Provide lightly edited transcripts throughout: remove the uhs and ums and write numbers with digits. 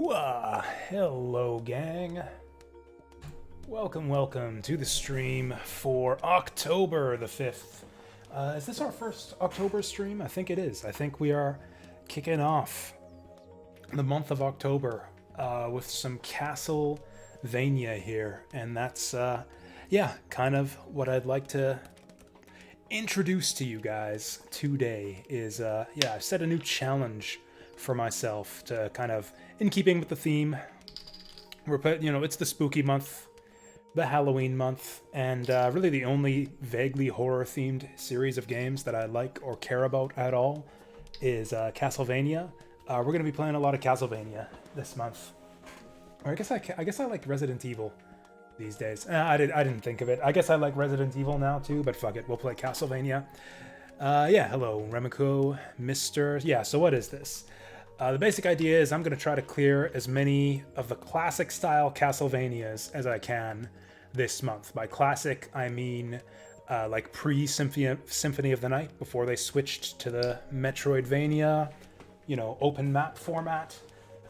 Hooah! Hello, gang. Welcome to the stream for October the 5th. Is this our first October stream? I think it is. I think we are kicking off the month of October with some Castlevania here. And that's, yeah, kind of what I'd like to introduce to you guys today is, yeah, I've set a new challenge for myself to kind of, in keeping with the theme, it's the spooky month, the Halloween month, and really the only vaguely horror-themed series of games that I like or care about at all is Castlevania. We're going to be playing a lot of Castlevania this month. Or I guess I like Resident Evil these days. I didn't think of it. I guess I like Resident Evil now too, but fuck it, we'll play Castlevania. Yeah, hello, Remiko, Mr. Yeah, so what is this? The basic idea is I'm going to try to clear as many of the classic-style Castlevanias as I can this month. By classic, I mean like pre-Symphony of the Night, before they switched to the Metroidvania, open map format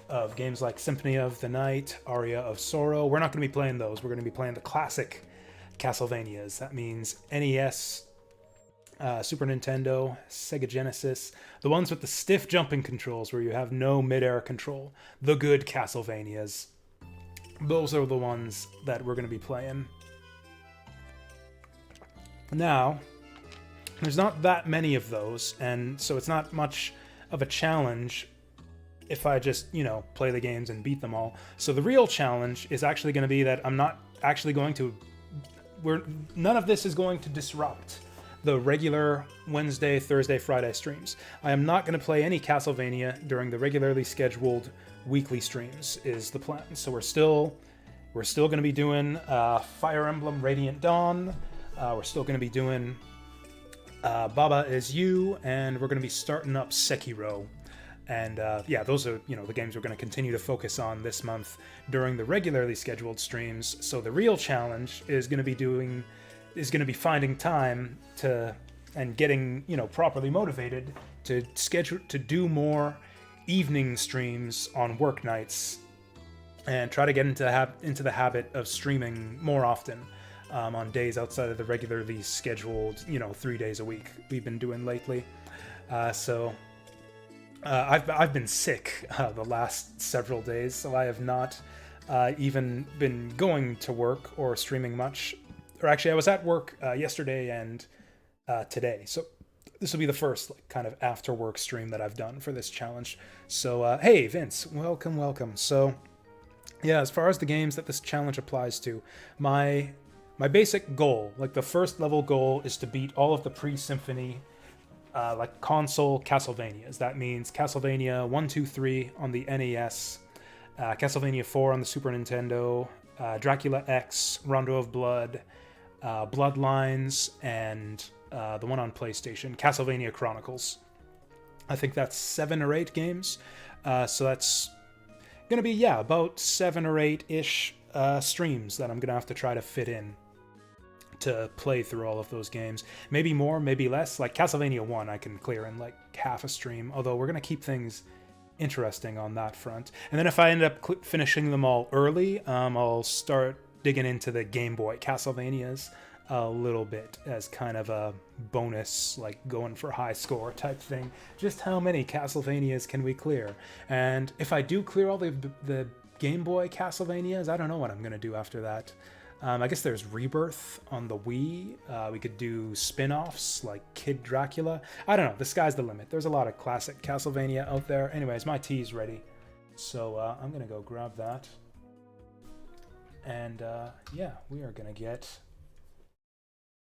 of games like Symphony of the Night, Aria of Sorrow. We're not going to be playing those. We're going to be playing the classic Castlevanias. That means NES, Super Nintendo, Sega Genesis, the ones with the stiff jumping controls where you have no mid-air control, the good Castlevanias. Those are the ones that we're going to be playing. Now, there's not that many of those, and so it's not much of a challenge if I just, play the games and beat them all. So the real challenge is actually going to be that I'm not actually going to... none of this is going to disrupt the regular Wednesday, Thursday, Friday streams. I am not going to play any Castlevania during the regularly scheduled weekly streams, is the plan. So we're still going to be doing Fire Emblem Radiant Dawn. We're still going to be doing Baba Is You, and we're going to be starting up Sekiro. And yeah, those are the games we're going to continue to focus on this month during the regularly scheduled streams. So the real challenge is going to be finding time and getting properly motivated to do more evening streams on work nights, and try to get into the habit of streaming more often on days outside of the regularly scheduled 3 days a week we've been doing lately. I've been sick the last several days, so I have not even been going to work or streaming much. Or actually, I was at work yesterday and today, so this will be the first kind of after-work stream that I've done for this challenge. So, hey, Vince, welcome. So, yeah, as far as the games that this challenge applies to, my basic goal, like the first level goal, is to beat all of the pre-Symphony console Castlevanias. That means Castlevania 1, 2, 3 on the NES, Castlevania 4 on the Super Nintendo, Dracula X, Rondo of Blood, Bloodlines, and the one on PlayStation, Castlevania Chronicles. I think that's 7 or 8 games. So that's going to be, yeah, about 7 or 8-ish streams that I'm going to have to try to fit in to play through all of those games. Maybe more, maybe less. Like Castlevania 1 I can clear in like half a stream, although we're going to keep things interesting on that front. And then if I end up finishing them all early, I'll start digging into the Game Boy Castlevanias a little bit as kind of a bonus, like going for high score type thing. Just how many Castlevanias can we clear? And if I do clear all the Game Boy Castlevanias, I don't know what I'm going to do after that. I guess there's Rebirth on the Wii. We could do spin-offs like Kid Dracula. I don't know. The sky's the limit. There's a lot of classic Castlevania out there. Anyways, my tea's ready. So I'm going to go grab that. And yeah, we are going to get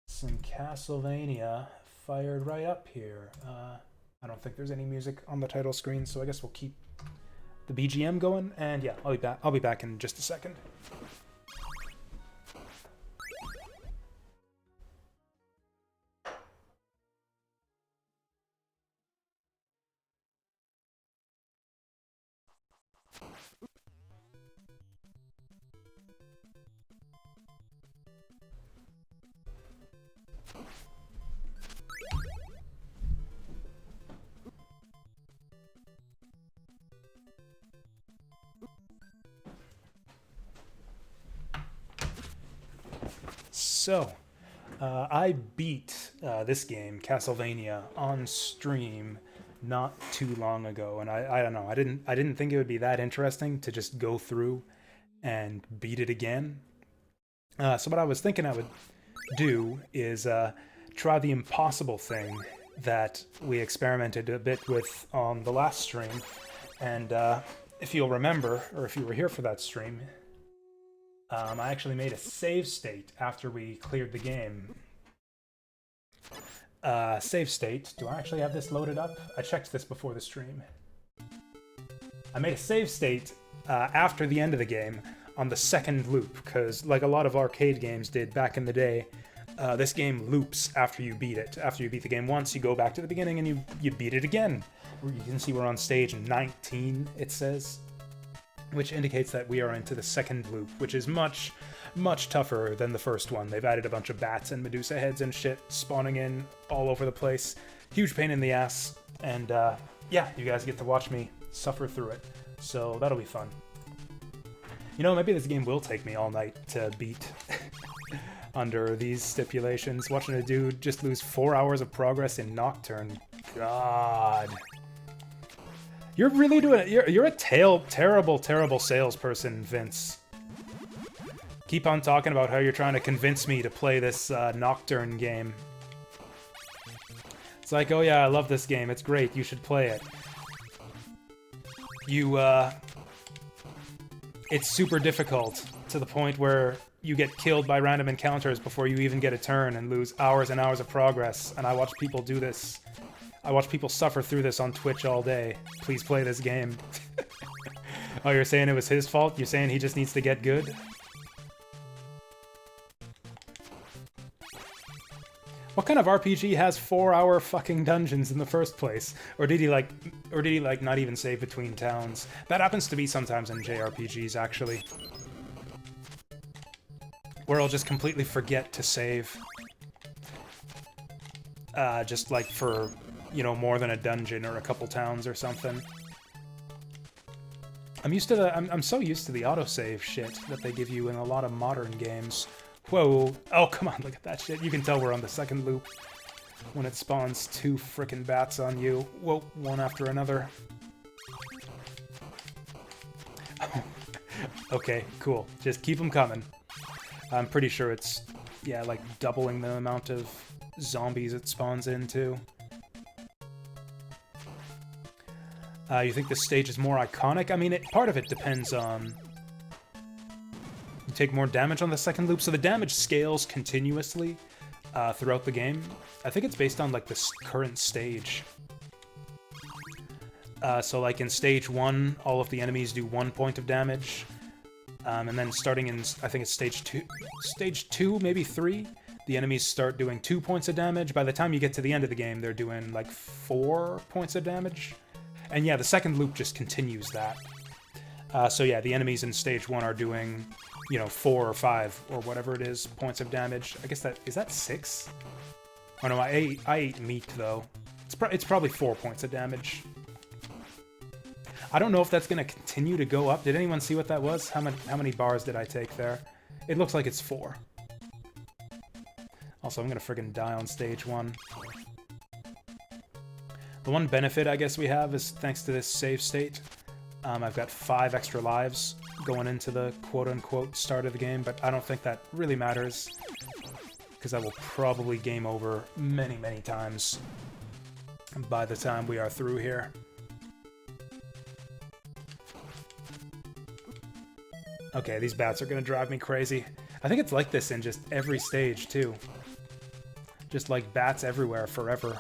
some Castlevania fired right up here. I don't think there's any music on the title screen, so I guess we'll keep the BGM going. And yeah, I'll be back in just a second. So, I beat this game, Castlevania, on stream not too long ago, and I don't know, I didn't think it would be that interesting to just go through and beat it again. So what I was thinking I would do is try the impossible thing that we experimented a bit with on the last stream, and if you'll remember, or if you were here for that stream, I actually made a save state after we cleared the game. Save state. Do I actually have this loaded up? I checked this before the stream. I made a save state after the end of the game on the second loop, because like a lot of arcade games did back in the day, this game loops after you beat it. After you beat the game once, you go back to the beginning and you beat it again. You can see we're on stage 19, it says, which indicates that we are into the second loop, which is much, much tougher than the first one. They've added a bunch of bats and Medusa heads and shit spawning in all over the place. Huge pain in the ass, and yeah, you guys get to watch me suffer through it, so that'll be fun. You know, maybe this game will take me all night to beat under these stipulations. Watching a dude just lose 4 hours of progress in Nocturne. God. You're really doing it. You're a terrible, terrible salesperson, Vince. Keep on talking about how you're trying to convince me to play this Nocturne game. It's like, oh yeah, I love this game. It's great. You should play it. It's super difficult to the point where you get killed by random encounters before you even get a turn and lose hours and hours of progress. And I watch people do this. I watch people suffer through this on Twitch all day. Please play this game. Oh, you're saying it was his fault? You're saying he just needs to get good? What kind of RPG has 4-hour fucking dungeons in the first place? Or did he like not even save between towns? That happens to be sometimes in JRPGs, actually, where I'll just completely forget to save. Just like for, you know, more than a dungeon or a couple towns or something. I'm so used to the autosave shit that they give you in a lot of modern games. Whoa. Oh, come on, look at that shit. You can tell we're on the second loop when it spawns 2 frickin' bats on you. Whoa, one after another. Okay, cool. Just keep them coming. I'm pretty sure it's, yeah, like doubling the amount of zombies it spawns into. You think this stage is more iconic? I mean, part of it depends on... You take more damage on the second loop, so the damage scales continuously throughout the game. I think it's based on, like, the current stage. So, like, in stage 1, all of the enemies do 1 point of damage. And then starting in, I think it's stage 2, maybe 3, the enemies start doing 2 points of damage. By the time you get to the end of the game, they're doing, like, 4 points of damage. And yeah, the second loop just continues that. So yeah, the enemies in stage 1 are doing, you know, 4 or 5 or whatever it is points of damage. I guess is that 6? Oh no, I ate meat though. It's probably 4 points of damage. I don't know if that's gonna continue to go up. Did anyone see what that was? How many bars did I take there? It looks like it's 4. Also, I'm gonna friggin' die on stage 1. The one benefit I guess we have is thanks to this save state. I've got 5 extra lives going into the quote-unquote start of the game, but I don't think that really matters, because I will probably game over many, many times by the time we are through here. Okay, these bats are gonna drive me crazy. I think it's like this in just every stage, too. Just like bats everywhere forever.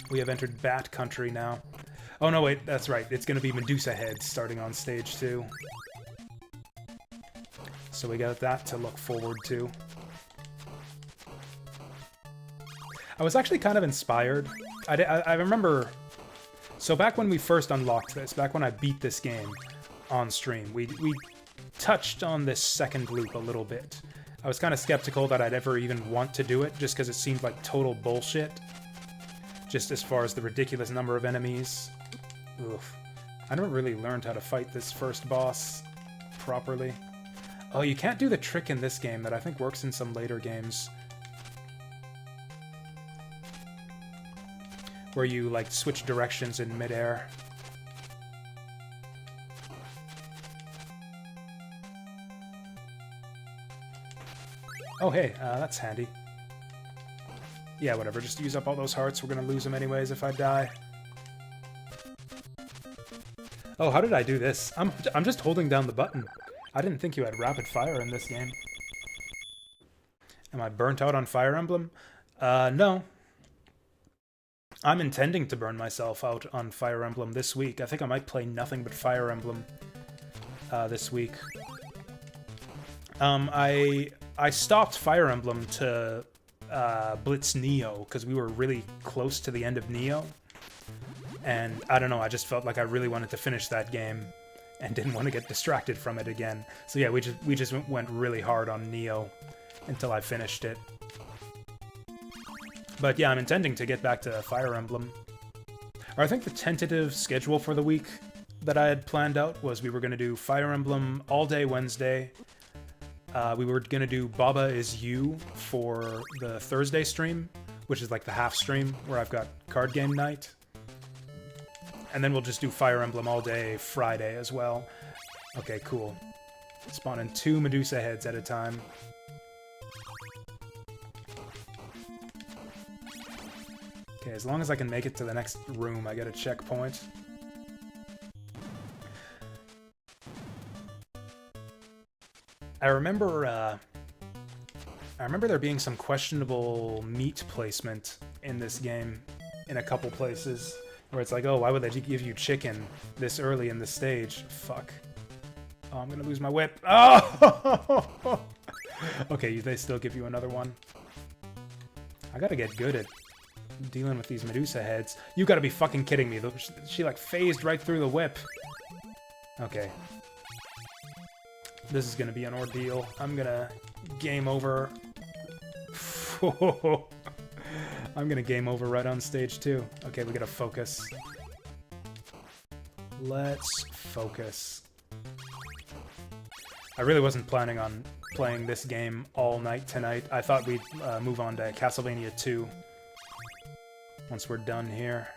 We have entered Bat Country now. Oh no, wait, that's right. It's gonna be Medusa heads starting on stage 2. So we got that to look forward to. I was actually kind of inspired. I remember... So back when we first unlocked this, back when I beat this game on stream, we touched on this second loop a little bit. I was kind of skeptical that I'd ever even want to do it, just because it seemed like total bullshit. Just as far as the ridiculous number of enemies. Oof. I never really learned how to fight this first boss properly. Oh, you can't do the trick in this game that I think works in some later games. Where you, like, switch directions in midair. Oh, hey, that's handy. Yeah, whatever, just use up all those hearts. We're gonna lose them anyways if I die. Oh, how did I do this? I'm just holding down the button. I didn't think you had rapid fire in this game. Am I burnt out on Fire Emblem? No. I'm intending to burn myself out on Fire Emblem this week. I think I might play nothing but Fire Emblem this week. I stopped Fire Emblem to Blitz Neo because we were really close to the end of Neo. And I don't know, I just felt like I really wanted to finish that game and didn't want to get distracted from it again. So yeah, we just went really hard on Neo until I finished it. But yeah, I'm intending to get back to Fire Emblem. Or I think the tentative schedule for the week that I had planned out was we were going to do Fire Emblem all day Wednesday. We were going to do Baba Is You for the Thursday stream, which is like the half stream where I've got card game night. And then we'll just do Fire Emblem all day Friday as well. Okay, cool. Spawning 2 Medusa heads at a time. Okay, as long as I can make it to the next room, I get a checkpoint. I remember there being some questionable meat placement in this game in a couple places. Where it's like, oh, why would they give you chicken this early in the stage? Fuck. Oh, I'm gonna lose my whip. Oh! Okay, they still give you another one. I gotta get good at dealing with these Medusa heads. You gotta be fucking kidding me. She like phased right through the whip. Okay. This is gonna be an ordeal. I'm gonna game over. I'm gonna game over right on stage 2. Okay, we gotta focus. Let's focus. I really wasn't planning on playing this game all night tonight. I thought we'd move on to Castlevania 2 once we're done here.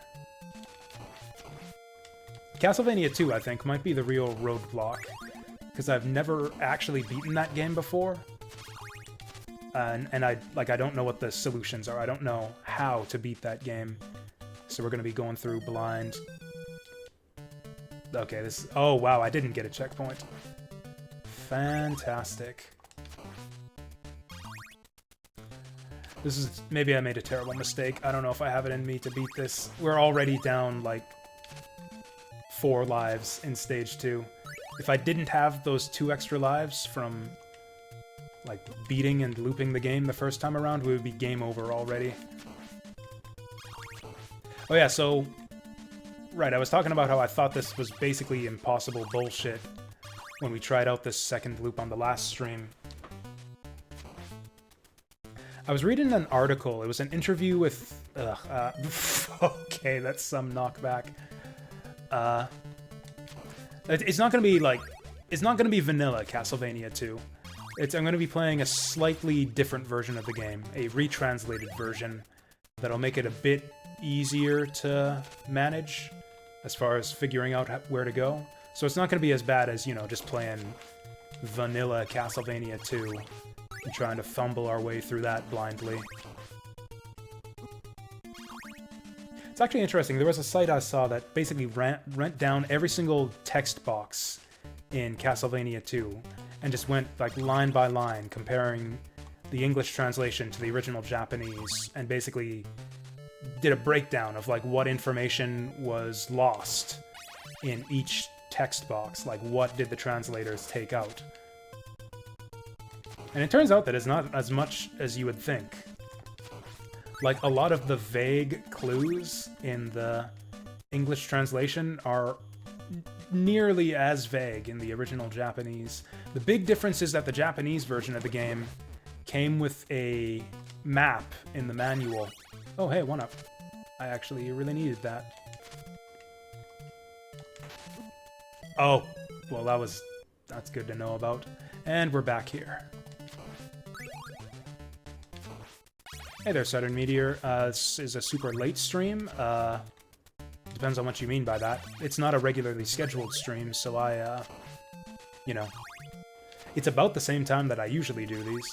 Castlevania 2, I think, might be the real roadblock, because I've never actually beaten that game before. And I don't know what the solutions are. I don't know how to beat that game. So we're going to be going through blind. Okay, this... Oh, wow, I didn't get a checkpoint. Fantastic. This is... Maybe I made a terrible mistake. I don't know if I have it in me to beat this. We're already down, like, 4 lives in stage 2. If I didn't have those 2 extra lives from... like, beating and looping the game the first time around, we would be game over already. Oh yeah, so... Right, I was talking about how I thought this was basically impossible bullshit when we tried out this second loop on the last stream. I was reading an article, it was an interview with... okay, that's some knockback. It's not gonna be, like... It's not gonna be vanilla Castlevania 2. I'm going to be playing a slightly different version of the game, a retranslated version that'll make it a bit easier to manage as far as figuring out where to go. So it's not going to be as bad as, you know, just playing vanilla Castlevania 2 and trying to fumble our way through that blindly. It's actually interesting. There was a site I saw that basically went down every single text box in Castlevania 2 and just went like line by line comparing the English translation to the original Japanese and basically did a breakdown of like what information was lost in each text box, like what did the translators take out. And it turns out that it's not as much as you would think. Like a lot of the vague clues in the English translation are nearly as vague in the original Japanese. The big difference is that the Japanese version of the game came with a map in the manual. Oh, hey, 1-up. I actually really needed that. Oh, well, that That's good to know about. And we're back here. Hey there, Southern Meteor. This is a super late stream. Depends on what you mean by that. It's not a regularly scheduled stream, so you know, it's about the same time that I usually do these.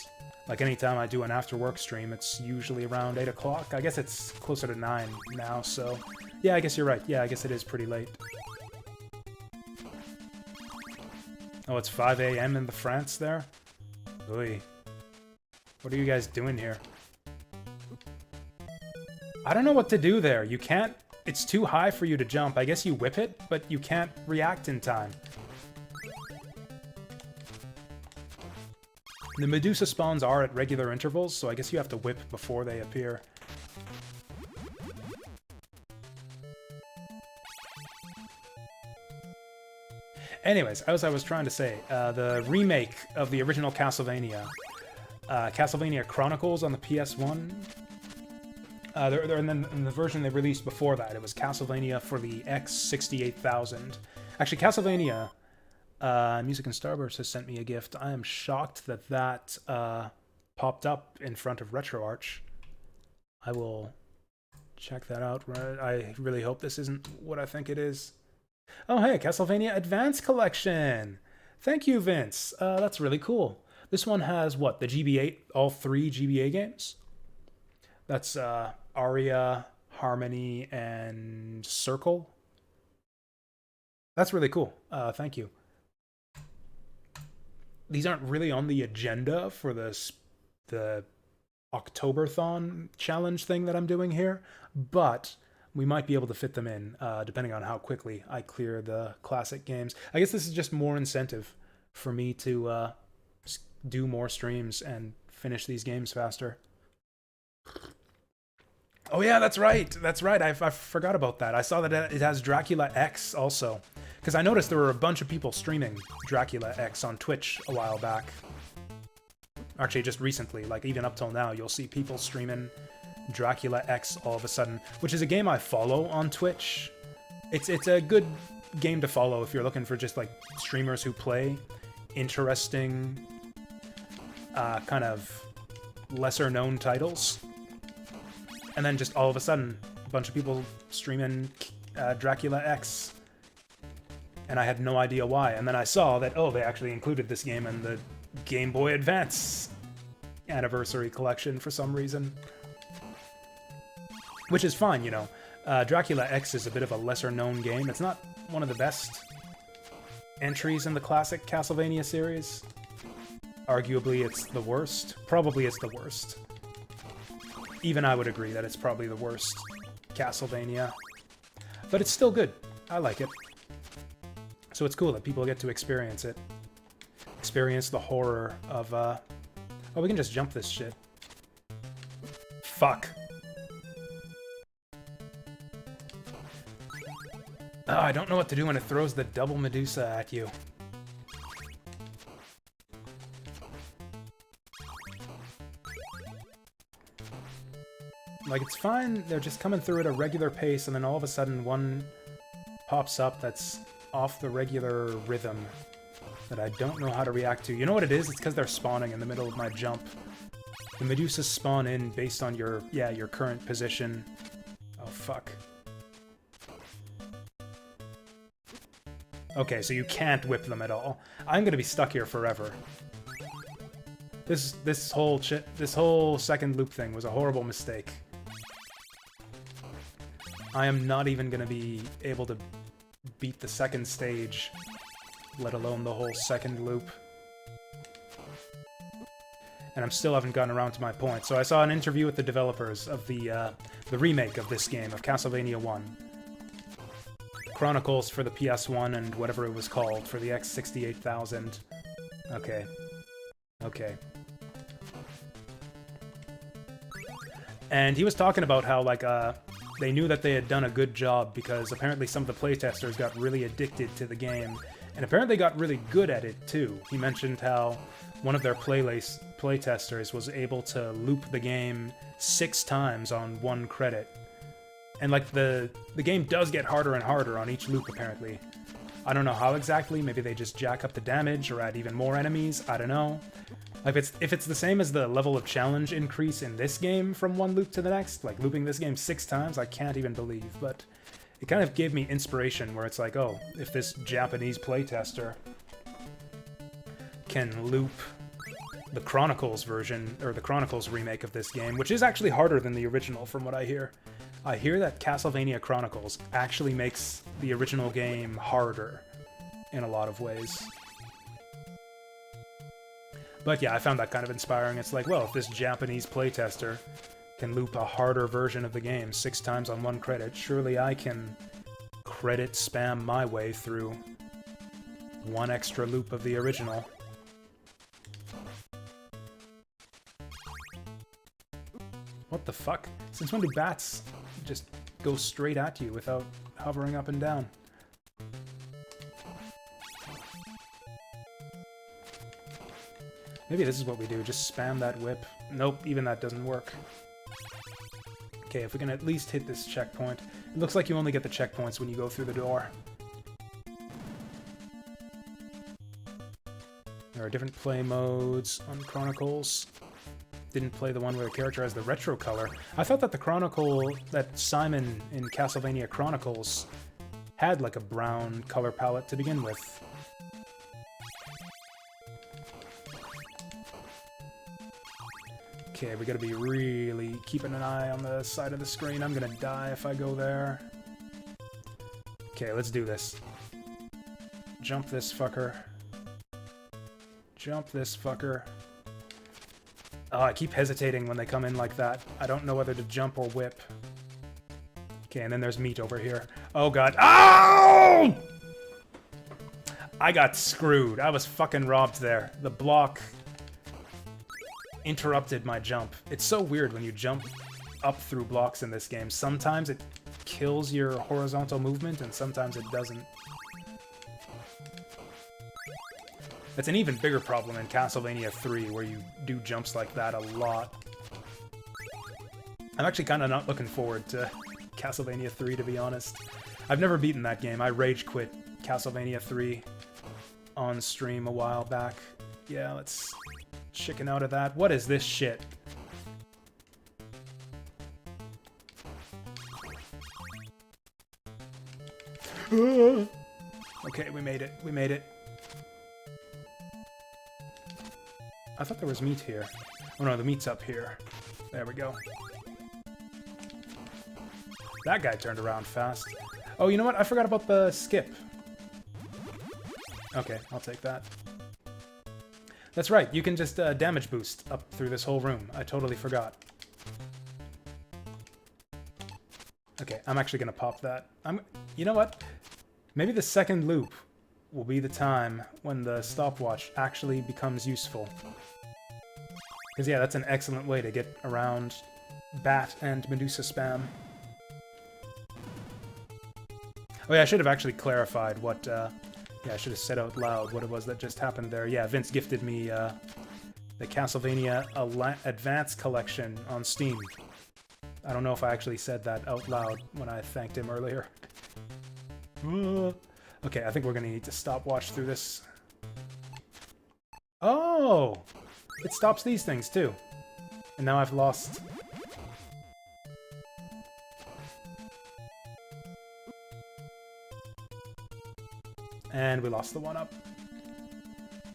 Like, anytime I do an after-work stream, it's usually around 8 o'clock. I guess it's closer to 9 now, so... Yeah, I guess you're right. Yeah, I guess it is pretty late. Oh, it's 5 a.m. in the France there? Oy. What are you guys doing here? I don't know what to do there. You can't... It's too high for you to jump. I guess you whip it, but you can't react in time. The Medusa spawns are at regular intervals, so I guess you have to whip before they appear. Anyways, as I was trying to say, the remake of the original Castlevania, Castlevania Chronicles on the PS1, and then in the version they released before that, it was Castlevania for the X68000. Actually, Castlevania... Music and Starburst has sent me a gift. I am shocked that that popped up in front of RetroArch. I will check that out. I really hope this isn't what I think it is. Oh, hey, Castlevania Advance Collection! Thank you, Vince. That's really cool. This one has, what, the GBA, all 3 GBA games? That's Aria, Harmony, and Circle. That's really cool. Thank you. These aren't really on the agenda for the Octoberthon challenge thing that I'm doing here, but we might be able to fit them in, depending on how quickly I clear the classic games. I guess this is just more incentive for me to do more streams and finish these games faster. Oh yeah, that's right. That's right. I forgot about that. I saw that it has Dracula X also. Because I noticed there were a bunch of people streaming Dracula X on Twitch a while back. Actually, just recently, like even up till now, you'll see people streaming Dracula X all of a sudden, which is a game I follow on Twitch. It's a good game to follow if you're looking for just like streamers who play interesting, kind of lesser known titles. And then just all of a sudden, a bunch of people streaming Dracula X. And I had no idea why. And then I saw that, oh, they actually included this game in the Game Boy Advance Anniversary Collection for some reason. Which is fine, you know. Dracula X is a bit of a lesser-known game. It's not one of the best entries in the classic Castlevania series. Arguably, it's the worst. Probably it's the worst. Even I would agree that it's probably the worst Castlevania. But it's still good. I like it. So it's cool that people get to experience it. Experience the horror of, Oh, we can just jump this shit. Fuck. Oh, I don't know what to do when it throws the double Medusa at you. Like, it's fine, they're just coming through at a regular pace, and then all of a sudden one pops up that's off the regular rhythm that I don't know how to react to. You know what it is? It's because they're spawning in the middle of my jump. The Medusas spawn in based on your current position. Oh, fuck. Okay, so you can't whip them at all. I'm gonna be stuck here forever. This whole second loop thing was a horrible mistake. I am not even gonna be able to beat the second stage, let alone the whole second loop. And I still haven't gotten around to my point. So I saw an interview with the developers of the remake of this game, of Castlevania 1. Chronicles for the PS1 and whatever it was called for the X68000. Okay. Okay. And he was talking about how, like, they knew that they had done a good job because apparently some of the playtesters got really addicted to the game, and apparently got really good at it too. He mentioned how one of their playtesters was able to loop the game 6 times on 1 credit. And like the game does get harder and harder on each loop apparently. I don't know how exactly. Maybe they just jack up the damage or add even more enemies. I don't know. Like, if it's the same as the level of challenge increase in this game from one loop to the next, like looping this game 6 times, I can't even believe. But it kind of gave me inspiration where it's like, oh, if this Japanese playtester can loop the Chronicles version, or the Chronicles remake of this game, which is actually harder than the original from what I hear. I hear that Castlevania Chronicles actually makes the original game harder in a lot of ways. But yeah, I found that kind of inspiring. It's like, well, if this Japanese playtester can loop a harder version of the game 6 times on 1 credit, surely I can credit spam my way through 1 extra loop of the original. What the fuck? Since when do bats just go straight at you without hovering up and down? Maybe this is what we do, just spam that whip. Nope, even that doesn't work. Okay, if we can at least hit this checkpoint. It looks like you only get the checkpoints when you go through the door. There are different play modes on Chronicles. Didn't play the one where the character has the retro color. I thought that the Chronicle, that Simon in Castlevania Chronicles had like a brown color palette to begin with. Okay, we gotta be really keeping an eye on the side of the screen. I'm gonna die if I go there. Okay, let's do this. Jump this fucker. Jump this fucker. Oh, I keep hesitating when they come in like that. I don't know whether to jump or whip. Okay, and then there's meat over here. Oh god. Oh! I got screwed. I was fucking robbed there. The block interrupted my jump. It's so weird when you jump up through blocks in this game. Sometimes it kills your horizontal movement, and sometimes it doesn't. It's an even bigger problem in Castlevania 3, where you do jumps like that a lot. I'm actually kind of not looking forward to Castlevania 3, to be honest. I've never beaten that game. I rage quit Castlevania 3 on stream a while back. Yeah, let's chicken out of that. What is this shit? Okay, we made it. We made it. I thought there was meat here. Oh no, the meat's up here. There we go. That guy turned around fast. Oh, you know what? I forgot about the skip. Okay, I'll take that. That's right, you can just damage boost up through this whole room. I totally forgot. Okay, I'm actually gonna pop that. You know what? Maybe the second loop will be the time when the stopwatch actually becomes useful. Because yeah, that's an excellent way to get around Bat and Medusa spam. Oh yeah, I should have actually clarified what, yeah, I should have said out loud what it was that just happened there. Yeah, Vince gifted me the Castlevania Advance Collection on Steam. I don't know if I actually said that out loud when I thanked him earlier. Okay, I think we're gonna need to stopwatch through this. Oh! It stops these things too. And now I've lost... And we lost the 1-up.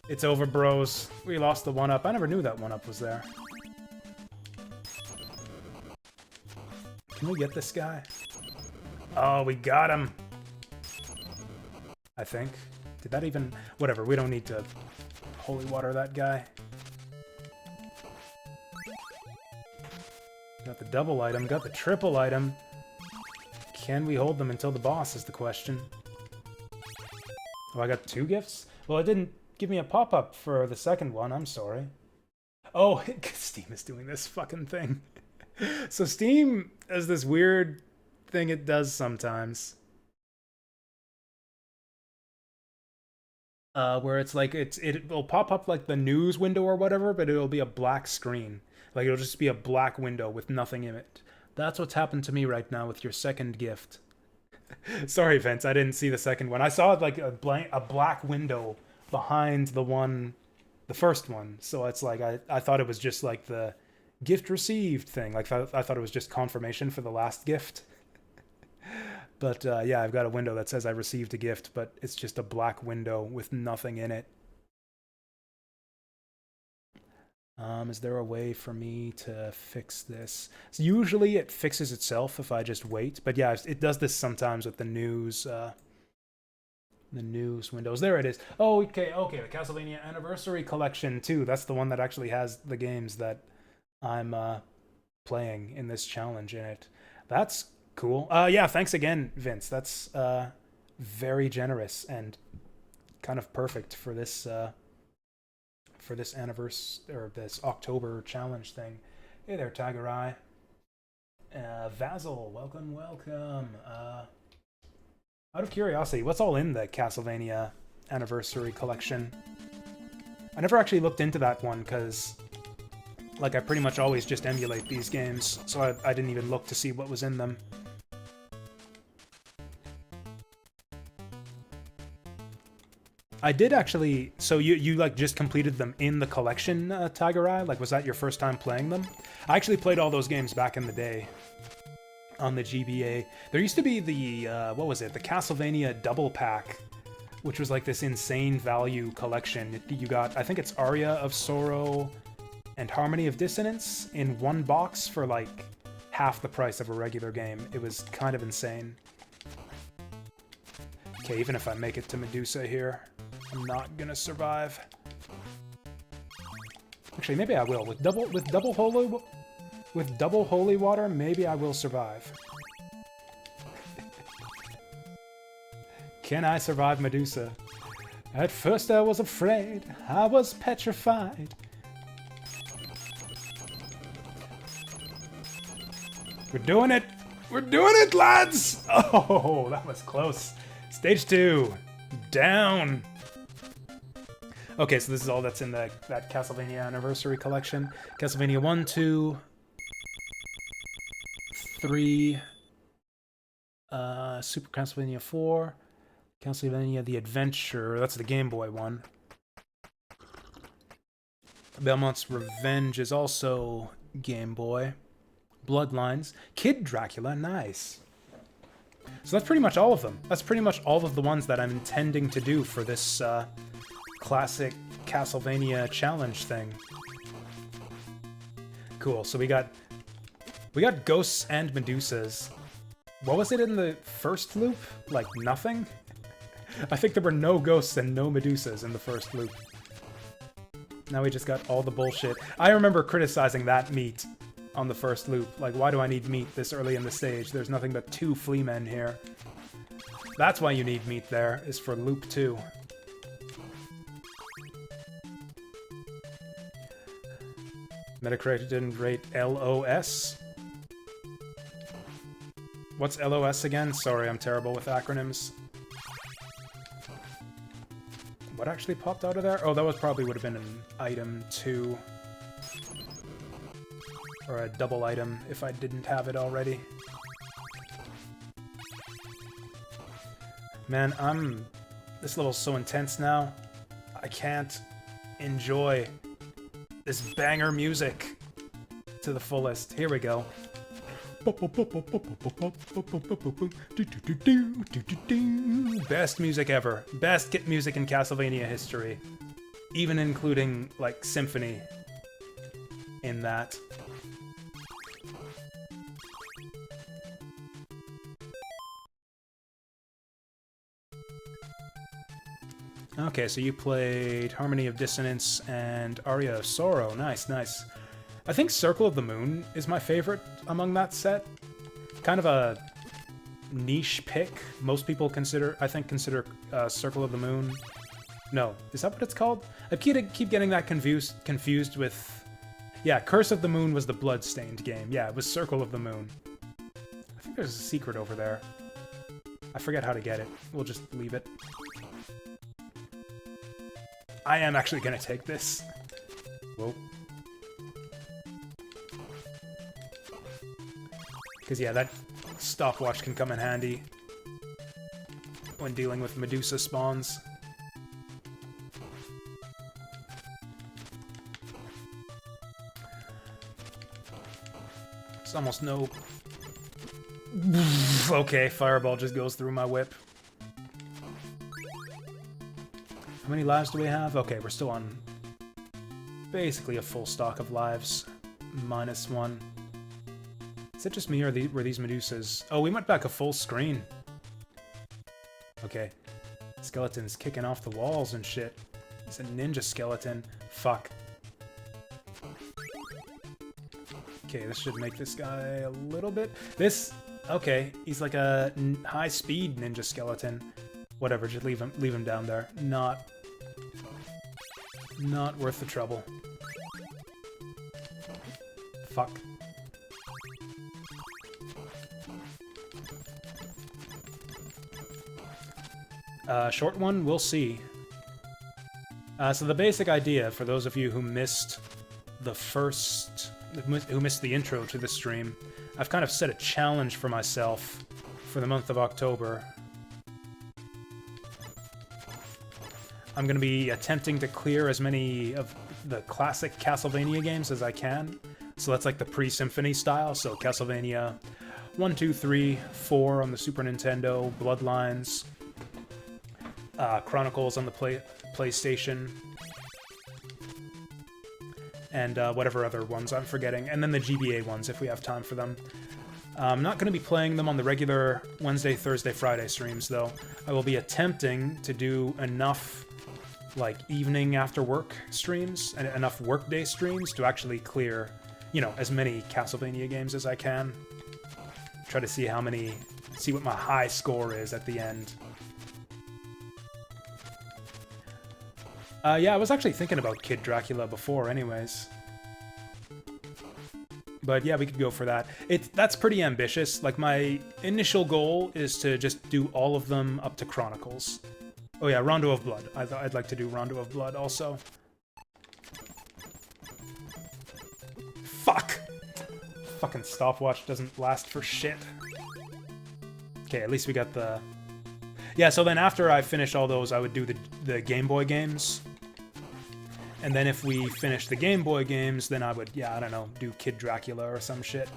It's over, bros. We lost the 1-up. I never knew that 1-up was there. Can we get this guy? Oh, we got him! I think. Did that even... Whatever, we don't need to holy water that guy. Got the double item, got the triple item. Can we hold them until the boss is the question. Oh, I got 2 gifts? Well, it didn't give me a pop-up for the second one, I'm sorry. Oh, Steam is doing this fucking thing. So Steam has this weird thing it does sometimes. Where it's like, it'll pop up like the news window or whatever, but it'll be a black screen. Like, it'll just be a black window with nothing in it. That's what's happened to me right now with your second gift. Sorry, Vince, I didn't see the second one. I saw like a black window behind the first one. So it's like I thought it was just like the gift received thing. Like I thought it was just confirmation for the last gift. But yeah, I've got a window that says I received a gift, but it's just a black window with nothing in it. Is there a way for me to fix this? So usually it fixes itself if I just wait. But yeah, it does this sometimes with the news windows. There it is. Oh, okay. The Castlevania Anniversary Collection too. That's the one that actually has the games that I'm playing in this challenge in it. That's cool. Yeah, thanks again, Vince. That's very generous and kind of perfect for this anniversary or this October challenge thing. Hey there, Tiger Eye. Vasil, welcome. Out of curiosity, what's all in the Castlevania Anniversary Collection? I never actually looked into that one because, like, I pretty much always just emulate these games, so I didn't even look to see what was in them. I did actually. So you like just completed them in the collection, Tiger Eye? Like, was that your first time playing them? I actually played all those games back in the day on the GBA. There used to be the what was it? The Castlevania Double Pack, which was like this insane value collection. You got, I think it's Aria of Sorrow and Harmony of Dissonance in one box for like half the price of a regular game. It was kind of insane. Okay, even if I make it to Medusa here, I'm not gonna survive. Actually, maybe I will. With double holy water, maybe I will survive. Can I survive Medusa? At first I was afraid, I was petrified. We're doing it! We're doing it, lads! Oh, that was close. Stage 2. Down. Okay, so this is all that's in that Castlevania Anniversary Collection. Castlevania 1, 2, 3, Super Castlevania 4, Castlevania The Adventure, that's the Game Boy one. Belmont's Revenge is also Game Boy. Bloodlines. Kid Dracula, nice. So that's pretty much all of them. That's pretty much all of the ones that I'm intending to do for this classic Castlevania challenge thing. Cool, so we got ghosts and Medusas. What was it in the first loop? Like nothing? I think there were no ghosts and no Medusas in the first loop. Now we just got all the bullshit. I remember criticizing that meat on the first loop. Like, why do I need meat this early in the stage? There's nothing but 2 flea men here. That's why you need meat there, is for loop 2. Metacritic didn't rate LOS. What's LOS again? Sorry, I'm terrible with acronyms. What actually popped out of there? Oh, that would have been an item too. Or a double item if I didn't have it already. Man, this level's so intense now. I can't enjoy this banger music to the fullest. Here we go. Best music ever. Best music in Castlevania history. Even including, like, Symphony in that. Okay, so you played Harmony of Dissonance and Aria of Sorrow. Nice, nice. I think Circle of the Moon is my favorite among that set. Kind of a niche pick. Most people consider Circle of the Moon. No, is that what it's called? I keep getting that confused with... Yeah, Curse of the Moon was the Bloodstained game. Yeah, it was Circle of the Moon. I think there's a secret over there. I forget how to get it. We'll just leave it. I am actually gonna take this. Whoa. Because, yeah, that stopwatch can come in handy. when dealing with Medusa spawns. It's almost no... Okay, fireball just goes through my whip. How many lives do we have? Okay, we're still on basically a full stock of lives. -1. Is it just me or were these Medusas? Oh, we went back a full screen. Okay. Skeleton's kicking off the walls and shit. It's a ninja skeleton. Fuck. Okay, this should make this guy a little bit... This... Okay, he's like a high-speed ninja skeleton. Whatever, just leave him down there. Not worth the trouble. Fuck. Short one, we'll see. So the basic idea, for those of you who missed the intro to the stream, I've kind of set a challenge for myself for the month of October. I'm going to be attempting to clear as many of the classic Castlevania games as I can. So that's like the pre-Symphony style, so Castlevania 1, 2, 3, 4 on the Super Nintendo, Bloodlines, Chronicles on the PlayStation, and whatever other ones I'm forgetting, and then the GBA ones if we have time for them. I'm not going to be playing them on the regular Wednesday, Thursday, Friday streams, though. I will be attempting to do enough, like, evening after work streams, and enough workday streams to actually clear, you know, as many Castlevania games as I can. Try to see see what my high score is at the end. Yeah, I was actually thinking about Kid Dracula before anyways. But yeah, we could go for that. That's pretty ambitious. Like, my initial goal is to just do all of them up to Chronicles. Oh yeah, Rondo of Blood. I'd like to do Rondo of Blood also. Fuck! Fucking stopwatch doesn't last for shit. Okay, at least we got the... Yeah, so then after I finish all those, I would do the Game Boy games. And then if we finish the Game Boy games, then I would, yeah, I don't know, do Kid Dracula or some shit.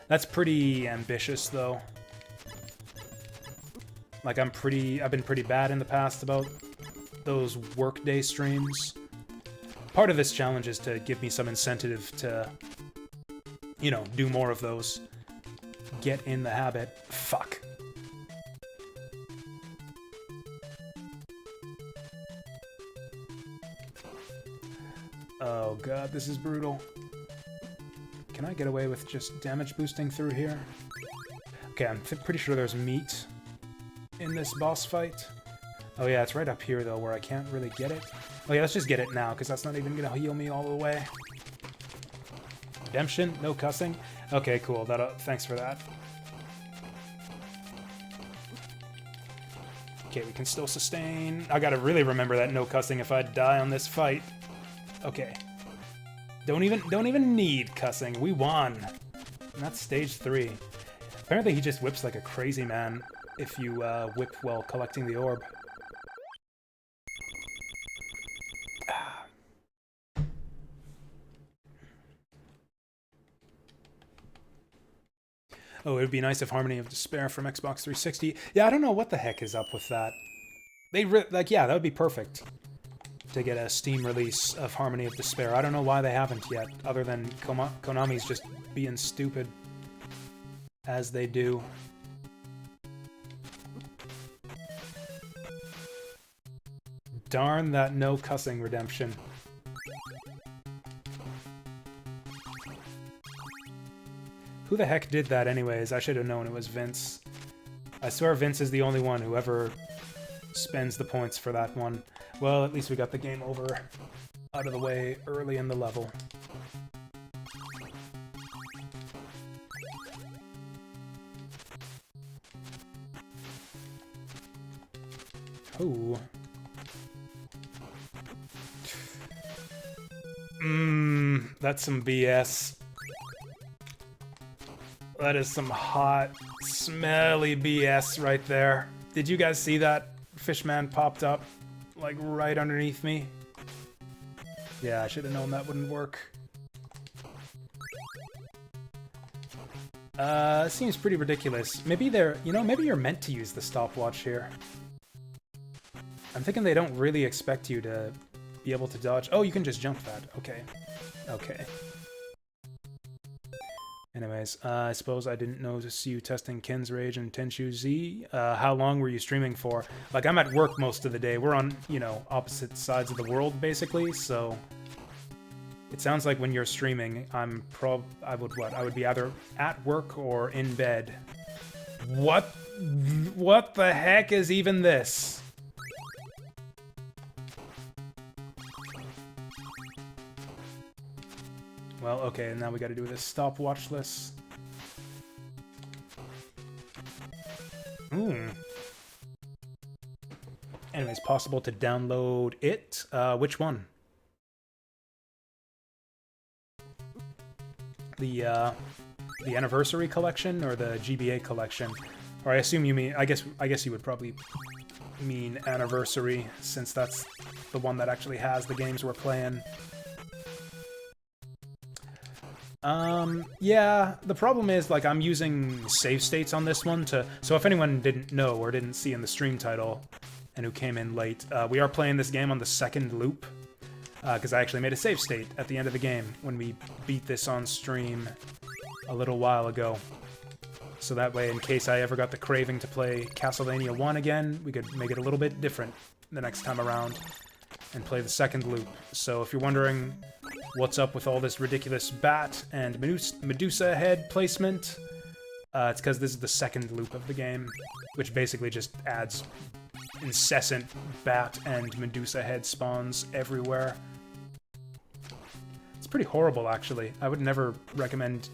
That's pretty ambitious, though. Like, I've been pretty bad in the past about those workday streams. Part of this challenge is to give me some incentive to, you know, do more of those. Get in the habit. Fuck. Oh god, this is brutal. Can I get away with just damage boosting through here? Okay, I'm pretty sure there's meat in this boss fight. Oh yeah, it's right up here though, where I can't really get it. Oh yeah, let's just get it now, because that's not even gonna heal me all the way. Redemption? No cussing? Okay, cool. Thanks for that. Okay, we can still sustain. I gotta really remember that no cussing if I die on this fight. Okay. Don't even need cussing. We won. And that's stage 3. Apparently he just whips like a crazy man if you whip while collecting the orb. Oh, it would be nice if Harmony of Despair from Xbox 360... Yeah, I don't know what the heck is up with that. Like, yeah, that would be perfect to get a Steam release of Harmony of Despair. I don't know why they haven't yet, other than Konami's just being stupid, as they do. Darn that no cussing redemption. Who the heck did that anyways? I should have known it was Vince. I swear Vince is the only one who ever spends the points for that one. Well, at least we got the game over out of the way early in the level. Ooh. That's some BS. That is some hot, smelly BS right there. Did you guys see that? Fishman popped up, like, right underneath me. Yeah, I should have known that wouldn't work. Seems pretty ridiculous. Maybe they're, you know, maybe you're meant to use the stopwatch here. I'm thinking they don't really expect you to be able to dodge. Oh, you can just jump that. Okay. Okay. Anyways, I suppose I didn't notice you testing Ken's Rage and Tenchu Z. How long were you streaming for? Like, I'm at work most of the day. We're on, you know, opposite sides of the world, basically, so... It sounds like when you're streaming, I would be either at work or in bed. What the heck is even this? Well, okay, and now we gotta do this stopwatch list. Anyways, possible to download it. Which one? The anniversary collection or the GBA collection? Or I assume you mean, I guess you would probably mean anniversary, since that's the one that actually has the games we're playing. Yeah, the problem is, like, I'm using save states on this one to... So if anyone didn't know or didn't see in the stream title, and who came in late, we are playing this game on the second loop, because I actually made a save state at the end of the game when we beat this on stream a little while ago. So that way, in case I ever got the craving to play Castlevania 1 again, we could make it a little bit different the next time around and play the second loop. So if you're wondering what's up with all this ridiculous bat and Medusa head placement, it's because this is the second loop of the game, which basically just adds incessant bat and Medusa head spawns everywhere. It's pretty horrible, actually. I would never recommend...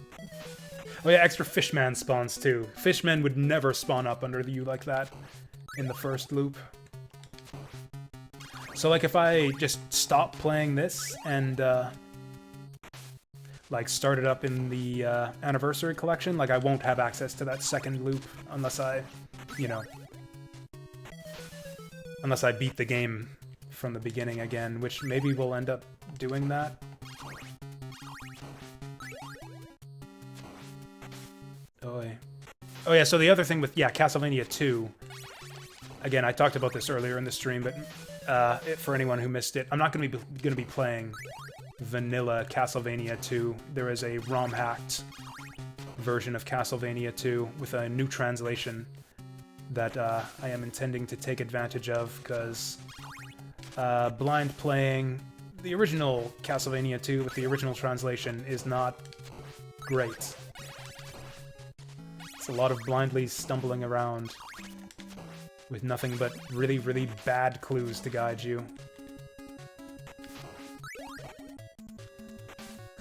Oh yeah, extra Fishman spawns too. Fishmen would never spawn up under you like that in the first loop. So like if I just stop playing this and like start it up in the anniversary collection, like I won't have access to that second loop unless I, you know, unless I beat the game from the beginning again, which maybe we'll end up doing that. Oh yeah, so the other thing with, yeah, Castlevania 2, again, I talked about this earlier in the stream, but for anyone who missed it, I'm not going to be playing vanilla Castlevania 2. There is a ROM-hacked version of Castlevania 2 with a new translation that I am intending to take advantage of, because blind playing the original Castlevania 2 with the original translation is not great. It's a lot of blindly stumbling around with nothing but really, really bad clues to guide you.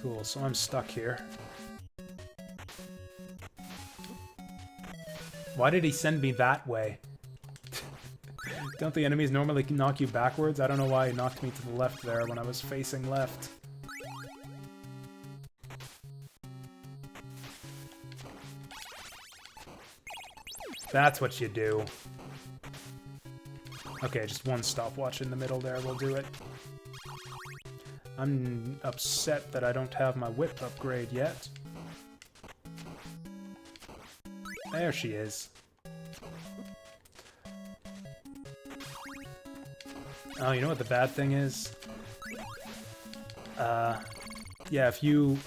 Cool, so I'm stuck here. Why did he send me that way? Don't the enemies normally knock you backwards? I don't know why he knocked me to the left there when I was facing left. That's what you do. Okay, just one stopwatch in the middle there will do it. I'm upset that I don't have my whip upgrade yet. There she is. Oh, you know what the bad thing is? Yeah, if you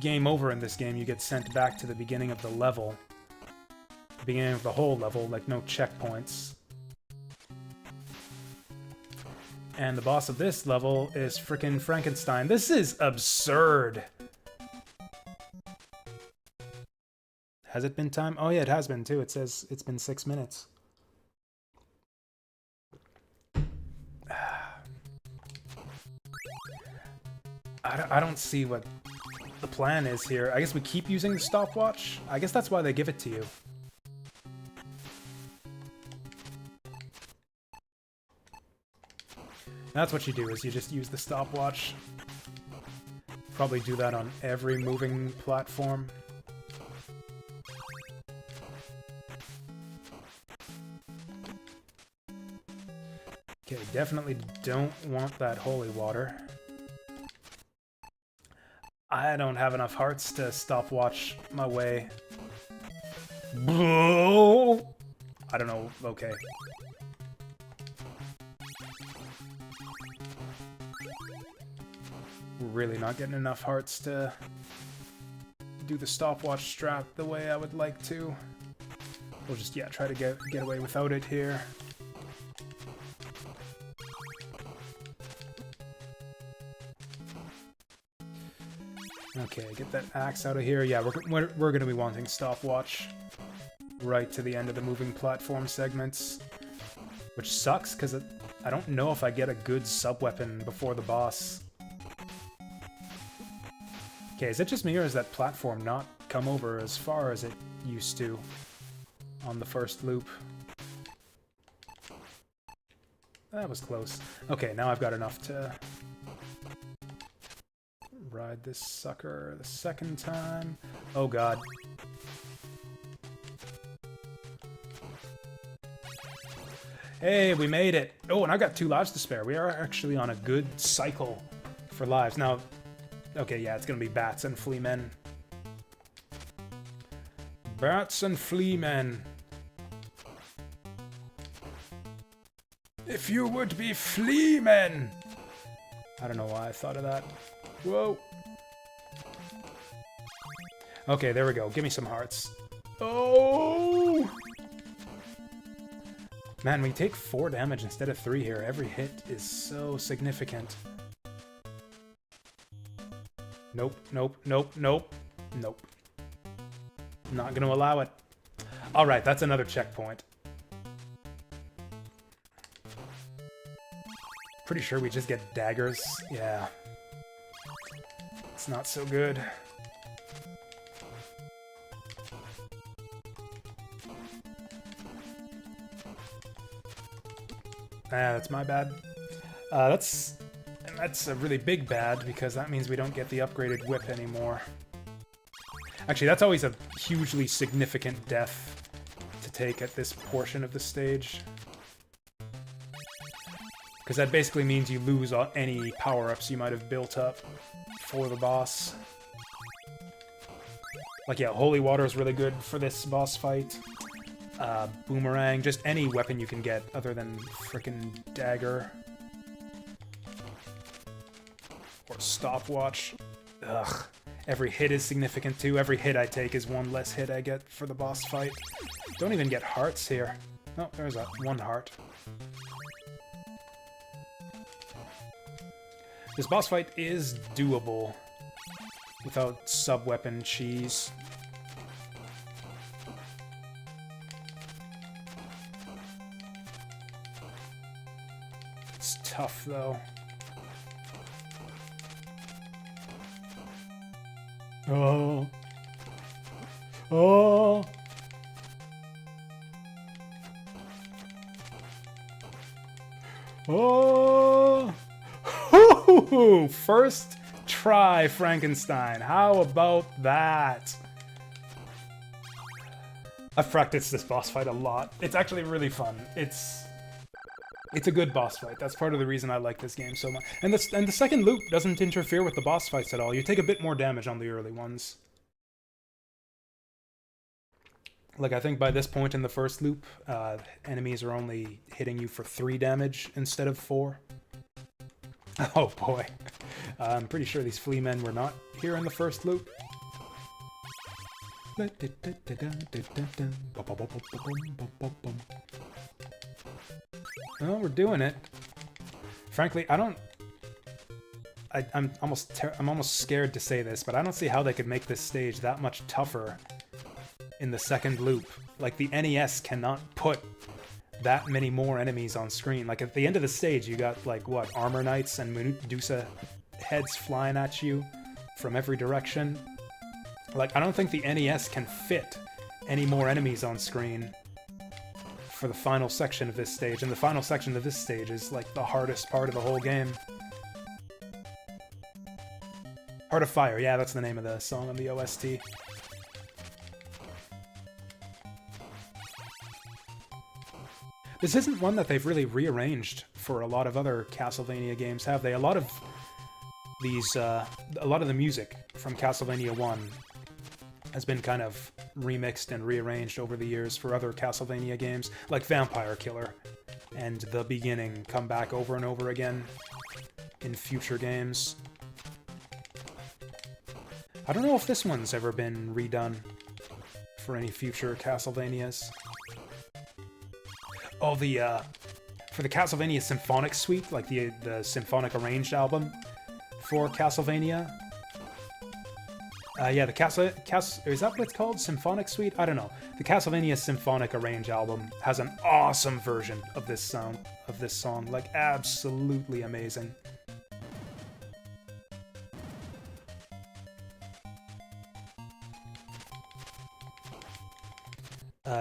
game over in this game, you get sent back to the beginning of the level. The beginning of the whole level, like no checkpoints. And the boss of this level is frickin' Frankenstein. This is absurd! Has it been time? Oh yeah, it has been too. It says it's been 6 minutes. I don't see what the plan is here. I guess we keep using the stopwatch? I guess that's why they give it to you. That's what you do, is you just use the stopwatch. Probably do that on every moving platform. Definitely don't want that holy water. I don't have enough hearts to stopwatch my way. I don't know. Okay. Really not getting enough hearts to do the stopwatch strat the way I would like to. We'll just, yeah, try to get away without it here. Okay, get that axe out of here. Yeah, we're going to be wanting stopwatch right to the end of the moving platform segments, which sucks because I don't know if I get a good sub-weapon before the boss. Okay, is it just me or is that platform not come over as far as it used to on the first loop? That was close. Okay, now I've got enough to ride this sucker the second time. Oh god. Hey, we made it! Oh, and I got 2 lives to spare. We are actually on a good cycle for lives. Now, okay, yeah, it's gonna be bats and flea men. Bats and flea men. If you would be flea men! I don't know why I thought of that. Whoa. Okay, there we go. Give me some hearts. Oh! Man, we take 4 damage instead of 3 here. Every hit is so significant. Nope, nope, nope, nope, nope. Not gonna allow it. Alright, that's another checkpoint. Pretty sure we just get daggers. Yeah. It's not so good. That's my bad. That's a really big bad, because that means we don't get the upgraded whip anymore. Actually, that's always a hugely significant death to take at this portion of the stage. Because that basically means you lose any power-ups you might have built up for the boss. Like, yeah, holy water is really good for this boss fight. Boomerang, just any weapon you can get other than frickin' dagger. Or stopwatch. Ugh. Every hit is significant too. Every hit I take is 1 less hit I get for the boss fight. Don't even get hearts here. Oh, there's a 1 heart. This boss fight is doable without sub-weapon cheese. It's tough, though. Oh. Oh. Oh. Ooh, first try, Frankenstein. How about that? I've practiced this boss fight a lot. It's actually really fun. It's a good boss fight. That's part of the reason I like this game so much. And the second loop doesn't interfere with the boss fights at all. You take a bit more damage on the early ones. Like, I think by this point in the first loop, enemies are only hitting you for 3 damage instead of 4. Oh boy. I'm pretty sure these flea men were not here in the first loop. Oh, we're doing it. Frankly, I'm almost scared to say this, but I don't see how they could make this stage that much tougher in the second loop. Like, the NES cannot put that many more enemies on screen. Like, at the end of the stage, you got, like, what, Armor Knights and Medusa heads flying at you from every direction. Like, I don't think the NES can fit any more enemies on screen for the final section of this stage, and the final section of this stage is, like, the hardest part of the whole game. Heart of Fire, yeah, that's the name of the song on the OST. This isn't one that they've really rearranged for a lot of other Castlevania games, have they? A lot of these, a lot of the music from Castlevania 1 has been kind of remixed and rearranged over the years for other Castlevania games, like Vampire Killer and The Beginning come back over and over again in future games. I don't know if this one's ever been redone for any future Castlevanias. Oh, for the Castlevania Symphonic Suite, like the symphonic arranged album for Castlevania. Yeah, is that what it's called? Symphonic Suite? I don't know. The Castlevania Symphonic Arranged album has an awesome version of this song, like absolutely amazing.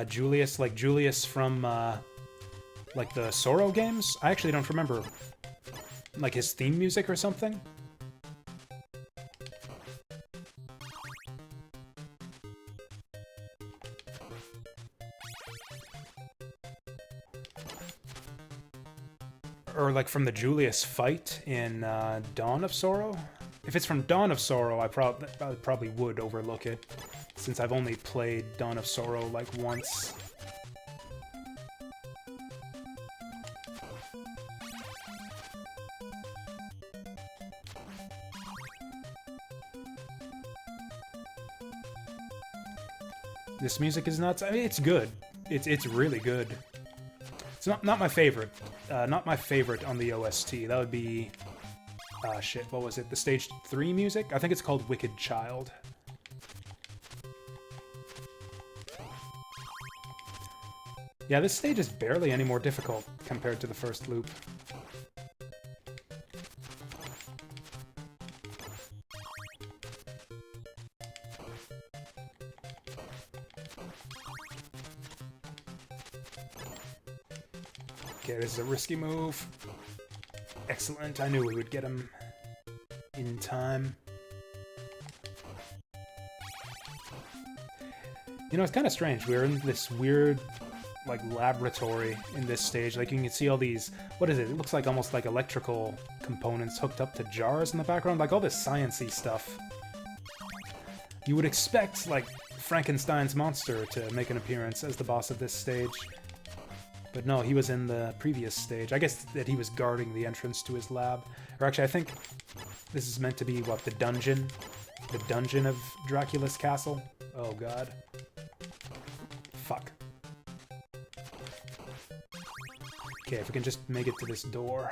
Julius from like the Sorrow games. I actually don't remember, like his theme music or something. Or like from the Julius fight in Dawn of Sorrow. If it's from Dawn of Sorrow, I probably would overlook it, since I've only played Dawn of Sorrow like once. This music is nuts. I mean, it's good. It's really good. It's not my favorite. Not my favorite on the OST. That would be... shit, what was it? The Stage 3 music? I think it's called Wicked Child. Yeah, this stage is barely any more difficult compared to the first loop. Okay, this is a risky move. Excellent, I knew we would get him in time. You know, it's kind of strange. We're in this weird, like, laboratory in this stage. Like, you can see all these... What is it? It looks like almost like electrical components hooked up to jars in the background. Like, all this science-y stuff. You would expect, like, Frankenstein's monster to make an appearance as the boss of this stage. But no, he was in the previous stage. I guess that he was guarding the entrance to his lab. Or actually, I think this is meant to be, what, the dungeon? The dungeon of Dracula's castle? Oh, God. Fuck. Okay, if we can just make it to this door.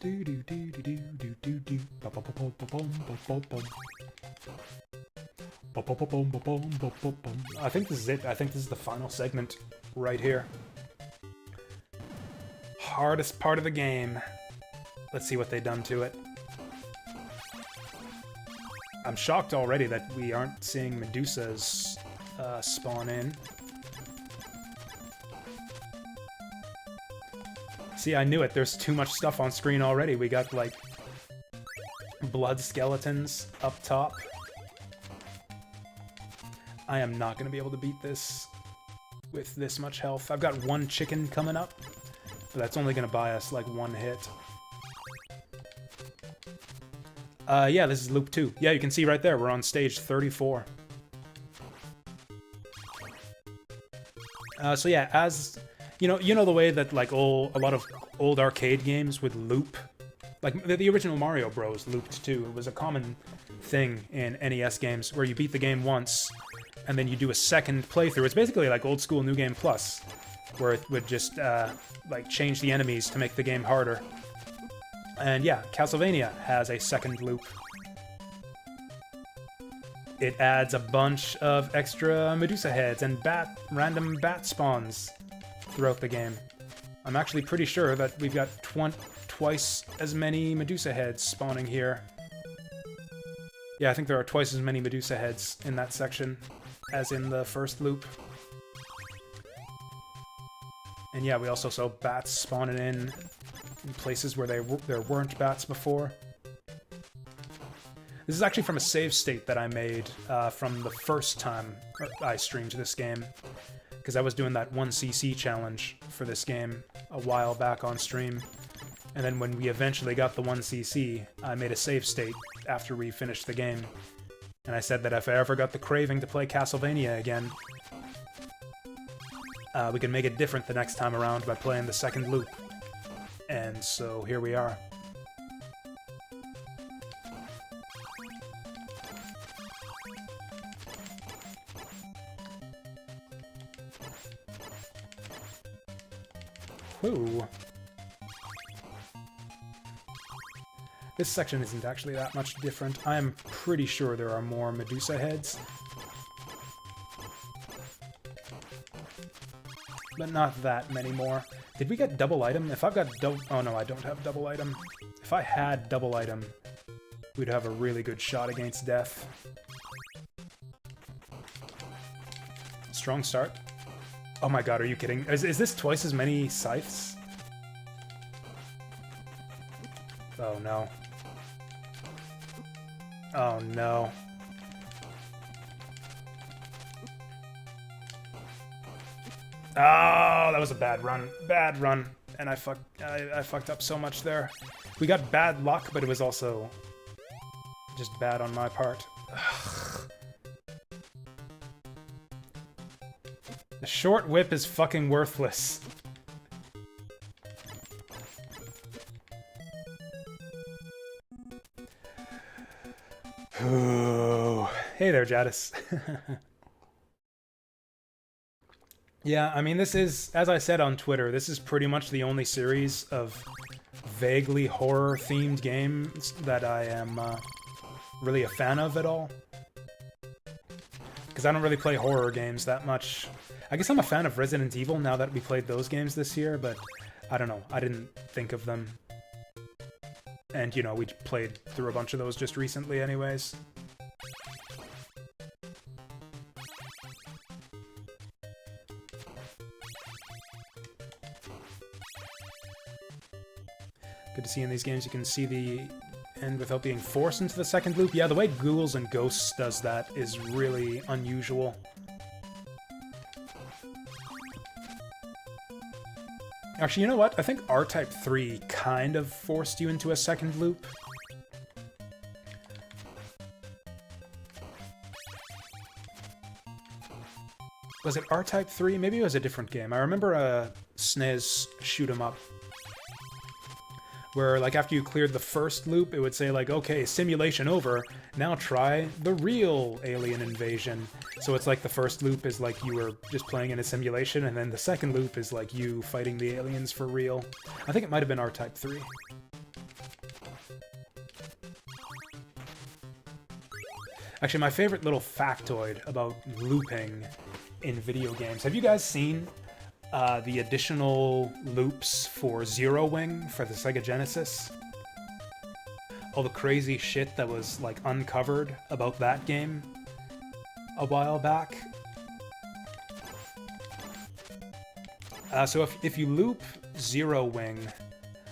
Do do do do do do do. I think this is it. I think this is the final segment right here. Hardest part of the game. Let's see what they've done to it. I'm shocked already that we aren't seeing Medusas spawn in. See, I knew it. There's too much stuff on screen already. We got, like, blood skeletons up top. I am not going to be able to beat this with this much health. I've got one chicken coming up, but that's only going to buy us, like, one hit. Yeah, this is loop 2. Yeah, you can see right there, we're on stage 34. So yeah, as... You know the way that, like, a lot of old arcade games would loop? Like, the original Mario Bros. Looped, too. It was a common thing in NES games, where you beat the game once, and then you do a second playthrough. It's basically like old school New Game Plus, where it would just, like, change the enemies to make the game harder. And yeah, Castlevania has a second loop. It adds a bunch of extra Medusa heads and random bat spawns throughout the game. I'm actually pretty sure that we've got twice as many Medusa heads spawning here. Yeah, I think there are twice as many Medusa heads in that section as in the first loop. And yeah, we also saw bats spawning in places where there weren't bats before. This is actually from a save state that I made from the first time I streamed this game. because I was doing that 1cc challenge for this game a while back on stream. And then when we eventually got the 1cc, I made a save state after we finished the game. And I said that if I ever got the craving to play Castlevania again, we can make it different the next time around by playing the second loop. And so here we are. Whew. This section isn't actually that much different. I am pretty sure there are more Medusa heads. But not that many more. Did we get double item? If I've got double... Oh no, I don't have double item. If I had double item, we'd have a really good shot against death. Strong start. Oh my god, are you kidding? Is this twice as many scythes? Oh no. Oh no. Oh, that was a bad run. Bad run. And I fucked up so much there. We got bad luck, but it was also just bad on my part. Ugh. The short whip is fucking worthless. Hey there, Jadis. Yeah, I mean, this is, as I said on Twitter, this is pretty much the only series of vaguely horror-themed games that I am really a fan of at all. Because I don't really play horror games that much. I guess I'm a fan of Resident Evil now that we played those games this year, but I don't know, I didn't think of them. And, you know, we played through a bunch of those just recently anyways. Good to see in these games you can see the end without being forced into the second loop. Yeah, the way Ghouls and Ghosts does that is really unusual. Actually, you know what? I think R-Type 3 kind of forced you into a second loop. Was it R-Type 3? Maybe it was a different game. I remember a SNES shoot 'em up, where, like, after you cleared the first loop, it would say, like, okay, simulation over, now try the real alien invasion. So it's like the first loop is like you were just playing in a simulation, and then the second loop is like you fighting the aliens for real. I think it might have been R-Type 3. Actually, my favorite little factoid about looping in video games. Have you guys seen the additional loops for Zero Wing for the Sega Genesis? All the crazy shit that was, like, uncovered about that game a while back. So if you loop Zero Wing,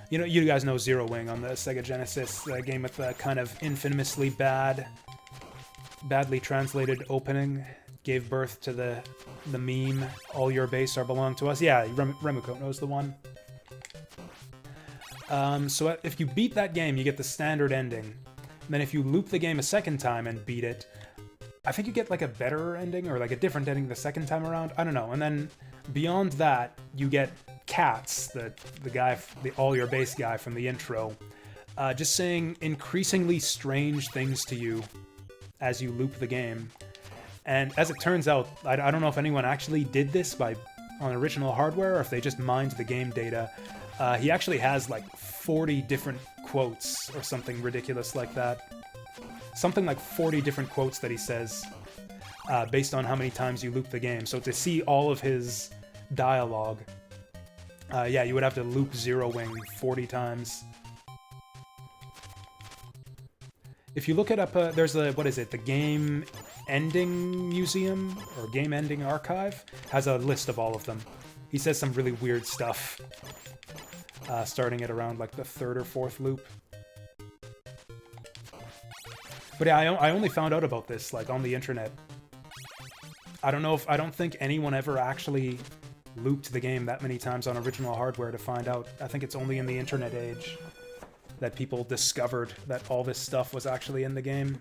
you know, you guys know Zero Wing on the Sega Genesis, the game with the kind of infamously badly translated opening, gave birth to the meme, all your base are belong to us. Yeah, Remuko knows the one. So if you beat that game, you get the standard ending. And then if you loop the game a second time and beat it, I think you get like a better ending, or like a different ending the second time around. I don't know. And then beyond that, you get Cats, the guy, the all your base guy from the intro, just saying increasingly strange things to you as you loop the game. And as it turns out, I don't know if anyone actually did this on original hardware, or if they just mined the game data. He actually has like 40 different quotes or something ridiculous like that. Something like 40 different quotes that he says based on how many times you loop the game. So to see all of his dialogue, yeah, you would have to loop Zero Wing 40 times. If you look it up, there's a, what is it, the Game Ending Museum, or Game Ending Archive, has a list of all of them. He says some really weird stuff, starting at around like the third or fourth loop. But yeah, I only found out about this like on the internet I don't think anyone ever actually looped the game that many times on original hardware to find out. I think it's only in the internet age that people discovered that all this stuff was actually in the game.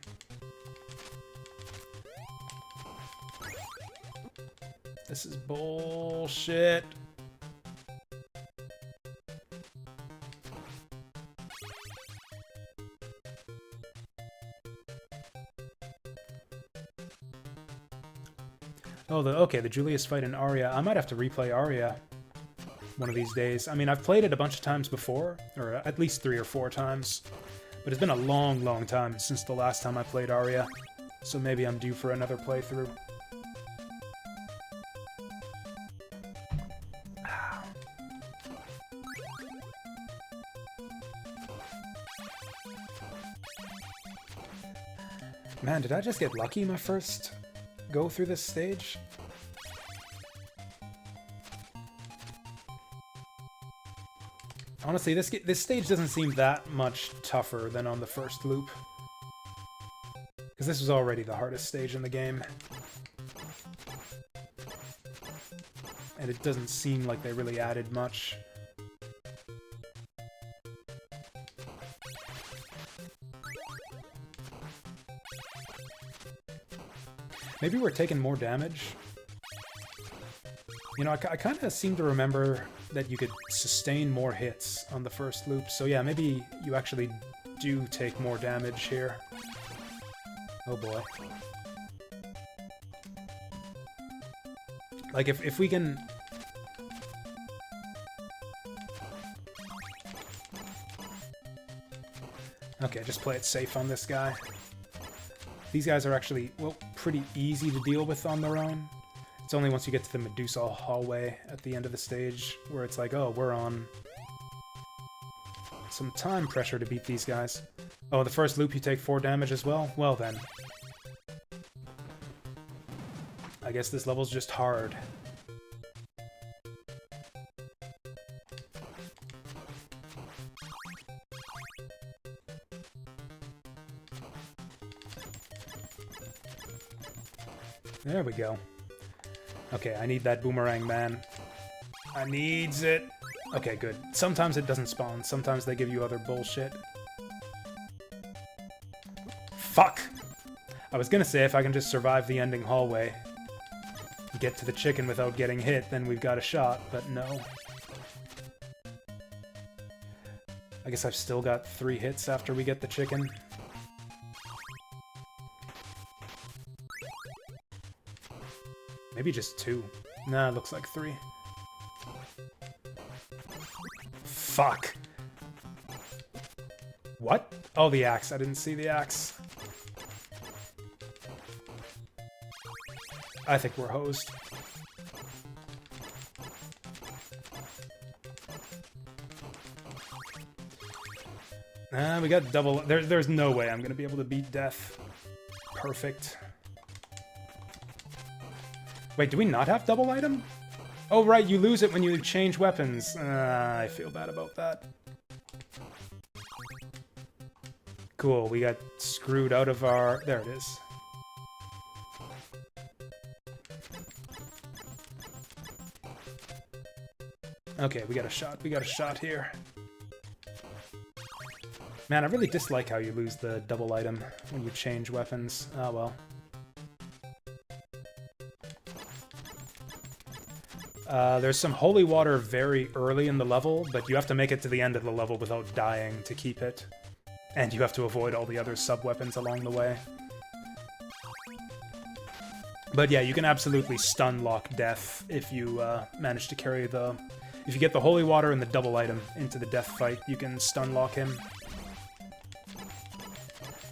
This is bullshit. Oh, the Julius fight in Aria. I might have to replay Aria one of these days. I mean, I've played it a bunch of times before, or at least 3 or 4 times, but it's been a long, long time since the last time I played Aria, so maybe I'm due for another playthrough. Man, did I just get lucky my first go through this stage? Honestly, this stage doesn't seem that much tougher than on the first loop. Because this was already the hardest stage in the game. And it doesn't seem like they really added much. Maybe we're taking more damage. You know, I kind of seem to remember that you could sustain more hits on the first loop. So yeah, maybe you actually do take more damage here. Oh boy. Like, if we can... Okay, just play it safe on this guy. These guys are actually, well, pretty easy to deal with on their own. It's only once you get to the Medusa hallway at the end of the stage where it's like, oh, we're on some time pressure to beat these guys. Oh, the first loop you take 4 damage as well? Well then. I guess this level's just hard. There we go. Okay, I need that boomerang, man. I needs it. Okay, good. Sometimes it doesn't spawn. Sometimes they give you other bullshit. Fuck! I was gonna say if I can just survive the ending hallway, get to the chicken without getting hit, then we've got a shot, but no. I guess I've still got 3 hits after we get the chicken. Maybe just 2. Nah, looks like 3. Fuck. What? Oh, the axe. I didn't see the axe. I think we're hosed. We got double... There's no way I'm gonna be able to beat death. Perfect. Wait, do we not have double item? Oh, right, you lose it when you change weapons. I feel bad about that. Cool, we got screwed out of our... There it is. Okay, we got a shot. We got a shot here. Man, I really dislike how you lose the double item when you change weapons. Oh, well. There's some holy water very early in the level, but you have to make it to the end of the level without dying to keep it. And you have to avoid all the other sub-weapons along the way. But yeah, you can absolutely stun lock death if you manage to carry the... If you get the holy water and the double item into the death fight, you can stun lock him.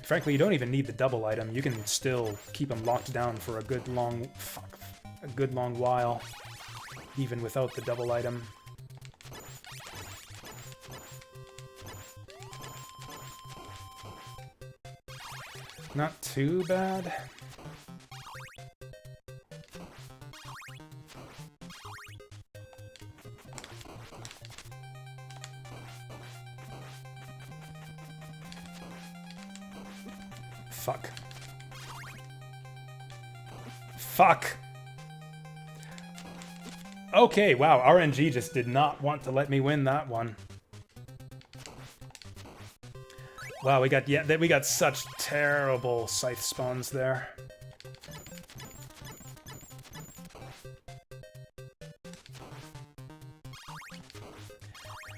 Frankly, you don't even need the double item. You can still keep him locked down for a good long... Fuck. A good long while. Even without the double item. Not too bad. Fuck. Fuck! Okay, wow, RNG just did not want to let me win that one. Wow, we got such terrible scythe spawns there.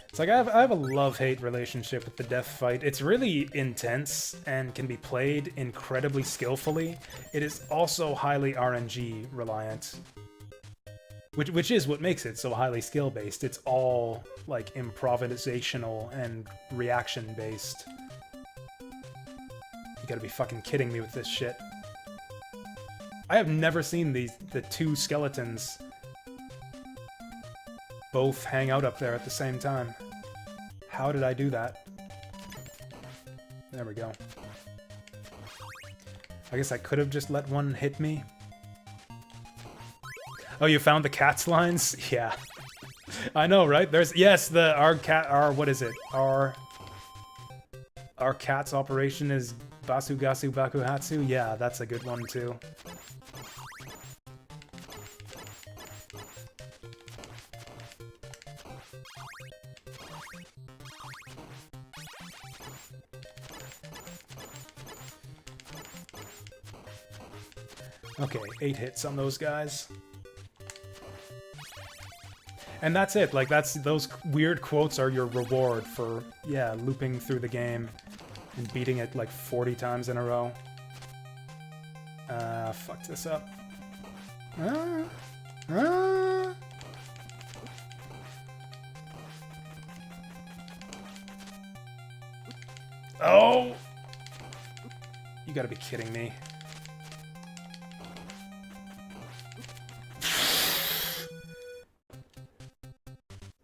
It's like I have a love-hate relationship with the death fight. It's really intense and can be played incredibly skillfully. It is also highly RNG reliant. Which is what makes it so highly skill-based. It's all, like, improvisational and reaction-based. You gotta be fucking kidding me with this shit. I have never seen the two skeletons both hang out up there at the same time. How did I do that? There we go. I guess I could have just let one hit me. Oh, you found the cat's lines? Yeah. I know, right? There's, yes, what is it? Our cat's operation is Basugasu Bakuhatsu? Yeah, that's a good one, too. Okay, 8 hits on those guys. And that's it, like, those weird quotes are your reward for, yeah, looping through the game and beating it, like, 40 times in a row. Fuck this up. Oh! You gotta be kidding me.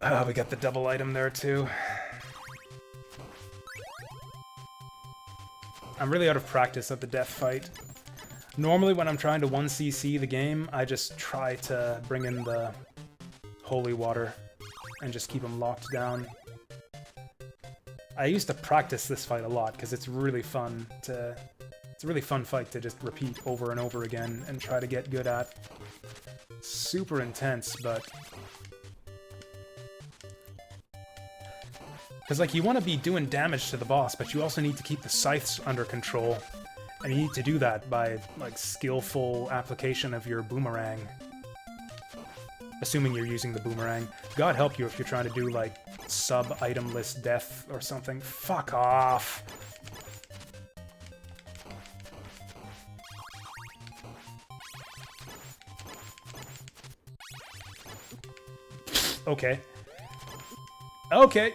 Oh, we got the double item there, too. I'm really out of practice at the death fight. Normally, when I'm trying to 1cc the game, I just try to bring in the holy water and just keep them locked down. I used to practice this fight a lot, because it's really fun to... It's a really fun fight to just repeat over and over again and try to get good at. Super intense, but... Because, like, you want to be doing damage to the boss, but you also need to keep the scythes under control. And you need to do that by, like, skillful application of your boomerang. Assuming you're using the boomerang. God help you if you're trying to do, like, sub-itemless death or something. Fuck off! Okay. Okay!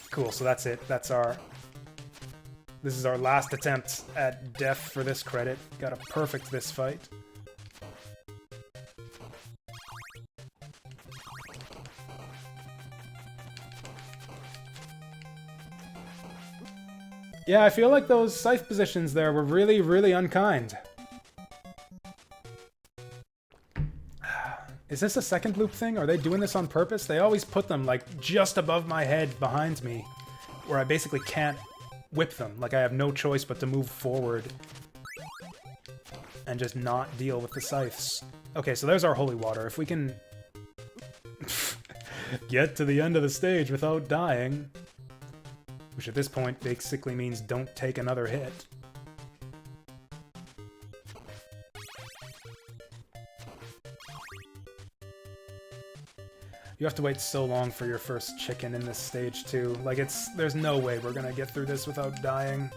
Cool, so that's it. This is our last attempt at death for this credit. Gotta perfect this fight. Yeah, I feel like those scythe positions there were really, really unkind. Is this a second loop thing? Are they doing this on purpose? They always put them, like, just above my head behind me, where I basically can't whip them. Like, I have no choice but to move forward and just not deal with the scythes. Okay, so there's our holy water. If we can get to the end of the stage without dying, which at this point basically means don't take another hit. You have to wait so long for your first chicken in this stage, too. Like, there's no way we're gonna get through this without dying.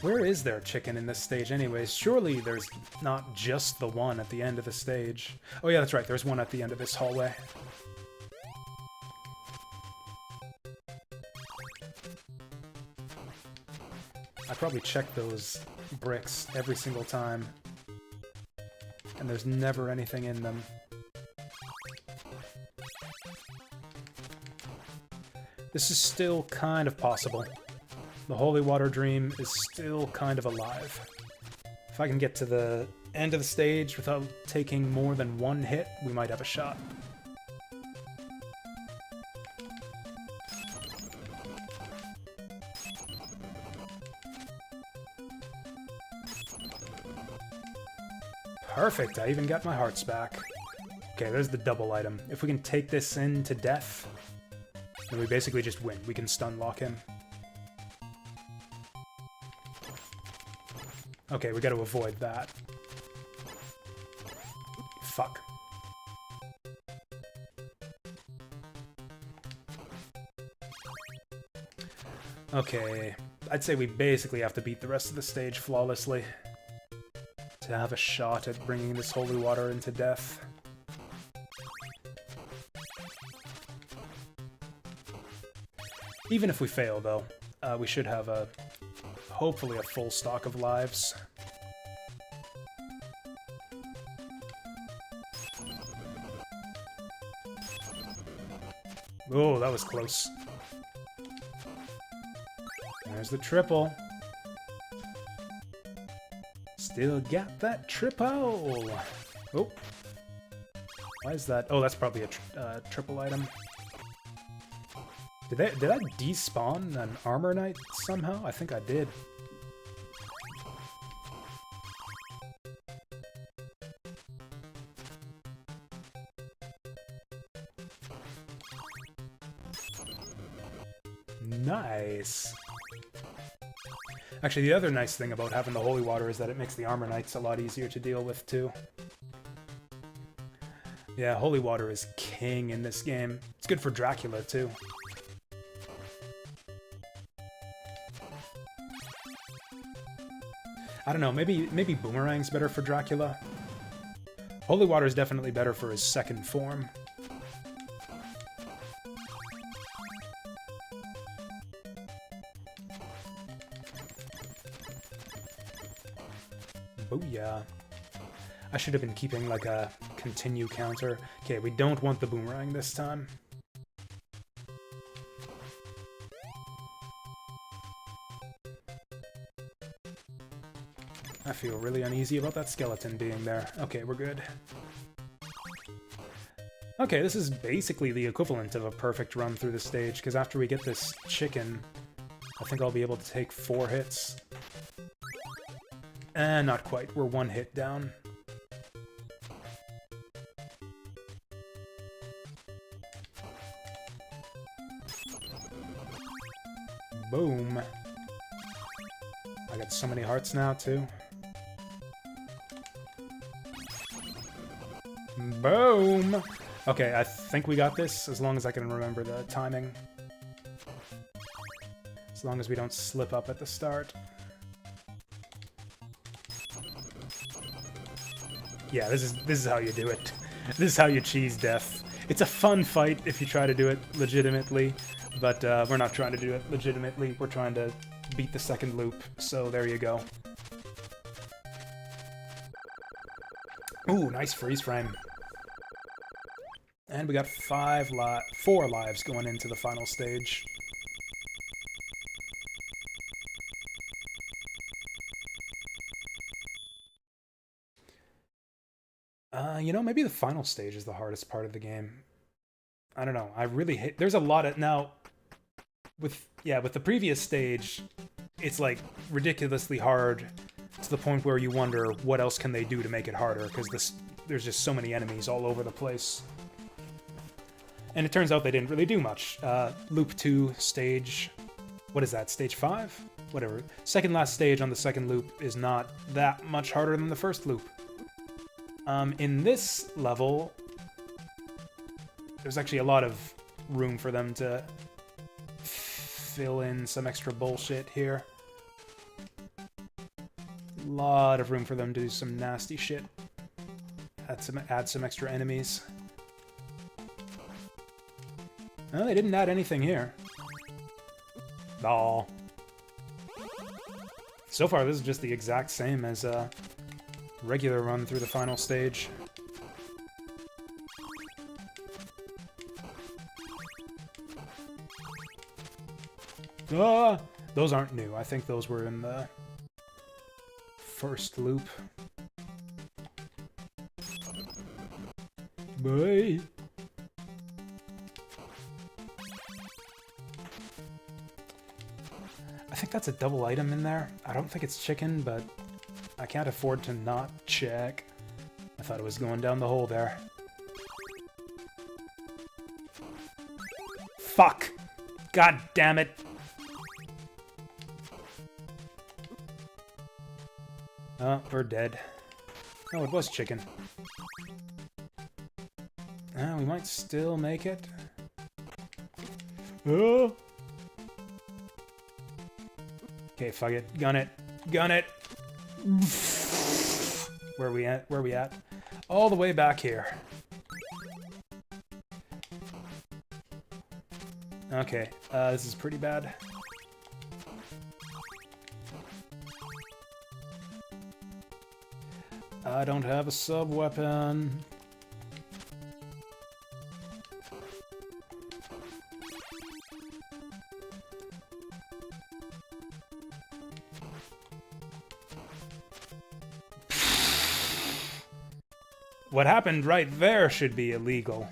Where is there chicken in this stage anyways? Surely there's not just the one at the end of the stage. Oh yeah, that's right, there's one at the end of this hallway. I probably check those bricks every single time, and there's never anything in them. This is still kind of possible. The Holy Water Dream is still kind of alive. If I can get to the end of the stage without taking more than one hit, we might have a shot. Perfect, I even got my hearts back. Okay, there's the double item. If we can take this in to death, then we basically just win. We can stun lock him. Okay, we gotta avoid that. Fuck. Okay, I'd say we basically have to beat the rest of the stage flawlessly to have a shot at bringing this holy water into death. Even if we fail, though, we should have hopefully a full stock of lives. Oh, that was close. There's the triple. Still got that triple. Oh. Why is that? Oh, that's probably a triple item. Did I despawn an armor knight somehow? I think I did. Nice. Actually, the other nice thing about having the holy water is that it makes the armor knights a lot easier to deal with, too. Yeah, holy water is king in this game. It's good for Dracula, too. I don't know, maybe Boomerang's better for Dracula. Holy water is definitely better for his second form. Booyah. I should have been keeping like a continue counter. Okay, we don't want the boomerang this time. I feel really uneasy about that skeleton being there. Okay, we're good. Okay, this is basically the equivalent of a perfect run through the stage, because after we get this chicken, I think I'll be able to take 4 hits. Not quite. We're 1 hit down. Boom. I got so many hearts now, too. Boom! Okay, I think we got this, as long as I can remember the timing. As long as we don't slip up at the start. Yeah, this is how you do it. This is how you cheese death. It's a fun fight if you try to do it legitimately, but we're not trying to do it legitimately. We're trying to beat the second loop, so there you go. Ooh, nice freeze frame. And we got 4 lives going into the final stage. You know, maybe the final stage is the hardest part of the game. I don't know. I really hate... There's a lot of... Now, with the previous stage, it's like ridiculously hard to the point where you wonder what else can they do to make it harder, because there's just so many enemies all over the place. And it turns out they didn't really do much. Loop 2 stage... What is that? Stage 5? Whatever. Second last stage on the second loop is not that much harder than the first loop. In this level, there's actually a lot of room for them to fill in some extra bullshit here. A lot of room for them to do some nasty shit. Add some extra enemies. No, they didn't add anything here. Aw. So far, this is just the exact same as regular run through the final stage. Ah! Those aren't new. I think those were in the first loop. Bye! I think that's a double item in there. I don't think it's chicken, but I can't afford to not check. I thought it was going down the hole there. Fuck! God damn it! Oh, we're dead. Oh, it was chicken. We might still make it. Oh! Okay, fuck it. Gun it. Gun it! Where we at? Where we at? All the way back here. Okay, this is pretty bad. I don't have a sub-weapon. What happened right there should be illegal.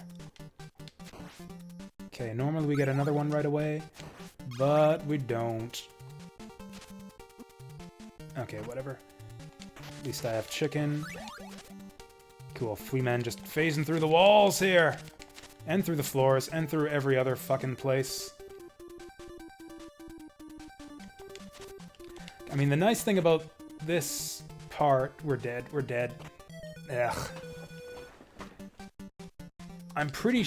Okay, normally we get another one right away, but we don't. Okay, whatever. At least I have chicken. Cool, Flea Man just phasing through the walls here! And through the floors, and through every other fucking place. I mean, the nice thing about this part... We're dead, we're dead. Ugh. I'm pretty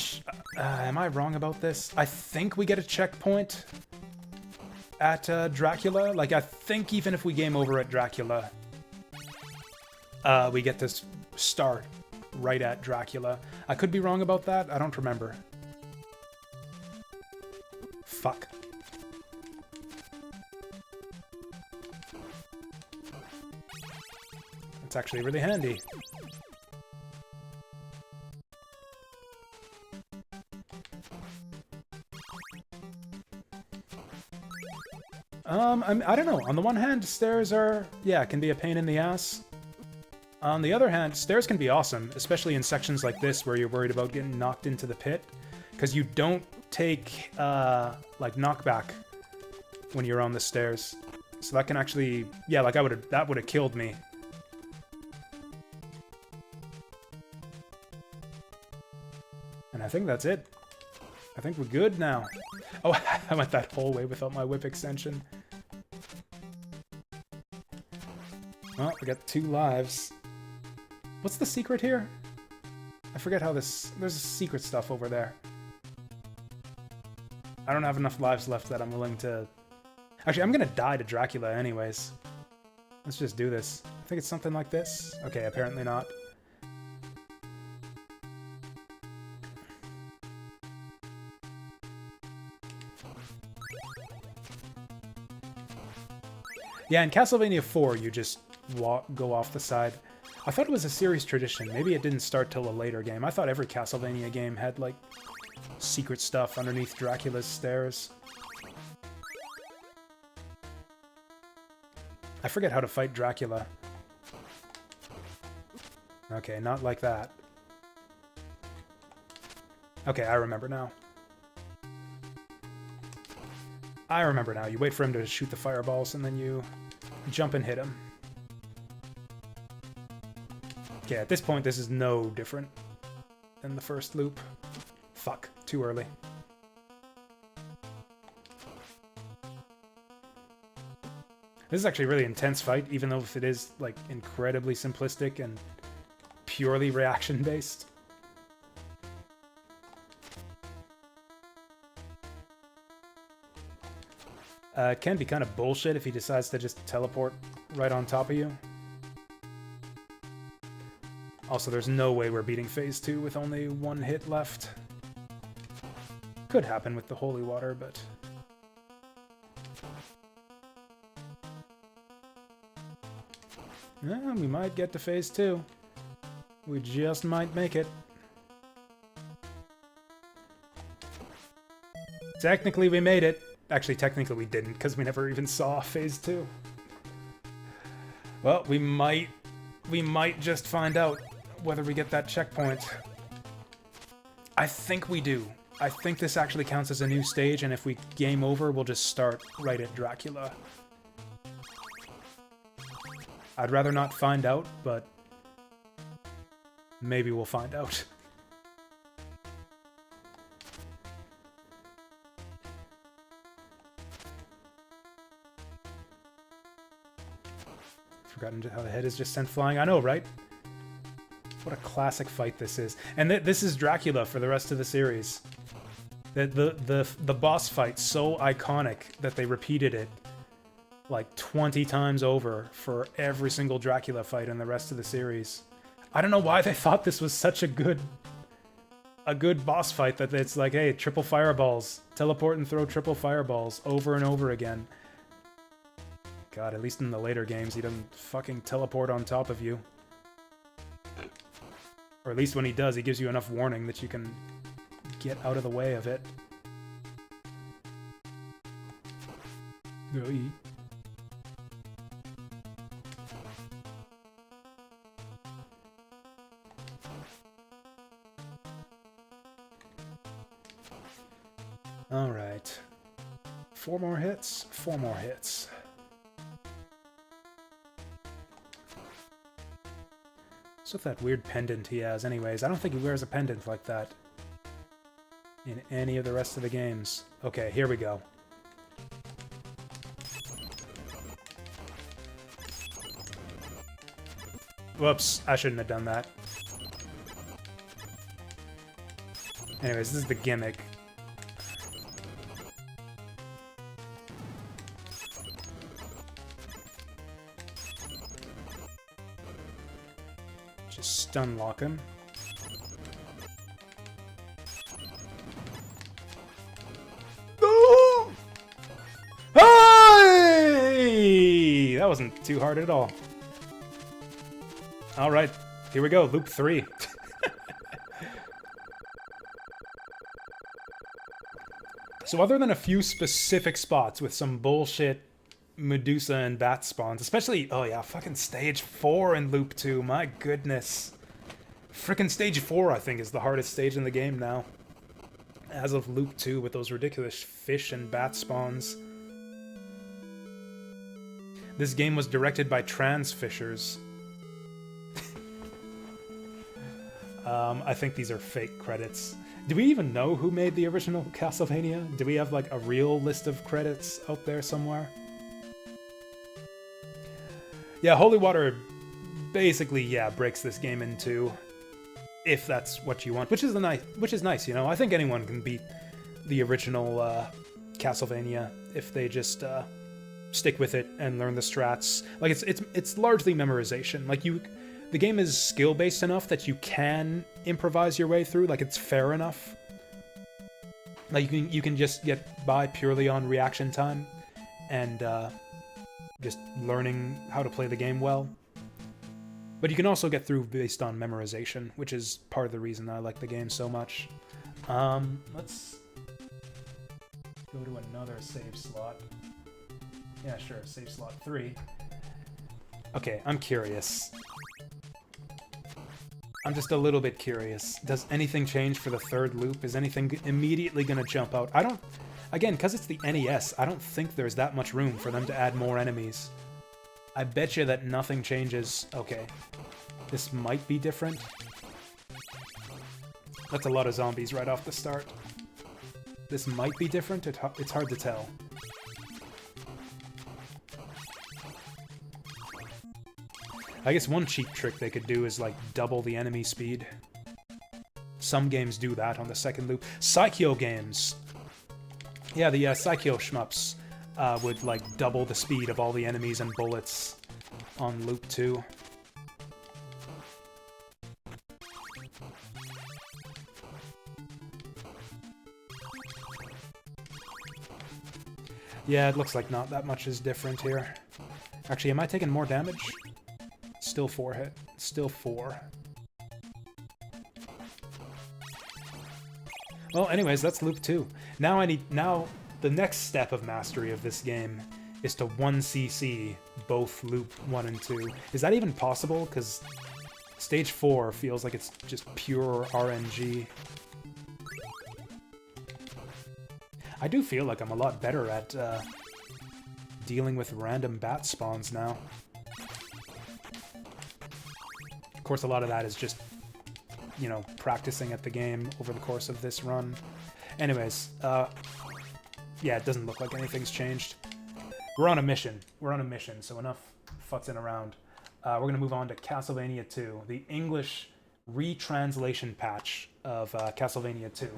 am I wrong about this? I think we get a checkpoint at Dracula. Like, I think even if we game over at Dracula, we get this start right at Dracula. I could be wrong about that. I don't remember. Fuck. It's actually really handy. I don't know. On the one hand, stairs are, yeah, can be a pain in the ass. On the other hand, stairs can be awesome, especially in sections like this where you're worried about getting knocked into the pit, because you don't take, like, knockback when you're on the stairs. So that can actually, yeah, like, that would have killed me. And I think that's it. I think we're good now. Oh, I went that whole way without my whip extension. Well, I got 2 lives. What's the secret here? I forget how this... There's secret stuff over there. I don't have enough lives left that I'm willing to... Actually, I'm gonna die to Dracula anyways. Let's just do this. I think it's something like this. Okay, apparently not. Yeah, in Castlevania 4, you just go off the side. I thought it was a series tradition. Maybe it didn't start till a later game. I thought every Castlevania game had, like, secret stuff underneath Dracula's stairs. I forget how to fight Dracula. Okay, not like that. Okay, I remember now. I remember now. You wait for him to shoot the fireballs, and then you jump and hit him. Okay, at this point, this is no different than the first loop. Fuck, too early. This is actually a really intense fight, even though if it is, like, incredibly simplistic and purely reaction-based. It can be kind of bullshit if he decides to just teleport right on top of you. Also, there's no way we're beating Phase 2 with only 1 hit left. Could happen with the holy water, but... Yeah, we might get to Phase 2. We just might make it. Technically, we made it. Actually, technically we didn't, because we never even saw Phase 2. Well, we might just find out whether we get that checkpoint. I think we do. I think this actually counts as a new stage, and if we game over, we'll just start right at Dracula. I'd rather not find out, but... Maybe we'll find out. Forgotten how the head is just sent flying. I know, right? What a classic fight this is. And this is Dracula for the rest of the series. The boss fight's so iconic that they repeated it like 20 times over for every single Dracula fight in the rest of the series. I don't know why they thought this was such a good boss fight that it's like, hey, triple fireballs. Teleport and throw triple fireballs over and over again. God, at least in the later games, he doesn't fucking teleport on top of you. Or at least when he does, he gives you enough warning that you can get out of the way of it. Alright. 4 more hits, 4 more hits. What's with that weird pendant he has anyways? I don't think he wears a pendant like that in any of the rest of the games. Okay, here we go. Whoops, I shouldn't have done that. Anyways, this is the gimmick. Just stun lock him. Hey! That wasn't too hard at all. Alright, here we go, loop 3. So other than a few specific spots with some bullshit Medusa and bat spawns, especially, oh yeah, fucking stage 4 in loop 2, my goodness. Frickin' stage 4, I think, is the hardest stage in the game now. As of loop 2 with those ridiculous fish and bat spawns. This game was directed by trans fishers. I think these are fake credits. Do we even know who made the original Castlevania? Do we have, like, a real list of credits out there somewhere? Yeah, Holy Water basically, yeah, breaks this game in two, if that's what you want, which is nice, you know? I think anyone can beat the original Castlevania if they just stick with it and learn the strats. Like, it's largely memorization. Like, the game is skill-based enough that you can improvise your way through, like, it's fair enough. Like, you can just get by purely on reaction time, and just learning how to play the game well. But you can also get through based on memorization, which is part of the reason I like the game so much. Let's go to another save slot. Yeah, sure, save slot 3. Okay, I'm curious. I'm just a little bit curious. Does anything change for the third loop? Is anything immediately gonna jump out? I don't... Again, because it's the NES, I don't think there's that much room for them to add more enemies. I bet you that nothing changes. Okay. This might be different. That's a lot of zombies right off the start. This might be different. It's hard to tell. I guess one cheap trick they could do is, like, double the enemy speed. Some games do that on the second loop. Psycho games! Yeah, the Psycho shmups would, like, double the speed of all the enemies and bullets on loop 2. Yeah, it looks like not that much is different here. Actually, am I taking more damage? Still 4 hit. Still 4. Well, anyways, that's loop 2. Now the next step of mastery of this game is to 1cc both loop 1 and 2. Is that even possible? Because stage 4 feels like it's just pure RNG. I do feel like I'm a lot better at dealing with random bat spawns now. Of course, a lot of that is just you know, practicing at the game over the course of this run. Anyways, yeah, it doesn't look like anything's changed. We're on a mission. We're on a mission, so enough futzing around. We're going to move on to Castlevania 2, the English retranslation patch of Castlevania 2.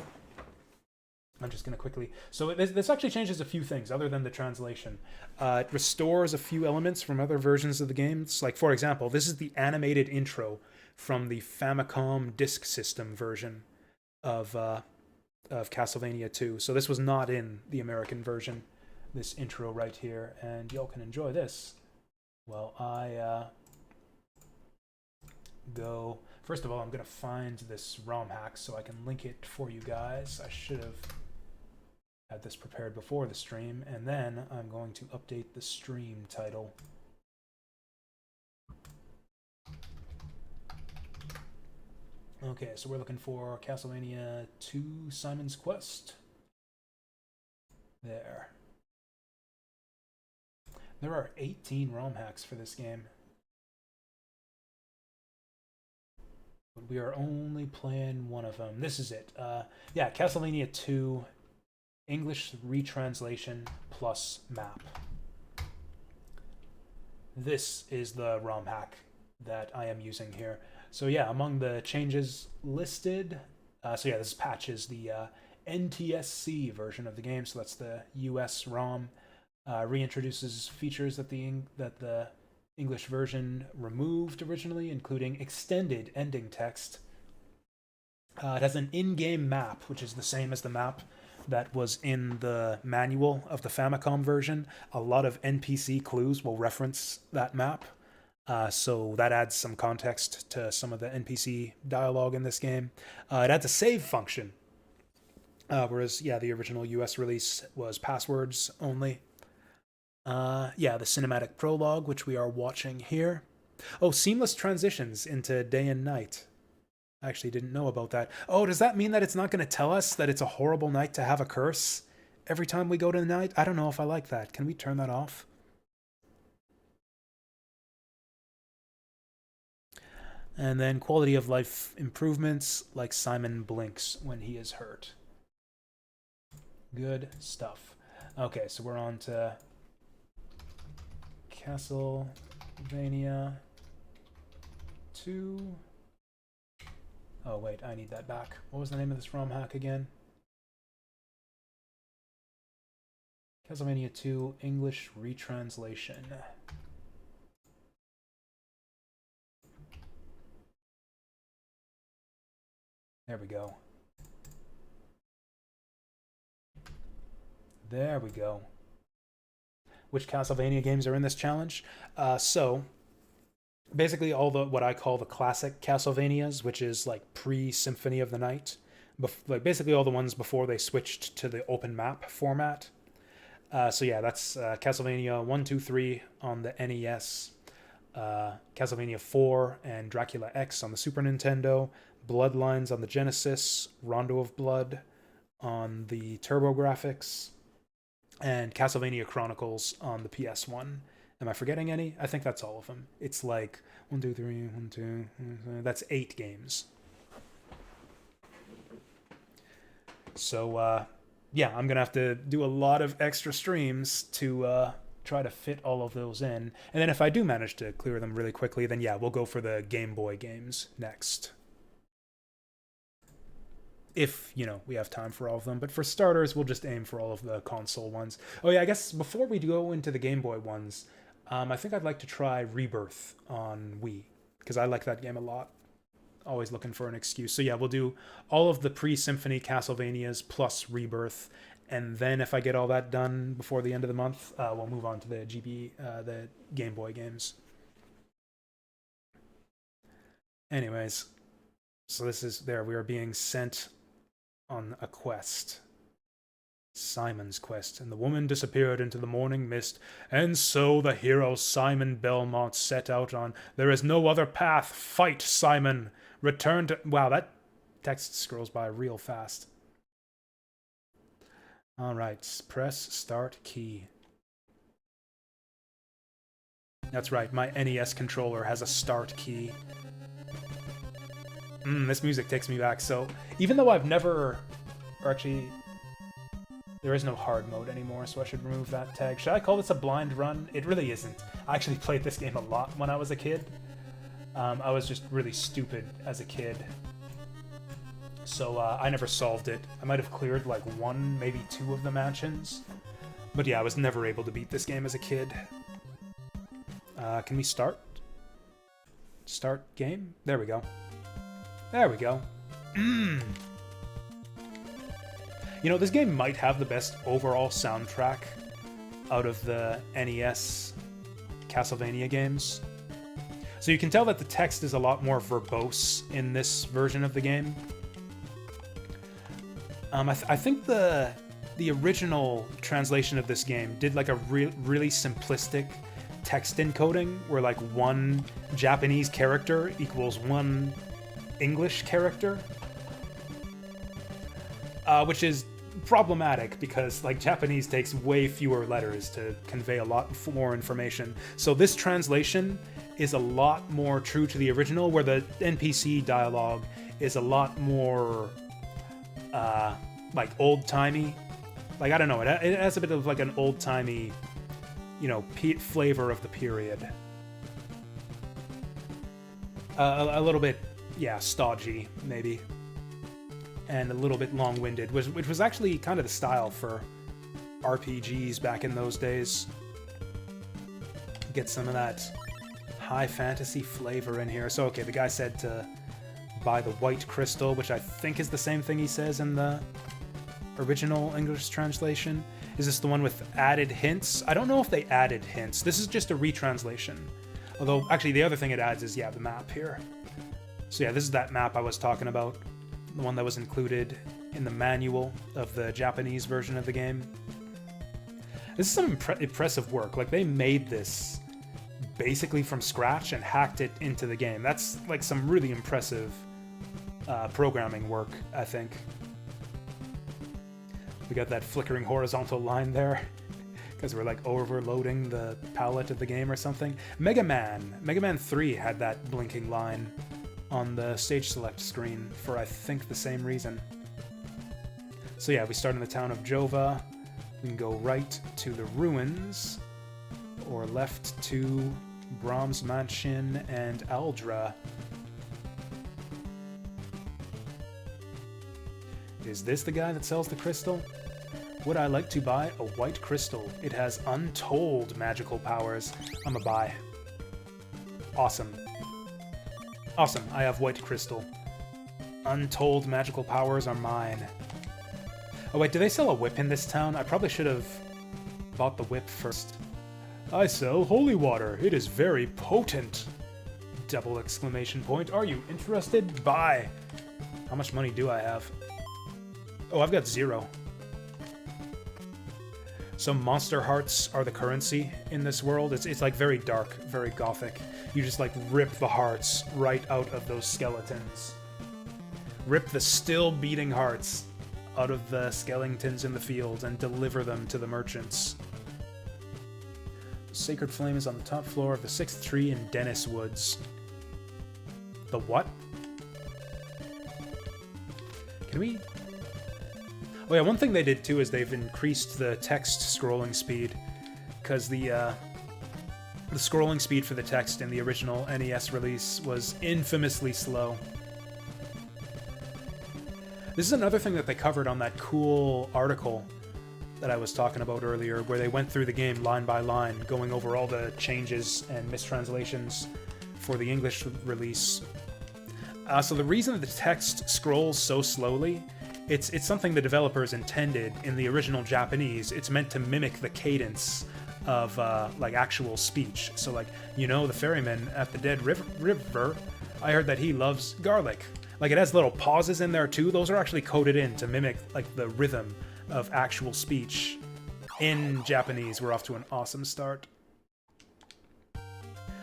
I'm just going to quickly... So this actually changes a few things other than the translation. It restores a few elements from other versions of the games. Like, for example, this is the animated intro from the Famicom Disk System version of Castlevania 2. So this was not in the American version, this intro right here. And y'all can enjoy this while I go... First of all, I'm going to find this ROM hack so I can link it for you guys. I should have had this prepared before the stream. And then I'm going to update the stream title. Okay, so we're looking for Castlevania 2 Simon's Quest. There. There are 18 ROM hacks for this game. But we are only playing one of them. This is it. Yeah, Castlevania 2 English retranslation plus map. This is the ROM hack that I am using here. So yeah, among the changes listed, so yeah, this patch is the NTSC version of the game, so that's the US ROM. Reintroduces features that the English version removed originally, including extended ending text. It has an in-game map, which is the same as the map that was in the manual of the Famicom version. A lot of NPC clues will reference that map. So that adds some context to some of the NPC dialogue in this game. It adds a save function, whereas, yeah, the original US release was passwords only. Yeah, the cinematic prologue, which we are watching here. Oh, seamless transitions into day and night. I actually didn't know about that. Oh, does that mean that it's not going to tell us that it's a horrible night to have a curse every time we go to the night? I don't know if I like that. Can we turn that off? And then quality of life improvements, like Simon blinks when he is hurt. Good stuff. Okay, so we're on to Castlevania 2. Oh, wait, I need that back. What was the name of this ROM hack again? Castlevania 2 English retranslation. There we go. There we go. Which Castlevania games are in this challenge? So, basically all the what I call the classic Castlevanias, which is like pre-Symphony of the Night. Like basically all the ones before they switched to the open map format. So yeah, that's Castlevania 1, 2, 3 on the NES. Castlevania 4 and Dracula X on the Super Nintendo. Bloodlines on the Genesis, Rondo of Blood on the TurboGrafx, and Castlevania Chronicles on the PS1. Am I forgetting any? I think that's all of them. It's like 1, 2, 3, 1, 2, that's 8 games. So, yeah, I'm going to have to do a lot of extra streams to try to fit all of those in. And then if I do manage to clear them really quickly, then yeah, we'll go for the Game Boy games next. If, you know, we have time for all of them. But for starters, we'll just aim for all of the console ones. Oh yeah, I guess before we go into the Game Boy ones, I think I'd like to try Rebirth on Wii, because I like that game a lot. Always looking for an excuse. So yeah, we'll do all of the pre-Symphony Castlevanias plus Rebirth, and then if I get all that done before the end of the month, we'll move on to the the Game Boy games. Anyways, so this is there. We are being sent on a quest. Simon's quest, and the woman disappeared into the morning mist, and so the hero Simon Belmont set out on. There is no other path. Fight, Simon. Return to... Wow, that text scrolls by real fast. Alright, press start key. That's right, my NES controller has a start key. This music takes me back. So even though I've never, or actually, there is no hard mode anymore, so I should remove that tag. Should I call this a blind run? It really isn't. I actually played this game a lot when I was a kid. I was just really stupid as a kid. So I never solved it. I might have cleared like 1, maybe 2 of the mansions. But yeah, I was never able to beat this game as a kid. Can we start? Start game? There we go. There we go. You know, this game might have the best overall soundtrack out of the NES Castlevania games. So you can tell that the text is a lot more verbose in this version of the game. I think the original translation of this game did like a really simplistic text encoding where like 1 Japanese character equals 1 English character, which is problematic because like Japanese takes way fewer letters to convey a lot more information. So this translation is a lot more true to the original, where the NPC dialogue is a lot more like old-timey. Like, I don't know, it has a bit of like an old-timey, you know, flavor of the period. A little bit, yeah, stodgy, maybe. And a little bit long-winded, which was actually kind of the style for RPGs back in those days. Get some of that high fantasy flavor in here. So, okay, the guy said to buy the white crystal, which I think is the same thing he says in the original English translation. Is this the one with added hints? I don't know if they added hints. This is just a retranslation. Although, actually, the other thing it adds is, yeah, the map here. So yeah, this is that map I was talking about. The one that was included in the manual of the Japanese version of the game. This is some impressive work. Like, they made this basically from scratch and hacked it into the game. That's, like, some really impressive programming work, I think. We got that flickering horizontal line there because we're, like, overloading the palette of the game or something. Mega Man 3 had that blinking line on the stage select screen for, I think, the same reason. So yeah, we start in the town of Jova. We can go right to the ruins, or left to Brahms Mansion and Aldra. Is this the guy that sells the crystal? Would I like to buy a white crystal? It has untold magical powers. I'm a buy. Awesome. Awesome, I have white crystal. Untold magical powers are mine. Oh wait, do they sell a whip in this town? I probably should have bought the whip first. I sell holy water. It is very potent. Double exclamation point. Are you interested? Buy. How much money do I have? Oh, I've got 0. So monster hearts are the currency in this world. It's like very dark, very gothic. You just like rip the hearts right out of those skeletons. Rip the still beating hearts out of the skeletons in the field and deliver them to the merchants. Sacred Flame is on the top floor of the 6th tree in Dennis Woods. The what? Can we... Oh yeah, one thing they did too is they've increased the text scrolling speed, because the scrolling speed for the text in the original NES release was infamously slow. This is another thing that they covered on that cool article that I was talking about earlier, where they went through the game line by line, going over all the changes and mistranslations for the English release. So the reason that the text scrolls so slowly, it's something the developers intended in the original Japanese. It's meant to mimic the cadence of like actual speech. So like, you know, the ferryman at the dead river, I heard that he loves garlic. Like, it has little pauses in there too. Those are actually coded in to mimic like the rhythm of actual speech in Japanese. We're off to an awesome start.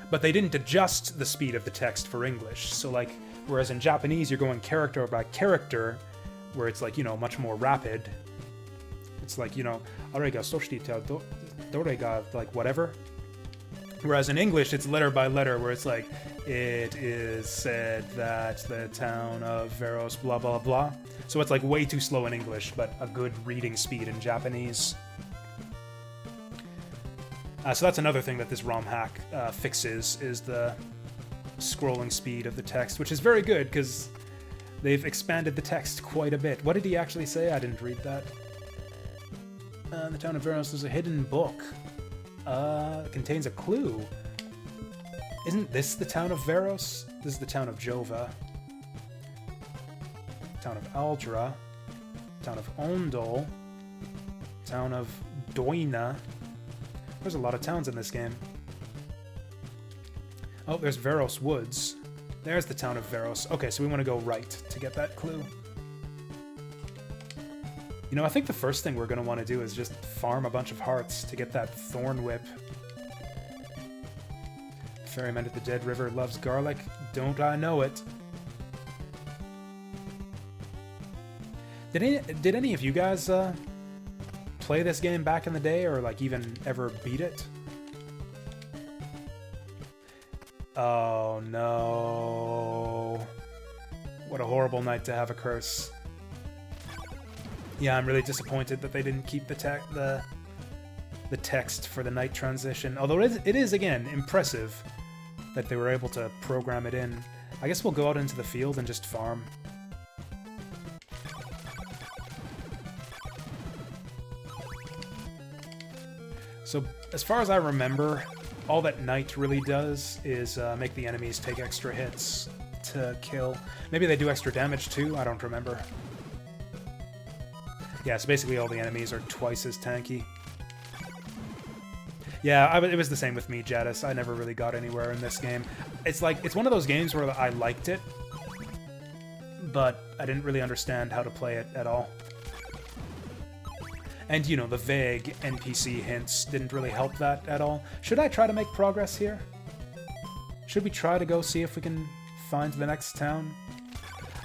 But they didn't adjust the speed of the text for English. So like, whereas in Japanese you're going character by character, where it's like, you know, much more rapid. It's like, you know, arega soshite dorega, like whatever. Whereas in English, it's letter by letter, where it's like, it is said that the town of Veros, blah, blah, blah. So it's like way too slow in English, but a good reading speed in Japanese. So that's another thing that this ROM hack fixes, is the scrolling speed of the text, which is very good, because they've expanded the text quite a bit. What did he actually say? I didn't read that. The town of Veros is a hidden book. Contains a clue. Isn't this the town of Veros? This is the town of Jova. Town of Aldra. Town of Ondol. Town of Doina. There's a lot of towns in this game. Oh, there's Veros Woods. There's the town of Veros. Okay, so we want to go right to get that clue. You know, I think the first thing we're going to want to do is just farm a bunch of hearts to get that Thorn Whip. Ferryman at the Dead River loves garlic. Don't I know it? Did any of you guys play this game back in the day, or like even ever beat it? Oh no. What a horrible night to have a curse. Yeah, I'm really disappointed that they didn't keep the text for the night transition. Although it is again impressive that they were able to program it in. I guess we'll go out into the field and just farm. So as far as I remember, all that night really does is make the enemies take extra hits to kill. Maybe they do extra damage too, I don't remember. Yeah, so basically all the enemies are twice as tanky. Yeah, it was the same with me, Jadis. I never really got anywhere in this game. It's like, it's one of those games where I liked it, but I didn't really understand how to play it at all. And, you know, the vague NPC hints didn't really help that at all. Should I try to make progress here? Should we try to go see if we can find the next town?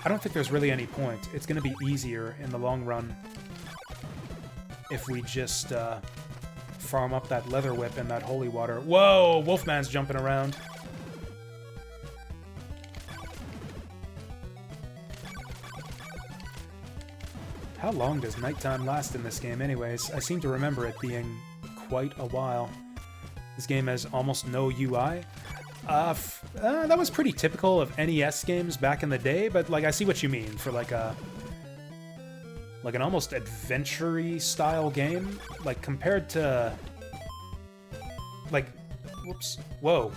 I don't think there's really any point. It's going to be easier in the long run if we just farm up that leather whip and that holy water. Whoa! Wolfman's jumping around. How long does nighttime last in this game anyways? I seem to remember it being quite a while. This game has almost no UI. That was pretty typical of NES games back in the day, but like I see what you mean for like an almost adventure-y style game, like compared to like, whoops, whoa,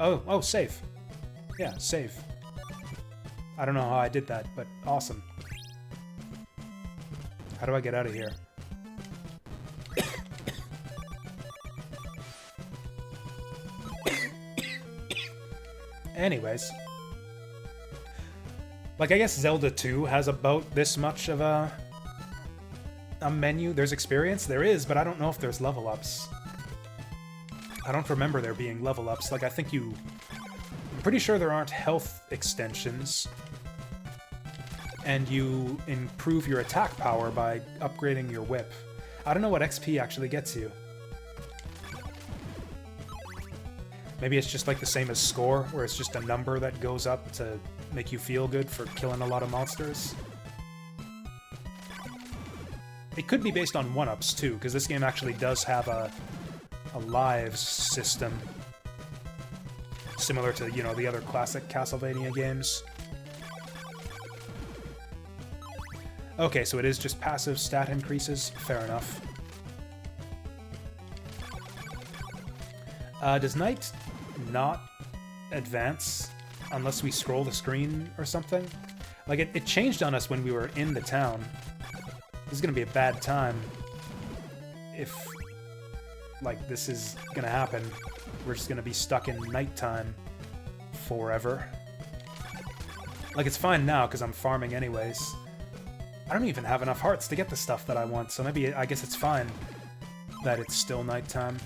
oh, save. Yeah, save. I don't know how I did that, but awesome. How do I get out of here? Anyways. Like, I guess Zelda 2 has about this much of a menu. There's experience? There is, but I don't know if there's level ups. I don't remember there being level ups. Like, I'm pretty sure there aren't health extensions. And you improve your attack power by upgrading your whip. I don't know what XP actually gets you. Maybe it's just like the same as score, where it's just a number that goes up to make you feel good for killing a lot of monsters. It could be based on 1-ups too, because this game actually does have a lives system. Similar to, you know, the other classic Castlevania games. Okay, so it is just passive stat increases. Fair enough. Does night not advance unless we scroll the screen or something? Like, it changed on us when we were in the town. This is gonna be a bad time if, like, this is gonna happen. We're just gonna be stuck in nighttime forever. Like, it's fine now, because I'm farming anyways. I don't even have enough hearts to get the stuff that I want, so maybe, I guess it's fine that it's still nighttime.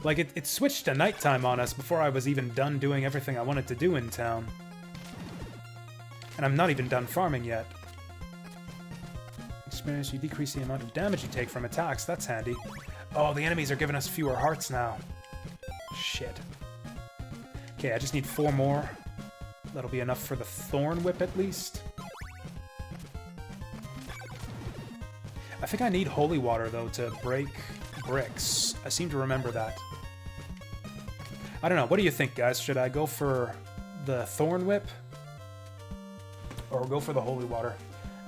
Like, it switched to nighttime on us before I was even done doing everything I wanted to do in town. And I'm not even done farming yet. It's experience, you decrease the amount of damage you take from attacks. That's handy. Oh, the enemies are giving us fewer hearts now. Shit. Okay, I just need 4 more. That'll be enough for the Thorn Whip at least. I think I need holy water, though, to break bricks. I seem to remember that. I don't know. What do you think, guys? Should I go for the Thorn Whip? Or go for the holy water?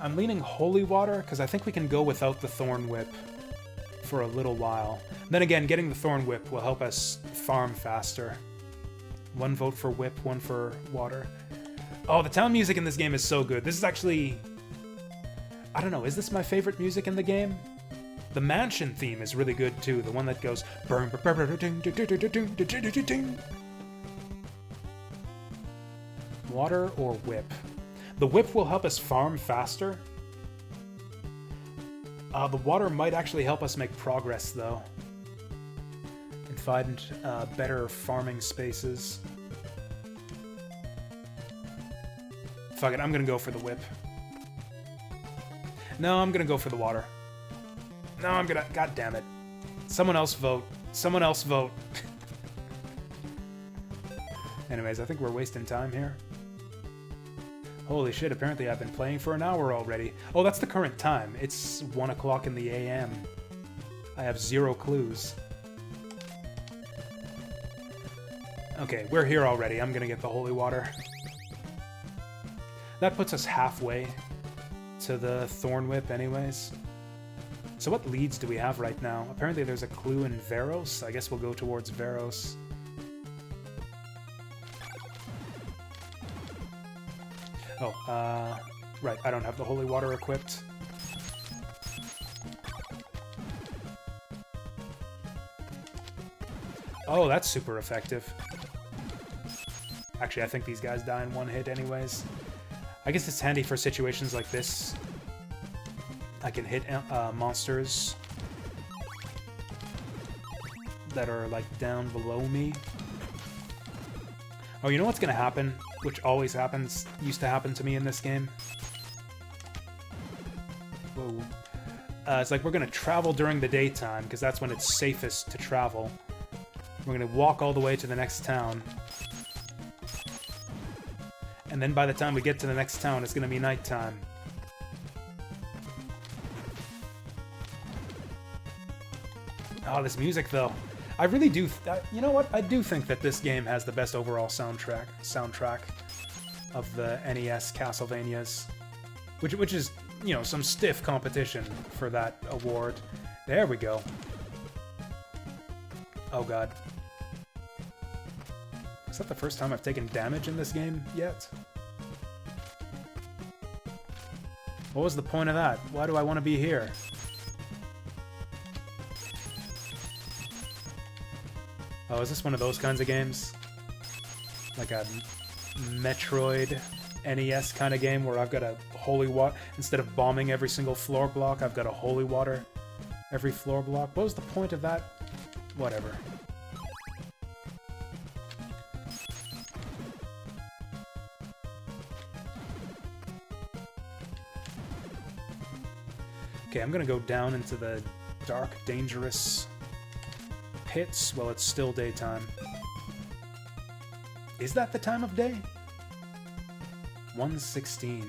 I'm leaning holy water, because I think we can go without the Thorn Whip for a little while. Then again, getting the Thorn Whip will help us farm faster. 1 vote for whip, 1 for water. Oh, the town music in this game is so good. This is actually... I don't know, is this my favorite music in the game? The mansion theme is really good too. The one that goes... Water or whip? The whip will help us farm faster. The water might actually help us make progress, though. And find better farming spaces. Fuck it, I'm gonna go for the whip. No, I'm gonna go for the water. No, I'm gonna... God damn it. Someone else vote. Someone else vote. Anyways, I think we're wasting time here. Holy shit, apparently I've been playing for an hour already. Oh, that's the current time. It's 1 o'clock in the AM. I have 0 clues. Okay, we're here already. I'm gonna get the holy water. That puts us halfway to the Thorn Whip anyways. So what leads do we have right now? Apparently there's a clue in Veros. I guess we'll go towards Veros. Oh, right, I don't have the holy water equipped. Oh, that's super effective. Actually, I think these guys die in 1 hit anyways. I guess it's handy for situations like this. I can hit monsters that are, like, down below me. Oh, you know what's gonna happen? Which always happens, used to happen to me in this game. Whoa. It's like we're gonna travel during the daytime, because that's when it's safest to travel. We're gonna walk all the way to the next town. And then by the time we get to the next town, it's gonna be nighttime. Oh, this music, though. I really do... you know what? I do think that this game has the best overall soundtrack of the NES Castlevanias. Which is, you know, some stiff competition for that award. There we go. Oh, God. Is that the first time I've taken damage in this game yet? What was the point of that? Why do I want to be here? Oh, is this one of those kinds of games? Like a Metroid NES kind of game where I've got a holy water... Instead of bombing every single floor block, I've got a holy water every floor block. What was the point of that? Whatever. Okay, I'm gonna go down into the dark, dangerous pits while it's still daytime. Is that the time of day? 1:16.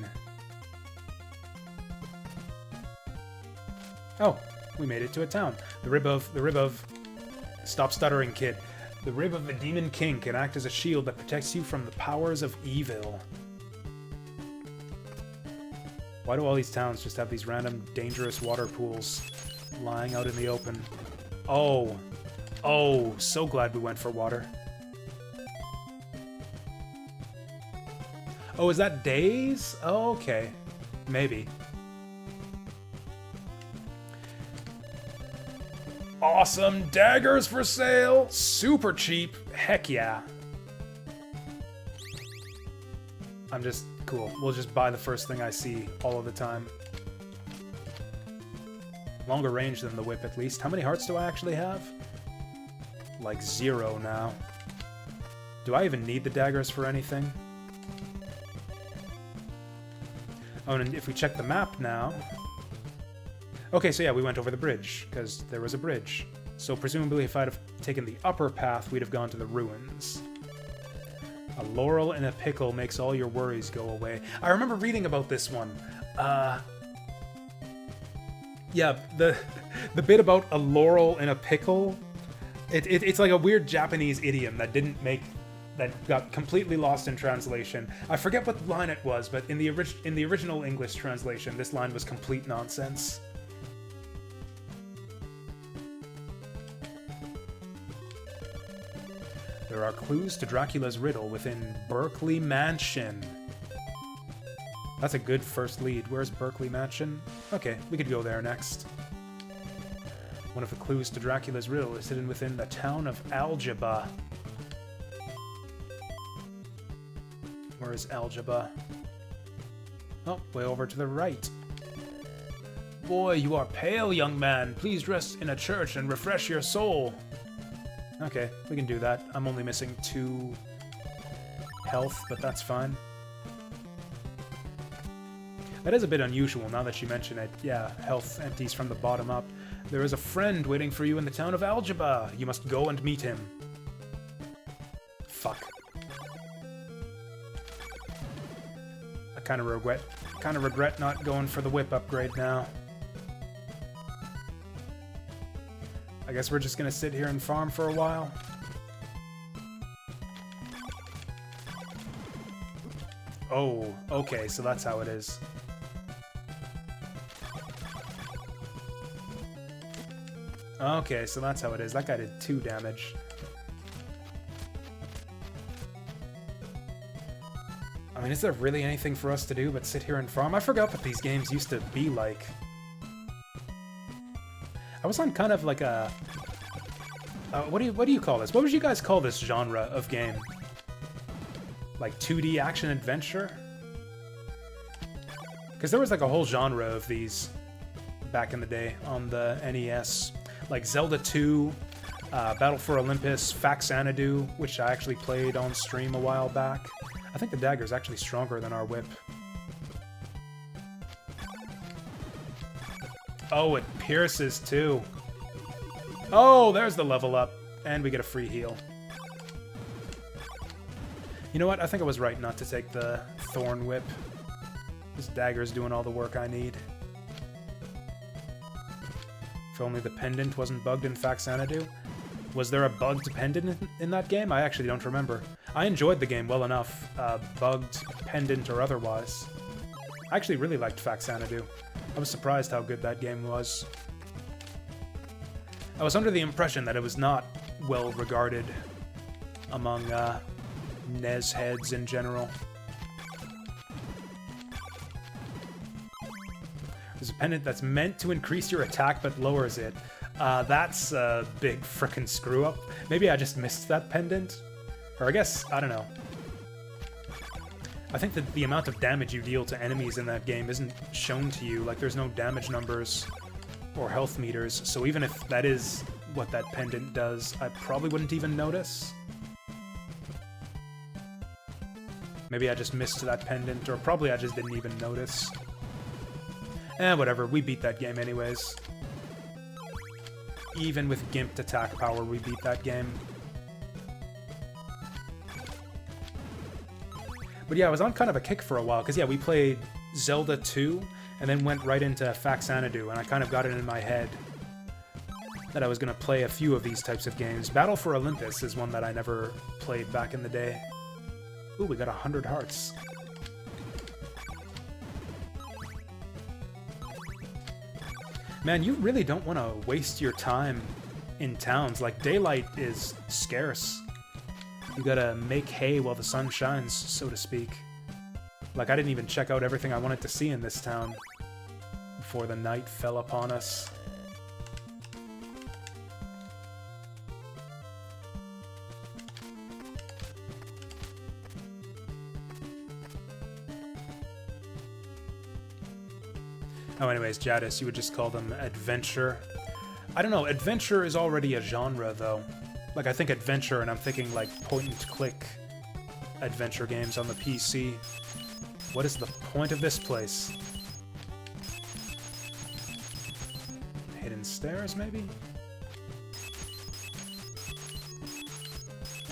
Oh, we made it to a town. The rib of... Stop stuttering, kid. The rib of the Demon King can act as a shield that protects you from the powers of evil. Why do all these towns just have these random dangerous water pools lying out in the open? Oh. Oh, so glad we went for water. Oh, is that days? Oh, okay. Maybe. Awesome daggers for sale! Super cheap! Heck yeah. I'm just... cool. We'll just buy the first thing I see all of the time. Longer range than the whip, at least. How many hearts do I actually have? Like 0 now. Do I even need the daggers for anything? Oh, and if we check the map now... Okay, so yeah, we went over the bridge, because there was a bridge. So presumably if I'd have taken the upper path, we'd have gone to the ruins. A laurel in a pickle makes all your worries go away. I remember reading about this one. Yeah, the bit about a laurel in a pickle, it's like a weird Japanese idiom that got completely lost in translation. I forget what line it was, but in the original English translation, this line was complete nonsense. There are clues to Dracula's riddle within Berkeley Mansion. That's a good first lead. Where's Berkeley Mansion? Okay, we could go there next. One of the clues to Dracula's riddle is hidden within the town of Aljaba. Where is Aljaba? Oh, way over to the right. Boy, you are pale, young man. Please rest in a church and refresh your soul. Okay, we can do that. I'm only missing 2 health, but that's fine. That is a bit unusual now that you mention it. Yeah, health empties from the bottom up. There is a friend waiting for you in the town of Aljaba. You must go and meet him. Fuck. I kind of regret not going for the whip upgrade now. I guess we're just gonna sit here and farm for a while. Oh, okay, so that's how it is. Okay, so that's how it is. That guy did 2 damage. I mean, is there really anything for us to do but sit here and farm? I forgot what these games used to be like. I was on kind of like a... what do you call this? What would you guys call this genre of game? Like 2D action adventure? Because there was like a whole genre of these back in the day on the NES. Like Zelda 2, Battle for Olympus, Faxanadu, which I actually played on stream a while back. I think the dagger's actually stronger than our whip. Oh, it pierces too. Oh, there's the level up. And we get a free heal. You know what? I think I was right not to take the Thorn Whip. This dagger's doing all the work I need. If only the pendant wasn't bugged in Faxanadu. Was there a bugged pendant in that game? I actually don't remember. I enjoyed the game well enough, bugged, pendant, or otherwise. I actually really liked Faxanadu. I was surprised how good that game was. I was under the impression that it was not well regarded among NES heads in general. There's a pendant that's meant to increase your attack but lowers it. That's a big frickin' screw up. Maybe I just missed that pendant? Or I guess, I don't know. I think that the amount of damage you deal to enemies in that game isn't shown to you. Like, there's no damage numbers or health meters, so even if that is what that pendant does, I probably wouldn't even notice. Maybe I just missed that pendant, or probably I just didn't even notice. Whatever, we beat that game anyways. Even with gimped attack power, we beat that game. But yeah, I was on kind of a kick for a while, because yeah, we played Zelda 2, and then went right into Faxanadu, and I kind of got it in my head that I was going to play a few of these types of games. Battle for Olympus is one that I never played back in the day. Ooh, we got 100 hearts. Man, you really don't want to waste your time in towns. Like, daylight is scarce. You gotta make hay while the sun shines, so to speak. Like, I didn't even check out everything I wanted to see in this town before the night fell upon us. Oh, anyways, Jadis, you would just call them adventure. I don't know, adventure is already a genre, though. Like, I think adventure, and I'm thinking, like, point-and-click adventure games on the PC. What is the point of this place? hidden stairs, maybe?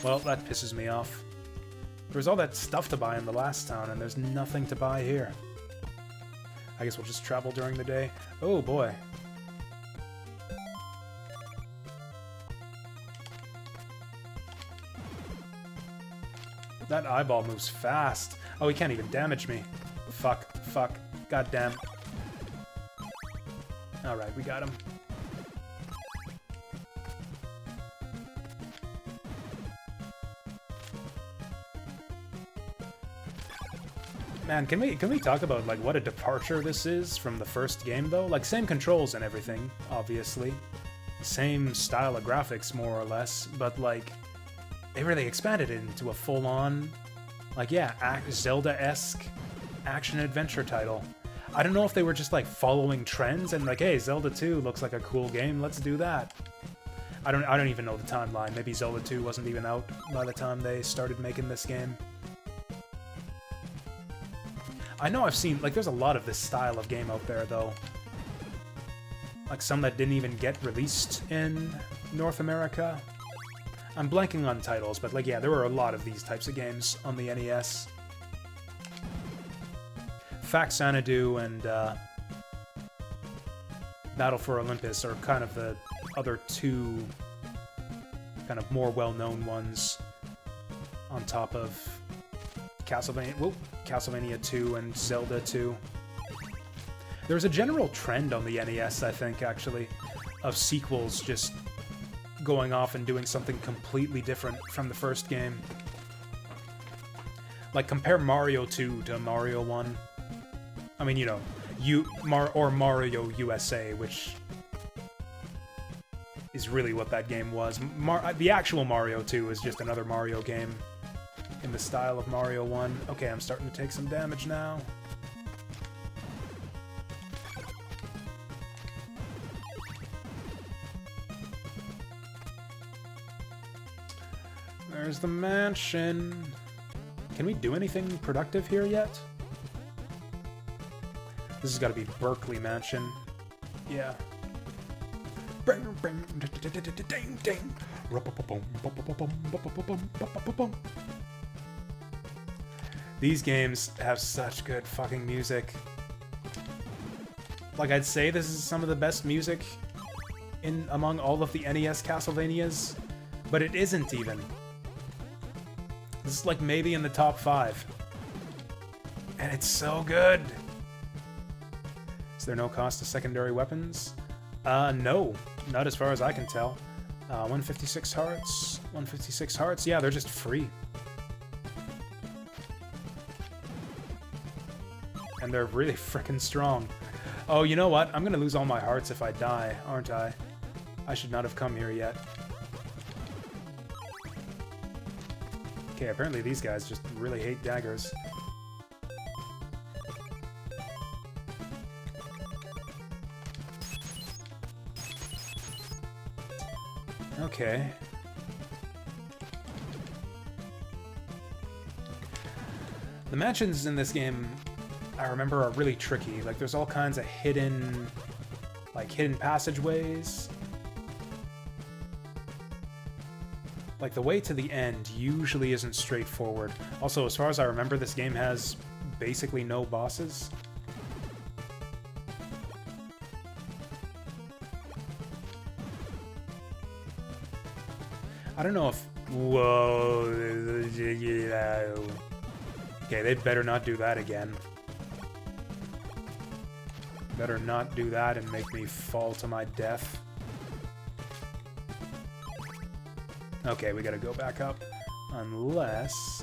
Well, that pisses me off. There was all that stuff to buy in the last town, and there's nothing to buy here. I guess we'll just travel during the day. Oh, boy. That eyeball moves fast. Oh, he can't even damage me. Fuck, fuck, goddamn. Alright, we got him. Man, can we talk about, like, what a departure this is from the first game, though? Like, same controls and everything, obviously. Same style of graphics, more or less, but, like, they really expanded it into a full-on, like, yeah, Zelda-esque action-adventure title. I don't know if they were just, like, following trends and, like, hey, Zelda 2 looks like a cool game, let's do that. I don't even know the timeline. Maybe Zelda 2 wasn't even out by the time they started making this game. I know I've seen, like, there's a lot of this style of game out there, though. Like, some that didn't even get released in North America. I'm blanking on titles, but, like, yeah, there were a lot of these types of games on the NES. Xanadu and Battle for Olympus are kind of the other two kind of more well-known ones on top of Castlevania 2 and Zelda 2. There's a general trend on the NES, I think, actually, of sequels just going off and doing something completely different from the first game. Like, compare Mario 2 to Mario 1. I mean, you know, or Mario USA, which is really what that game was. The actual Mario 2 is just another Mario game in the style of Mario 1. Okay, I'm starting to take some damage now. There's the mansion. Can we do anything productive here yet? This has got to be Berkeley Mansion. Yeah. These games have such good fucking music. Like, I'd say this is some of the best music among all of the NES Castlevanias, but it isn't even. This is like maybe in the top 5. And it's so good! Is there no cost to secondary weapons? No. Not as far as I can tell. 156 hearts. 156 hearts. Yeah, they're just free. And they're really frickin' strong. Oh, you know what? I'm gonna lose all my hearts if I die, aren't I? I should not have come here yet. Okay, apparently these guys just really hate daggers. Okay. The mansions in this game, I remember, are really tricky. Like, there's all kinds of hidden passageways. Like, the way to the end usually isn't straightforward. Also, as far as I remember, this game has basically no bosses. I don't know if... Whoa... Okay, they better not do that again. Better not do that and make me fall to my death. Okay, we gotta go back up. Unless...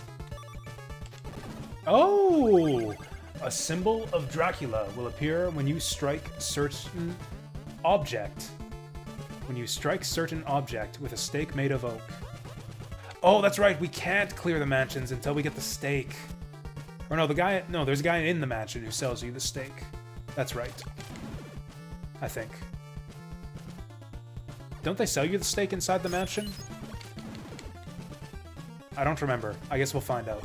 Oh! A symbol of Dracula will appear when you strike certain object. When you strike certain object with a stake made of oak. Oh, that's right, we can't clear the mansions until we get the stake. Or no, there's a guy in the mansion who sells you the stake. That's right. I think. Don't they sell you the stake inside the mansion? I don't remember. I guess we'll find out.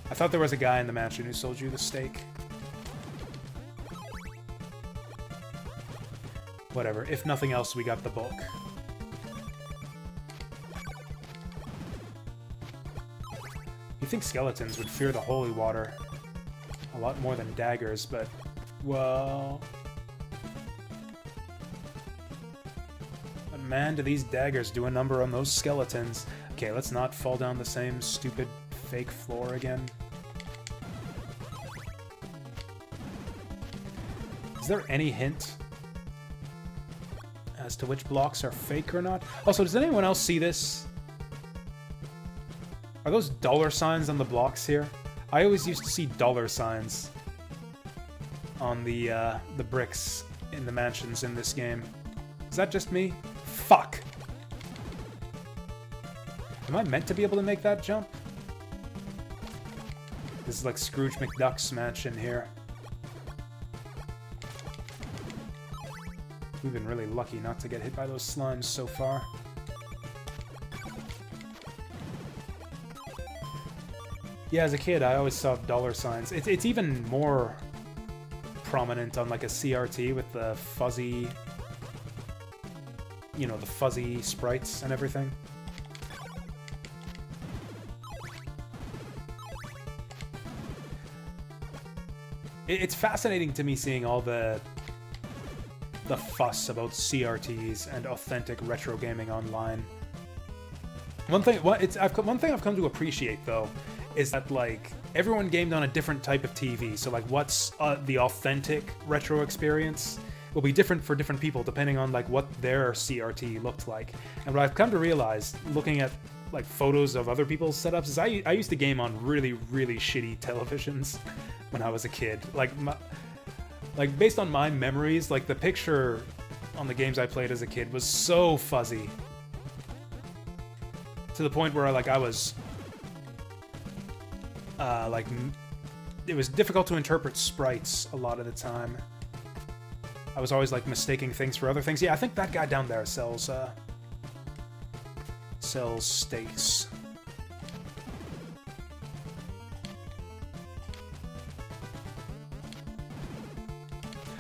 I thought there was a guy in the mansion who sold you the stake. Whatever. If nothing else, we got the bulk. You'd think skeletons would fear the holy water a lot more than daggers, but, well... But man, do these daggers do a number on those skeletons. Okay, let's not fall down the same stupid fake floor again. Is there any hint as to which blocks are fake or not? Also, does anyone else see this? Are those dollar signs on the blocks here? I always used to see dollar signs on the bricks in the mansions in this game. Is that just me? Fuck! Am I meant to be able to make that jump? This is like Scrooge McDuck's mansion here. We've been really lucky not to get hit by those slimes so far. Yeah, as a kid, I always saw dollar signs. It's even more prominent on like a CRT with the fuzzy, you know, the fuzzy sprites and everything. It's fascinating to me seeing all the fuss about CRTs and authentic retro gaming online. One thing I've come to appreciate though is that like everyone gamed on a different type of TV. So like what's the authentic retro experience will be different for different people depending on like what their CRT looked like. And what I've come to realize looking at like photos of other people's setups is I used to game on really, really shitty televisions when I was a kid. Like based on my memories, like the picture on the games I played as a kid was so fuzzy to the point where like I was like it was difficult to interpret sprites a lot of the time. I was always like mistaking things for other things. Yeah, I think that guy down there sells steaks.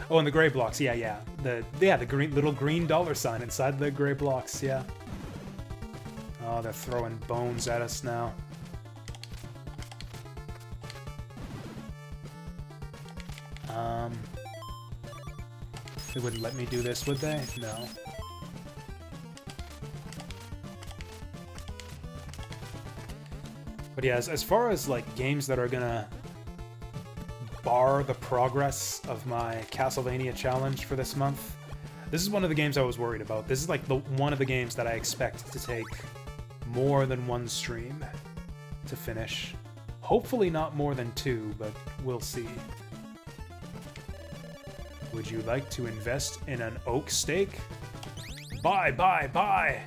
Oh, and the gray blocks, yeah. The little green dollar sign inside the gray blocks, yeah. Oh, they're throwing bones at us now. They wouldn't let me do this, would they? No. But yeah, as far as like games that are gonna bar the progress of my Castlevania challenge for this month, this is one of the games I was worried about. This is like one of the games that I expect to take more than one stream to finish. Hopefully not more than 2, but we'll see. Would you like to invest in an oak steak? Buy!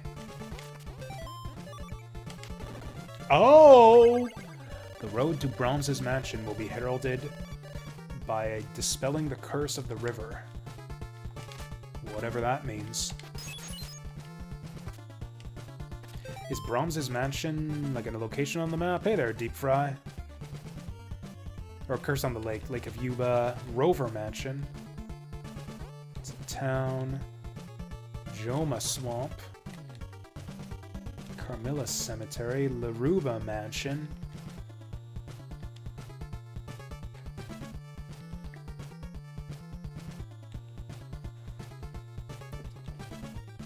Oh! The road to Brahms's mansion will be heralded by dispelling the curse of the river. Whatever that means. Is Brahms's mansion like in a location on the map? Hey there, Deep Fry. Or Curse on the Lake, Lake of Yuba, Rover Mansion. It's a town. Joma Swamp. Carmilla Cemetery, Laruba Mansion.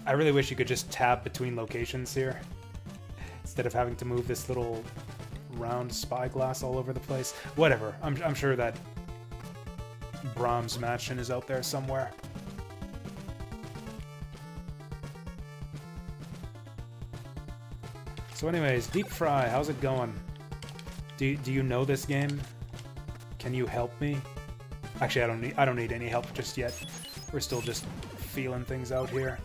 I really wish you could just tab between locations here instead of having to move this little round spyglass all over the place. Whatever. I'm sure that Brahms Mansion is out there somewhere. So anyways, Deep Fry, how's it going? Do you know this game? Can you help me? Actually, I don't need any help just yet. We're still just feeling things out here.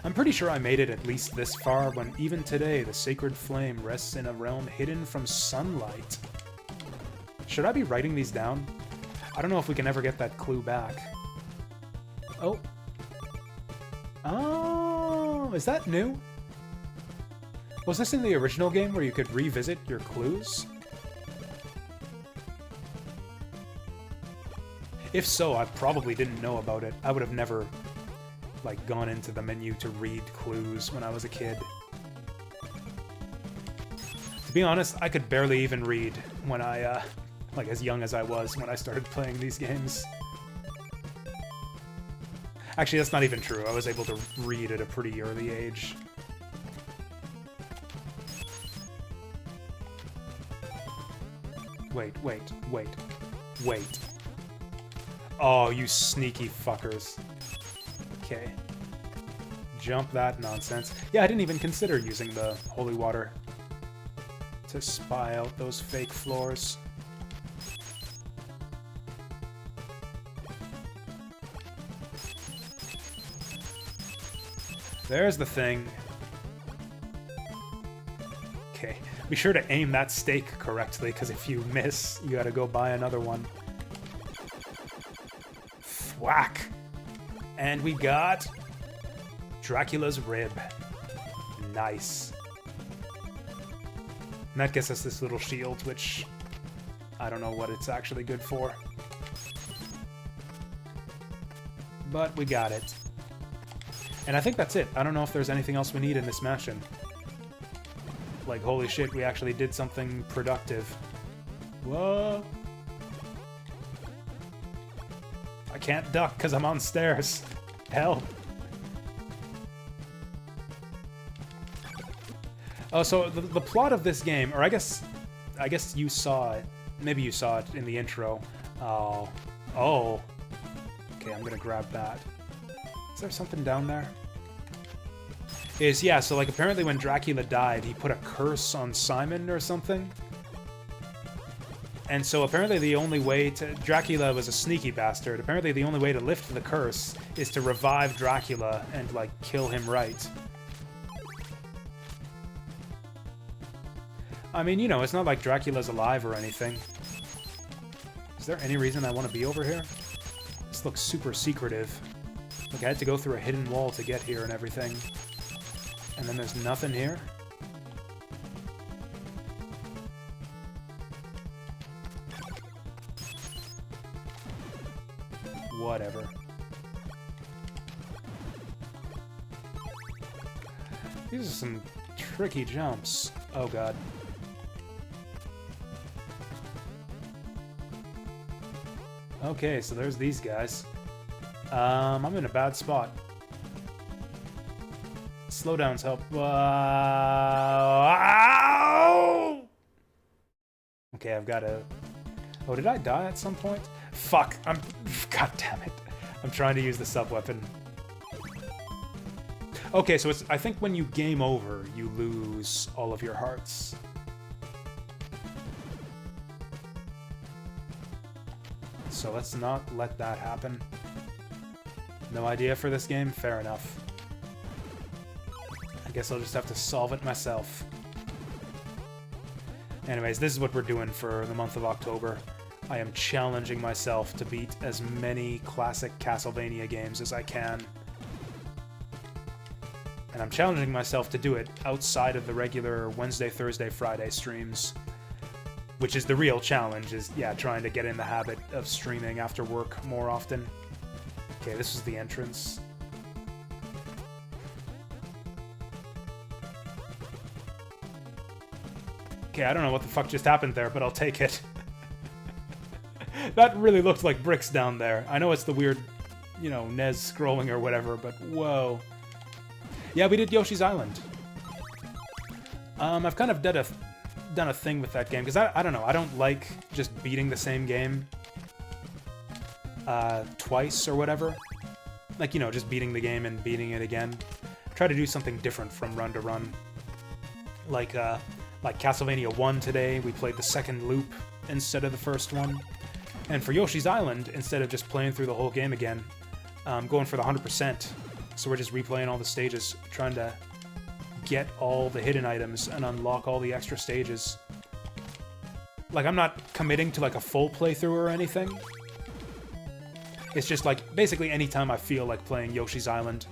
I'm pretty sure I made it at least this far when even today the sacred flame rests in a realm hidden from sunlight. Should I be writing these down? I don't know if we can ever get that clue back. Oh. Oh, is that new? Was this in the original game where you could revisit your clues? If so, I probably didn't know about it. I would have never like, gone into the menu to read clues when I was a kid. To be honest, I could barely even read when I, like, as young as I was when I started playing these games. Actually, that's not even true. I was able to read at a pretty early age. Wait. Oh, you sneaky fuckers. Okay. Jump that nonsense. Yeah, I didn't even consider using the holy water to spy out those fake floors. There's the thing. Okay, be sure to aim that stake correctly, because if you miss, you gotta go buy another one. Whack! And we got Dracula's rib. Nice. And that gets us this little shield, which I don't know what it's actually good for. But we got it. And I think that's it. I don't know if there's anything else we need in this mansion. Like, holy shit, we actually did something productive. Whoa! I can't duck because I'm on stairs. Help! Oh, so the plot of this game, or I guess you saw it. Maybe you saw it in the intro. Oh. Okay, I'm gonna grab that. Is there something down there? Yeah, so like apparently when Dracula died, he put a curse on Simon or something. And so apparently the only way to... Dracula was a sneaky bastard. Apparently the only way to lift the curse is to revive Dracula and, like, kill him right. I mean, you know, it's not like Dracula's alive or anything. Is there any reason I want to be over here? This looks super secretive. Like, I had to go through a hidden wall to get here and everything. And then there's nothing here? Whatever. These are some tricky jumps. Oh god. Okay, so there's these guys. I'm in a bad spot. Slowdowns help. Ow! Okay, I've got to... Oh, did I die at some point? Fuck! God damn it. I'm trying to use the sub-weapon. Okay, so it's... I think when you game over, you lose all of your hearts. So let's not let that happen. No idea for this game? Fair enough. I guess I'll just have to solve it myself. Anyways, this is what we're doing for the month of October. I am challenging myself to beat as many classic Castlevania games as I can. And I'm challenging myself to do it outside of the regular Wednesday, Thursday, Friday streams. Which is the real challenge, is, yeah, trying to get in the habit of streaming after work more often. Okay, this is the entrance. Okay, I don't know what the fuck just happened there, but I'll take it. That really looked like bricks down there. I know it's the weird, you know, NES scrolling or whatever, but whoa. Yeah, we did Yoshi's Island. I've kind of done a thing with that game, because I don't know, I don't like just beating the same game twice or whatever. Like, you know, just beating the game and beating it again. Try to do something different from run to run. Like Castlevania 1 today, we played the second loop instead of the first one. And for Yoshi's Island, instead of just playing through the whole game again, I'm going for the 100%. So we're just replaying all the stages, trying to get all the hidden items and unlock all the extra stages. Like, I'm not committing to, like, a full playthrough or anything. It's just, like, basically anytime I feel like playing Yoshi's Island.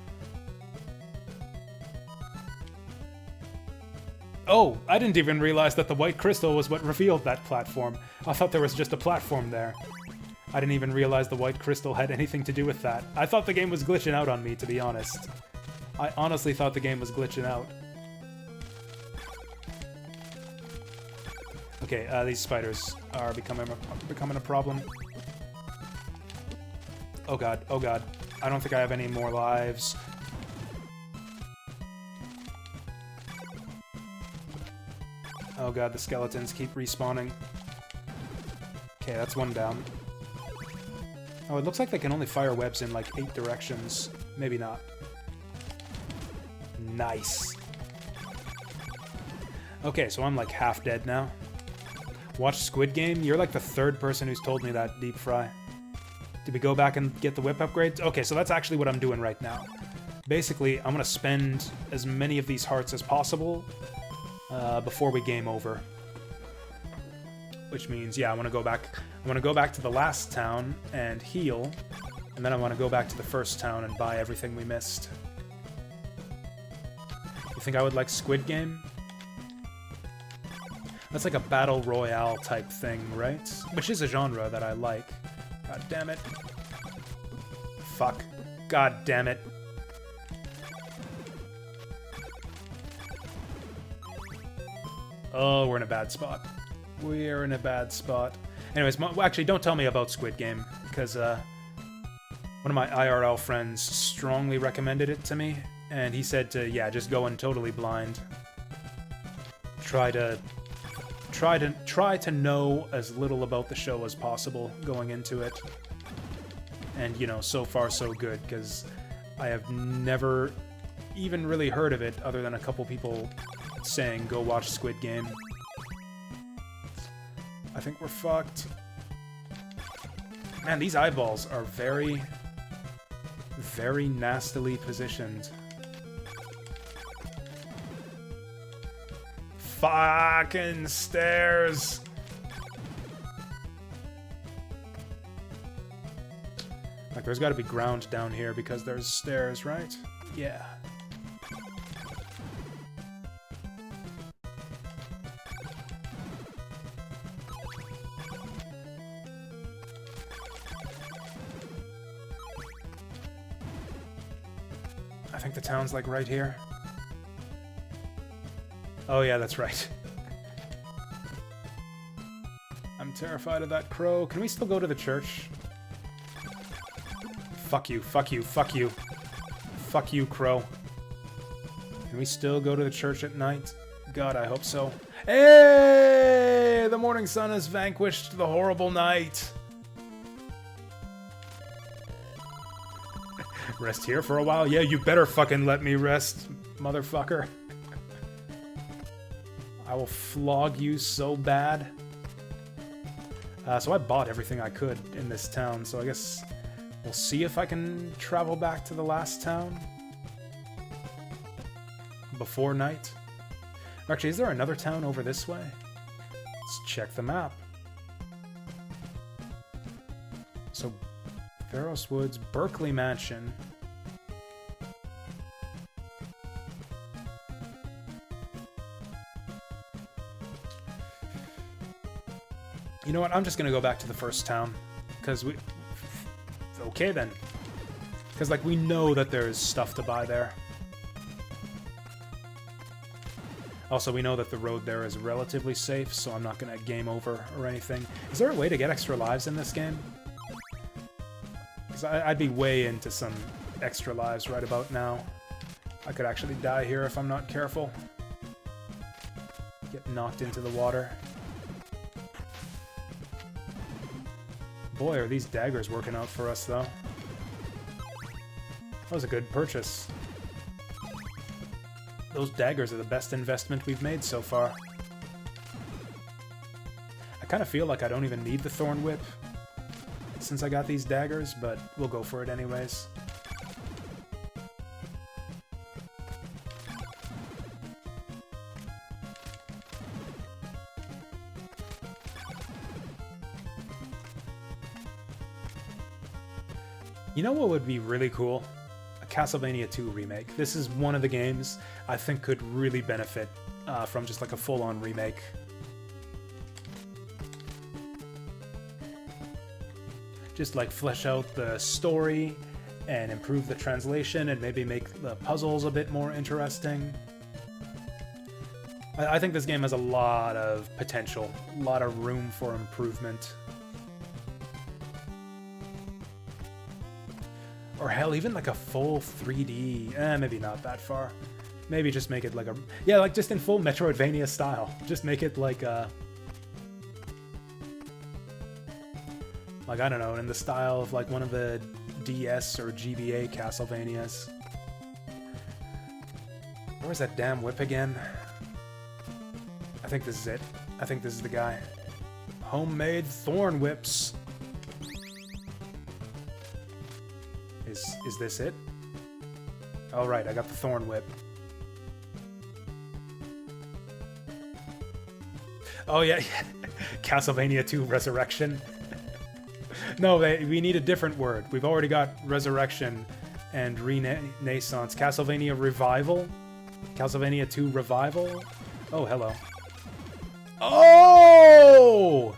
Oh, I didn't even realize that the white crystal was what revealed that platform. I thought there was just a platform there. I didn't even realize the white crystal had anything to do with that. I thought the game was glitching out on me, to be honest. I honestly thought the game was glitching out. Okay, these spiders are becoming a problem. Oh god, oh god. I don't think I have any more lives. Oh god, the skeletons keep respawning. Okay, that's one down. Oh, it looks like they can only fire webs in like 8 directions. Maybe not. Nice. Okay, so I'm like half dead now. Watch Squid Game? You're like the 3rd person who's told me that, Deep Fry. Did we go back and get the whip upgrades? Okay, so that's actually what I'm doing right now. Basically, I'm gonna spend as many of these hearts as possible before we game over. Which means, yeah, I want to go back to the last town and heal, and then I want to go back to the first town and buy everything we missed. You think I would like Squid Game? That's like a battle royale type thing, right? Which is a genre that I like. God damn it. Fuck. God damn it. Oh, we're in a bad spot. We're in a bad spot. Anyways, actually, don't tell me about Squid Game, because one of my IRL friends strongly recommended it to me, and he said to, yeah, just go in totally blind. Try to know as little about the show as possible going into it. And, you know, so far so good, because I have never even really heard of it other than a couple people saying, go watch Squid Game. I think we're fucked. Man, these eyeballs are very, very nastily positioned. Fucking stairs! Like, there's gotta be ground down here because there's stairs, right? Yeah. I think the town's like right here. Oh yeah, that's right. I'm terrified of that crow. Can we still go to the church? Fuck you, fuck you, fuck you. Fuck you, crow. Can we still go to the church at night? God, I hope so. Hey! The morning sun has vanquished the horrible night. Rest here for a while? Yeah, you better fucking let me rest, motherfucker. I will flog you so bad. So I bought everything I could in this town, so I guess we'll see if I can travel back to the last town before night. Actually, is there another town over this way? Let's check the map. So, Pharos Woods, Berkeley Mansion. You know what? I'm just gonna go back to the first town, because we... Okay, then. Because, like, we know that there's stuff to buy there. Also, we know that the road there is relatively safe, so I'm not gonna game over or anything. Is there a way to get extra lives in this game? Because I'd be way into some extra lives right about now. I could actually die here if I'm not careful. Get knocked into the water. Boy, are these daggers working out for us, though. That was a good purchase. Those daggers are the best investment we've made so far. I kind of feel like I don't even need the Thorn Whip since I got these daggers, but we'll go for it anyways. You know what would be really cool? A Castlevania 2 remake. This is one of the games I think could really benefit from just like a full-on remake. just like flesh out the story and improve the translation and maybe make the puzzles a bit more interesting. I think this game has a lot of potential, a lot of room for improvement. Or hell, even like a full 3D, maybe not that far. Maybe just make it like a, yeah, like just in full Metroidvania style. Just make it like a, like, I don't know, in the style of like one of the DS or GBA Castlevanias. Where's that damn whip again? I think this is it. I think this is the guy. Homemade thorn whips. Is this it? All right, I got the thorn whip. Oh yeah, Castlevania 2 Resurrection. No, we need a different word. We've already got Resurrection and Renaissance. Castlevania Revival? Castlevania 2 Revival? Oh, hello. Oh!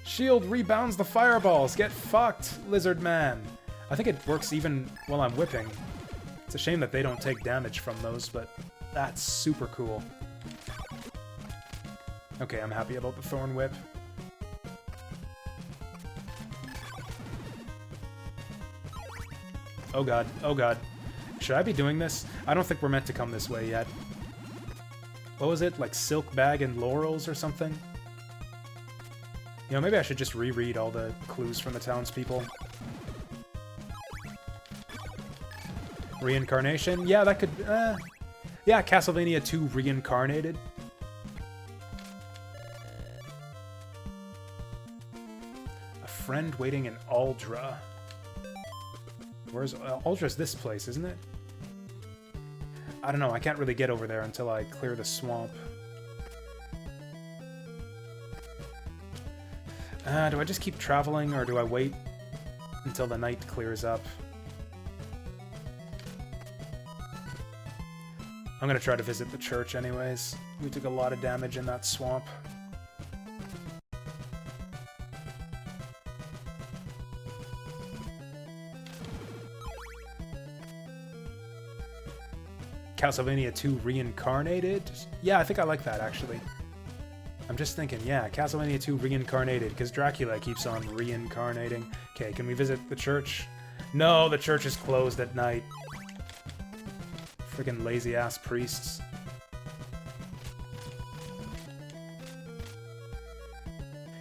Shield rebounds the fireballs. Get fucked, lizard man. I think it works even while I'm whipping. It's a shame that they don't take damage from those, but that's super cool. Okay, I'm happy about the thorn whip. Oh god, oh god. Should I be doing this? I don't think we're meant to come this way yet. What was it? Like Silk Bag and Laurels or something? You know, maybe I should just reread all the clues from the townspeople. Reincarnation? Yeah, that could... yeah, Castlevania 2 Reincarnated. A friend waiting in Aldra. Where's... Aldra's this place, isn't it? I don't know, I can't really get over there until I clear the swamp. Do I just keep traveling, or do I wait until the night clears up? I'm gonna try to visit the church anyways. We took a lot of damage in that swamp. Castlevania 2 Reincarnated? Yeah, I think I like that, actually. I'm just thinking, yeah, Castlevania 2 Reincarnated, because Dracula keeps on reincarnating. Okay, can we visit the church? No, the church is closed at night. Freaking lazy-ass priests.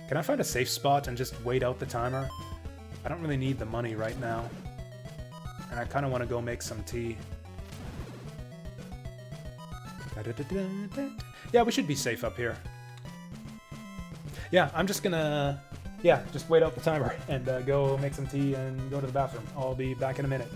Can I find a safe spot and just wait out the timer? I don't really need the money right now. And I kind of want to go make some tea. Yeah, we should be safe up here. Yeah, I'm just gonna... Yeah, just wait out the timer and go make some tea and go to the bathroom. I'll be back in a minute.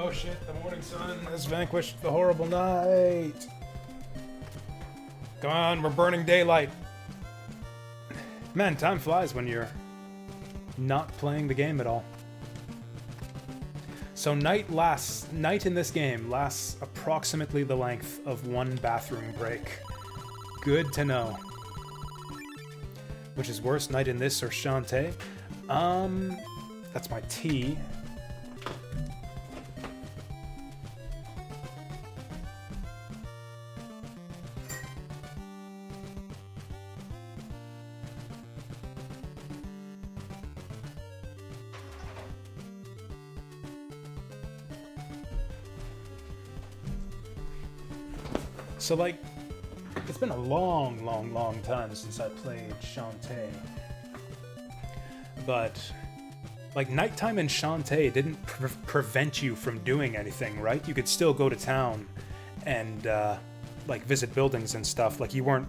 Oh shit, the morning sun has vanquished the horrible night. Come on, we're burning daylight. Man, time flies when you're not playing the game at all. So night in this game lasts approximately the length of one bathroom break. Good to know. Which is worse, night in this or Shantae? That's my tea. So, like, it's been a long, long, long time since I played Shantae. But, like, nighttime in Shantae didn't prevent you from doing anything, right? You could still go to town and, like, visit buildings and stuff. Like, you weren't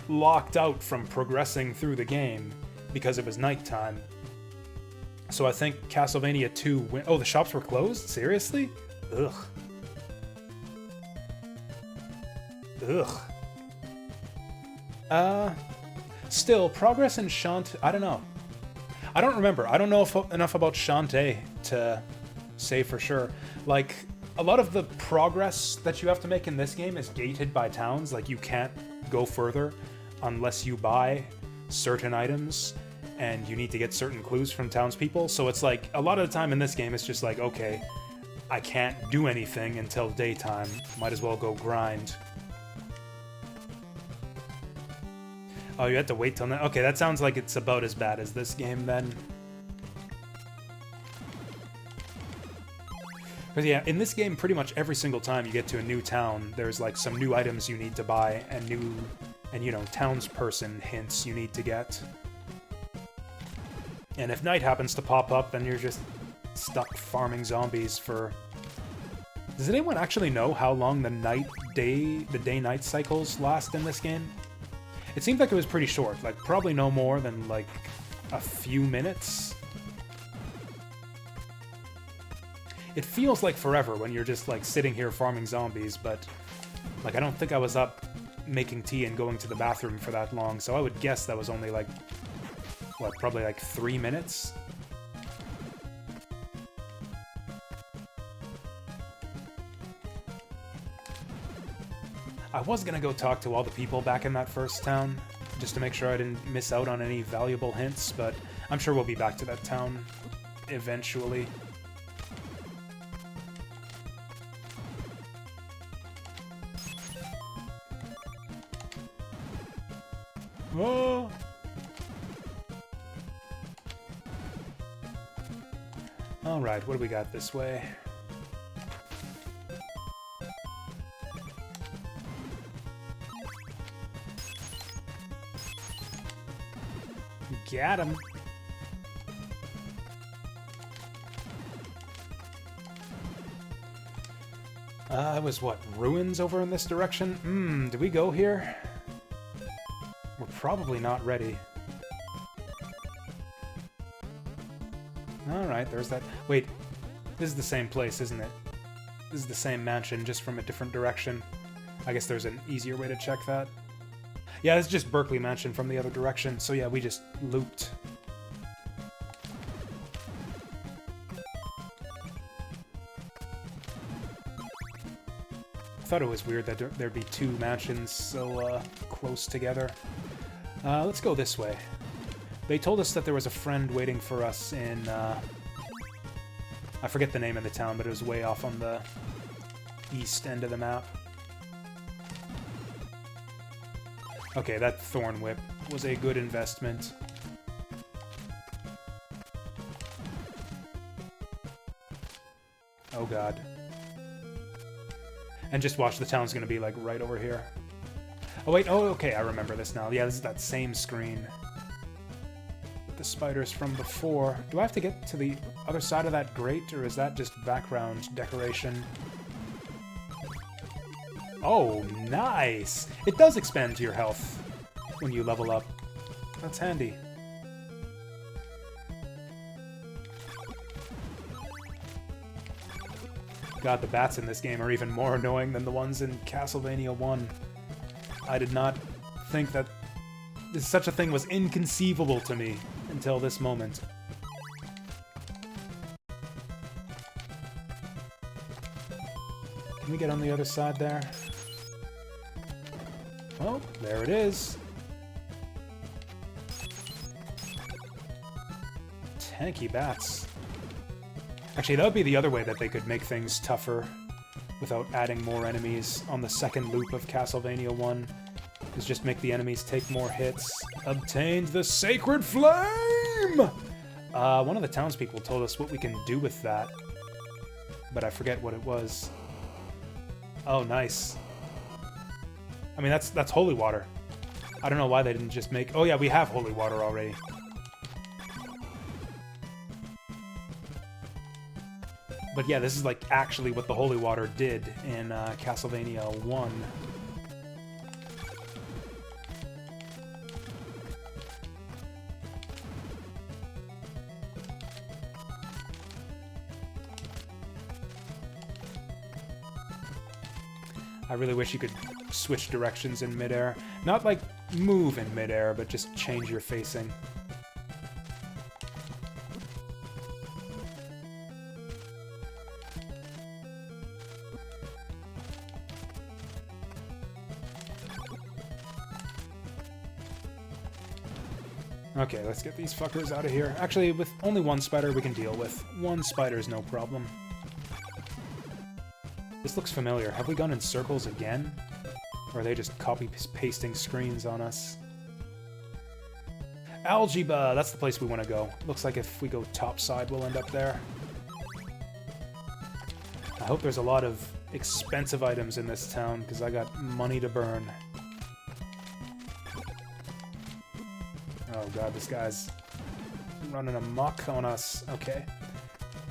locked out from progressing through the game because it was nighttime. So I think Castlevania 2 oh, the shops were closed? Seriously? Ugh. Ugh. Still, progress in Shantae... I don't know. I don't remember. I don't know enough about Shantae to say for sure. Like, a lot of the progress that you have to make in this game is gated by towns. Like, you can't go further unless you buy certain items, and you need to get certain clues from townspeople. So it's like, a lot of the time in this game, it's just like, okay, I can't do anything until daytime. Might as well go grind. Oh, you had to wait till now? Okay, that sounds like it's about as bad as this game, then. Because, yeah, in this game, pretty much every single time you get to a new town, there's, like, some new items you need to buy, and you know, townsperson hints you need to get. And if night happens to pop up, then you're just stuck farming zombies for... Does anyone actually know how long the day-night cycles last in this game? It seemed like it was pretty short, like probably no more than like a few minutes. It feels like forever when you're just like sitting here farming zombies, but like I don't think I was up making tea and going to the bathroom for that long, so I would guess that was only like, what, probably like 3 minutes? I was gonna go talk to all the people back in that first town, just to make sure I didn't miss out on any valuable hints, but I'm sure we'll be back to that town eventually. Oh! Alright, what do we got this way? Got him. It was what, ruins over in this direction? Do we go here? We're probably not ready. Alright, there's that. Wait, this is the same place, isn't it? This is the same mansion, just from a different direction. I guess there's an easier way to check that. Yeah, it's just Berkeley Mansion from the other direction, so yeah, we just looped. I thought it was weird that there'd be two mansions so close together. Let's go this way. They told us that there was a friend waiting for us in... I forget the name of the town, but it was way off on the east end of the map. Okay, that Thorn Whip was a good investment. Oh god. And just watch, the town's gonna be like right over here. Oh wait, oh okay, I remember this now. Yeah, this is that same screen. The spiders from before. Do I have to get to the other side of that grate, or is that just background decoration? Oh, nice! It does expand your health when you level up. That's handy. God, the bats in this game are even more annoying than the ones in Castlevania 1. I did not think that such a thing was inconceivable to me until this moment. Can we get on the other side there? Oh, there it is. Tanky bats. Actually, that would be the other way that they could make things tougher without adding more enemies on the second loop of Castlevania 1. Is just make the enemies take more hits. Obtained the Sacred Flame! One of the townspeople told us what we can do with that, but I forget what it was. Oh, nice. I mean, that's holy water. I don't know why they didn't just make... Oh yeah, we have holy water already. But yeah, this is like actually what the holy water did in Castlevania 1. I really wish you could switch directions in midair. Not like move in midair, but just change your facing. Okay, let's get these fuckers out of here. Actually, with only one spider we can deal with. One spider's no problem. This looks familiar. Have we gone in circles again? Or are they just copy-pasting screens on us? Algebra! That's the place we want to go. Looks like if we go topside, we'll end up there. I hope there's a lot of expensive items in this town, because I got money to burn. Oh god, this guy's running amok on us. Okay.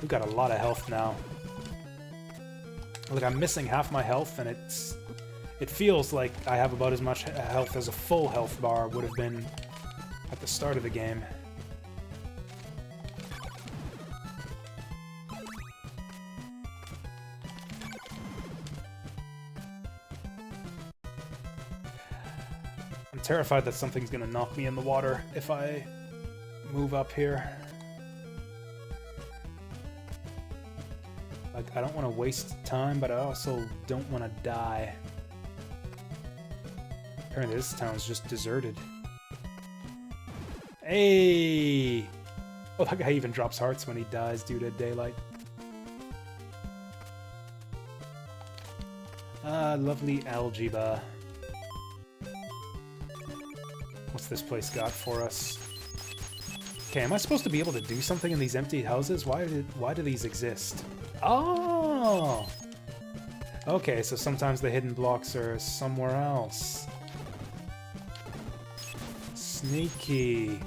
We've got a lot of health now. Look, I'm missing half my health, and it feels like I have about as much health as a full health bar would have been at the start of the game. I'm terrified that something's gonna knock me in the water if I move up here. Like, I don't want to waste time, but I also don't want to die. Apparently this town's just deserted. Hey! Oh, that guy even drops hearts when he dies due to daylight. Ah, lovely algebra. What's this place got for us? Okay, am I supposed to be able to do something in these empty houses? Why do these exist? Oh! Okay, so sometimes the hidden blocks are somewhere else. Sneaky.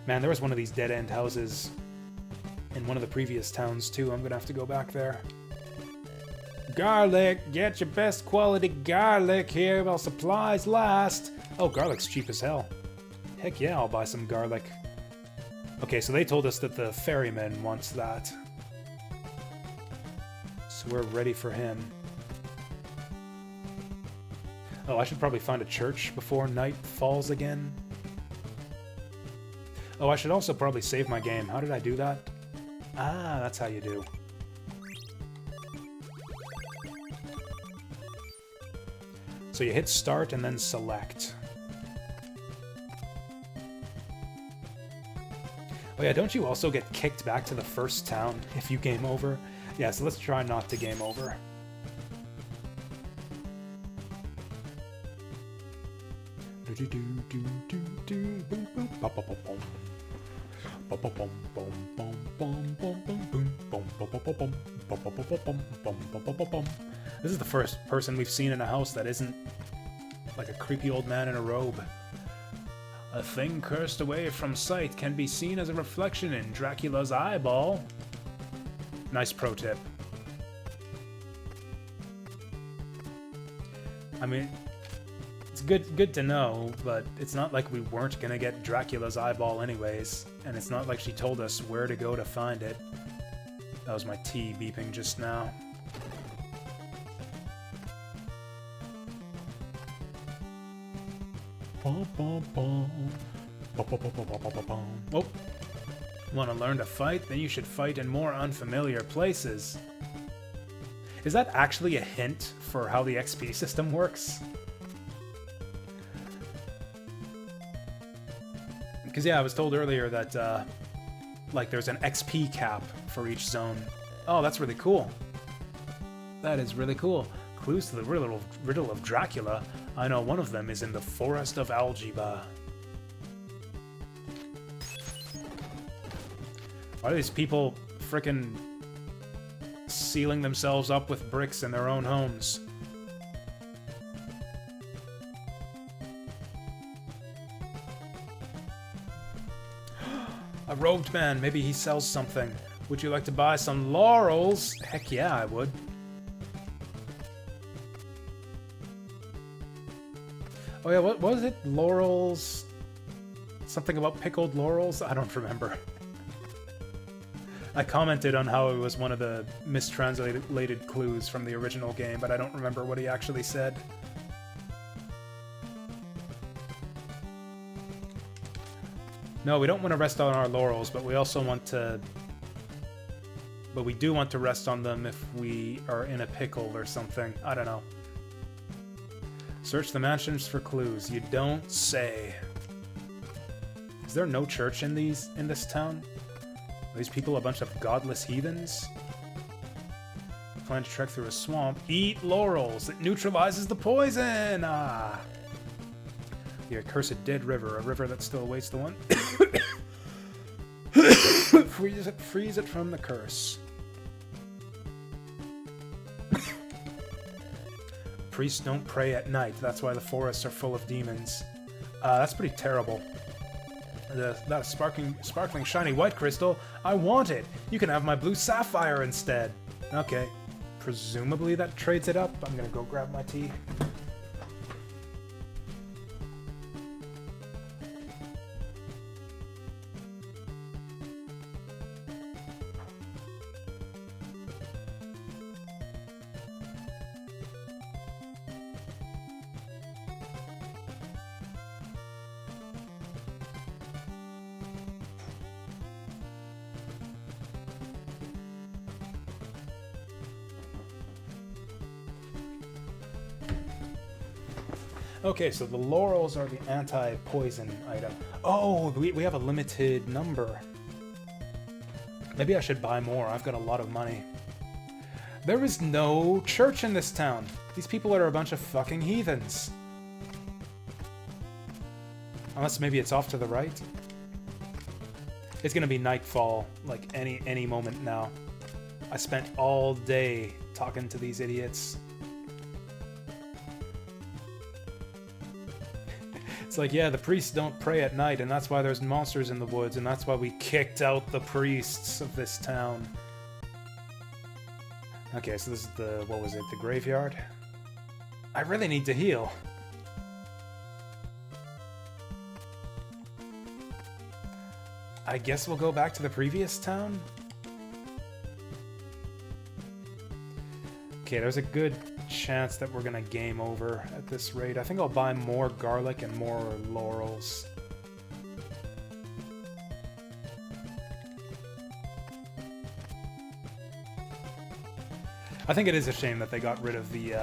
Man, there was one of these dead-end houses in one of the previous towns, too. I'm gonna have to go back there. Garlic! Get your best quality garlic here while supplies last! Oh, garlic's cheap as hell. Heck yeah, I'll buy some garlic. Okay, so they told us that the ferryman wants that. So we're ready for him. Oh, I should probably find a church before night falls again. Oh, I should also probably save my game. How did I do that? Ah, that's how you do. So you hit start and then select. Oh yeah, don't you also get kicked back to the first town if you game over? Yeah, so let's try not to game over. This is the first person we've seen in a house that isn't like a creepy old man in a robe. A thing cursed away from sight can be seen as a reflection in Dracula's eyeball. Nice pro tip. I mean, it's good to know, but it's not like we weren't gonna get Dracula's eyeball anyways, and it's not like she told us where to go to find it. That was my T beeping just now. Oh. Want to learn to fight? Then you should fight in more unfamiliar places. Is that actually a hint for how the XP system works? Because yeah, I was told earlier that like there's an XP cap for each zone. Oh, that's really cool. That is really cool. Clues to the riddle of Dracula. I know one of them is in the Forest of Algiba. Why are these people frickin' sealing themselves up with bricks in their own homes? A robed man, maybe he sells something. Would you like to buy some laurels? Heck yeah, I would. Oh yeah, what was it? Laurels? Something about pickled laurels? I don't remember. I commented on how it was one of the mistranslated clues from the original game, but I don't remember what he actually said. No, we don't want to rest on our laurels, but we also want to... But we do want to rest on them if we are in a pickle or something. I don't know. Search the mansions for clues. You don't say. Is there no church in this town? Are these people a bunch of godless heathens? Plan to trek through a swamp. Eat laurels. It neutralizes the poison. Ah. The accursed dead river. A river that still awaits the one. Freeze it from the curse. Priests don't pray at night. That's why the forests are full of demons. That's pretty terrible. That sparkling shiny white crystal. I want it. You can have my blue sapphire instead. Okay. Presumably that trades it up. I'm gonna go grab my tea. Okay, so the laurels are the anti-poison item. Oh, we have a limited number. Maybe I should buy more. I've got a lot of money. There is no church in this town. These people are a bunch of fucking heathens. Unless maybe it's off to the right. It's gonna be nightfall, like any moment now. I spent all day talking to these idiots. It's like, yeah, the priests don't pray at night, and that's why there's monsters in the woods, and that's why we kicked out the priests of this town. Okay, so this is the, what was it, the graveyard? I really need to heal. I guess we'll go back to the previous town? Okay, there's a good chance that we're gonna game over at this rate. I think I'll buy more garlic and more laurels. I think it is a shame that they got rid of the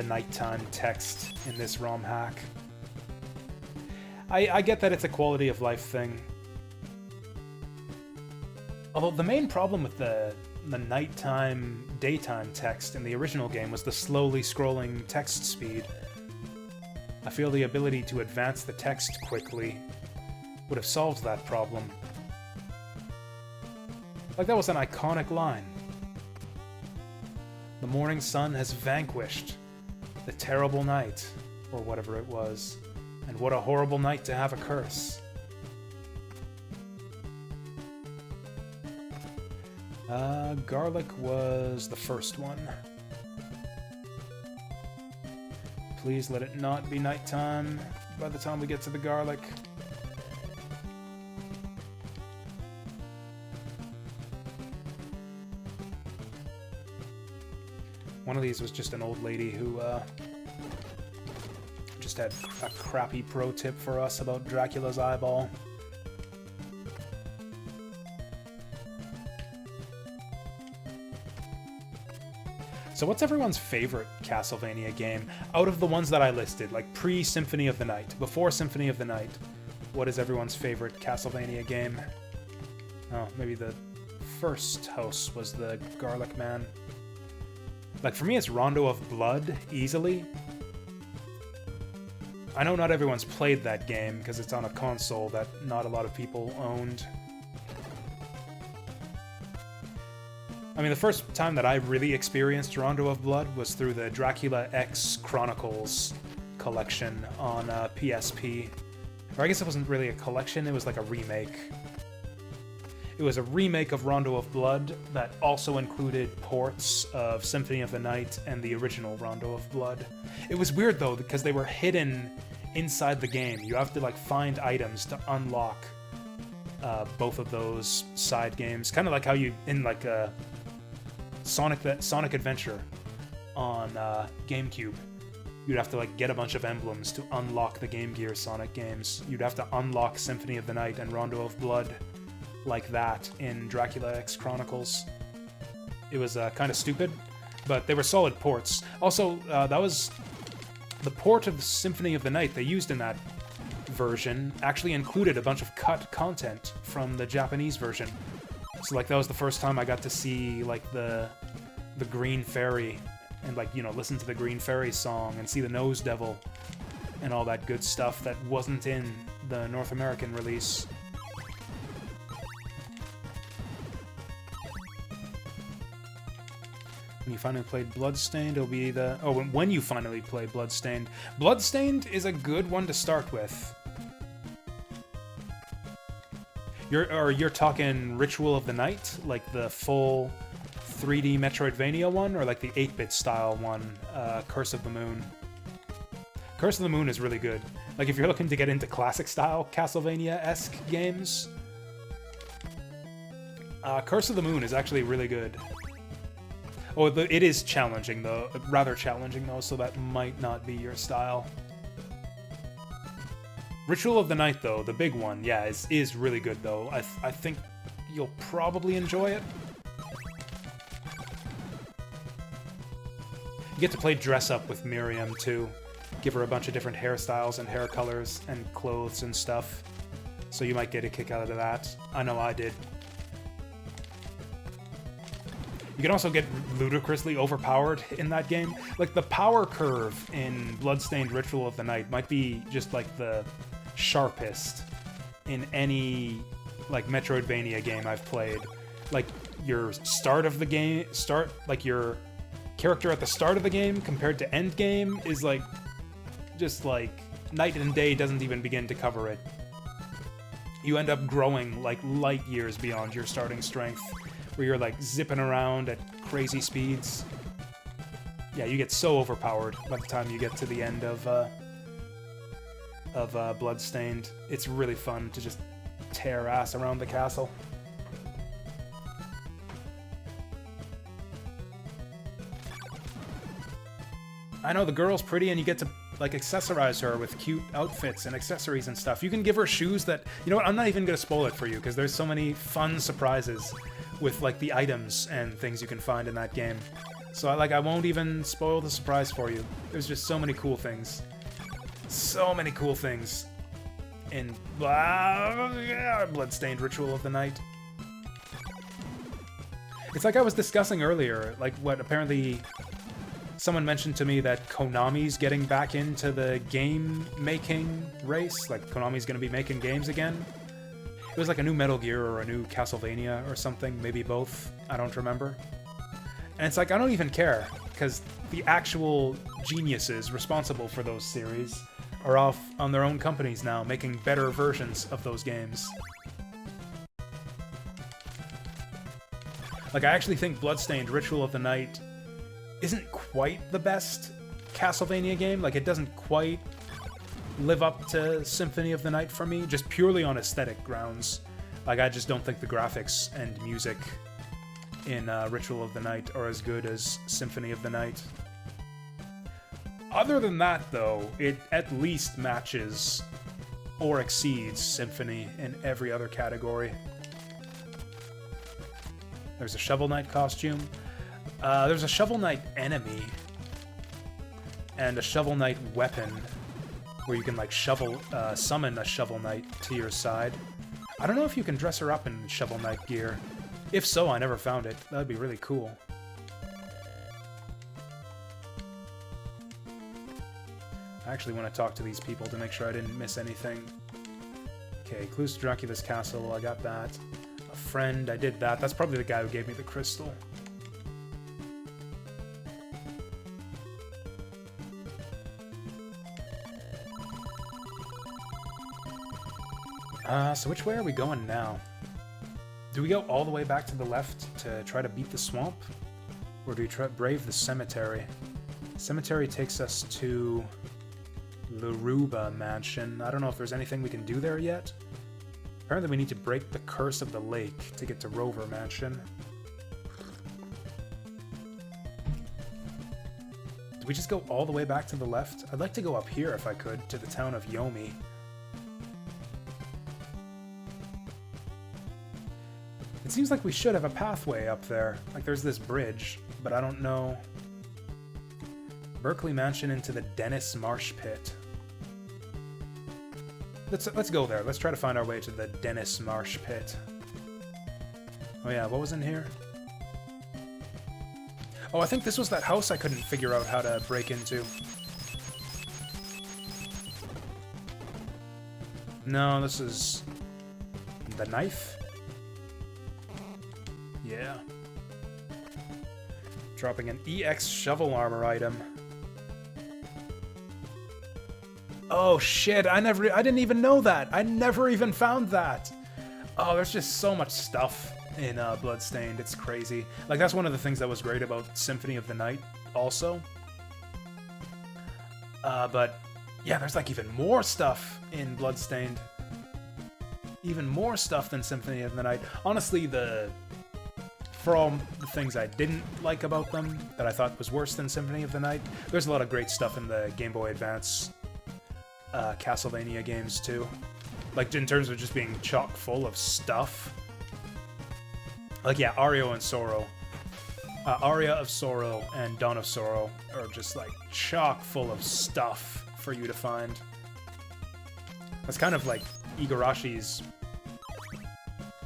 nighttime text in this ROM hack. I get that it's a quality of life thing. Although the main problem with the nighttime, daytime text in the original game was the slowly scrolling text speed. I feel the ability to advance the text quickly would have solved that problem. Like, that was an iconic line. The morning sun has vanquished the terrible night, or whatever it was, and what a horrible night to have a curse. Garlic was the first one. Please let it not be nighttime by the time we get to the garlic. one of these was just an old lady who just had a crappy pro tip for us about Dracula's eyeball. So what's everyone's favorite Castlevania game out of the ones that I listed, like pre-Symphony of the Night, before Symphony of the Night? What is everyone's favorite Castlevania game? Oh, maybe the first house was the Garlic Man. Like, for me, it's Rondo of Blood, easily. I know not everyone's played that game, because it's on a console that not a lot of people owned. I mean, the first time that I really experienced Rondo of Blood was through the Dracula X Chronicles collection on PSP. Or I guess it wasn't really a collection, it was like a remake. It was a remake of Rondo of Blood that also included ports of Symphony of the Night and the original Rondo of Blood. It was weird, though, because they were hidden inside the game. You have to, like, find items to unlock both of those side games. Kind of like how you, in, like, Sonic Adventure on GameCube, you'd have to like get a bunch of emblems to unlock the Game Gear Sonic games. You'd have to unlock Symphony of the Night and Rondo of Blood like that in Dracula X Chronicles. It was kind of stupid, but they were solid ports. Also, that was the port of Symphony of the Night they used in that version actually included a bunch of cut content from the Japanese version. So, like, that was the first time I got to see, like, the Green Fairy and, like, you know, listen to the Green Fairy song and see the Nose Devil and all that good stuff that wasn't in the North American release. When you finally played Bloodstained, it'll be the... Oh, when you finally play Bloodstained. Bloodstained is a good one to start with. You're talking Ritual of the Night, like the full 3D Metroidvania one, or like the 8-bit style one, Curse of the Moon? Curse of the Moon is really good. Like, if you're looking to get into classic style Castlevania-esque games, Curse of the Moon is actually really good. Oh, it is challenging, though. Rather challenging, though, so that might not be your style. Ritual of the Night, though, the big one, yeah, is really good, though. I think you'll probably enjoy it. You get to play dress-up with Miriam, too. Give her a bunch of different hairstyles and hair colors and clothes and stuff. So you might get a kick out of that. I know I did. You can also get ludicrously overpowered in that game. Like, the power curve in Bloodstained Ritual of the Night might be just, like, the sharpest in any, like, Metroidvania game I've played. Like, your start of the game, like, your character at the start of the game compared to end game is, like, just, like, night and day doesn't even begin to cover it. You end up growing, like, light years beyond your starting strength, where you're, like, zipping around at crazy speeds. Yeah, you get so overpowered by the time you get to the end of Bloodstained. It's really fun to just tear ass around the castle. I know, the girl's pretty and you get to, like, accessorize her with cute outfits and accessories and stuff. You can give her shoes that... You know what, I'm not even gonna spoil it for you, because there's so many fun surprises with, like, the items and things you can find in that game. So, I won't even spoil the surprise for you. There's just so many cool things. So many cool things in Bloodstained Ritual of the Night. It's like I was discussing earlier, like, what, apparently... Someone mentioned to me that Konami's getting back into the game-making race. Like, Konami's gonna be making games again. It was like a new Metal Gear or a new Castlevania or something, maybe both, I don't remember. And it's like, I don't even care, because the actual geniuses responsible for those series are off on their own companies now, making better versions of those games. Like, I actually think Bloodstained Ritual of the Night isn't quite the best Castlevania game. Like, it doesn't quite live up to Symphony of the Night for me, just purely on aesthetic grounds. Like, I just don't think the graphics and music in Ritual of the Night are as good as Symphony of the Night. Other than that, though, it at least matches or exceeds Symphony in every other category. There's a Shovel Knight costume. There's a Shovel Knight enemy. And a Shovel Knight weapon, where you can, like, summon a Shovel Knight to your side. I don't know if you can dress her up in Shovel Knight gear. If so, I never found it. That'd be really cool. I actually want to talk to these people to make sure I didn't miss anything. Okay, clues to Dracula's castle, I got that. A friend, I did that. That's probably the guy who gave me the crystal. So which way are we going now? Do we go all the way back to the left to try to beat the swamp? Or do we try brave the cemetery? Cemetery takes us to Laruba Mansion. I don't know if there's anything we can do there yet. Apparently we need to break the curse of the lake to get to Rover Mansion. Do we just go all the way back to the left? I'd like to go up here if I could, to the town of Yomi. It seems like we should have a pathway up there. Like there's this bridge, but I don't know. Berkeley Mansion into the Dennis Marsh Pit. Let's go there. Let's try to find our way to the Dennis Marsh Pit. Oh yeah, what was in here? Oh, I think this was that house I couldn't figure out how to break into. No, this is the knife? Yeah. Dropping an EX shovel armor item. Oh shit, I didn't even know that. I never even found that. Oh, there's just so much stuff in Bloodstained. It's crazy. Like, that's one of the things that was great about Symphony of the Night also. But yeah, there's like even more stuff in Bloodstained. Even more stuff than Symphony of the Night. Honestly, for all the things I didn't like about them, that I thought was worse than Symphony of the Night, there's a lot of great stuff in the Game Boy Advance Castlevania games, too. Like, in terms of just being chock full of stuff. Like, yeah, Aria of Sorrow and Dawn of Sorrow are just, like, chock full of stuff for you to find. That's kind of like Igarashi's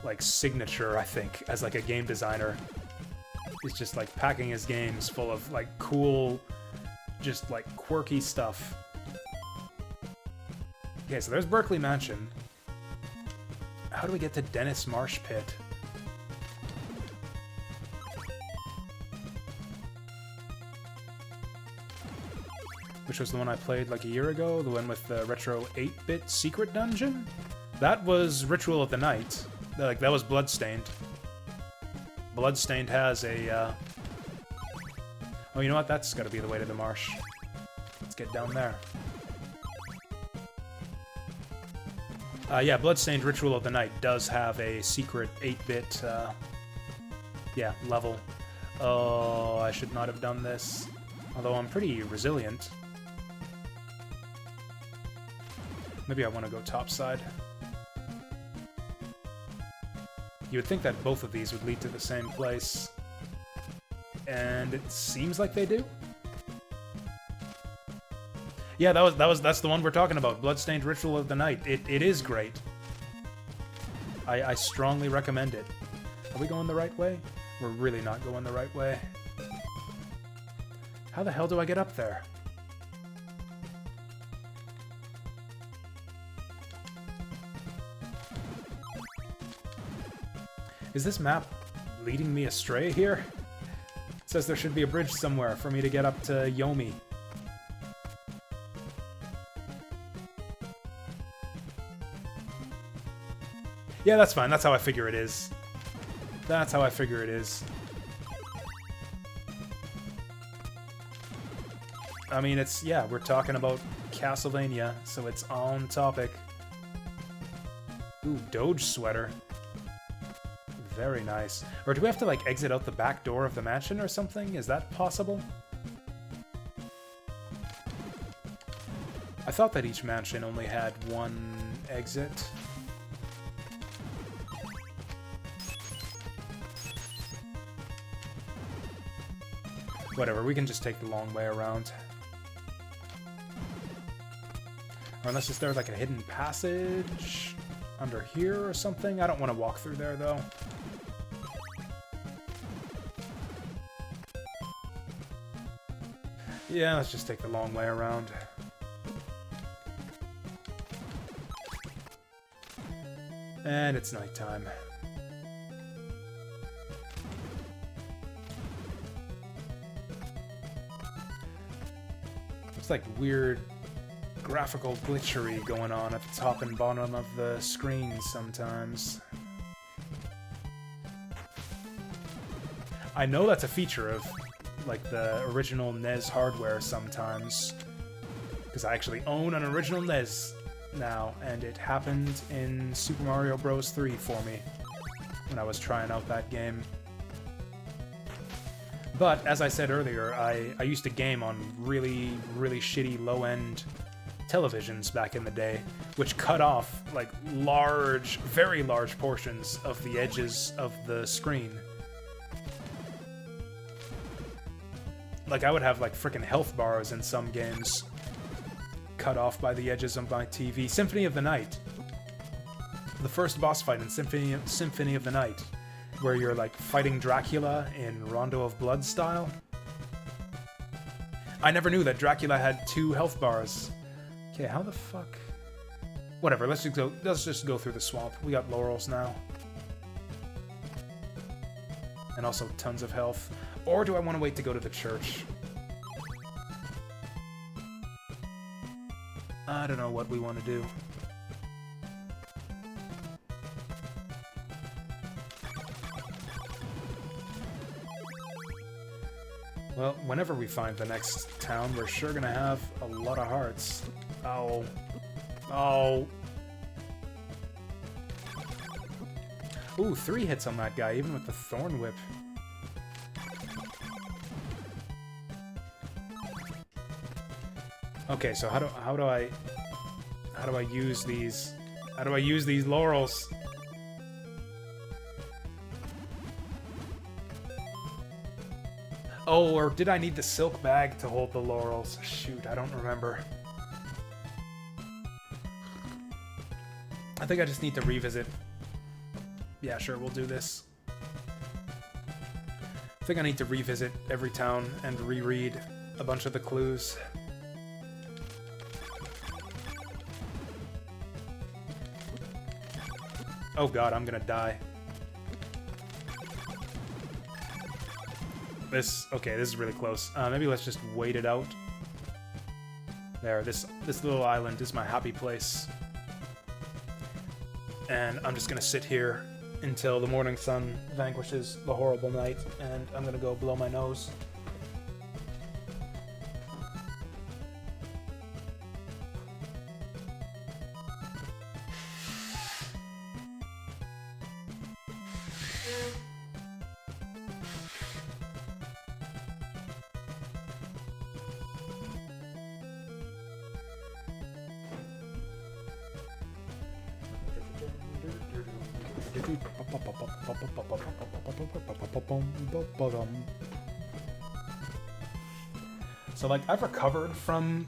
like signature, I think, as like a game designer. He's just like packing his games full of like cool, just like quirky stuff. Okay, so there's Berkeley Mansion. How do we get to Dennis Marsh Pit? Which was the one I played like a year ago, the one with the retro 8-bit secret dungeon? That was Ritual of the Night. Like, that was Bloodstained. Bloodstained has a, Oh, you know what? That's gotta be the way to the marsh. Let's get down there. Yeah, Bloodstained Ritual of the Night does have a secret 8-bit, yeah, level. Oh, I should not have done this. Although I'm pretty resilient. Maybe I want to go topside. You would think that both of these would lead to the same place. And it seems like they do. Yeah, that's the one we're talking about. Bloodstained Ritual of the Night. It is great. I strongly recommend it. Are we going the right way? We're really not going the right way. How the hell do I get up there? Is this map leading me astray here? It says there should be a bridge somewhere for me to get up to Yomi. Yeah, that's fine. That's how I figure it is. That's how I figure it is. I mean, it's, yeah, we're talking about Castlevania, so it's on topic. Ooh, Doge sweater. Very nice. Or do we have to, like, exit out the back door of the mansion or something? Is that possible? I thought that each mansion only had one exit. Whatever, we can just take the long way around. Or unless is there like a hidden passage under here or something? I don't want to walk through there though. Yeah, let's just take the long way around. And it's nighttime. It's like weird graphical glitchery going on at the top and bottom of the screen sometimes. I know that's a feature of like the original NES hardware sometimes, because I actually own an original NES now, and it happened in Super Mario Bros. 3 for me when I was trying out that game. But, as I said earlier, I used to game on really, really shitty low-end televisions back in the day, which cut off, like, large, very large portions of the edges of the screen. Like, I would have, like, frickin' health bars in some games cut off by the edges of my TV. Symphony of the Night. The first boss fight in Symphony of the Night, where you're, like, fighting Dracula in Rondo of Blood style. I never knew that Dracula had 2 health bars. Okay, how the fuck? Whatever, let's just go through the swamp. We got laurels now. And also tons of health. Or do I want to wait to go to the church? I don't know what we want to do. Well, whenever we find the next town, we're sure gonna have a lot of hearts. Oh. Oh. Ooh, 3 hits on that guy, even with the Thorn Whip. Okay, so how do I use these? How do I use these laurels? Oh, or did I need the silk bag to hold the laurels? Shoot, I don't remember. I think I just need to revisit. Yeah, sure, we'll do this. I think I need to revisit every town and reread a bunch of the clues. Oh god, I'm gonna die. Okay, this is really close. Maybe let's just wait it out. There, this little island is my happy place. And I'm just gonna sit here until the morning sun vanquishes the horrible night, and I'm gonna go blow my nose. So, like, I've recovered from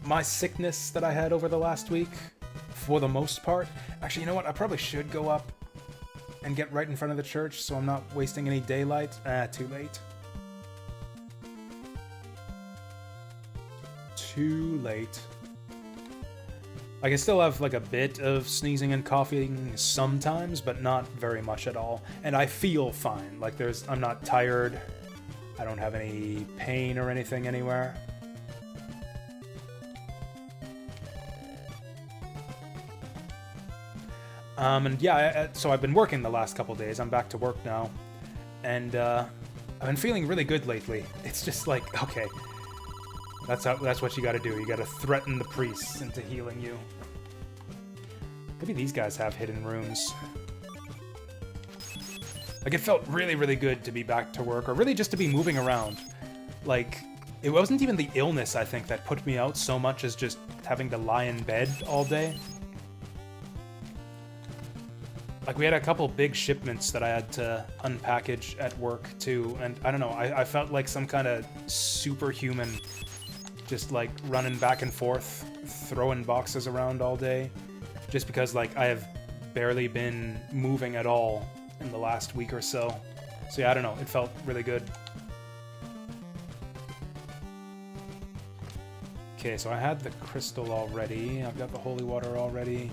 my sickness that I had over the last week, for the most part. Actually, you know what? I probably should go up and get right in front of the church so I'm not wasting any daylight. Too late. Too late. I can still have, like, a bit of sneezing and coughing sometimes, but not very much at all. And I feel fine. Like, I'm not tired. I don't have any pain or anything anywhere. And yeah, so I've been working the last couple days. I'm back to work now. And, I've been feeling really good lately. It's just like, okay. That's what you gotta do. You gotta threaten the priests into healing you. Maybe these guys have hidden rooms. Like, it felt really, really good to be back to work, or really just to be moving around. Like, it wasn't even the illness, I think, that put me out so much as just having to lie in bed all day. Like, we had a couple big shipments that I had to unpackage at work, too, and I don't know, I felt like some kind of superhuman, just, like, running back and forth, throwing boxes around all day, just because, like, I have barely been moving at all in the last week or so. So yeah, I don't know, it felt really good. Okay, so I had the crystal already, I've got the holy water already.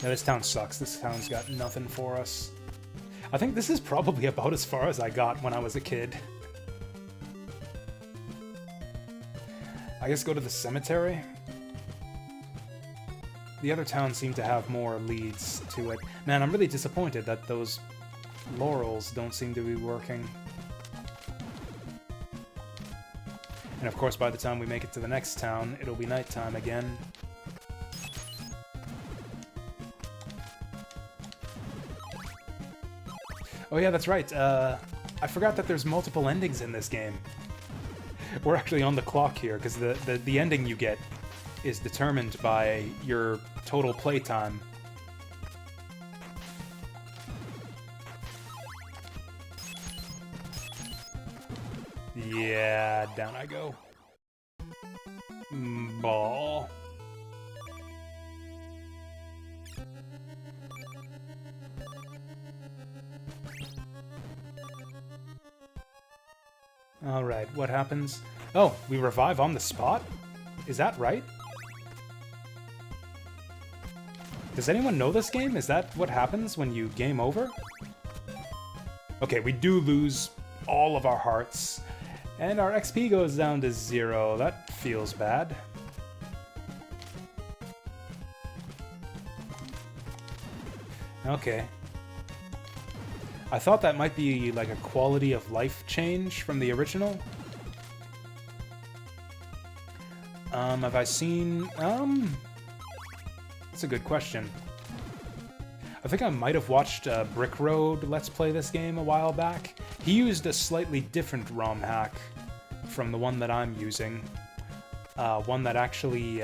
Yeah, this town sucks. This town's got nothing for us. I think this is probably about as far as I got when I was a kid. I guess go to the cemetery? The other towns seem to have more leads to it. Man, I'm really disappointed that those laurels don't seem to be working. And of course, by the time we make it to the next town, it'll be nighttime again. Oh yeah, that's right. I forgot that there's multiple endings in this game. We're actually on the clock here, because the ending you get is determined by your total playtime. Yeah, down I go. Ball. Alright, what happens? Oh, we revive on the spot? Is that right? Does anyone know this game? Is that what happens when you game over? Okay, we do lose all of our hearts, and our XP goes down to 0. That feels bad. Okay. I thought that might be like a quality of life change from the original. Have I seen... That's a good question. I think I might have watched Brick Road Let's Play this game a while back. He used a slightly different ROM hack from the one that I'm using. One that actually,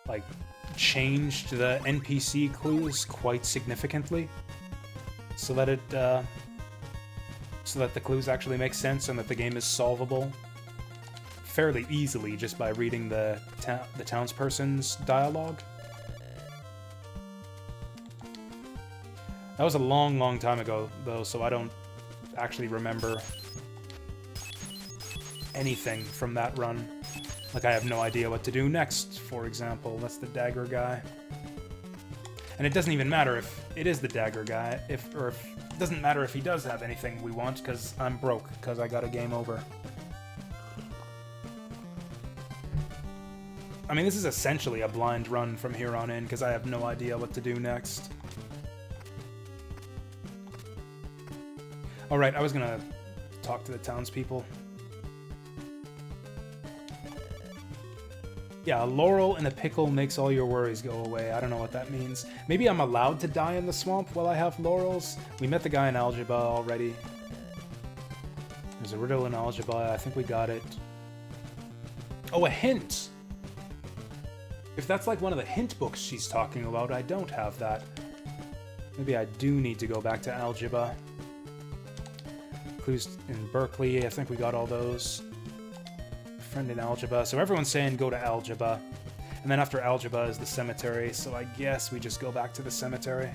like, changed the NPC clues quite significantly. So that it, so that the clues actually make sense and that the game is solvable fairly easily just by reading the townsperson's dialogue. That was a long, long time ago, though, so I don't actually remember anything from that run. Like, I have no idea what to do next, for example. That's the dagger guy. And it doesn't even matter if it is the dagger guy, it doesn't matter if he does have anything we want, because I'm broke, because I got a game over. I mean, this is essentially a blind run from here on in, because I have no idea what to do next. Alright, I was gonna talk to the townspeople. Yeah, a laurel and a pickle makes all your worries go away. I don't know what that means. Maybe I'm allowed to die in the swamp while I have laurels? We met the guy in Algebra already. There's a riddle in Algebra. I think we got it. Oh, a hint! If that's like one of the hint books she's talking about, I don't have that. Maybe I do need to go back to Algebra. Clues in Berkeley, I think we got all those. Friend in Algebra, so everyone's saying go to Algebra. And then after Algebra is the cemetery, so I guess we just go back to the cemetery.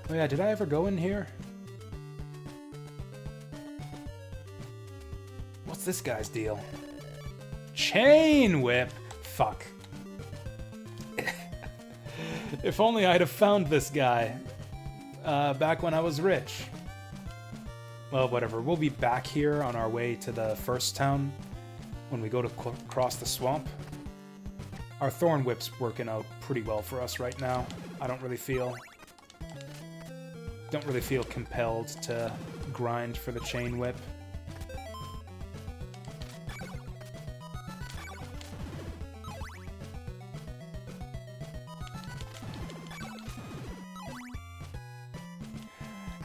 Oh yeah, did I ever go in here? What's this guy's deal? Chain whip! Fuck. If only I'd have found this guy back when I was rich. Well, whatever. We'll be back here on our way to the first town when we go to cross the swamp. Our thorn whip's working out pretty well for us right now. I don't really feel compelled to grind for the chain whip.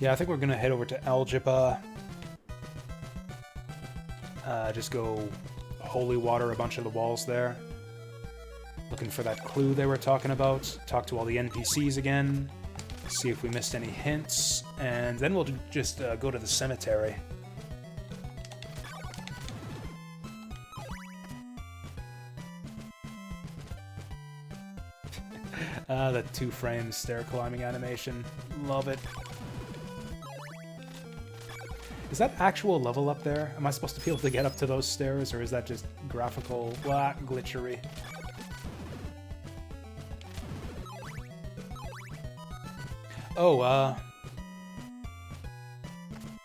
Yeah, I think we're gonna head over to Algebra. Just go holy water a bunch of the walls there. Looking for that clue they were talking about. Talk to all the NPCs again. See if we missed any hints. And then we'll just go to the cemetery. The 2-frame stair climbing animation. Love it. Is that actual level up there? Am I supposed to be able to get up to those stairs, or is that just graphical glitchery? Oh,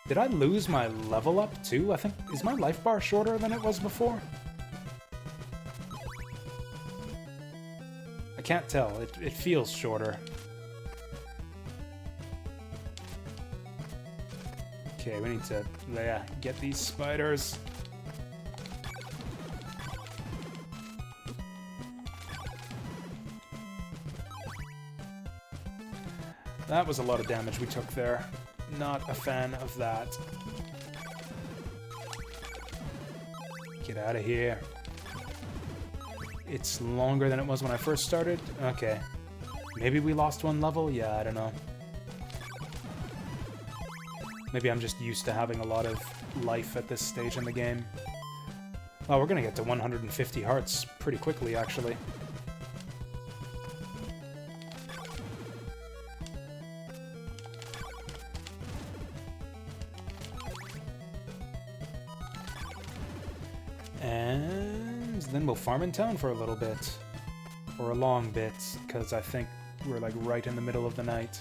did I lose my level up too? I think, is my life bar shorter than it was before? I can't tell. It feels shorter. Okay, we need to, yeah, get these spiders. That was a lot of damage we took there. Not a fan of that. Get out of here. It's longer than it was when I first started? Okay. Maybe we lost one level? Yeah, I don't know. Maybe I'm just used to having a lot of life at this stage in the game. Oh, we're gonna get to 150 hearts pretty quickly, actually. And then we'll farm in town for a little bit. Or a long bit, because I think we're like right in the middle of the night.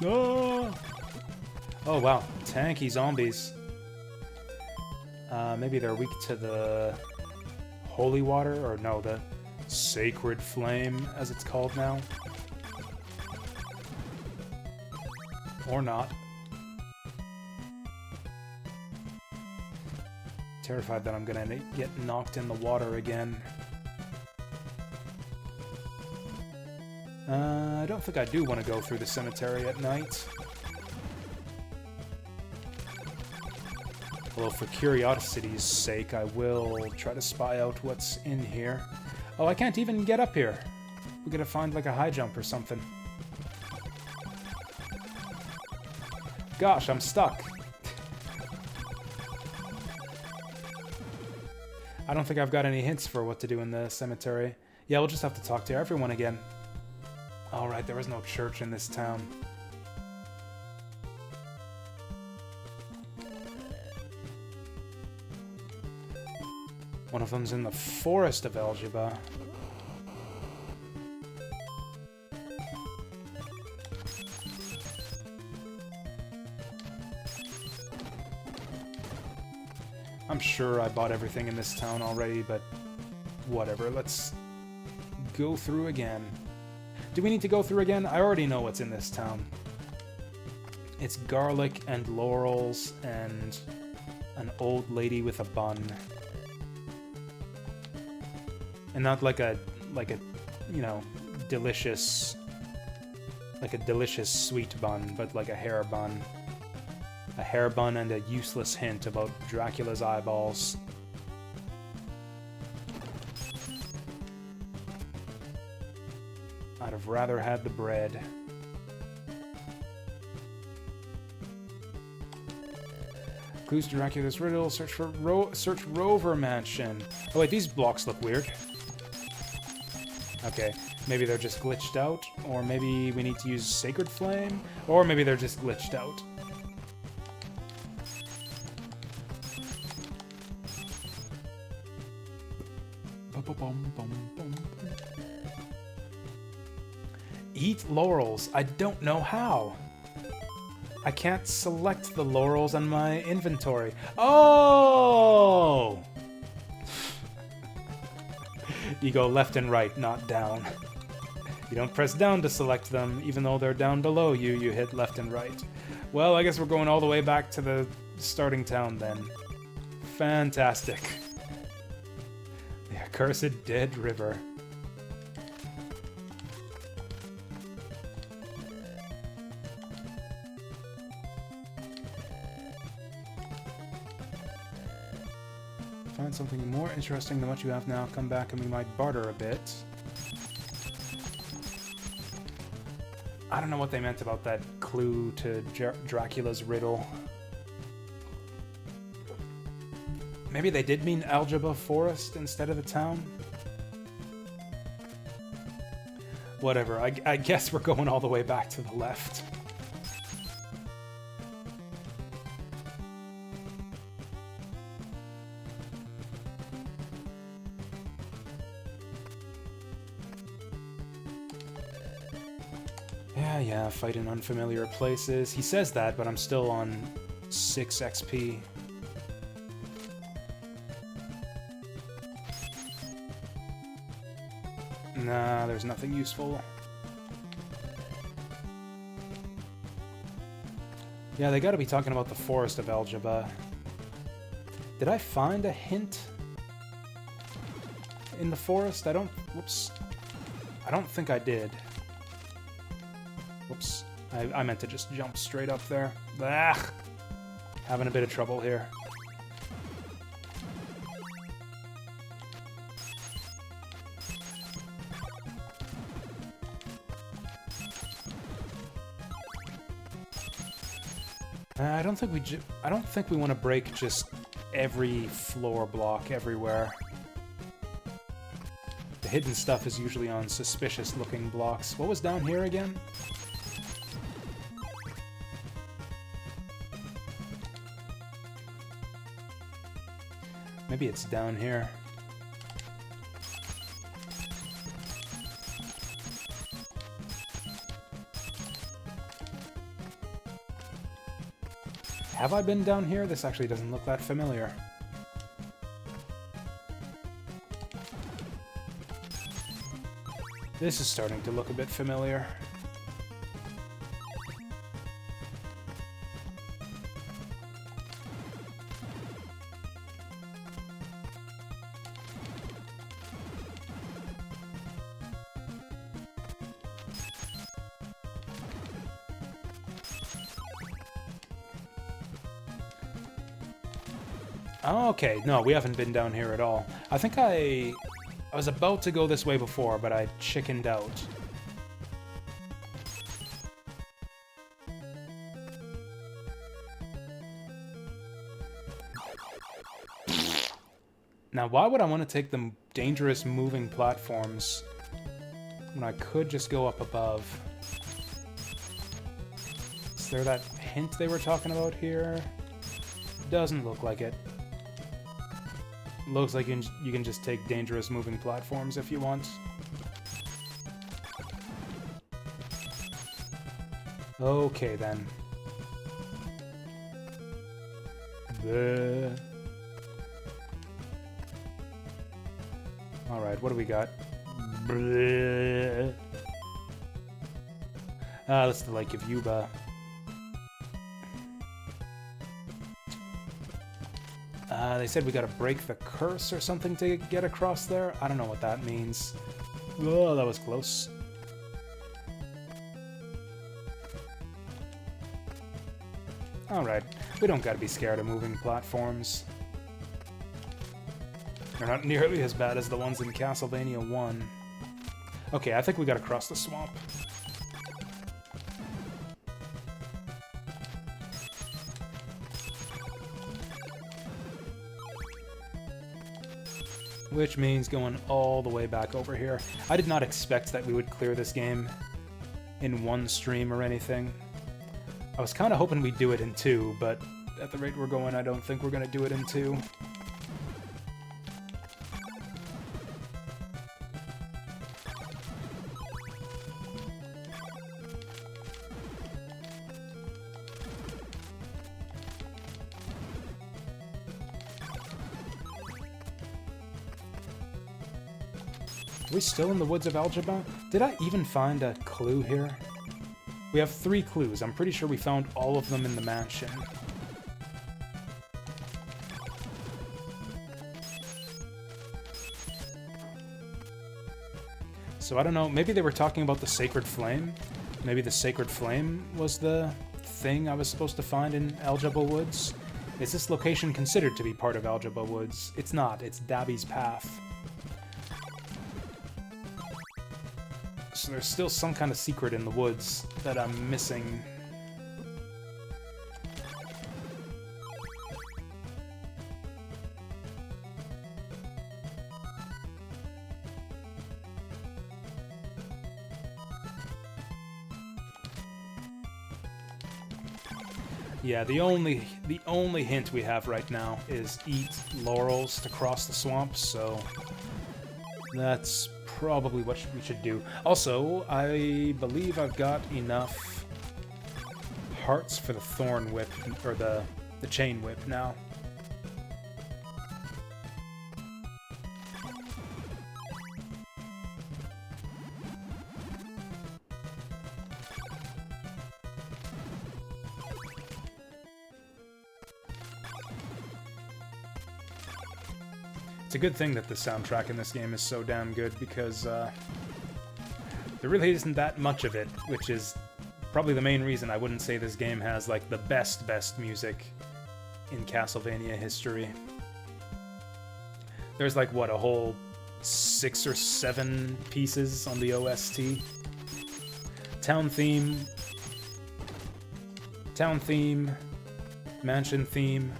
Oh, oh wow, tanky zombies. Maybe they're weak to the holy water, or no, the sacred flame, as it's called now. Or not. Terrified that I'm gonna get knocked in the water again. I don't think I do want to go through the cemetery at night. Although for curiosity's sake, I will try to spy out what's in here. Oh, I can't even get up here. We're gonna find like a high jump or something. Gosh, I'm stuck. I don't think I've got any hints for what to do in the cemetery. Yeah, we'll just have to talk to everyone again. Alright, there was no church in this town. One of them's in the forest of Algebra. I'm sure I bought everything in this town already, but whatever. Let's go through again. Do we need to go through again? I already know what's in this town. It's garlic and laurels and an old lady with a bun. And not like a, you know, delicious, like a delicious sweet bun, but like a hair bun. A hair bun and a useless hint about Dracula's eyeballs. I'd have rather had the bread. Clues to Dracula's riddle. Search for Rover Mansion. Oh wait, these blocks look weird. Okay, maybe they're just glitched out, or maybe we need to use Sacred Flame, or maybe they're just glitched out. Eat laurels. I don't know how. I can't select the laurels on my inventory. Oh! You go left and right, not down. You don't press down to select them, even though they're down below you, you hit left and right. Well, I guess we're going all the way back to the starting town then. Fantastic. The accursed dead river. find something more interesting than what you have now, come back and we might barter a bit. I don't know what they meant about that clue to Dracula's riddle. Maybe they did mean Algebra Forest instead of the town? Whatever, I guess we're going all the way back to the left. Yeah, fight in unfamiliar places. He says that, but I'm still on 6 XP. Nah, there's nothing useful. Yeah, they gotta be talking about the Forest of Algebra. Did I find a hint in the forest? Whoops. I don't think I did. Whoops. I meant to just jump straight up there. Ah! Having a bit of trouble here. I don't think we want to break just every floor block everywhere. The hidden stuff is usually on suspicious-looking blocks. What was down here again? Maybe it's down here. Have I been down here? This actually doesn't look that familiar. This is starting to look a bit familiar. Okay, no, we haven't been down here at all. I think I was about to go this way before, but I chickened out. Now, why would I want to take the dangerous moving platforms when I could just go up above? Is there that hint they were talking about here? Doesn't look like it. Looks like you can just take dangerous moving platforms if you want. Okay, then. Alright, what do we got? Ah, that's the Lake of Yuba. They said we gotta break the curse or something to get across there. I don't know what that means. Oh, that was close. Alright, we don't gotta be scared of moving platforms. They're not nearly as bad as the ones in Castlevania 1. Okay, I think we gotta cross the swamp. Which means going all the way back over here. I did not expect that we would clear this game in one stream or anything. I was kind of hoping we'd do it in 2, but at the rate we're going, I don't think we're going to do it in 2. Are we still in the woods of Algebra? Did I even find a clue here? We have 3 clues. I'm pretty sure we found all of them in the mansion. So I don't know, maybe they were talking about the Sacred Flame? Maybe the Sacred Flame was the thing I was supposed to find in Algebra Woods? Is this location considered to be part of Algebra Woods? It's not. It's Dabby's Path. So there's still some kind of secret in the woods that I'm missing. Yeah, the only hint we have right now is eat laurels to cross the swamp, so that's probably what we should do. Also, I believe I've got enough hearts for the thorn whip, or the chain whip now. It's a good thing that the soundtrack in this game is so damn good, because there really isn't that much of it, which is probably the main reason I wouldn't say this game has, like, the best music in Castlevania history. There's, like, what, a whole 6 or 7 pieces on the OST? Town theme, mansion theme,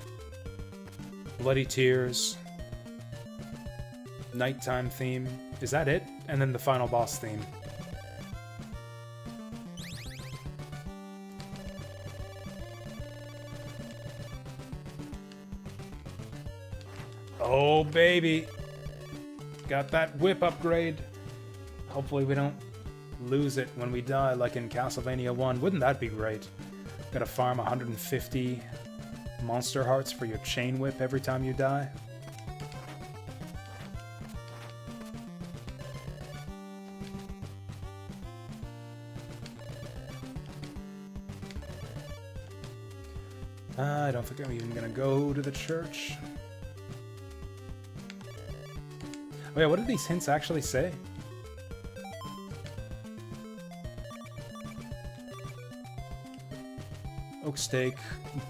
Bloody Tears, nighttime theme. Is that it? And then the final boss theme. Oh, baby. Got that whip upgrade. Hopefully we don't lose it when we die like in Castlevania 1. Wouldn't that be great? Gotta farm 150 monster hearts for your chain whip every time you die. I don't think I'm even gonna go to the church. Oh yeah, what did these hints actually say? Oak Stake,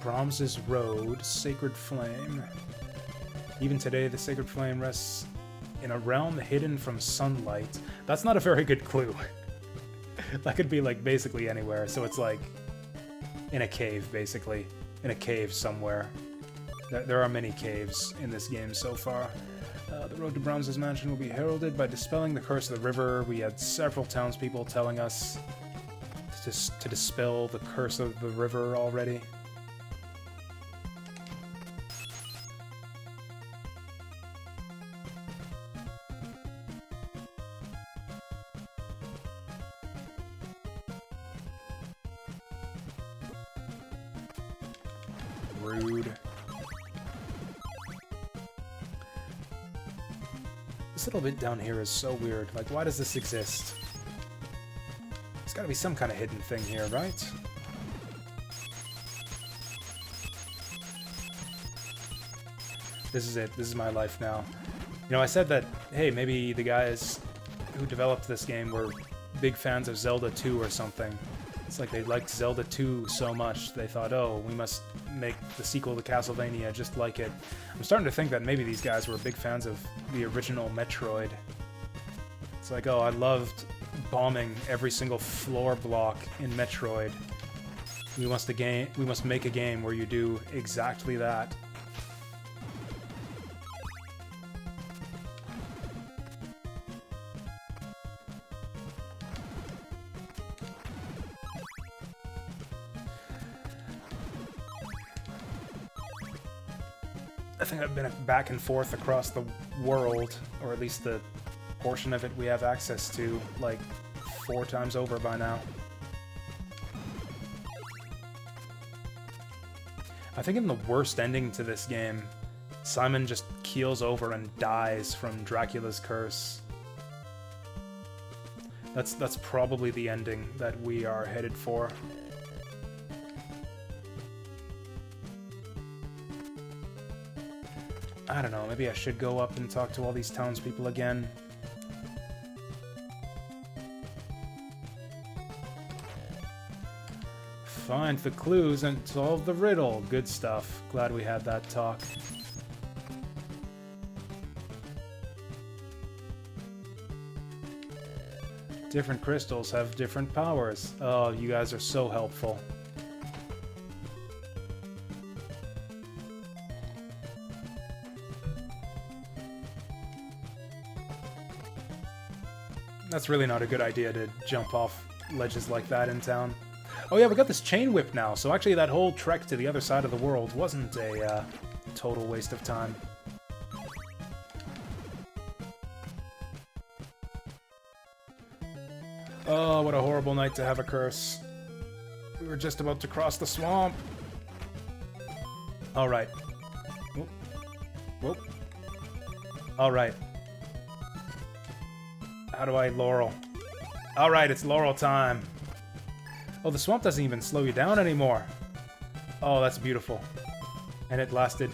Brahms's Road, Sacred Flame. Even today, the Sacred Flame rests in a realm hidden from sunlight. That's not a very good clue. That could be, like, basically anywhere, so it's like in a cave, basically. In a cave somewhere. There are many caves in this game so far. The road to Brahms's mansion will be heralded by dispelling the curse of the river. We had several townspeople telling us to dispel the curse of the river already. Rude. This little bit down here is so weird. Like, why does this exist? There's gotta be some kind of hidden thing here, right? This is it. This is my life now. You know, I said that, hey, maybe the guys who developed this game were big fans of Zelda 2 or something. It's like they liked Zelda 2 so much, they thought, oh, we must make the sequel to Castlevania just like it. I'm starting to think that maybe these guys were big fans of the original Metroid. It's like, oh, I loved bombing every single floor block in Metroid. We must make a game where you do exactly that. I think I've been back and forth across the world, or at least the portion of it we have access to, like 4 times over by now. I think in the worst ending to this game, Simon just keels over and dies from Dracula's curse. That's probably the ending that we are headed for. I don't know, maybe I should go up and talk to all these townspeople again. Find the clues and solve the riddle. Good stuff. Glad we had that talk. Different crystals have different powers. Oh, you guys are so helpful. That's really not a good idea to jump off ledges like that in town. Oh yeah, we got this chain whip now, so actually that whole trek to the other side of the world wasn't a total waste of time. Oh, what a horrible night to have a curse. We were just about to cross the swamp. Alright. Whoop. Whoop. Alright. How do I Laurel? Alright, it's Laurel time. Oh, the swamp doesn't even slow you down anymore. Oh, that's beautiful. And it lasted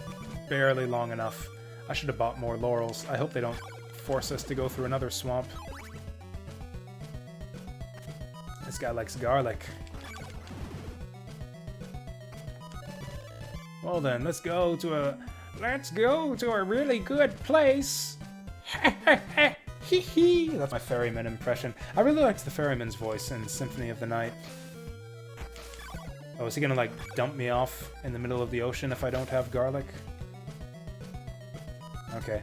barely long enough. I should have bought more laurels. I hope they don't force us to go through another swamp. This guy likes garlic. Well then, let's go to a really good place. Hee hee. That's my ferryman impression. I really liked the ferryman's voice in Symphony of the Night. Oh, is he gonna like dump me off in the middle of the ocean if I don't have garlic? Okay.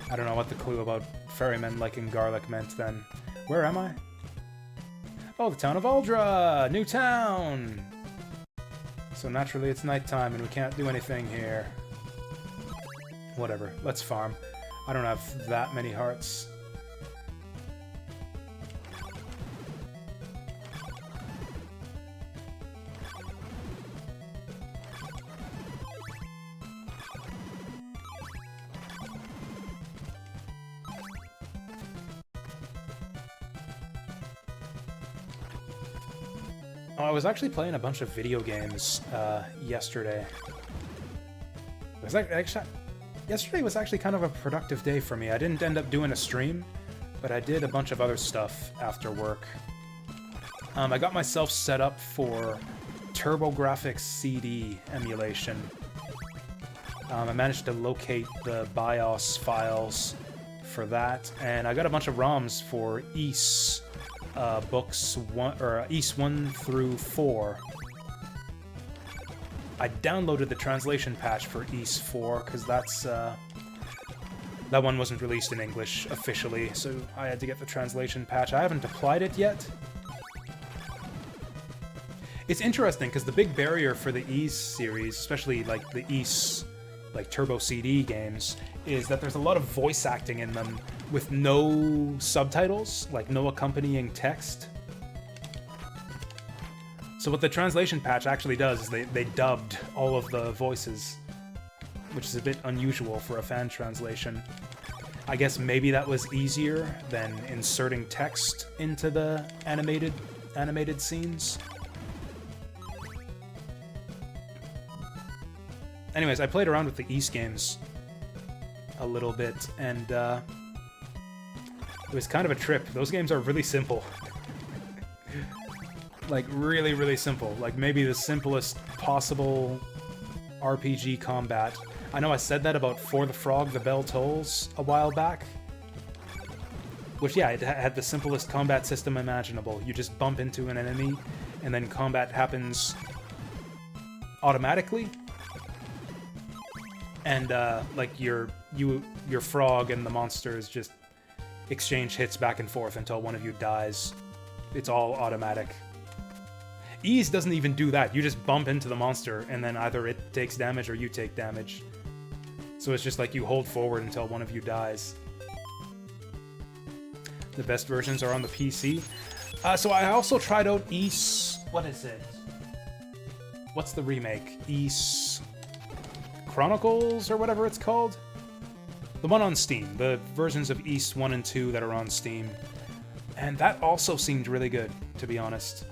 I don't know what the clue about ferrymen liking garlic meant then. Where am I? Oh, the town of Uldra! New town! So naturally it's nighttime and we can't do anything here. Whatever, let's farm. I don't have that many hearts. Oh, I was actually playing a bunch of video games yesterday. Yesterday was actually kind of a productive day for me. I didn't end up doing a stream, but I did a bunch of other stuff after work. I got myself set up for TurboGrafx CD emulation. I managed to locate the BIOS files for that, and I got a bunch of ROMs for Ys books Ys 1 through 4. I downloaded the translation patch for Ys 4 because that's that one wasn't released in English officially, so I had to get the translation patch. I haven't applied it yet. It's interesting because the big barrier for the Ys series, especially like the Ys Turbo CD games, is that there's a lot of voice acting in them with no subtitles, like no accompanying text. So what the translation patch actually does is they dubbed all of the voices, which is a bit unusual for a fan translation. I guess maybe that was easier than inserting text into the animated scenes. Anyways, I played around with the Ys games a little bit, and it was kind of a trip. Those games are really simple. Like, really, really simple. Like, maybe the simplest possible RPG combat. I know I said that about For the Frog, The Bell Tolls a while back. Which, yeah, it had the simplest combat system imaginable. You just bump into an enemy, and then combat happens automatically. And, like, your frog and the monsters just exchange hits back and forth until one of you dies. It's all automatic. Ys doesn't even do that. You just bump into the monster, and then either it takes damage or you take damage. So it's just like you hold forward until one of you dies. The best versions are on the PC. So I also tried out Ys... What is it? What's the remake? Ys... Chronicles, or whatever it's called? The one on Steam. The versions of Ys 1 and 2 that are on Steam. And that also seemed really good, to be honest.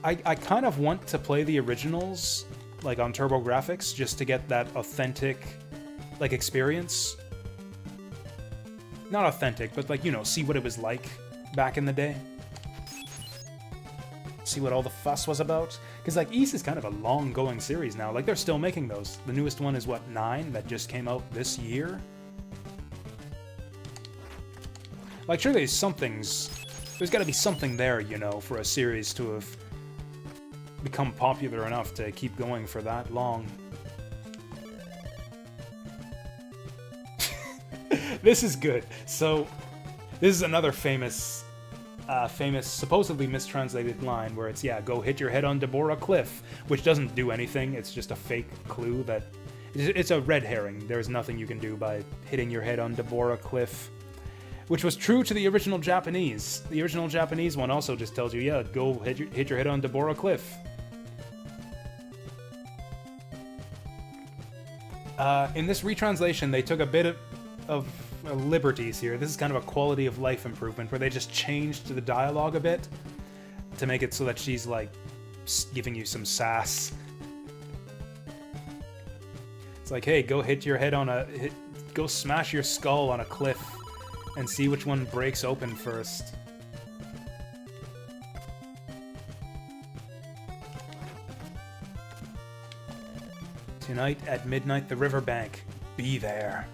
I kind of want to play the originals, like on TurboGrafx, just to get that authentic, like, experience. Not authentic, but, like, you know, see what it was like back in the day. see what all the fuss was about. Because, like, Ys is kind of a long-going series now. Like, they're still making those. The newest one is, what, 9? That just came out this year? Like, surely there's got to be something there, you know, for a series to have become popular enough to keep going for that long. This is good. So, this is another famous, supposedly mistranslated line where it's, yeah, go hit your head on Deborah Cliff, which doesn't do anything. It's just a fake clue that... It's a red herring. There's nothing you can do by hitting your head on Deborah Cliff. Which was true to the original Japanese. The original Japanese one also just tells you, yeah, go hit your head on Deborah Cliff. In this retranslation, they took a bit of liberties here. This is kind of a quality of life improvement where they just changed the dialogue a bit to make it so that she's, like, giving you some sass. It's like, hey, go hit your head on go smash your skull on a cliff and see which one breaks open first. Tonight at midnight, the riverbank. Be there.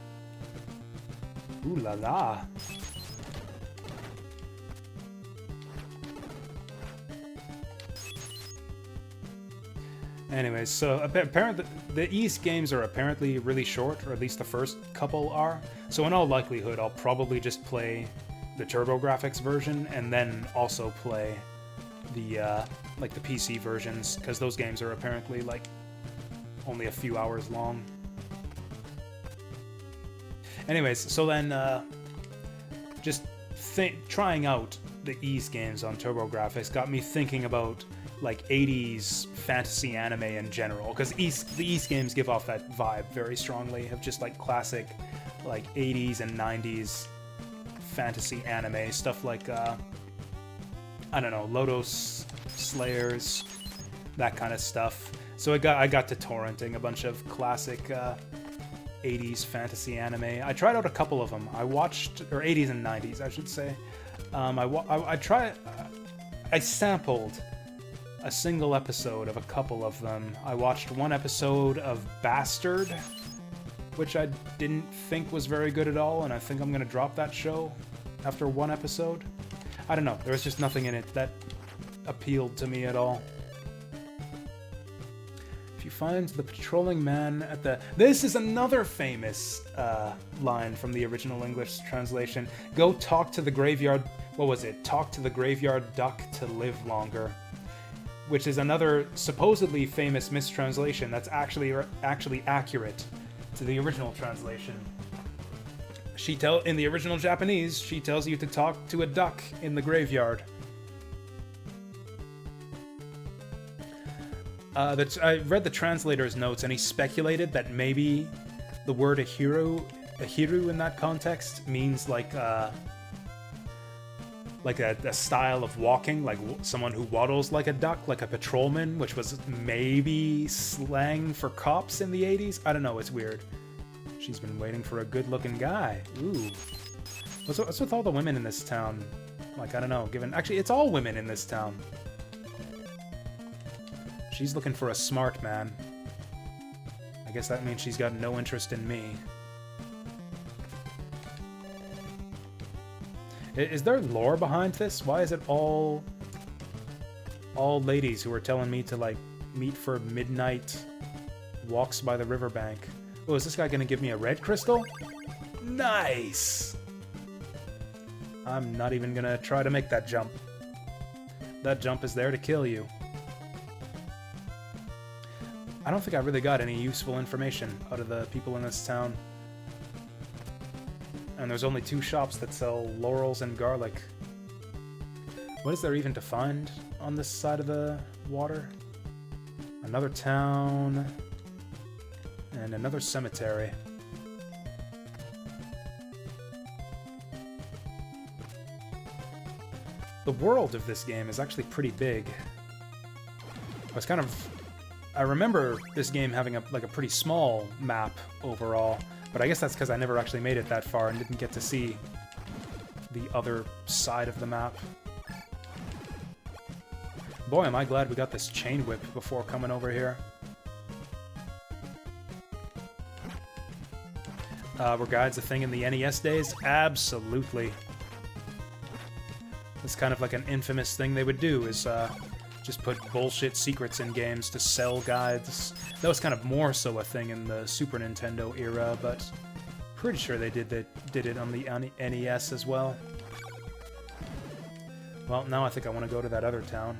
Ooh la la. Anyways, so apparently the Ys games are apparently really short, or at least the first couple are. So in all likelihood, I'll probably just play the TurboGrafx version and then also play the like the PC versions, because those games are apparently like only a few hours long. Anyways, so then just trying out the Ys games on TurboGrafx got me thinking about like 80s fantasy anime in general, because the Ys games give off that vibe very strongly of just like classic like 80s and 90s fantasy anime stuff, like I don't know, Lotus Slayers, that kind of stuff. So I got to torrenting a bunch of classic 80s fantasy anime. I tried out a couple of them. I watched, or 80s and 90s, I should say. I sampled a single episode of a couple of them. I watched one episode of Bastard, which I didn't think was very good at all, and I think I'm gonna drop that show after one episode. I don't know, there was just nothing in it that appealed to me at all. If you find the patrolling man at the... This is another famous line from the original English translation. Go talk to the graveyard... What was it? Talk to the graveyard duck to live longer. Which is another supposedly famous mistranslation that's actually accurate to the original translation. In the original Japanese, she tells you to talk to a duck in the graveyard. I read the translator's notes, and he speculated that maybe the word ahiru in that context means like a style of walking, like someone who waddles like a duck, like a patrolman, which was maybe slang for cops in the 80s. I don't know, it's weird. She's been waiting for a good-looking guy. Ooh. What's with all the women in this town? Like, I don't know, actually, it's all women in this town. She's looking for a smart man. I guess that means she's got no interest in me. Is there lore behind this? Why is it all ladies who are telling me to, like, meet for midnight walks by the riverbank? Oh, is this guy gonna give me a red crystal? Nice! I'm not even gonna try to make that jump. That jump is there to kill you. I don't think I really got any useful information out of the people in this town. And there's only 2 shops that sell laurels and garlic. What is there even to find on this side of the water? Another town... and another cemetery. The world of this game is actually pretty big. I remember this game having a pretty small map overall, but I guess that's because I never actually made it that far and didn't get to see the other side of the map. Boy, am I glad we got this chain whip before coming over here. Were guides a thing in the NES days? Absolutely. It's kind of like an infamous thing they would do, is just put bullshit secrets in games to sell guides. That was kind of more so a thing in the Super Nintendo era, but pretty sure they did it on the NES as well. Well, now I think I want to go to that other town.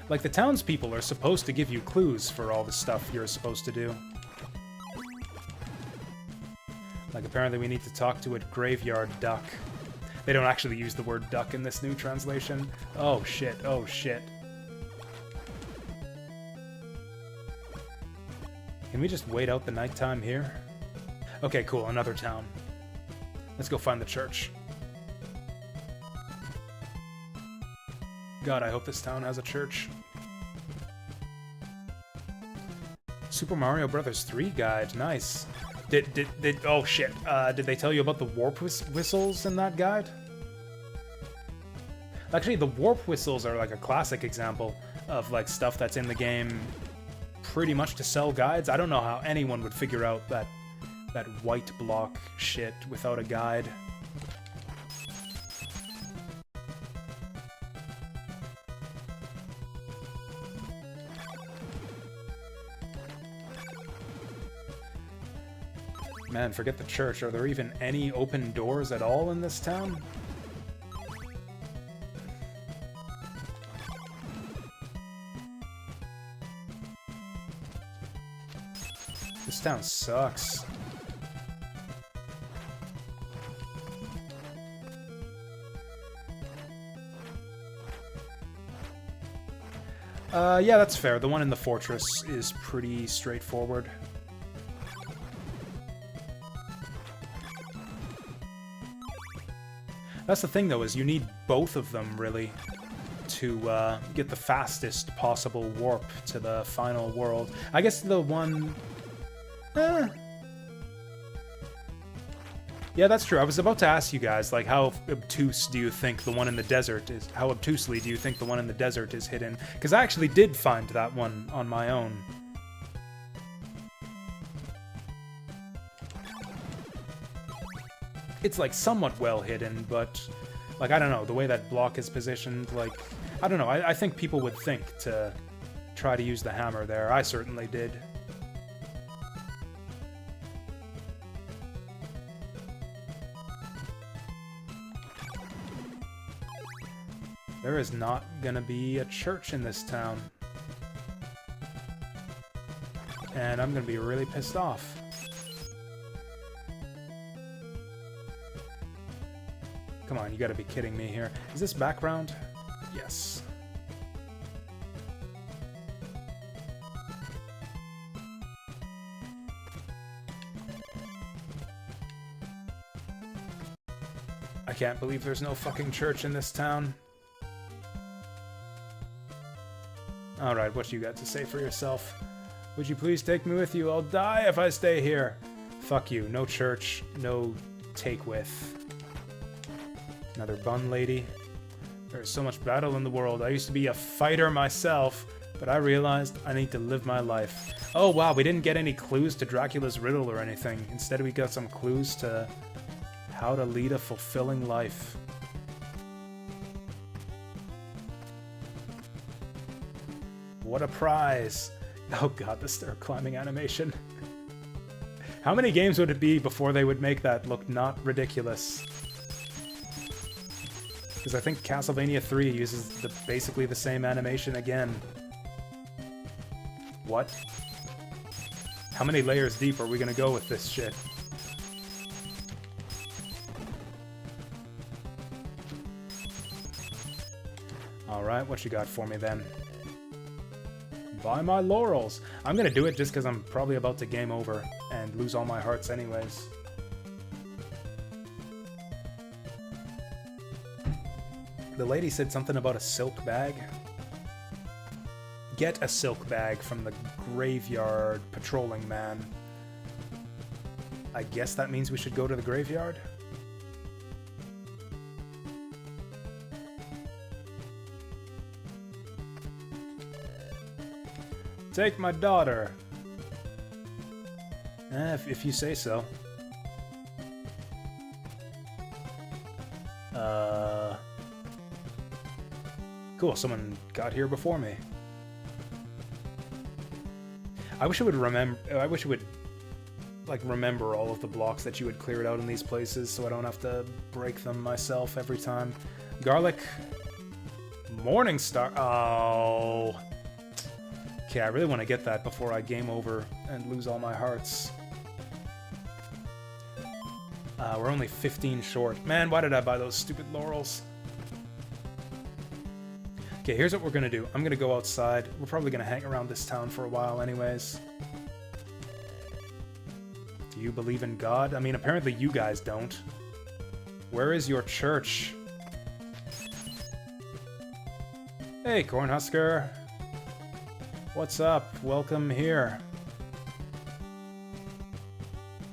Like, the townspeople are supposed to give you clues for all the stuff you're supposed to do. Like, apparently we need to talk to a graveyard duck. They don't actually use the word duck in this new translation. Oh shit, oh shit. Can we just wait out the nighttime here? Okay, cool, another town. Let's go find the church. God, I hope this town has a church. Super Mario Bros. 3 guide, nice. Oh shit, did they tell you about the warp whistles in that guide? Actually, the warp whistles are like a classic example of like stuff that's in the game pretty much to sell guides. I don't know how anyone would figure out that white block shit without a guide. Man, forget the church. Are there even any open doors at all in this town? This town sucks. Yeah, that's fair. The one in the fortress is pretty straightforward. That's the thing, though, is you need both of them, really, to get the fastest possible warp to the final world. I guess the one... Yeah, that's true. I was about to ask you guys, like, how obtuse do you think the one in the desert is... How obtusely do you think the one in the desert is hidden? Because I actually did find that one on my own. It's, like, somewhat well hidden, but, like, I don't know, the way that block is positioned, like, I don't know, I think people would think to try to use the hammer there. I certainly did. There is not gonna be a church in this town. And I'm gonna be really pissed off. Come on, you gotta be kidding me here. Is this background? Yes. I can't believe there's no fucking church in this town. Alright, what you got to say for yourself? Would you please take me with you? I'll die if I stay here. Fuck you. No church, no take with. Another bun lady. There's so much battle in the world. I used to be a fighter myself, but I realized I need to live my life. Oh wow, we didn't get any clues to Dracula's riddle or anything. Instead we got some clues to how to lead a fulfilling life. What a prize! Oh god, the stair climbing animation. How many games would it be before they would make that look not ridiculous? Because I think Castlevania 3 uses basically the same animation again. What? How many layers deep are we gonna go with this shit? Alright, what you got for me then? Buy my laurels! I'm gonna do it just because I'm probably about to game over and lose all my hearts anyways. The lady said something about a silk bag. Get a silk bag from the graveyard patrolling man. I guess that means we should go to the graveyard? Take my daughter. If you say so. Cool, someone got here before me. I wish it would like remember all of the blocks that you had cleared out in these places so I don't have to break them myself every time. Garlic. Morning Star. Oh. Okay, I really want to get that before I game over and lose all my hearts. We're only 15 short. Man, why did I buy those stupid laurels? Okay, here's what we're gonna do. I'm gonna go outside. We're probably gonna hang around this town for a while anyways. Do you believe in God? I mean, apparently you guys don't. Where is your church? Hey, Cornhusker. What's up? Welcome here.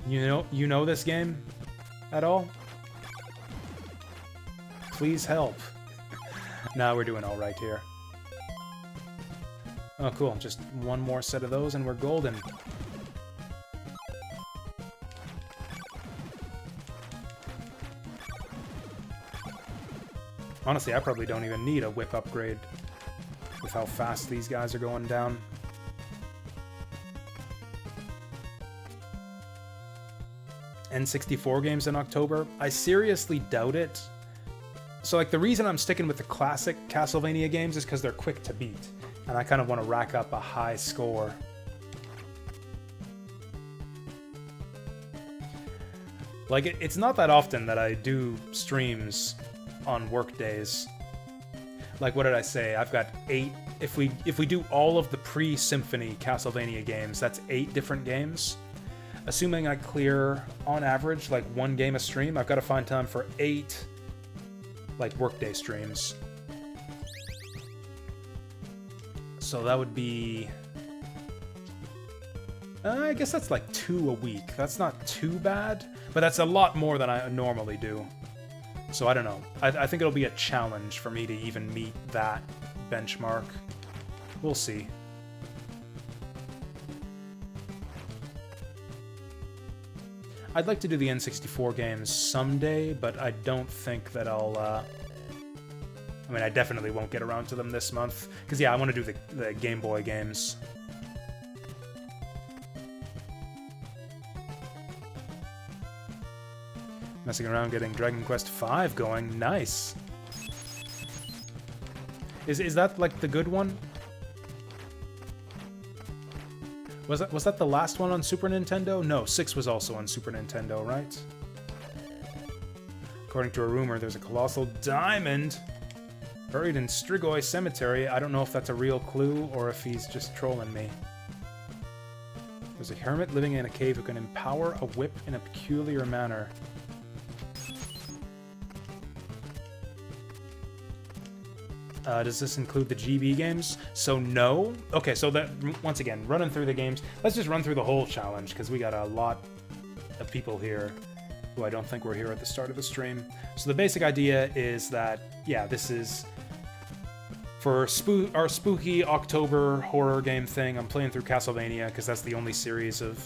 You know this game at all? Please help. Nah, we're doing all right here. Oh, cool. Just one more set of those and we're golden. Honestly, I probably don't even need a whip upgrade with how fast these guys are going down. N64 games in October? I seriously doubt it. So, like, the reason I'm sticking with the classic Castlevania games is because they're quick to beat, and I kind of want to rack up a high score. Like, it's not that often that I do streams on work days. Like, what did I say? I've got 8... If we do all of the pre-Symphony Castlevania games, that's 8 different games. Assuming I clear, on average, like 1 game a stream, I've got to find time for 8... like workday streams. So that would be... I guess that's like 2 a week. That's not too bad, but that's a lot more than I normally do. So I don't know. I think it'll be a challenge for me to even meet that benchmark. We'll see. I'd like to do the N64 games someday, but I don't think that I'll, I mean, I definitely won't get around to them this month. Because, yeah, I want to do the Game Boy games. Messing around getting Dragon Quest V going. Nice. Is that, like, the good one? Was that the last one on Super Nintendo? No, 6 was also on Super Nintendo, right? According to a rumor, there's a colossal diamond buried in Strigoi Cemetery. I don't know if that's a real clue or if he's just trolling me. There's a hermit living in a cave who can empower a whip in a peculiar manner. Does this include the GB games? So no. Okay, so that, once again, running through the games. Let's just run through the whole challenge, because we got a lot of people here who I don't think were here at the start of the stream. So the basic idea is that, yeah, this is for our spooky October horror game thing. I'm playing through Castlevania, because that's the only series of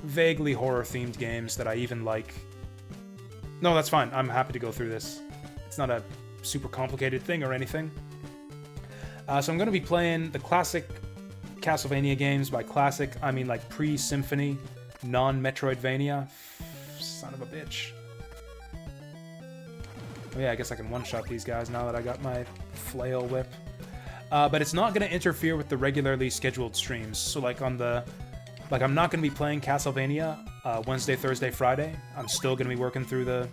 vaguely horror-themed games that I even like. No, that's fine. I'm happy to go through this. It's not a super complicated thing or anything. So I'm going to be playing the classic Castlevania games. By classic, I mean like pre-Symphony, non-Metroidvania. Son of a bitch. Oh yeah, I guess I can one-shot these guys now that I got my flail whip. But it's not going to interfere with the regularly scheduled streams. So like on the... Like I'm not going to be playing Castlevania Wednesday, Thursday, Friday. I'm still going to be working through the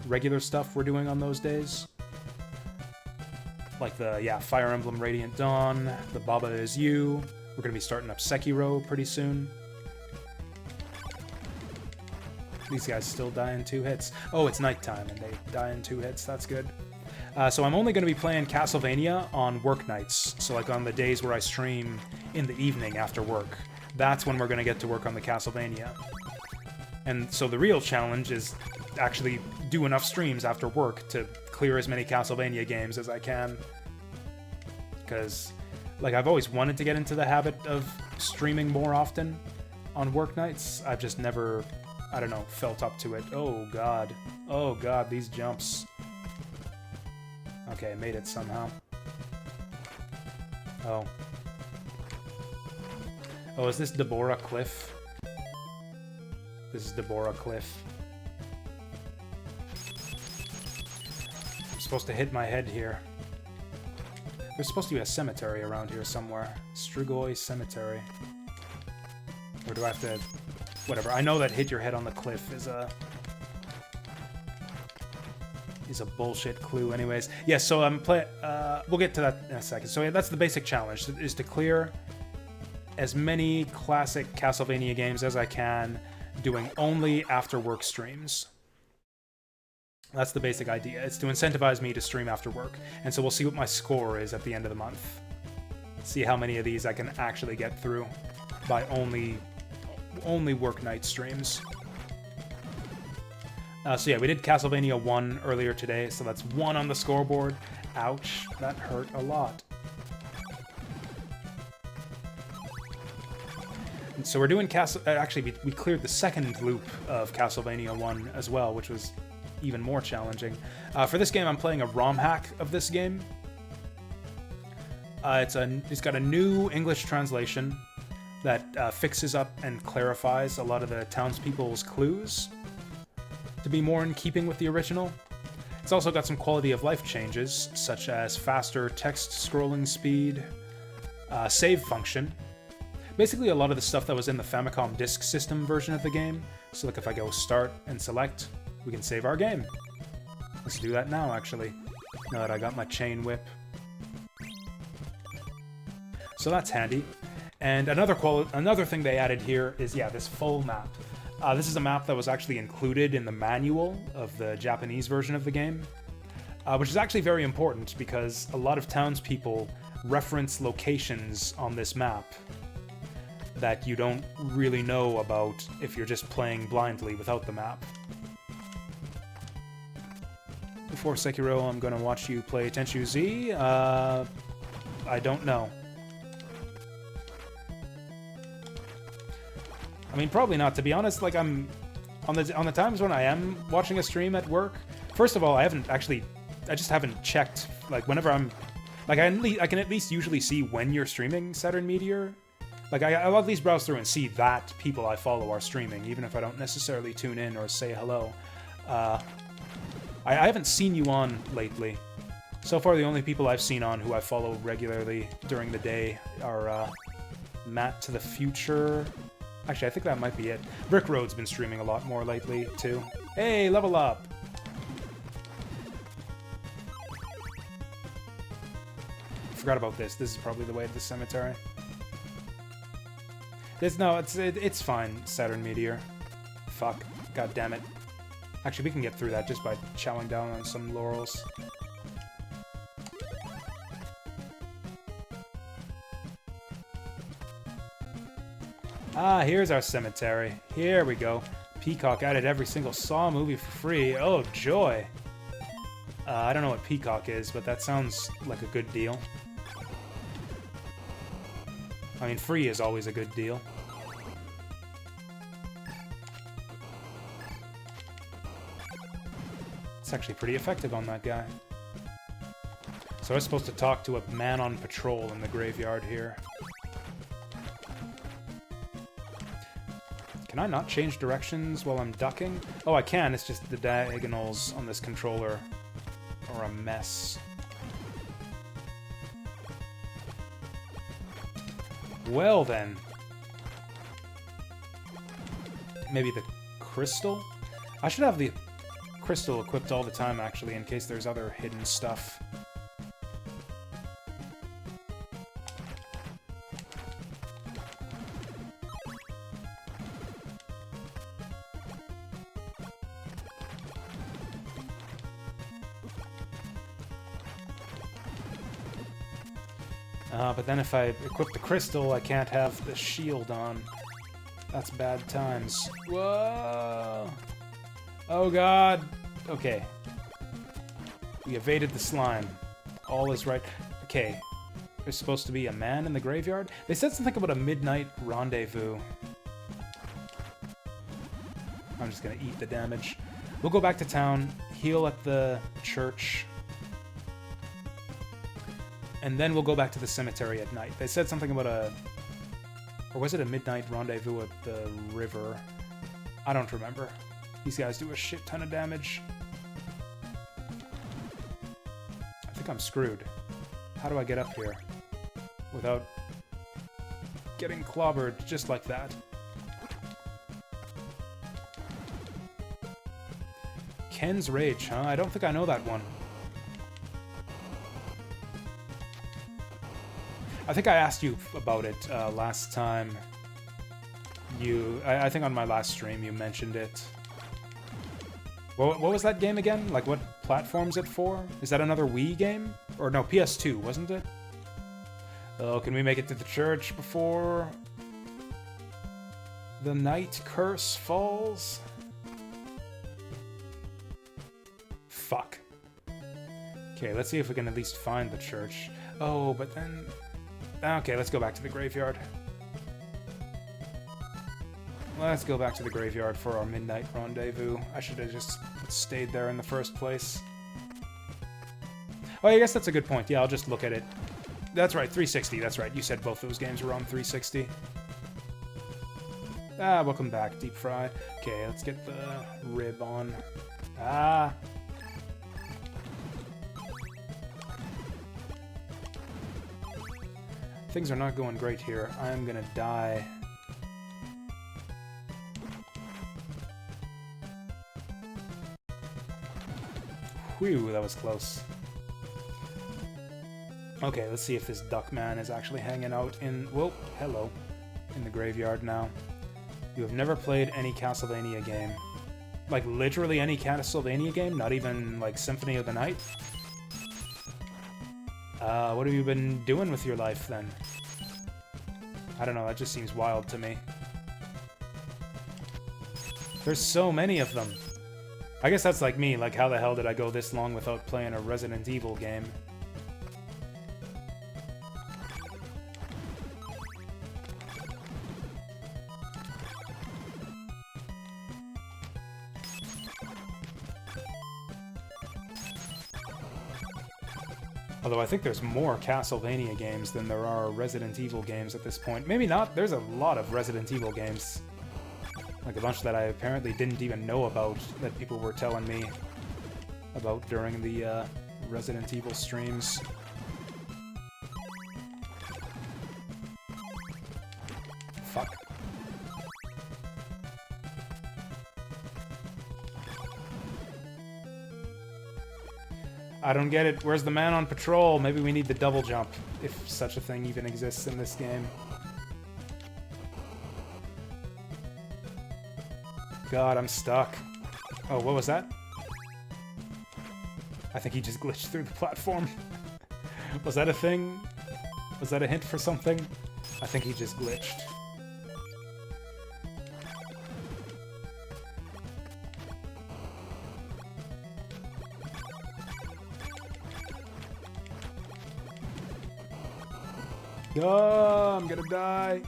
regular stuff we're doing on those days. Like the, yeah, Fire Emblem Radiant Dawn, the Baba Is You. We're going to be starting up Sekiro pretty soon. These guys still die in 2 hits. Oh, it's nighttime and they die in 2 hits. That's good. So I'm only going to be playing Castlevania on work nights. So like on the days where I stream in the evening after work. That's when we're going to get to work on the Castlevania. And so the real challenge is actually do enough streams after work to clear as many Castlevania games as I can. Because Like, I've always wanted to get into the habit of streaming more often on work nights. I've just never, I don't know, felt up to it. Oh, God. Oh, God, these jumps. Okay, I made it somehow. Oh. Oh, is this Deborah Cliff? This is Deborah Cliff. I'm supposed to hit my head here. There's supposed to be a cemetery around here somewhere. Strugoi Cemetery. Or do I have to... Whatever. I know that hit your head on the cliff is a bullshit clue anyways. Yeah, so I'm we'll get to that in a second. So yeah, that's the basic challenge, is to clear as many classic Castlevania games as I can, doing only after-work streams. That's the basic idea. It's to incentivize me to stream after work. And so we'll see what my score is at the end of the month. See how many of these I can actually get through by only work night streams. So yeah, we did Castlevania 1 earlier today, so that's 1 on the scoreboard. Ouch, that hurt a lot. And so we're doing actually, we cleared the second loop of Castlevania 1 as well, which was even more challenging. For this game, I'm playing a ROM hack of this game. It's got a new English translation that fixes up and clarifies a lot of the townspeople's clues to be more in keeping with the original. It's also got some quality of life changes, such as faster text scrolling speed, save function. Basically a lot of the stuff that was in the Famicom Disk System version of the game. So like if I go start and select, we can save our game. Let's do that now, actually, now that I got my chain whip. So that's handy. And another thing they added here is, yeah, this full map. This is a map that was actually included in the manual of the Japanese version of the game, which is actually very important because a lot of townspeople reference locations on this map that you don't really know about if you're just playing blindly without the map. Before Sekiro, I'm gonna watch you play Tenchu Z. I don't know. I mean, probably not, to be honest. Like, I'm on the times when I am watching a stream at work. First of all, I just haven't checked. Like, whenever I'm, like, I can at least usually see when you're streaming Saturn Meteor. Like, I'll at least browse through and see that people I follow are streaming, even if I don't necessarily tune in or say hello. I haven't seen you on lately. So far, the only people I've seen on who I follow regularly during the day are Matt to the Future. Actually, I think that might be it. Brick Road's been streaming a lot more lately, too. Hey, level up! Forgot about this. This is probably the way to the cemetery. It's fine, Saturn Meteor. Fuck. God damn it. Actually, we can get through that just by chowing down on some laurels. Ah, here's our cemetery. Here we go. Peacock added every single Saw movie for free. Oh, joy. I don't know what Peacock is, but that sounds like a good deal. I mean, free is always a good deal. It's actually pretty effective on that guy. So I was supposed to talk to a man on patrol in the graveyard here. Can I not change directions while I'm ducking? Oh, I can. It's just the diagonals on this controller are a mess. Well, then. Maybe the crystal? I should have the crystal equipped all the time, actually, in case there's other hidden stuff. But then if I equip the crystal, I can't have the shield on. That's bad times. Whoa! Oh god! Okay. We evaded the slime. All is right. Okay. There's supposed to be a man in the graveyard. They said something about a midnight rendezvous. I'm just gonna eat the damage. We'll go back to town, heal at the church, and then we'll go back to the cemetery at night. They said something about a... Or was it a midnight rendezvous at the river? I don't remember. These guys do a shit ton of damage. I think I'm screwed. How do I get up here without getting clobbered just like that? Ken's Rage, huh? I don't think I know that one. I think I asked you about it last time. I think on my last stream you mentioned it. What was that game again? Like, what platform's it for? Is that another Wii game? Or no, PS2, wasn't it? Oh, can we make it to the church before the night curse falls? Fuck. Okay, let's see if we can at least find the church. Oh, but then... Okay, let's go back to the graveyard. Let's go back to the graveyard for our midnight rendezvous. I should have just stayed there in the first place. Oh, I guess that's a good point. Yeah, I'll just look at it. That's right, 360. That's right. You said both those games were on 360. Ah, welcome back, Deep Fry. Okay, let's get the rib on. Ah. Things are not going great here. I'm gonna die. Whew, that was close. Okay, let's see if this duck man is actually hanging out in... Whoa, hello. In the graveyard now. You have never played any Castlevania game. Like, literally any Castlevania game? Not even, like, Symphony of the Night? What have you been doing with your life, then? I don't know, that just seems wild to me. There's so many of them. I guess that's like me, like how the hell did I go this long without playing a Resident Evil game? Although I think there's more Castlevania games than there are Resident Evil games at this point. Maybe not, there's a lot of Resident Evil games. Like a bunch that I apparently didn't even know about, that people were telling me about during the Resident Evil streams. Fuck. I don't get it. Where's the man on patrol? Maybe we need the double jump, if such a thing even exists in this game. God, I'm stuck. Oh, what was that? I think he just glitched through the platform. Was that a thing? Was that a hint for something? I think he just glitched. Oh, I'm gonna die.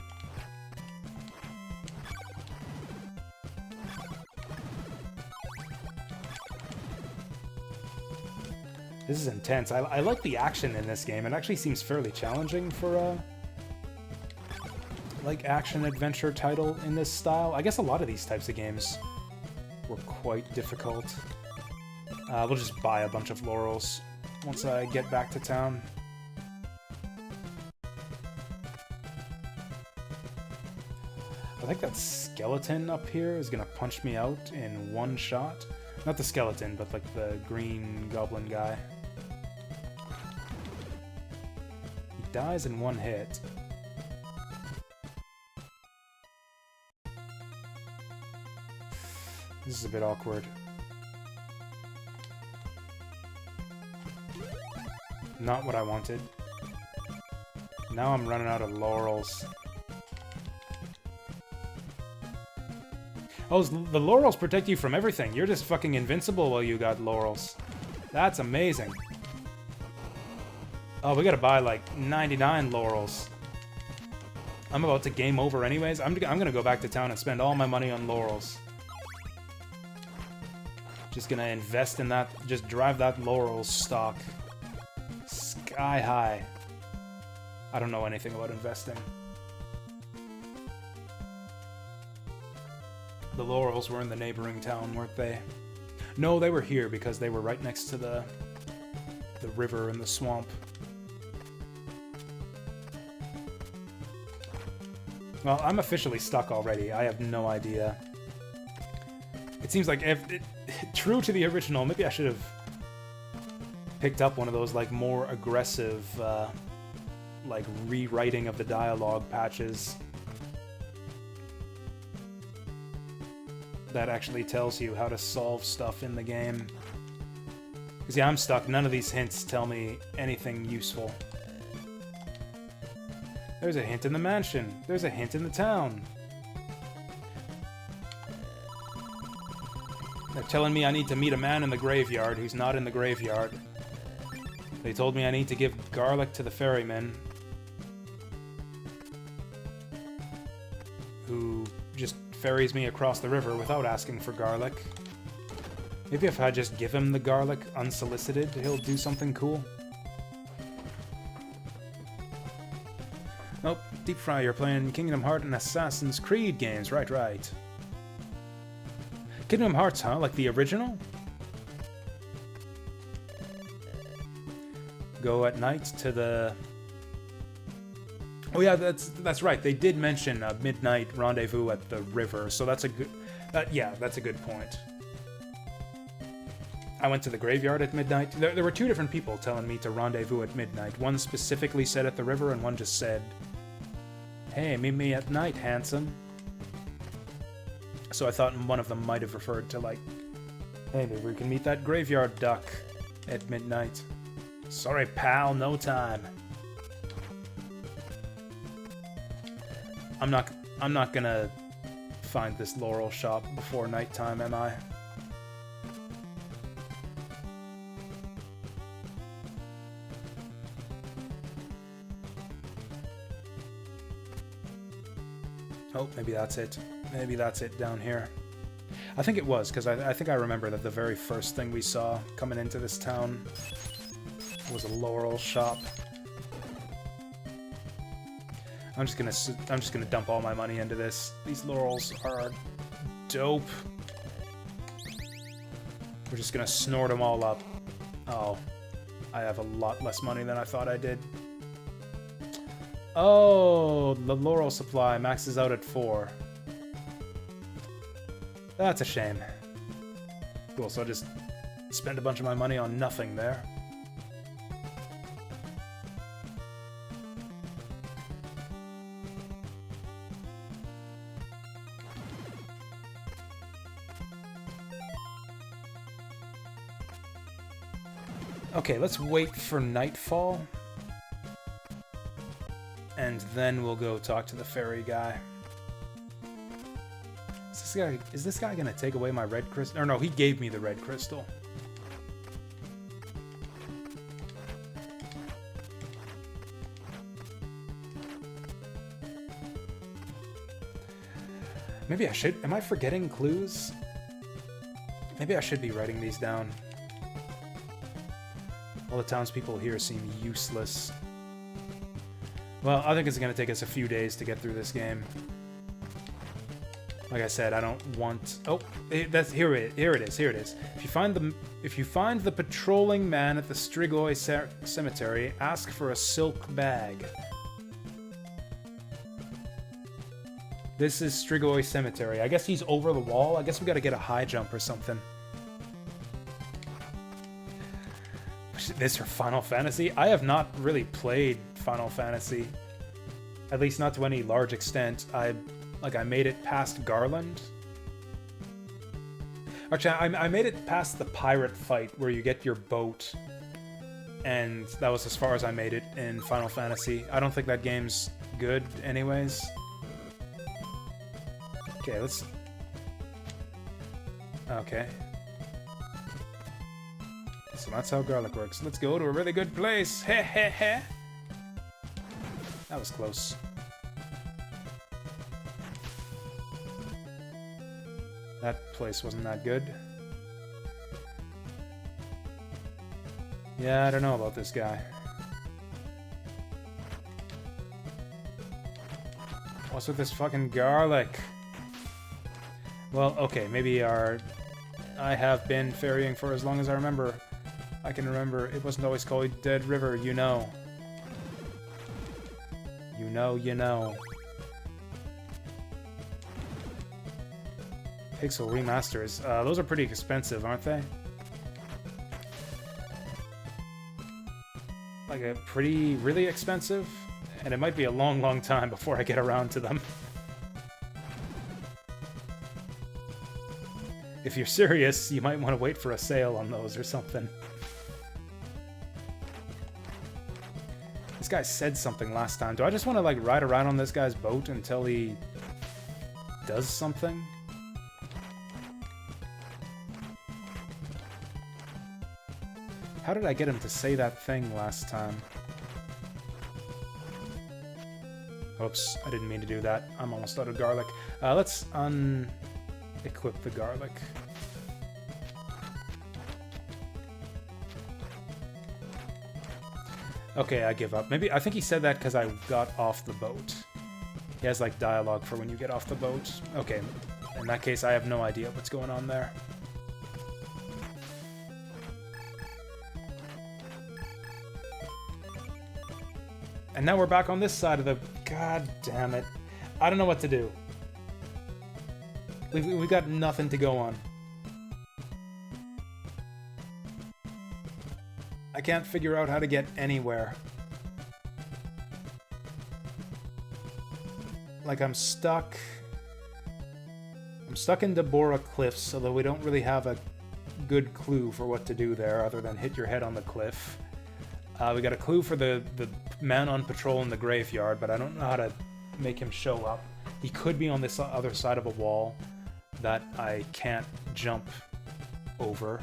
This is intense. I like the action in this game. It actually seems fairly challenging for a like action-adventure title in this style. I guess a lot of these types of games were quite difficult. We'll just buy a bunch of laurels once I get back to town. I think that skeleton up here is gonna punch me out in one shot. Not the skeleton, but like the green goblin guy. He dies in one hit. This is a bit awkward. Not what I wanted. Now I'm running out of laurels. Oh, the laurels protect you from everything. You're just fucking invincible while you got laurels. That's amazing. Oh, we gotta buy like 99 laurels. I'm about to game over anyways. I'm gonna go back to town and spend all my money on laurels. Just gonna invest in that, just drive that laurel stock sky high. I don't know anything about investing. The laurels were in the neighboring town, weren't they? No, they were here because they were right next to the river and the swamp. Well, I'm officially stuck already. I have no idea. It seems like true to the original, maybe I should have picked up one of those like more aggressive like rewriting of the dialogue patches that actually tells you how to solve stuff in the game. Because yeah, I'm stuck. None of these hints tell me anything useful. There's a hint in the mansion. There's a hint in the town. They're telling me I need to meet a man in the graveyard who's not in the graveyard. They told me I need to give garlic to the ferryman, who just ferries me across the river without asking for garlic. Maybe if I just give him the garlic unsolicited, he'll do something cool. Nope, Deep Fry, you're playing Kingdom Hearts and Assassin's Creed games. Right. Kingdom Hearts, huh? Like the original? Go at night to the... Oh yeah, that's right. They did mention a midnight rendezvous at the river, so that's a good... yeah, that's a good point. I went to the graveyard at midnight. There were two different people telling me to rendezvous at midnight. One specifically said at the river, and one just said, "Hey, meet me at night, handsome." So I thought one of them might have referred to, like, "Hey, maybe we can meet that graveyard duck at midnight." Sorry, pal, no time. I'm not gonna find this laurel shop before nighttime, am I? Oh, maybe that's it. Maybe that's it down here. I think it was, because I think I remember that the very first thing we saw coming into this town was a laurel shop. I'm just gonna dump all my money into this. These laurels are dope. We're just gonna snort them all up. Oh, I have a lot less money than I thought I did. Oh, the laurel supply maxes out at 4. That's a shame. Cool, so I'll just spend a bunch of my money on nothing there. Okay, let's wait for nightfall. And then we'll go talk to the fairy guy. Is this guy gonna take away my red crystal? Or no, he gave me the red crystal. Maybe I should... Am I forgetting clues? Maybe I should be writing these down. All the townspeople here seem useless. Well, I think it's going to take us a few days to get through this game. Like I said, I don't want... Oh, here it is. If you find the patrolling man at the Strigoi cemetery, ask for a silk bag. This is Strigoi Cemetery. I guess he's over the wall. I guess we got to get a high jump or something. This for Final Fantasy? I have not really played Final Fantasy, at least not to any large extent. I made it past Garland. Actually, I made it past the pirate fight where you get your boat, and that was as far as I made it in Final Fantasy. I don't think that game's good anyways. Okay, let's... Okay. So that's how garlic works. Let's go to a really good place. Heh heh heh. That was close. That place wasn't that good. Yeah, I don't know about this guy. What's with this fucking garlic? Well, okay, maybe I have been ferrying for as long as I remember. I can remember it wasn't always called Dead River, you know. You know, you know. Pixel remasters. Those are pretty expensive, aren't they? Like a really expensive? And it might be a long, long time before I get around to them. If you're serious, you might want to wait for a sale on those or something. This guy said something last time. Do I just want to, like, ride around on this guy's boat until he does something? How did I get him to say that thing last time? Oops, I didn't mean to do that. I'm almost out of garlic. Let's unequip the garlic. Okay, I give up. Maybe, I think he said that because I got off the boat. He has, like, dialogue for when you get off the boat. Okay, in that case, I have no idea what's going on there. And now we're back on this side of the... God damn it. I don't know what to do. We've got nothing to go on. I can't figure out how to get anywhere. Like, I'm stuck... I'm stuck in Deborah Cliffs, although we don't really have a good clue for what to do there, other than hit your head on the cliff. We got a clue for the man on patrol in the graveyard, but I don't know how to make him show up. He could be on this other side of a wall that I can't jump over.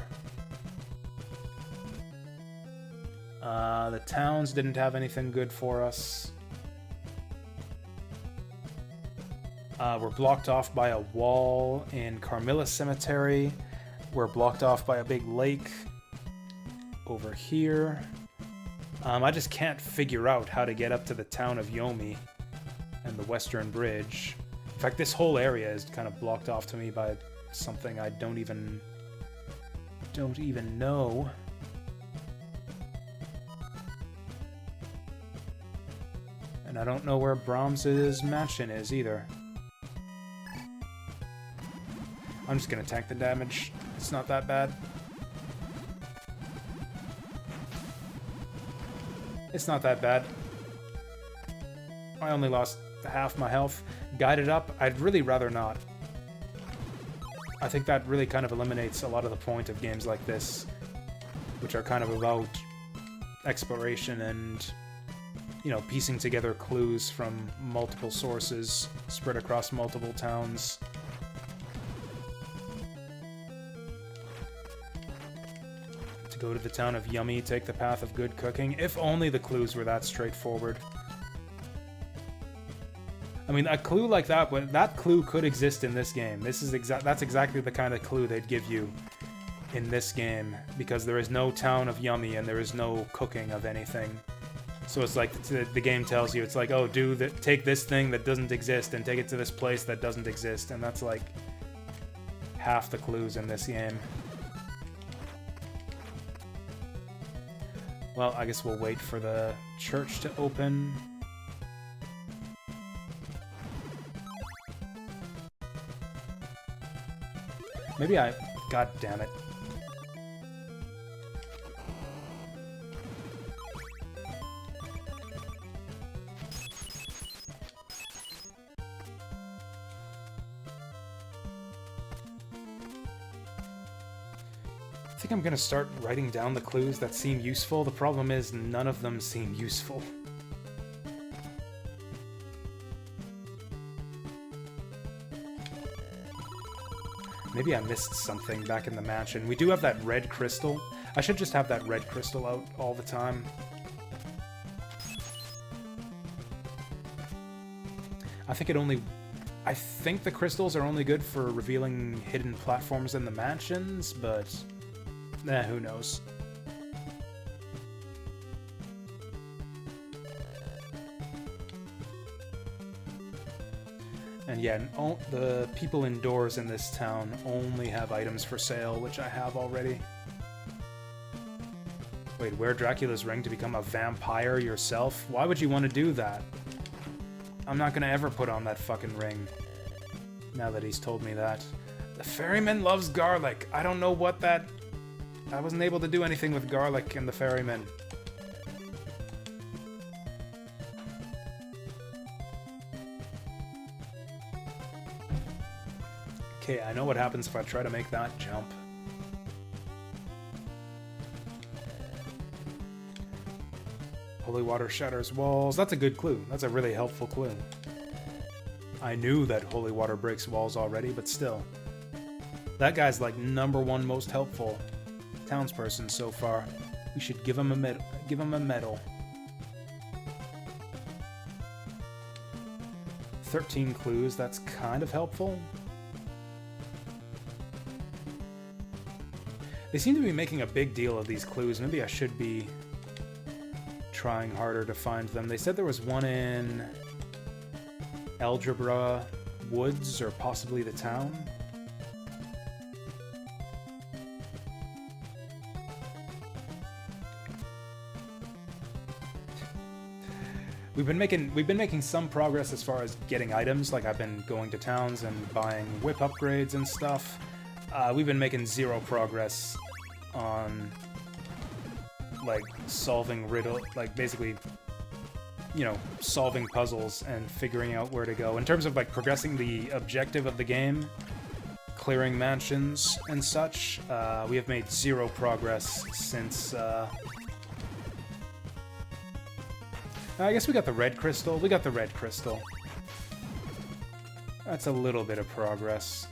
The towns didn't have anything good for us. We're blocked off by a wall in Carmilla Cemetery. We're blocked off by a big lake over here. I just can't figure out how to get up to the town of Yomi and the Western Bridge. In fact, this whole area is kind of blocked off to me by something I don't even know. And I don't know where Brahms's mansion is either. I'm just gonna tank the damage. It's not that bad. It's not that bad. I only lost half my health. Guided up, I'd really rather not. I think that really kind of eliminates a lot of the point of games like this, which are kind of about exploration and, you know, piecing together clues from multiple sources spread across multiple towns. Go to the town of Yummy, take the path of good cooking. If only the clues were that straightforward. I mean, a clue like that, but that clue could exist in this game. That's exactly the kind of clue they'd give you in this game, because there is no town of Yummy and there is no cooking of anything. So it's like the game tells you, it's like, oh, take this thing that doesn't exist and take it to this place that doesn't exist, and that's like half the clues in this game. Well, I guess we'll wait for the church to open. Maybe God damn it. I think I'm gonna start writing down the clues that seem useful. The problem is none of them seem useful. Maybe I missed something back in the mansion. We do have that red crystal. I should just have that red crystal out all the time. I think the crystals are only good for revealing hidden platforms in the mansions, but who knows. And yeah, the people indoors in this town only have items for sale, which I have already. Wait, wear Dracula's ring to become a vampire yourself? Why would you want to do that? I'm not gonna ever put on that fucking ring. Now that he's told me that. The ferryman loves garlic. I don't know what that... I wasn't able to do anything with garlic and the ferryman. Okay, I know what happens if I try to make that jump. Holy water shatters walls. That's a good clue. That's a really helpful clue. I knew that holy water breaks walls already, but still. That guy's like #1 most helpful townsperson so far. We should give him a medal. Give him a medal. 13 clues. That's kind of helpful. They seem to be making a big deal of these clues. Maybe I should be trying harder to find them. They said there was one in Algebra Woods, or possibly the town. We've been making some progress as far as getting items. Like I've been going to towns and buying whip upgrades and stuff. We've been making zero progress on like solving basically, you know, solving puzzles and figuring out where to go. In terms of like progressing the objective of the game, clearing mansions and such, we have made zero progress since, I guess we got the red crystal. We got the red crystal. That's a little bit of progress.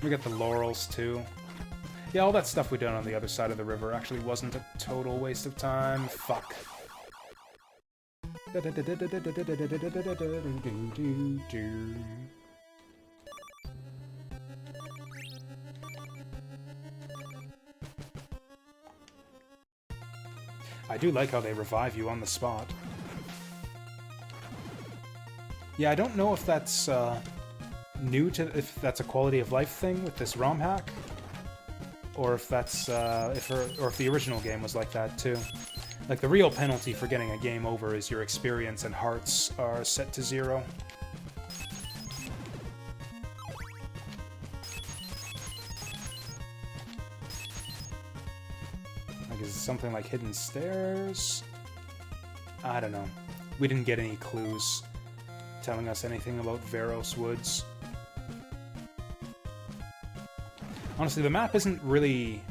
We got the laurels, too. Yeah, all that stuff we done on the other side of the river actually wasn't a total waste of time. Fuck. I do like how they revive you on the spot. Yeah, I don't know if that's if that's a quality of life thing with this ROM hack, or if that's if the original game was like that too. Like the real penalty for getting a game over is your experience and hearts are set to 0. Like is it something like hidden stairs? I don't know. We didn't get any clues telling us anything about Veros Woods. Honestly, the map isn't really...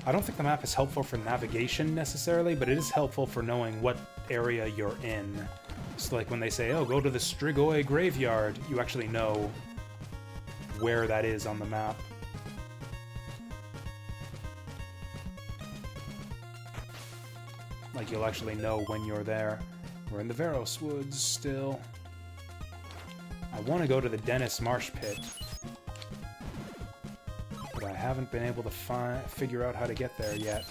I don't think the map is helpful for navigation necessarily, but it is helpful for knowing what area you're in. So like when they say, oh, go to the Strigoi graveyard, you actually know where that is on the map. Like you'll actually know when you're there. We're in the Veros Woods still. I want to go to the Dennis Marsh Pit. But I haven't been able to figure out how to get there yet.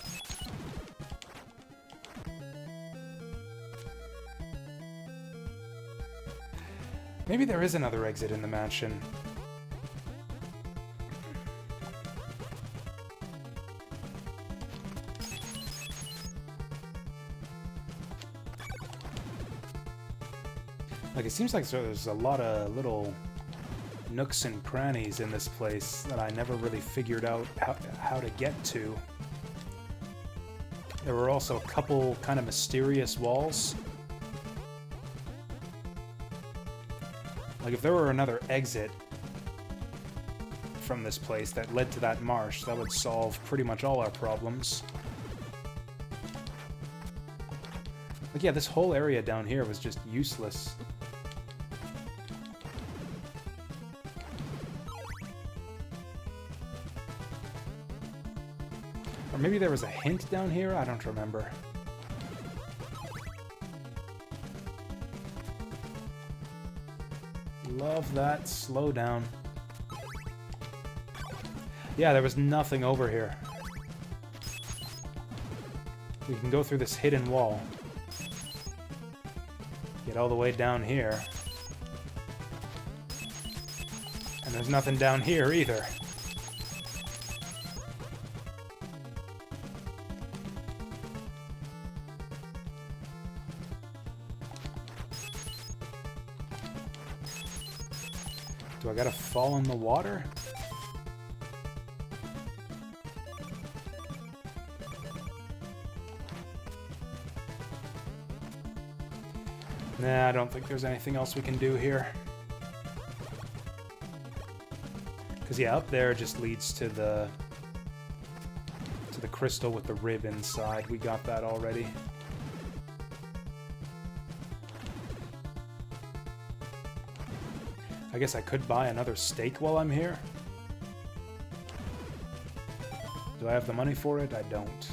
Maybe there is another exit in the mansion. Like, it seems like there's a lot of little nooks and crannies in this place that I never really figured out how to get to. There were also a couple kind of mysterious walls. Like, if there were another exit from this place that led to that marsh, that would solve pretty much all our problems. Like, yeah, this whole area down here was just useless. Or maybe there was a hint down here? I don't remember. Love that slowdown. Yeah, there was nothing over here. We can go through this hidden wall. Get all the way down here. And there's nothing down here either. Do I gotta fall in the water? Nah, I don't think there's anything else we can do here. Because, yeah, up there just leads to the crystal with the rib inside. We got that already. I guess I could buy another steak while I'm here. Do I have the money for it? I don't.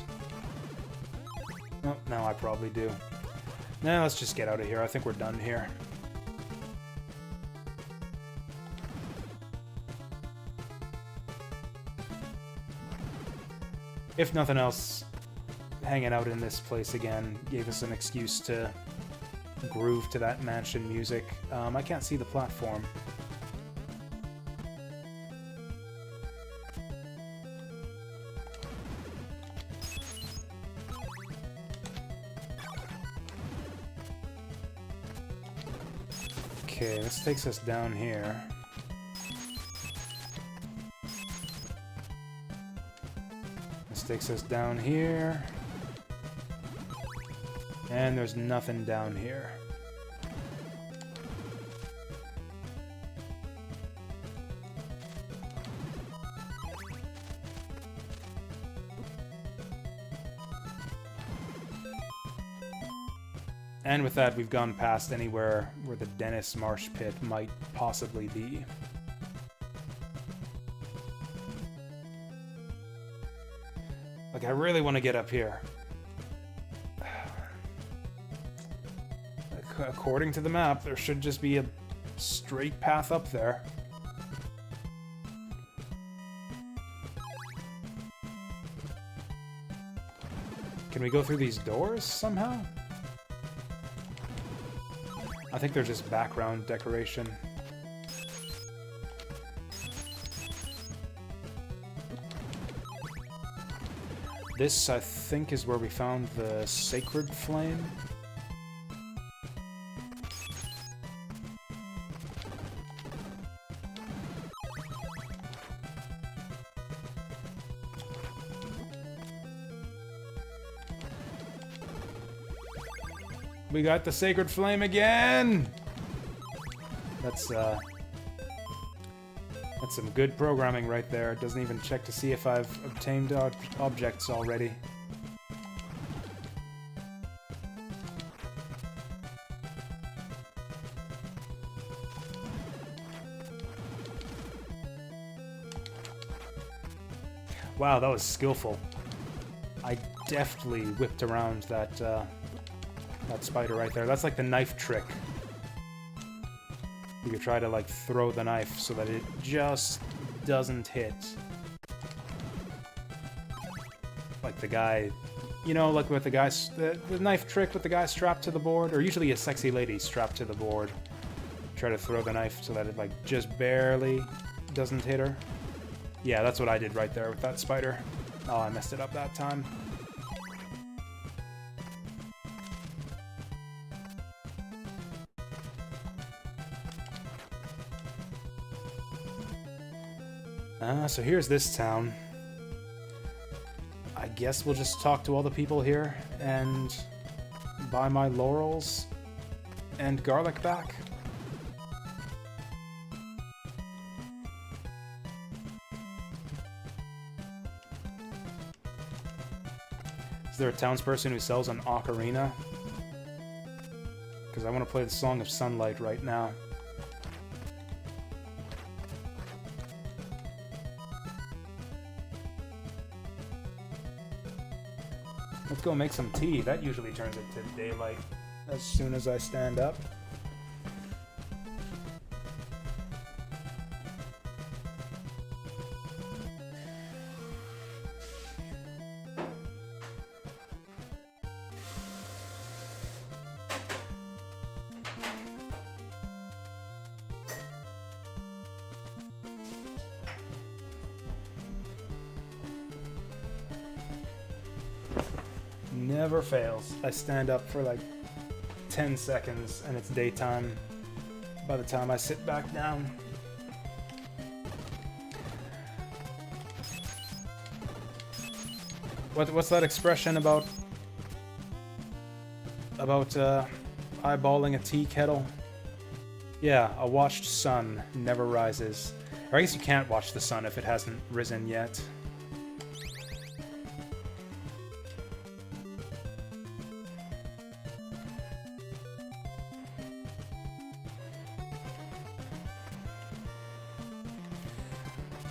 Oh, no, I probably do. Now let's just get out of here. I think we're done here. If nothing else, hanging out in this place again gave us an excuse to groove to that mansion music. I can't see the platform. Okay, this takes us down here. This takes us down here. And there's nothing down here. And with that, we've gone past anywhere where the Dennis Marsh pit might possibly be. Like, I really want to get up here. According to the map, there should just be a straight path up there. Can we go through these doors somehow? I think they're just background decoration. This, I think, is where we found the sacred flame. We got the sacred flame again! That's some good programming right there. It doesn't even check to see if I've obtained objects already. Wow, that was skillful. I deftly whipped around that spider right there. That's like the knife trick. You could try to, like, throw the knife so that it just doesn't hit. Like the guy... You know, like with the guys... The knife trick with the guy strapped to the board, or usually a sexy lady strapped to the board. Try to throw the knife so that it, like, just barely doesn't hit her. Yeah, that's what I did right there with that spider. Oh, I messed it up that time. So here's this town. I guess we'll just talk to all the people here and buy my laurels and garlic back. Is there a townsperson who sells an ocarina? Because I want to play the Song of Sunlight right now. Let's go make some tea. That usually turns it to daylight as soon as I stand up. Never fails. I stand up for like 10 seconds and it's daytime by the time I sit back down. What's that expression about eyeballing a tea kettle? Yeah, a watched sun never rises. Or I guess you can't watch the sun if it hasn't risen yet.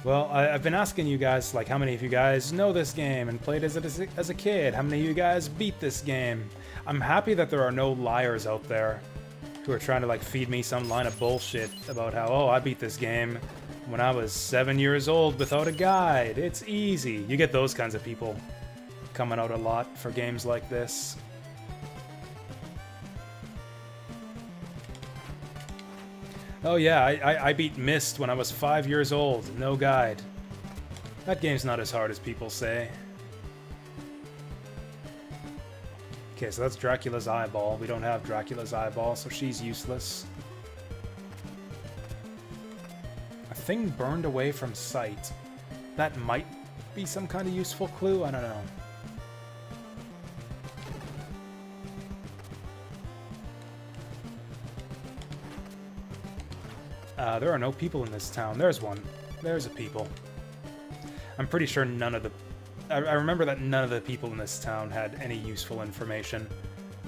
Well, I've been asking you guys, like, how many of you guys know this game and played as it as a kid? How many of you guys beat this game? I'm happy that there are no liars out there who are trying to, like, feed me some line of bullshit about how, oh, I beat this game when I was 7 years old without a guide. It's easy. You get those kinds of people coming out a lot for games like this. Oh yeah, I beat Myst when I was 5 years old, no guide. That game's not as hard as people say. Okay, so that's Dracula's eyeball. We don't have Dracula's eyeball, so she's useless. A thing burned away from sight. That might be some kind of useful clue, I don't know. There are no people in this town. There's one. There's a people. I'm pretty sure none of the... I remember that none of the people in this town had any useful information.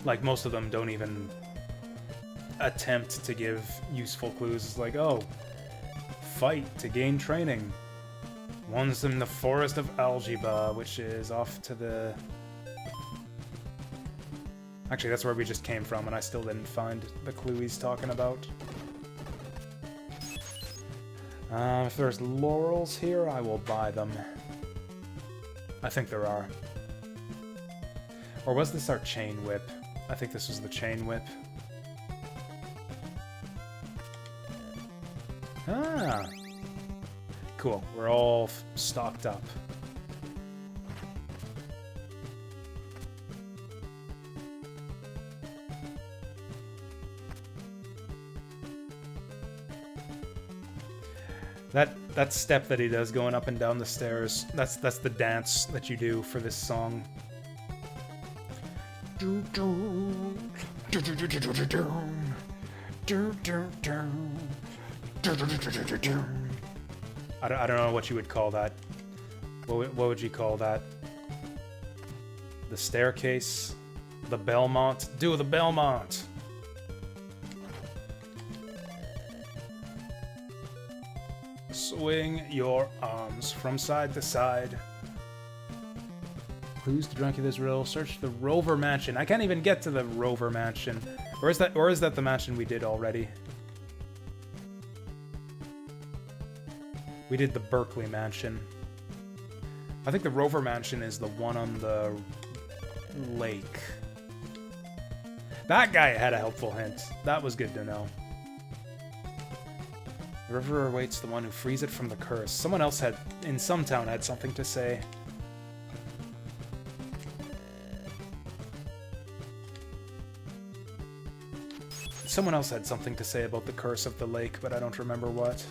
Like, most of them don't even attempt to give useful clues. It's like, oh, fight to gain training. One's in the forest of Algiba, which is off to the... Actually, that's where we just came from, and I still didn't find the clue he's talking about. If there's laurels here, I will buy them. I think there are. Or was this our chain whip? I think this was the chain whip. Ah! Cool, we're all stocked up. That step that he does going up and down the stairs, that's the dance that you do for this song. I don't know what you would call that. What would you call that? The staircase? The Belmont? Do the Belmont! Swing your arms from side to side. Clues to Dracula's riddle. Search the Rover Mansion. I can't even get to the Rover Mansion. Or is that the mansion we did already? We did the Berkeley Mansion. I think the Rover Mansion is the one on the lake. That guy had a helpful hint. That was good to know. The river awaits the one who frees it from the curse. Someone else in some town had something to say. Someone else had something to say about the curse of the lake, but I don't remember what.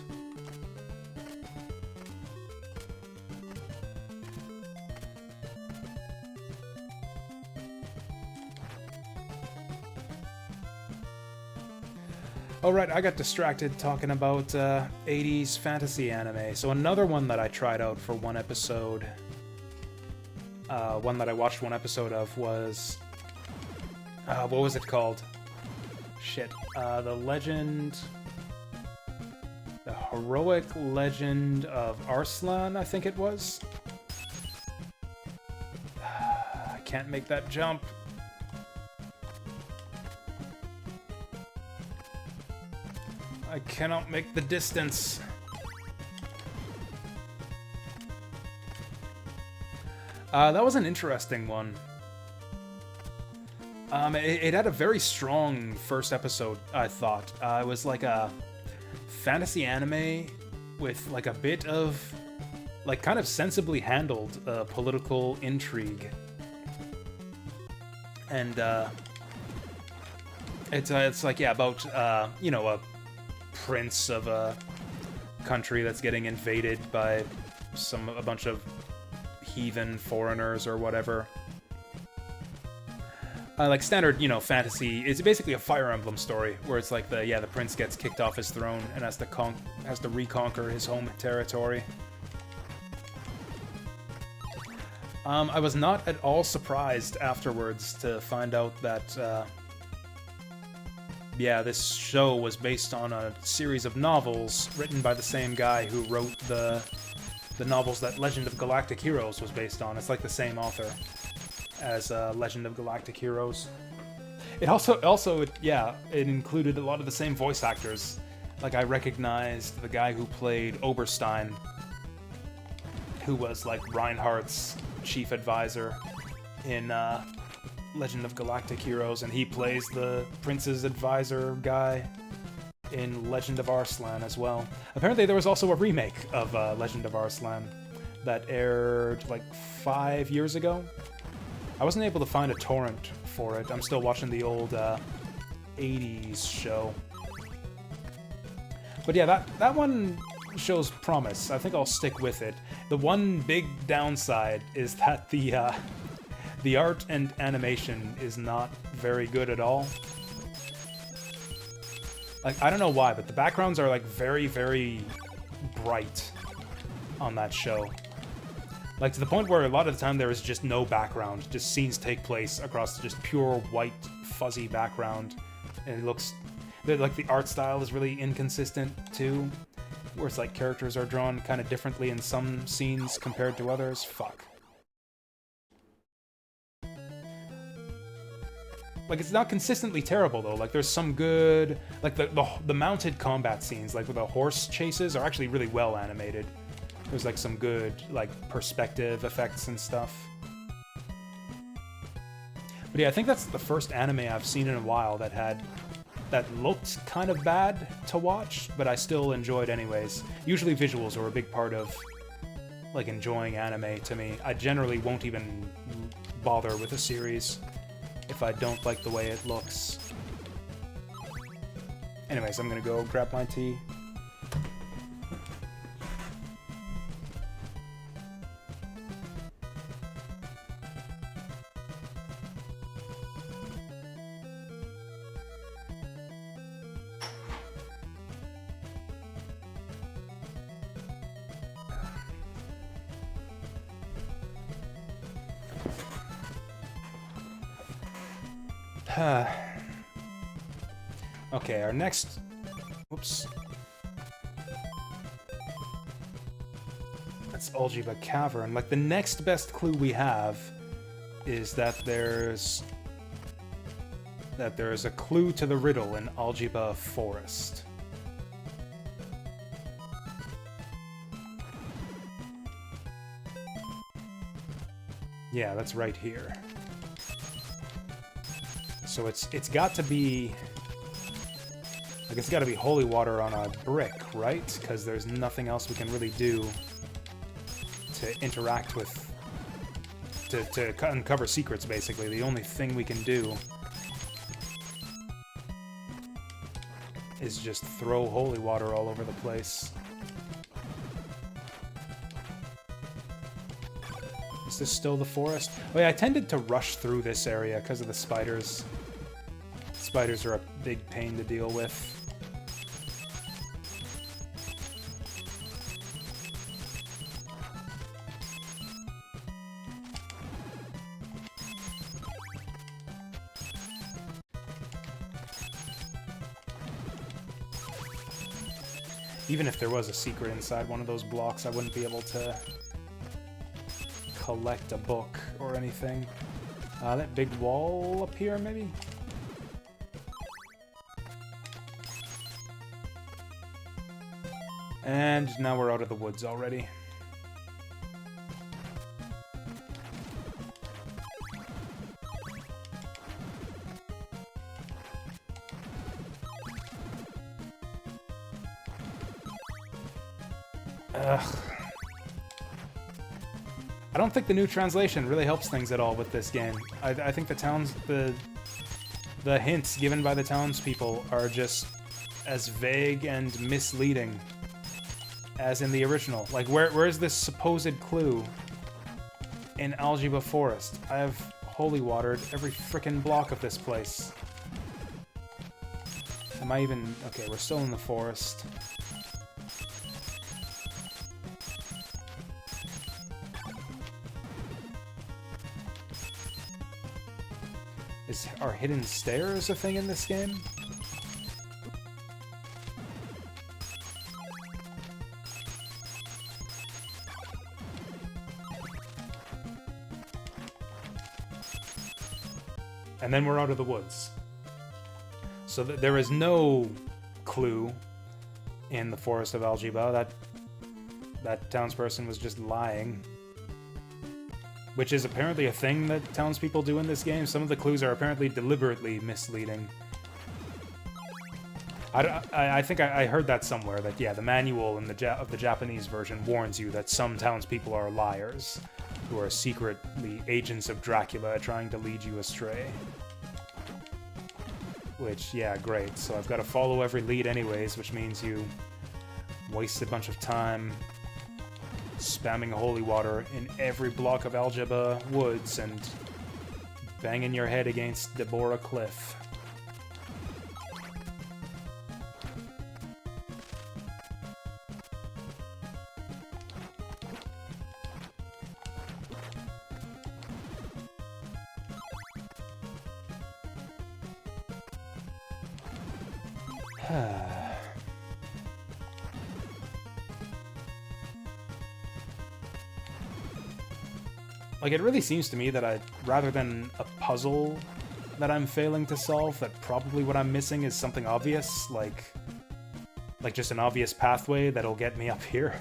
Oh right, I got distracted talking about 80s fantasy anime. So another one that I tried out for one episode, one that I watched one episode of was, what was it called? Shit, the heroic legend of Arslan, I think it was. I can't make that jump. I cannot make the distance. That was an interesting one. It had a very strong first episode, I thought. It was like a fantasy anime with like a bit of, like, kind of sensibly handled political intrigue. And it's like, yeah, about you know, a prince of a country that's getting invaded by a bunch of heathen foreigners or whatever. Like standard, you know, fantasy. It's basically a Fire Emblem story where it's like the prince gets kicked off his throne and has to reconquer his home territory. I was not at all surprised afterwards to find out that this show was based on a series of novels written by the same guy who wrote the novels that Legend of Galactic Heroes was based on. It's like the same author as Legend of Galactic Heroes. It it included a lot of the same voice actors. Like, I recognized the guy who played Oberstein, who was like Reinhardt's chief advisor in Legend of Galactic Heroes, and he plays the Prince's advisor guy in Legend of Arslan as well. Apparently there was also a remake of Legend of Arslan that aired like 5 years ago. I wasn't able to find a torrent for it. I'm still watching the old 80s show. But yeah, that one shows promise. I think I'll stick with it. The one big downside is that the art and animation is not very good at all. Like, I don't know why, but the backgrounds are like very, very bright on that show. Like, to the point where a lot of the time there is just no background. Just scenes take place across just pure white, fuzzy background. And it looks... like, the art style is really inconsistent, too. Where it's like characters are drawn kind of differently in some scenes compared to others. Fuck. Like, it's not consistently terrible, though. Like, there's some good... Like, the mounted combat scenes, like, with the horse chases, are actually really well animated. There's, like, some good, like, perspective effects and stuff. But yeah, I think that's the first anime I've seen in a while that looked kind of bad to watch, but I still enjoyed anyways. Usually visuals are a big part of, like, enjoying anime to me. I generally won't even bother with a series if I don't like the way it looks. Anyways, I'm gonna go grab my tea. Okay, our next... Whoops. That's Algiba Cavern. Like, the next best clue we have is that there's a clue to the riddle in Algiba Forest. Yeah, that's right here. So it's got to be... Like, it's got to be holy water on a brick, right? Because there's nothing else we can really do to interact with... To uncover secrets, basically. The only thing we can do is just throw holy water all over the place. Is this still the forest? Oh yeah, I tended to rush through this area because of the spiders. Spiders are a big pain to deal with. Even if there was a secret inside one of those blocks, I wouldn't be able to collect a book or anything. That big wall up here, maybe? And now we're out of the woods already. Ugh. I don't think the new translation really helps things at all with this game. I think the hints given by the townspeople are just as vague and misleading as in the original. Like, where's this supposed clue in Algebra Forest? I have holy watered every frickin' block of this place. Am I even... Okay, we're still in the forest. Are hidden stairs a thing in this game? And then we're out of the woods. So there is no clue in the Forest of Algebra. That townsperson was just lying. Which is apparently a thing that townspeople do in this game. Some of the clues are apparently deliberately misleading. I think I heard that somewhere, that yeah, the manual of the Japanese version warns you that some townspeople are liars, who are secretly agents of Dracula trying to lead you astray. Which, yeah, great. So I've got to follow every lead anyways, which means you waste a bunch of time spamming holy water in every block of Algebra woods and banging your head against Deborah Cliff. Like, it really seems to me that rather than a puzzle that I'm failing to solve, that probably what I'm missing is something obvious, like just an obvious pathway that'll get me up here.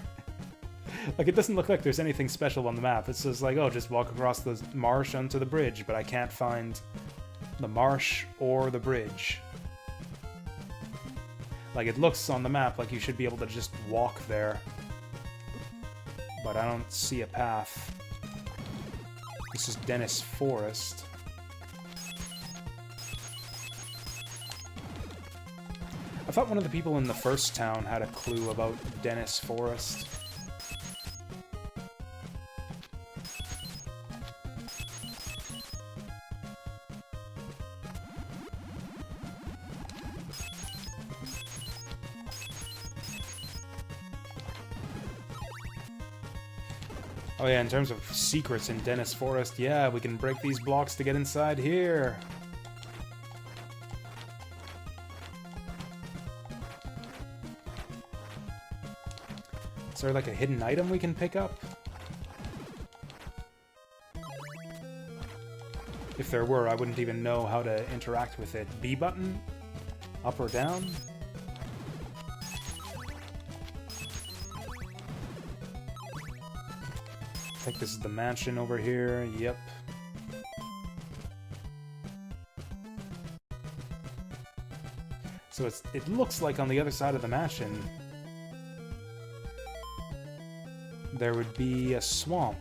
Like, it doesn't look like there's anything special on the map. It's just like, oh, just walk across the marsh onto the bridge, but I can't find the marsh or the bridge. Like, it looks on the map like you should be able to just walk there, but I don't see a path. This is Dennis Forest. I thought one of the people in the first town had a clue about Dennis Forest. Oh yeah, in terms of secrets in Dennis Forest, yeah, we can break these blocks to get inside here. Is there like a hidden item we can pick up? If there were, I wouldn't even know how to interact with it. B button? Up or down? I think this is the mansion over here. Yep. So it looks like on the other side of the mansion there would be a swamp.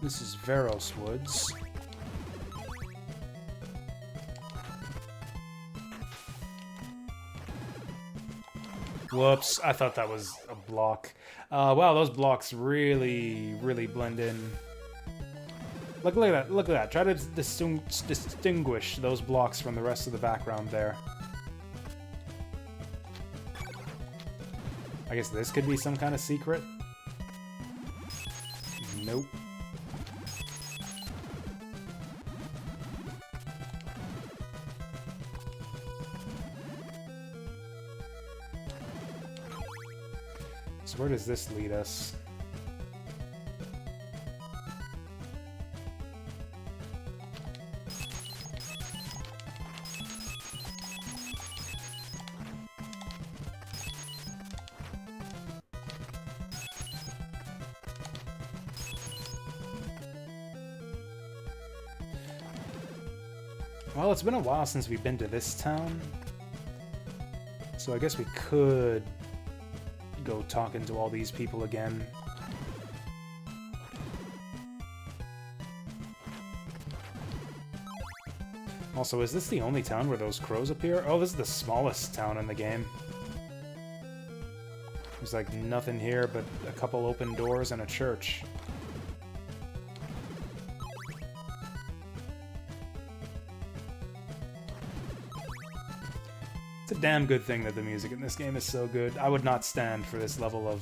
This is Veros Woods. Whoops, I thought that was a block. Wow, those blocks really, really blend in. Look at that, look at that. Try to distinguish those blocks from the rest of the background there. I guess this could be some kind of secret. Nope. So where does this lead us? Well, it's been a while since we've been to this town. So I guess we could go talking to all these people again. Also, is this the only town where those crows appear? Oh, this is the smallest town in the game. There's like nothing here but a couple open doors and a church. It's a damn good thing that the music in this game is so good. I would not stand for this level of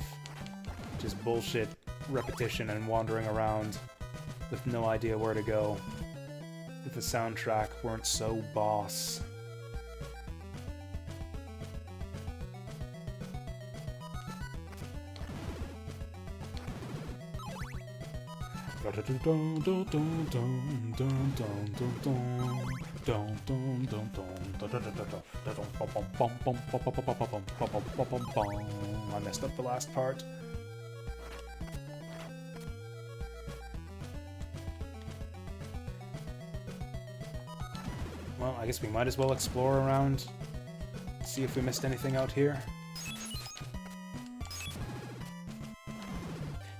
just bullshit repetition and wandering around with no idea where to go if the soundtrack weren't so boss. I messed up the last part. Well, I guess we might as well explore around, see if we missed anything out here.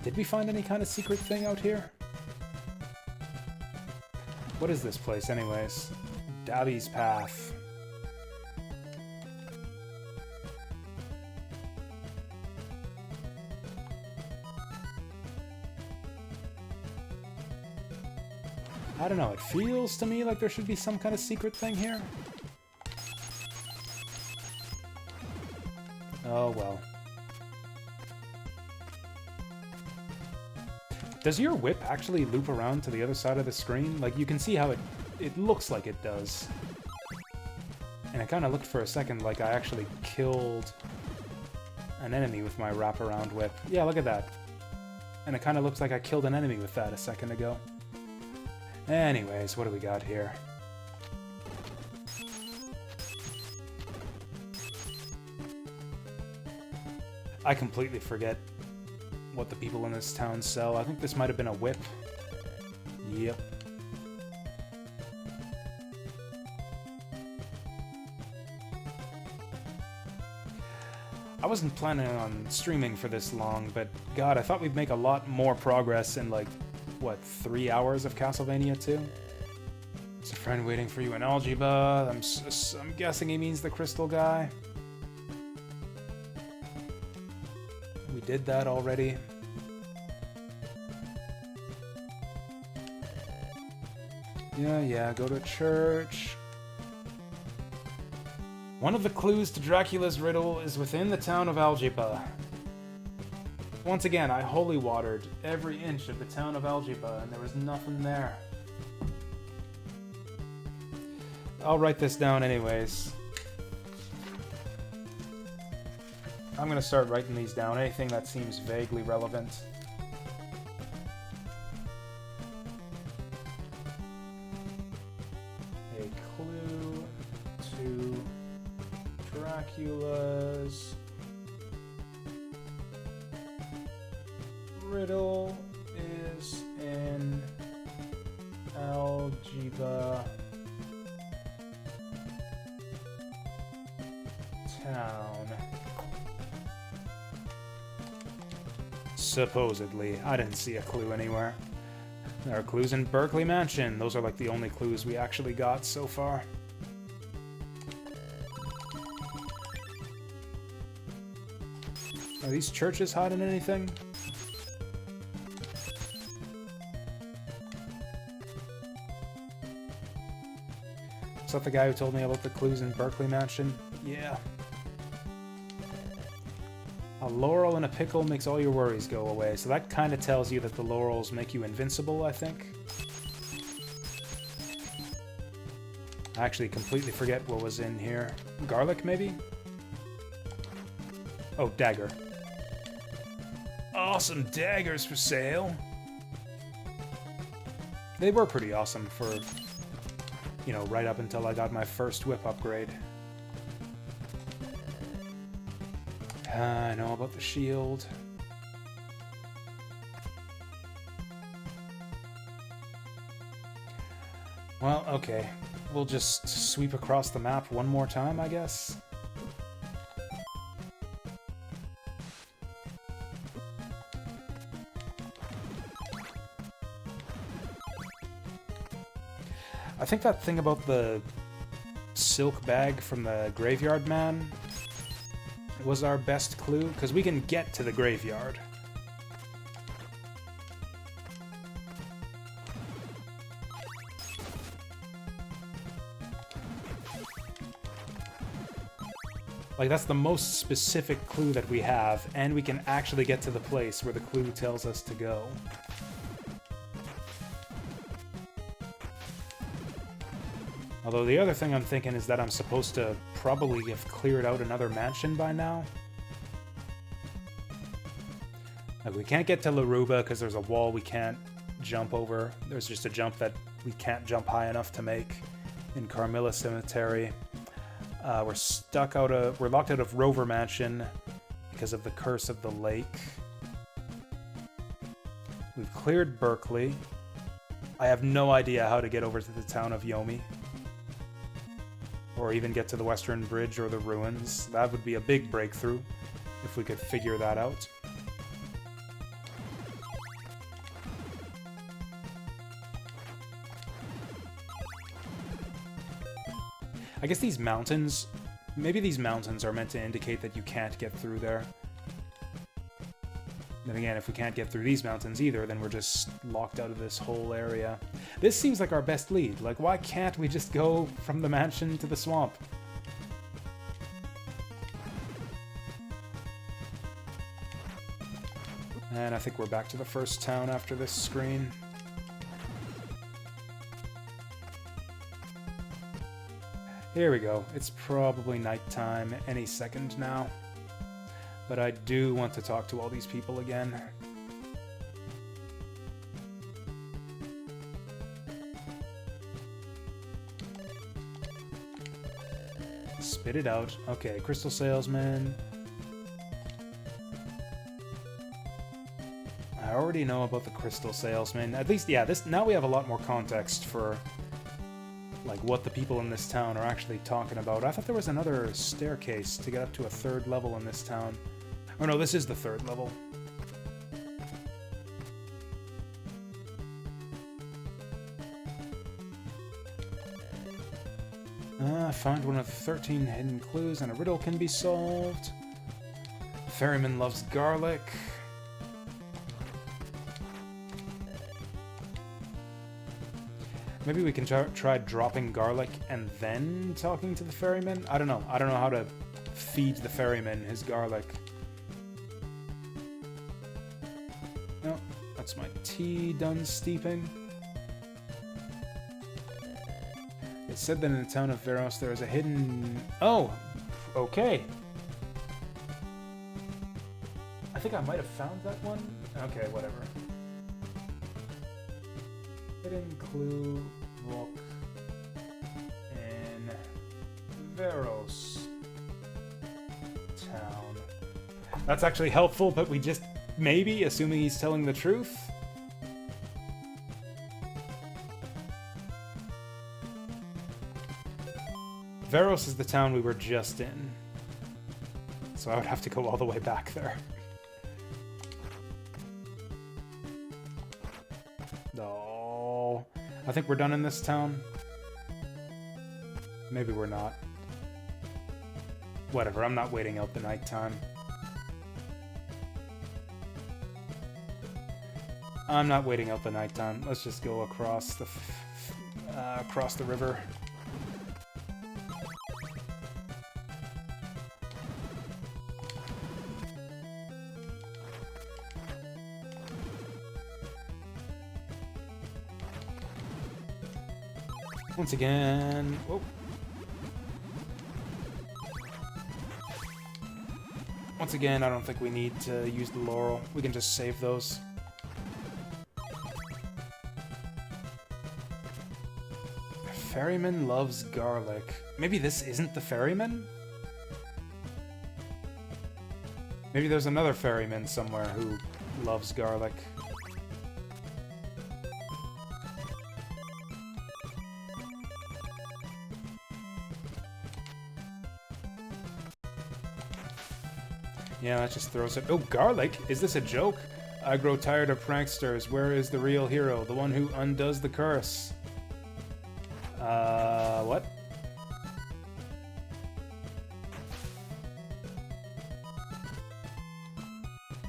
Did we find any kind of secret thing out here? What is this place, anyways? Dabby's Path. I don't know, it feels to me like there should be some kind of secret thing here. Oh well. Does your whip actually loop around to the other side of the screen? Like, you can see how it looks like it does. And it kind of looked for a second like I actually killed an enemy with my wraparound whip. Yeah, look at that. And it kind of looks like I killed an enemy with that a second ago. Anyways, what do we got here? I completely forget what the people in this town sell. I think this might have been a whip. Yep. I wasn't planning on streaming for this long, but God, I thought we'd make a lot more progress in, like, what, 3 hours of Castlevania 2? There's a friend waiting for you in Algebra. I'm guessing he means the crystal guy. We did that already. Yeah, go to church. One of the clues to Dracula's riddle is within the town of Algebra. Once again, I holy watered every inch of the town of Algebra, and there was nothing there. I'll write this down anyways. I'm gonna start writing these down, anything that seems vaguely relevant. A clue to Dracula's riddle is in Algebra town. Supposedly. I didn't see a clue anywhere. There are clues in Berkeley Mansion. Those are like the only clues we actually got so far. Are these churches hiding anything? Is that the guy who told me about the clues in Berkeley Mansion? Yeah. A laurel and a pickle makes all your worries go away, so that kind of tells you that the laurels make you invincible, I think. I actually completely forget what was in here. Garlic, maybe? Oh, dagger. Awesome daggers for sale! They were pretty awesome for, you know, right up until I got my first whip upgrade. I know about the shield. Well, okay. we'll just sweep across the map one more time, I guess. I think that thing about the silk bag from the graveyard man was our best clue, because we can get to the graveyard. Like, that's the most specific clue that we have, and we can actually get to the place where the clue tells us to go. Although the other thing I'm thinking is that I'm supposed to probably have cleared out another mansion by now. Like, we can't get to Laruba because there's a wall we can't jump over. There's just a jump that we can't jump high enough to make in Carmilla Cemetery. We're locked out of Rover Mansion because of the Curse of the Lake. We've cleared Berkeley. I have no idea how to get over to the town of Yomi. Or even get to the Western Bridge or the ruins. That would be a big breakthrough if we could figure that out. I guess these mountains, maybe these mountains are meant to indicate that you can't get through there. Then again, if we can't get through these mountains either, then we're just locked out of this whole area. This seems like our best lead. Like, why can't we just go from the mansion to the swamp? And I think we're back to the first town after this screen. Here we go. It's probably nighttime any second now. But I do want to talk to all these people again. Spit it out. Okay, Crystal Salesman. I already know about the Crystal Salesman. At least, yeah, now we have a lot more context for like what the people in this town are actually talking about. I thought there was another staircase to get up to a third level in this town. Oh no, this is the third level. Find one of the 13 hidden clues and a riddle can be solved. Ferryman loves garlic. Maybe we can try dropping garlic and then talking to the ferryman? I don't know. I don't know how to feed the ferryman his garlic. No, that's my tea done steeping. It said that in the town of Veros there is a hidden... Oh! Okay. I think I might have found that one. Okay, whatever. Hidden clue book in Veros town. That's actually helpful, but we just... Maybe, assuming he's telling the truth? Veros is the town we were just in. So I would have to go all the way back there. No. I think we're done in this town. Maybe we're not. Whatever, I'm not waiting out the nighttime. I'm not waiting out the nighttime. Let's just go across the river. Once again... Whoa. Once again, I don't think we need to use the laurel. We can just save those. Ferryman loves garlic. Maybe this isn't the ferryman? Maybe there's another ferryman somewhere who loves garlic. Yeah, that just throws it. Oh, garlic? Is this a joke? I grow tired of pranksters. Where is the real hero? The one who undoes the curse. What?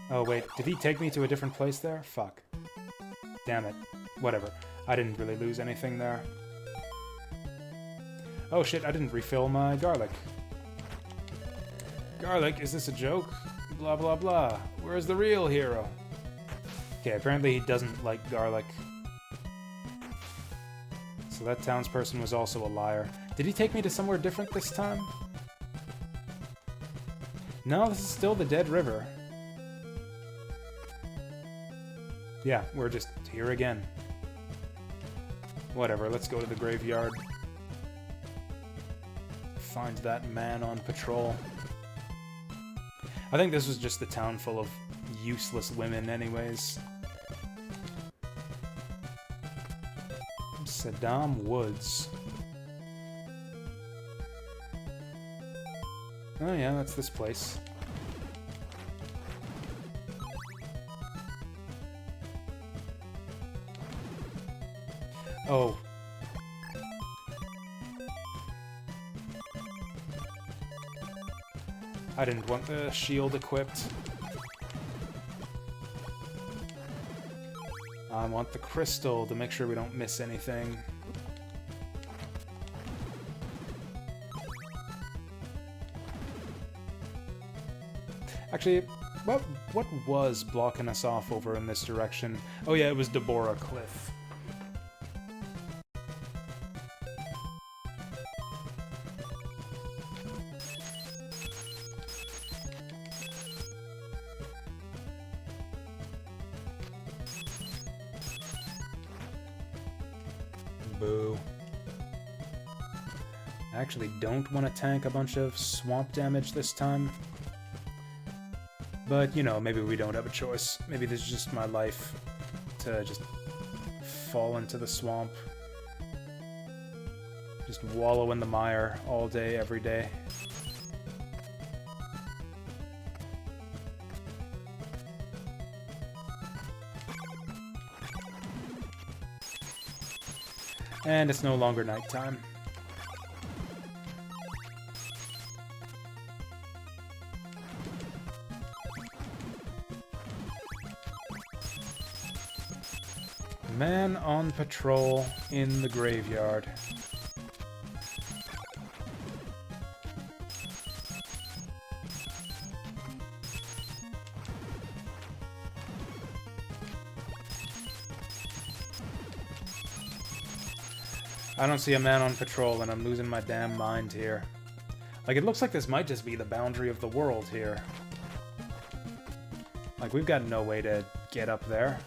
Oh, wait. Did he take me to a different place there? Fuck. Damn it. Whatever. I didn't really lose anything there. Oh shit, I didn't refill my garlic. Garlic, is this a joke? Blah blah blah. Where's the real hero? Okay, apparently he doesn't like garlic. So that townsperson was also a liar. Did he take me to somewhere different this time? No, this is still the Dead River. Yeah, we're just here again. Whatever, let's go to the graveyard. Find that man on patrol. I think this was just a town full of useless women anyways. Saddam Woods. Oh yeah, that's this place. Oh. I didn't want the shield equipped. I want the crystal to make sure we don't miss anything. Actually, what was blocking us off over in this direction? Oh yeah, it was Deborah Cliff. Boo. I actually don't want to tank a bunch of swamp damage this time. But, you know, maybe we don't have a choice. Maybe this is just my life to just fall into the swamp. Just wallow in the mire all day, every day. And it's no longer nighttime. Man on patrol in the graveyard. I don't see a man on patrol and I'm losing my damn mind here. Like, it looks like this might just be the boundary of the world here. Like, we've got no way to get up there.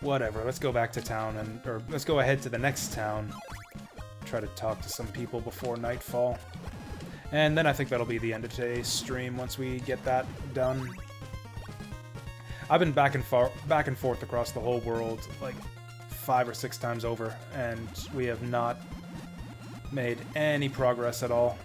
Whatever, let's go back to town or let's go ahead to the next town. Try to talk to some people before nightfall. And then I think that'll be the end of today's stream once we get that done. I've been back and forth across the whole world, like, 5 or 6 times over, and we have not made any progress at all.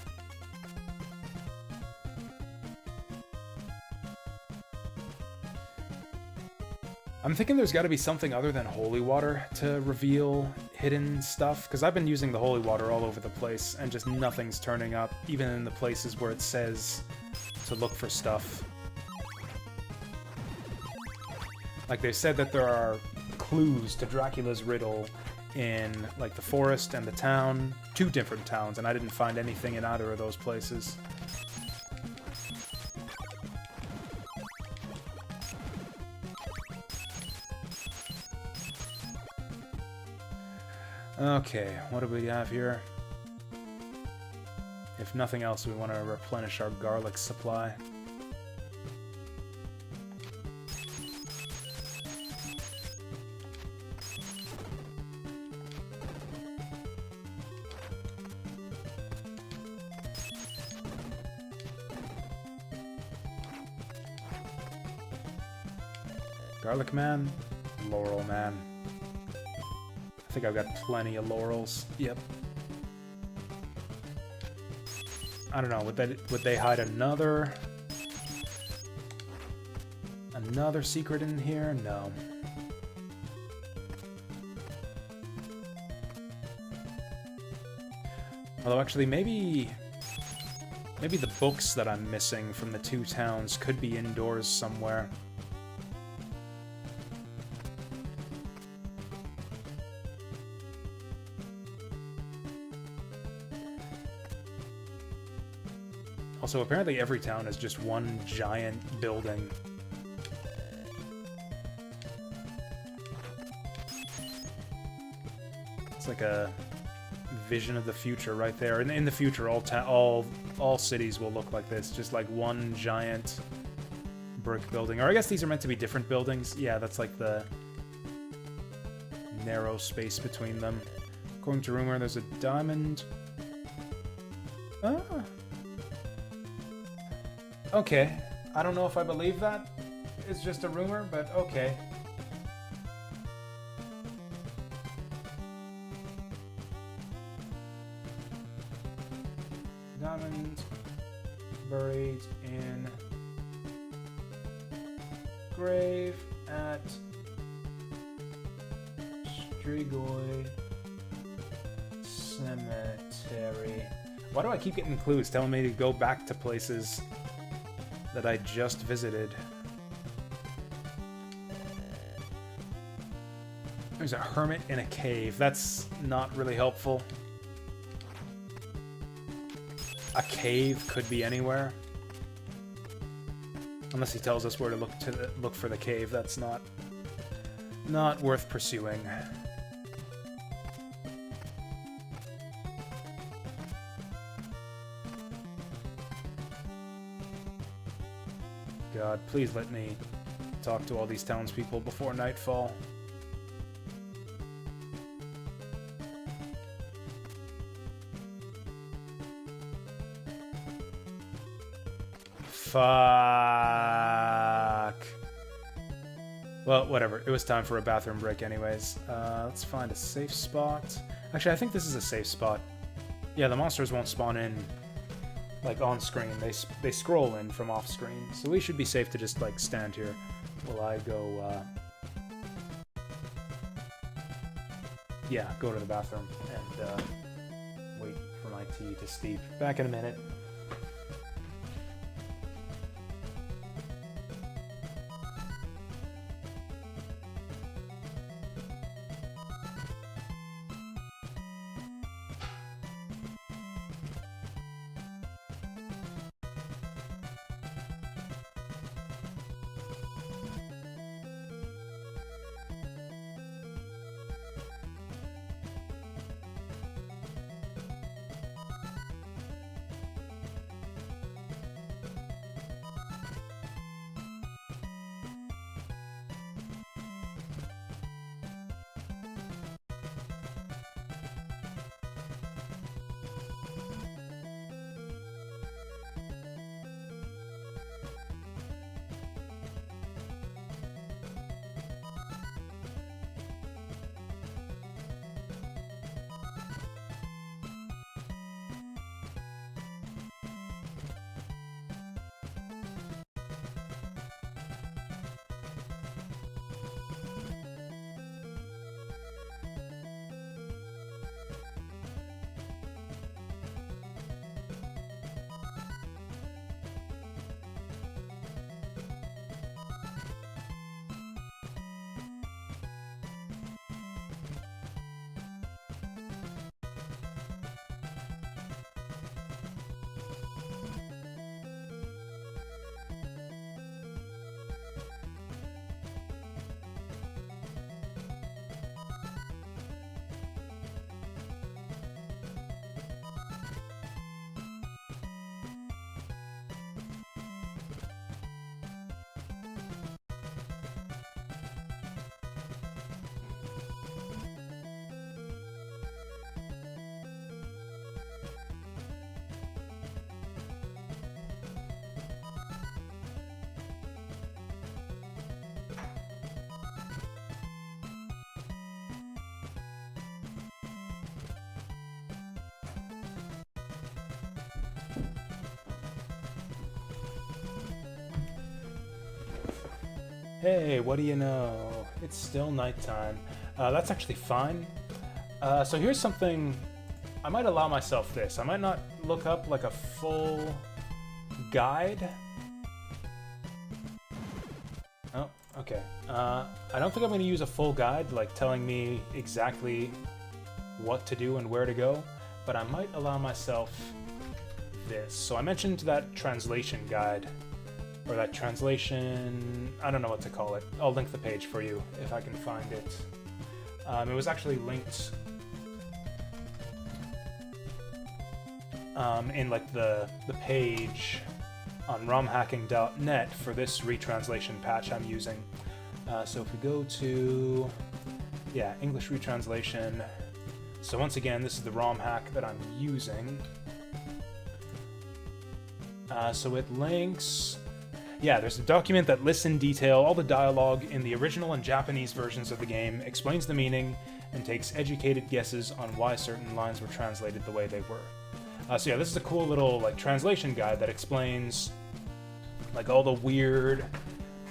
I'm thinking there's got to be something other than holy water to reveal hidden stuff, because I've been using the holy water all over the place, and just nothing's turning up, even in the places where it says to look for stuff. Like, they said that there are clues to Dracula's riddle in, like, the forest and the town, 2 different towns, and I didn't find anything in either of those places. Okay, what do we have here? If nothing else, we want to replenish our garlic supply. Garlic man, laurel man. I think I've got plenty of laurels. Yep. I don't know. Would they hide another secret in here? No. Although actually maybe the books that I'm missing from the two towns could be indoors somewhere. Also, apparently every town is just one giant building. It's like a vision of the future right there. And in the future, all cities will look like this, just like one giant brick building. Or I guess these are meant to be different buildings. Yeah, that's like the narrow space between them. According to rumor, there's a diamond. Ah. Okay. I don't know if I believe that. It's just a rumor, but okay. Diamond buried in grave at Strigoi Cemetery. Why do I keep getting clues telling me to go back to places that I just visited? There's a hermit in a cave. That's not really helpful. A cave could be anywhere. Unless he tells us where to look for the cave. That's not worth pursuing. God, please let me talk to all these townspeople before nightfall. Fuck. Well, whatever. It was time for a bathroom break anyways. Let's find a safe spot. Actually, I think this is a safe spot. Yeah, the monsters won't spawn in, like, on screen. They scroll in from off screen. So we should be safe to just, like, stand here while I go, yeah, go to the bathroom and, wait for my tea to steep. Back in a minute. Hey, what do you know? It's still nighttime. That's actually fine. So here's something... I might allow myself this. I might not look up like a full guide. Oh, okay. I don't think I'm going to use a full guide, like telling me exactly what to do and where to go, but I might allow myself this. So I mentioned that translation guide, or that translation... I don't know what to call it. I'll link the page for you if I can find it. It was actually linked in like the page on romhacking.net for this retranslation patch I'm using. So if we go to, yeah, English retranslation. So once again, this is the ROM hack that I'm using. So it links, yeah, there's a document that lists in detail all the dialogue in the original and Japanese versions of the game, explains the meaning, and takes educated guesses on why certain lines were translated the way they were. So yeah, this is a cool little like translation guide that explains like all the weird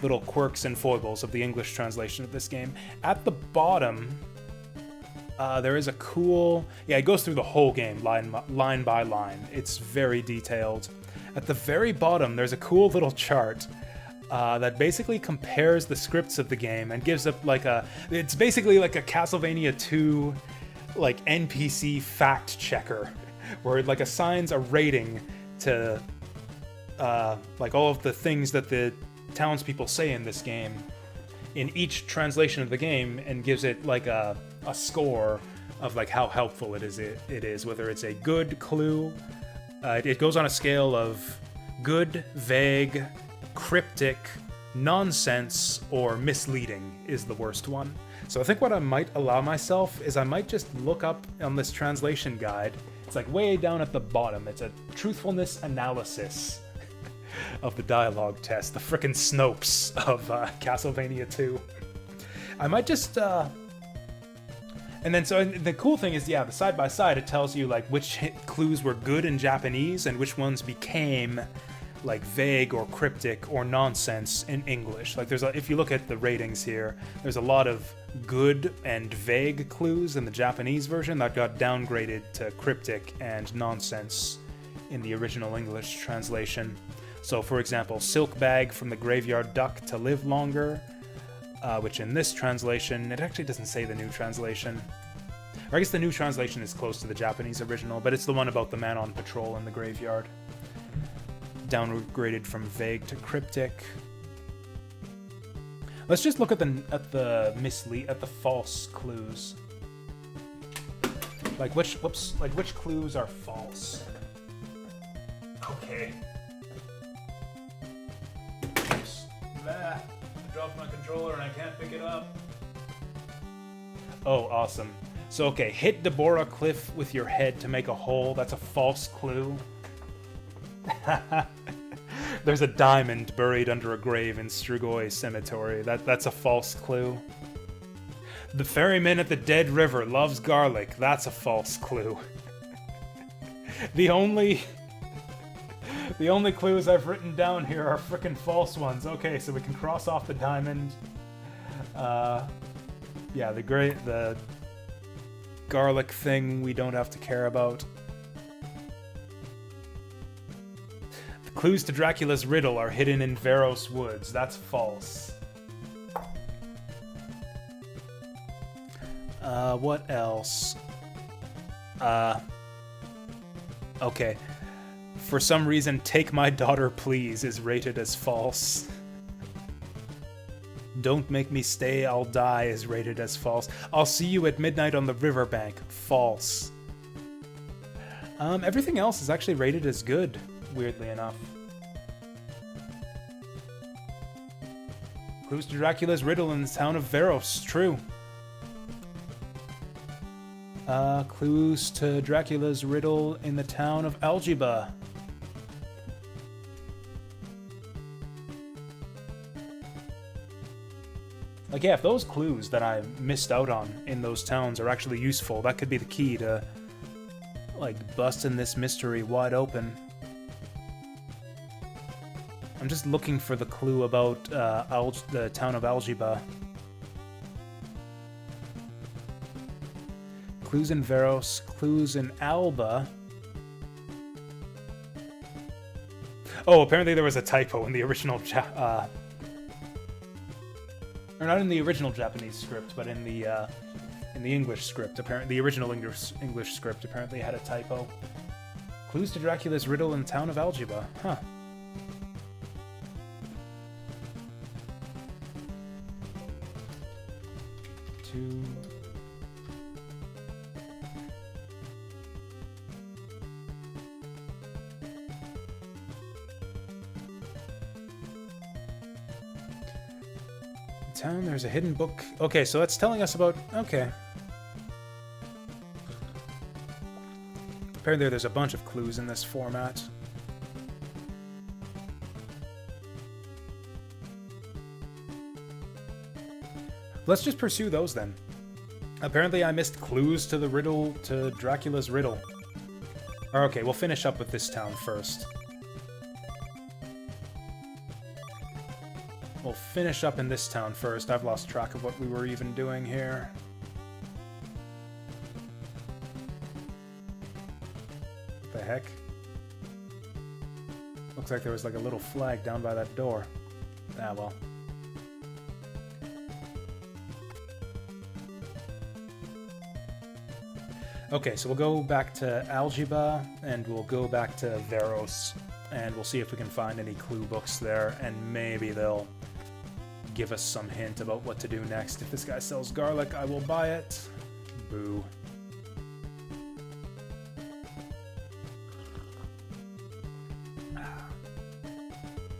little quirks and foibles of the English translation of this game. At the bottom, there is a cool... Yeah, it goes through the whole game, line by line. It's very detailed. At the very bottom, there's a cool little chart that basically compares the scripts of the game and gives up like a... It's basically like a Castlevania 2 like NPC fact checker, where it like assigns a rating to like all of the things that the townspeople say in this game in each translation of the game, and gives it like a score of like how helpful it is, whether it's a good clue. It goes on a scale of good, vague, cryptic, nonsense, or misleading is the worst one. So I think what I might allow myself is I might just look up on this translation guide. It's like way down at the bottom. It's a truthfulness analysis of the dialogue test, the frickin' Snopes of Castlevania 2. I might just, and then so the cool thing is, yeah, the side by side, it tells you like which clues were good in Japanese and which ones became like vague or cryptic or nonsense in English. Like if you look at the ratings here, there's a lot of good and vague clues in the Japanese version that got downgraded to cryptic and nonsense in the original English translation. So for example, silk bag from the graveyard duck to live longer, which in this translation, it actually doesn't say the new translation. Or I guess the new translation is close to the Japanese original, but it's the one about the man on patrol in the graveyard. Downgraded from vague to cryptic. Let's just look at the false clues. Like which clues are false? Okay. Oops. I dropped my controller and I can't pick it up. Oh, awesome. So okay, hit Deborah Cliff with your head to make a hole. That's a false clue. There's a diamond buried under a grave in Strugoi Cemetery. That's a false clue. The ferryman at the dead river loves garlic. That's a false clue. The only clues I've written down here are frickin' false ones. Okay, so we can cross off the diamond. Yeah, the garlic thing we don't have to care about. The clues to Dracula's riddle are hidden in Veros Woods. That's false. What else? Okay. For some reason, Take My Daughter Please is rated as false. Don't Make Me Stay, I'll Die is rated as false. I'll See You at Midnight on the Riverbank, false. Everything else is actually rated as good, weirdly enough. Clues to Dracula's riddle in the town of Veros, true. Clues to Dracula's riddle in the town of Algiba. Like, yeah, if those clues that I missed out on in those towns are actually useful, that could be the key to, like, busting this mystery wide open. I'm just looking for the clue about the town of Algiba. Clues in Veros, clues in Alba. Oh, apparently there was a typo in the original or not in the original Japanese script, but in the English script. Apparently, the original English script apparently had a typo. Clues to Dracula's riddle in the town of Algiba. Huh. Two. Town, there's a hidden book. Okay, so that's telling us about... Okay. Apparently there's a bunch of clues in this format. Let's just pursue those then. Apparently I missed clues to the riddle, to Dracula's riddle. Or okay, we'll finish up with this town first. We'll finish up in this town first. I've lost track of what we were even doing here. What the heck? Looks like there was like a little flag down by that door. Ah, well. Okay, so we'll go back to Algiba, and we'll go back to Veros, and we'll see if we can find any clue books there, and maybe they'll give us some hint about what to do next. If this guy sells garlic, I will buy it. Boo.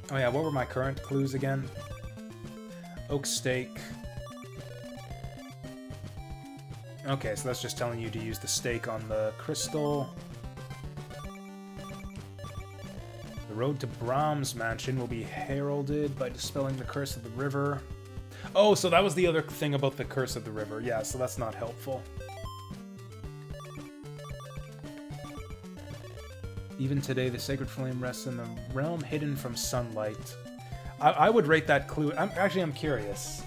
Oh yeah, what were my current clues again? Oak stake. Okay, so that's just telling you to use the stake on the crystal. The road to Brahm's mansion will be heralded by dispelling the curse of the river. Oh, so that was the other thing about the curse of the river. Yeah, so that's not helpful. Even today, the sacred flame rests in the realm hidden from sunlight. I would rate that clue... I'm curious.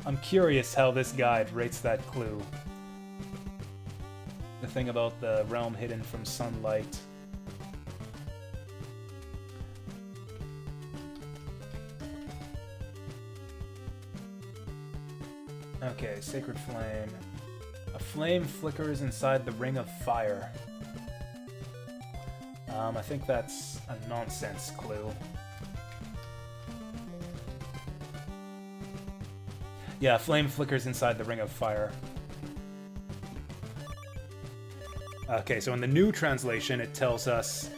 I'm curious how this guide rates that clue. The thing about the realm hidden from sunlight. Okay, sacred flame. A flame flickers inside the ring of fire. I think that's a nonsense clue. Yeah, flame flickers inside the ring of fire. Okay, so in the new translation, it tells us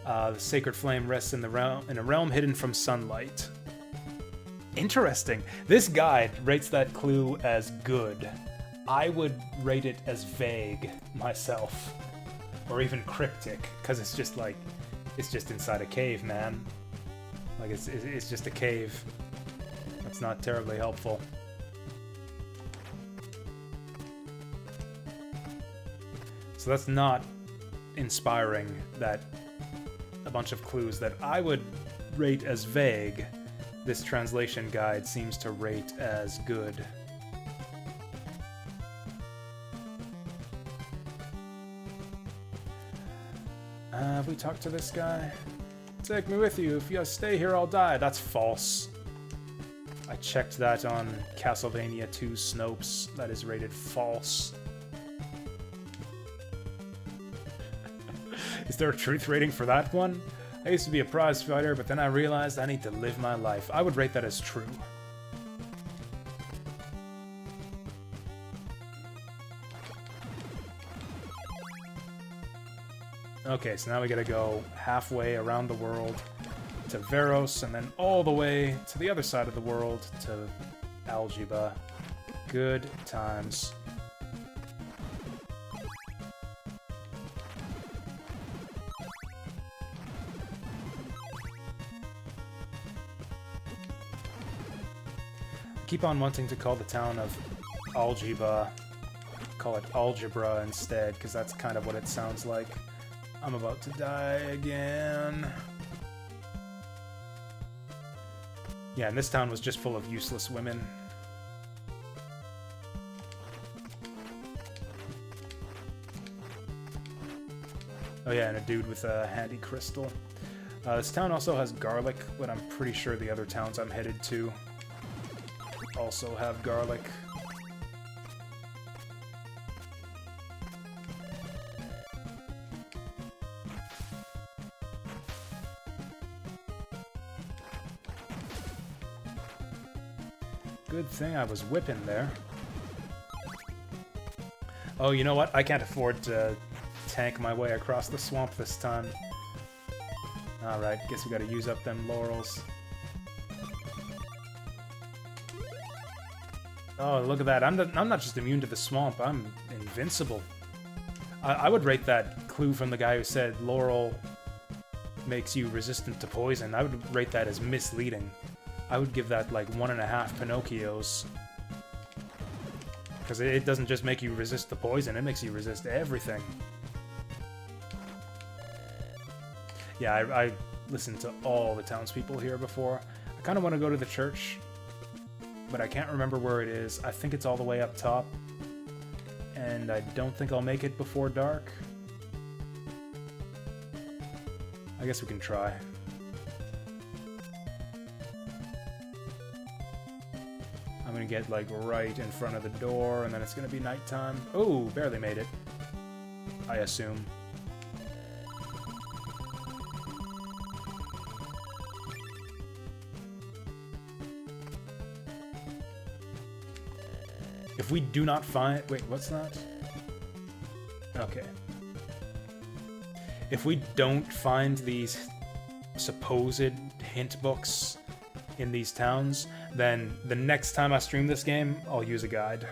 the sacred flame rests in a realm hidden from sunlight. Interesting. This guide rates that clue as good. I would rate it as vague myself, or even cryptic, because it's just like, it's just inside a cave, man. Like it's just a cave. That's not terribly helpful. So that's not inspiring, that a bunch of clues that I would rate as vague, this translation guide seems to rate as good. Have we talked to this guy? Take me with you. If you stay here, I'll die. That's false. I checked that on Castlevania 2 Snopes. That is rated false. Is there a truth rating for that one? I used to be a prize fighter, but then I realized I need to live my life. I would rate that as true. Okay, so now we gotta go halfway around the world to Veros, and then all the way to the other side of the world to Algiba. Good times. Keep on wanting to call the town of Algiba, call it Algebra instead, because that's kind of what it sounds like. I'm about to die again. Yeah, and this town was just full of useless women. Oh yeah, and a dude with a handy crystal. This town also has garlic, but I'm pretty sure the other towns I'm headed to also have garlic. Good thing I was whipping there. Oh, you know what? I can't afford to tank my way across the swamp this time. Alright, guess we gotta use up them laurels. Oh, look at that. I'm not just immune to the swamp, I'm invincible. I would rate that clue from the guy who said laurel makes you resistant to poison. I would rate that as misleading. I would give that like 1.5 Pinocchios. Because it doesn't just make you resist the poison, it makes you resist everything. Yeah, I listened to all the townspeople here before. I kind of want to go to the church, but I can't remember where it is. I think it's all the way up top, and I don't think I'll make it before dark. I guess we can try. I'm gonna get like right in front of the door, and then it's gonna be nighttime. Oh, barely made it. I assume. If we do not find... Wait, what's that? Okay. If we don't find these supposed hint books in these towns, then the next time I stream this game, I'll use a guide.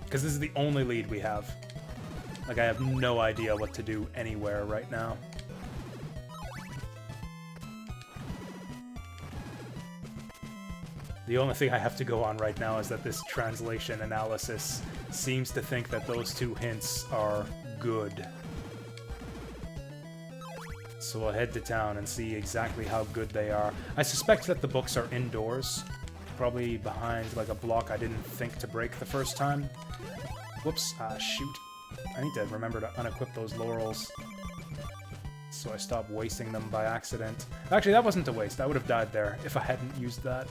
Because this is the only lead we have. Like, I have no idea what to do anywhere right now. The only thing I have to go on right now is that this translation analysis seems to think that those two hints are good. So we'll head to town and see exactly how good they are. I suspect that the books are indoors, probably behind like a block I didn't think to break the first time. Whoops, shoot. I need to remember to unequip those laurels so I stop wasting them by accident. Actually, that wasn't a waste. I would have died there if I hadn't used that.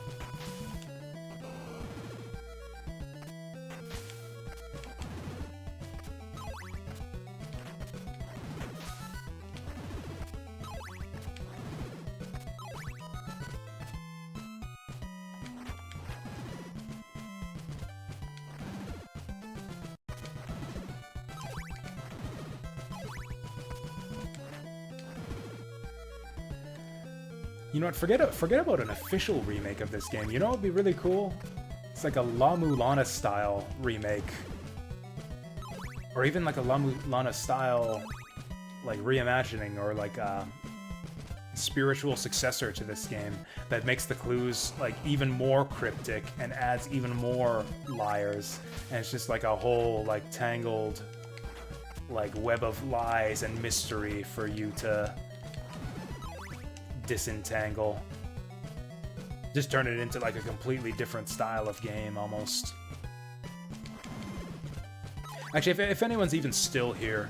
You know what, forget about an official remake of this game. You know what would be really cool? It's like a La Mulana style remake. Or even like a La Mulana style like reimagining, or like a spiritual successor to this game that makes the clues like even more cryptic and adds even more liars. And it's just like a whole like tangled like web of lies and mystery for you to disentangle. Just turn it into like a completely different style of game, almost. Actually, if anyone's even still here,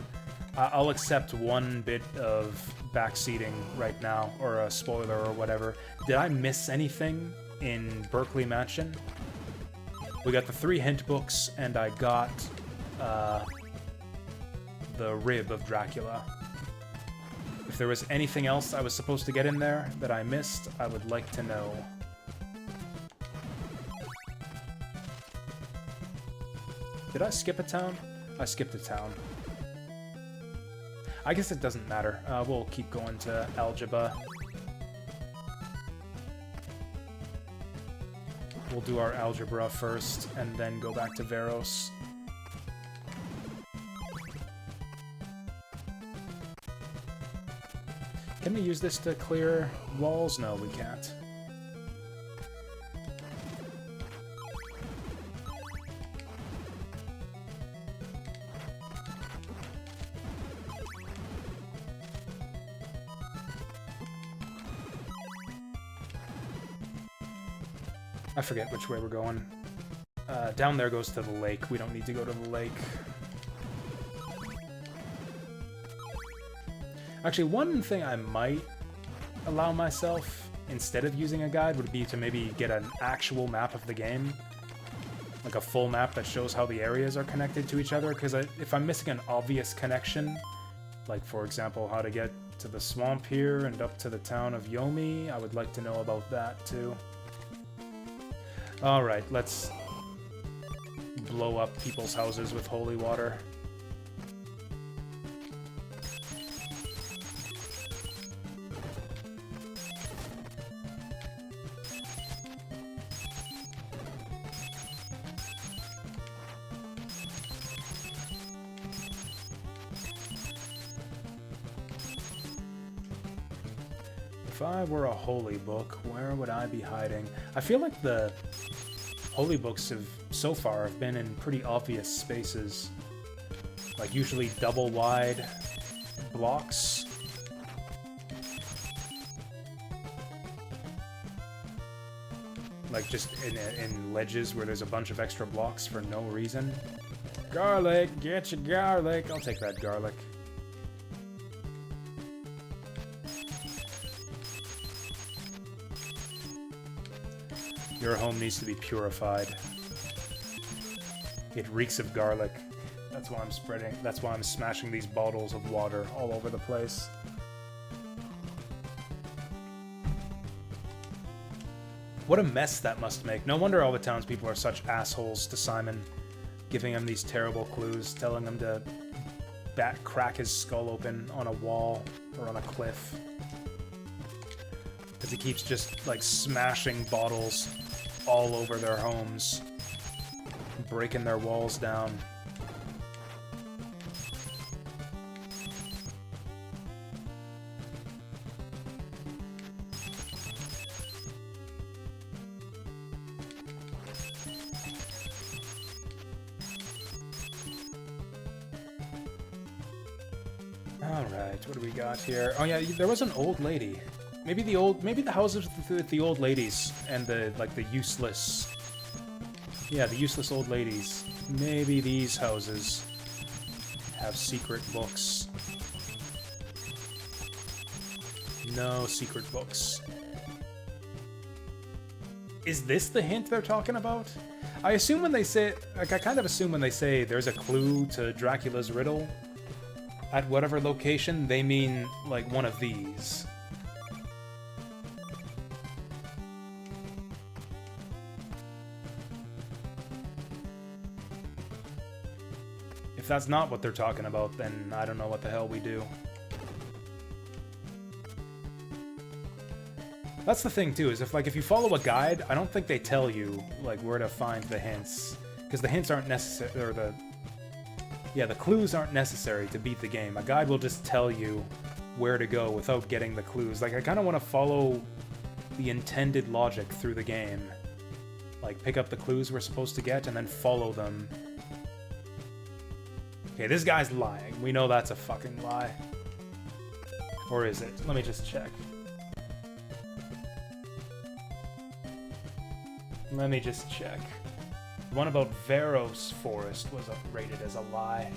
I'll accept one bit of backseating right now, or a spoiler or whatever. Did I miss anything in Berkeley Mansion? We got the 3 hint books, and I got the rib of Dracula. If there was anything else I was supposed to get in there that I missed, I would like to know. Did I skip a town? I skipped a town. I guess it doesn't matter. We'll keep going to Algebra. We'll do our Algebra first, and then go back to Veros. Can we use this to clear walls? No, we can't. I forget which way we're going. Down there goes to the lake. We don't need to go to the lake. Actually, one thing I might allow myself, instead of using a guide, would be to maybe get an actual map of the game. Like a full map that shows how the areas are connected to each other, because if I'm missing an obvious connection, like for example how to get to the swamp here and up to the town of Yomi, I would like to know about that too. Alright, let's blow up people's houses with holy water. If I were a holy book, where would I be hiding? I feel like the holy books have, so far, have been in pretty obvious spaces. Like, usually double-wide blocks. Like, just in ledges where there's a bunch of extra blocks for no reason. Garlic! Get your garlic! I'll take that garlic. Your home needs to be purified. It reeks of garlic. That's why I'm spreading. That's why I'm smashing these bottles of water all over the place. What a mess that must make. No wonder all the townspeople are such assholes to Simon, giving him these terrible clues, telling him to crack his skull open on a wall or on a cliff. Because he keeps just, like, smashing bottles all over their homes, breaking their walls down. Alright, what do we got here? Oh yeah, there was an old lady. Maybe the houses with the old ladies and the useless, yeah, the useless old ladies. Maybe these houses have secret books. No secret books. Is this the hint they're talking about? I assume when they say, like, I kind of assume when they say there's a clue to Dracula's riddle at whatever location, they mean, like, one of these. If that's not what they're talking about, then I don't know what the hell we do. That's the thing, too, is if you follow a guide, I don't think they tell you, like, where to find the hints. Because the hints aren't necessary, or the clues aren't necessary to beat the game. A guide will just tell you where to go without getting the clues. Like, I kind of want to follow the intended logic through the game. Like, pick up the clues we're supposed to get, and then follow them. Okay, this guy's lying. We know that's a fucking lie. Or is it? Let me just check. Let me just check. The one about Veros Forest was rated as a lie.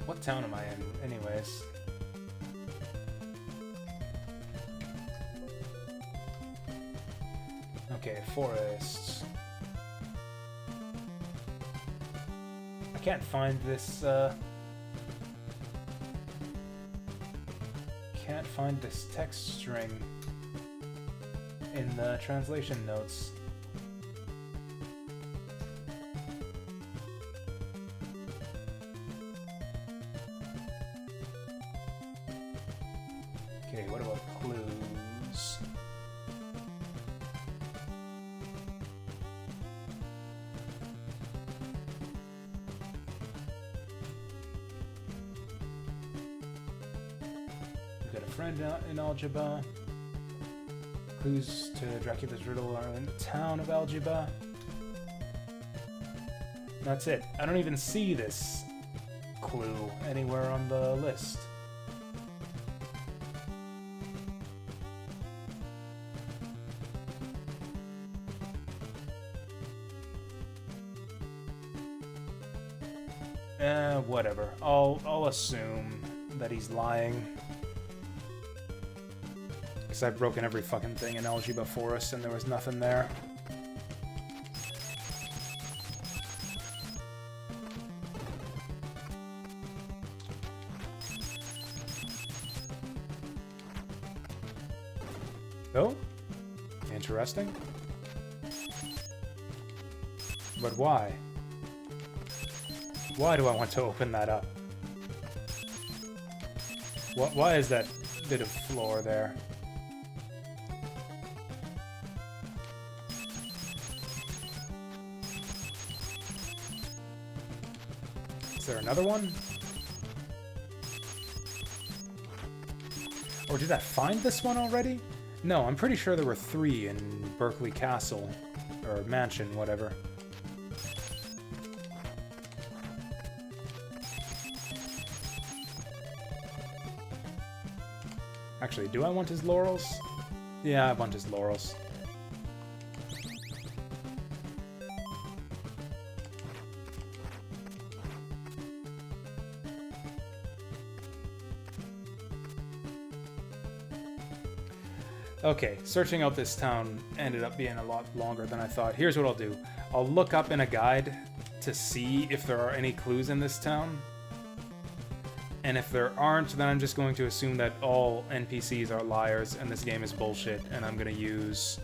What town am I in, anyways? Okay, forests. I can't find this, can't find this text string in the translation notes. Okay, what about clues? Friend in Algebra. Clues to Dracula's riddle are in the town of Algebra. That's it. I don't even see this clue anywhere on the list. Whatever. I'll assume that he's lying. Because I've broken every fucking thing in Algebra Forest and there was nothing there. Oh? Interesting. But why? Why do I want to open that up? Why is that bit of floor there? Is there another one? Or did I find this one already? No, I'm pretty sure there were 3 in Berkeley Castle. Or Mansion, whatever. Actually, do I want his laurels? Yeah, I want his laurels. Okay, searching out this town ended up being a lot longer than I thought. Here's what I'll do. I'll look up in a guide to see if there are any clues in this town. And if there aren't, then I'm just going to assume that all NPCs are liars and this game is bullshit, and I'm going to use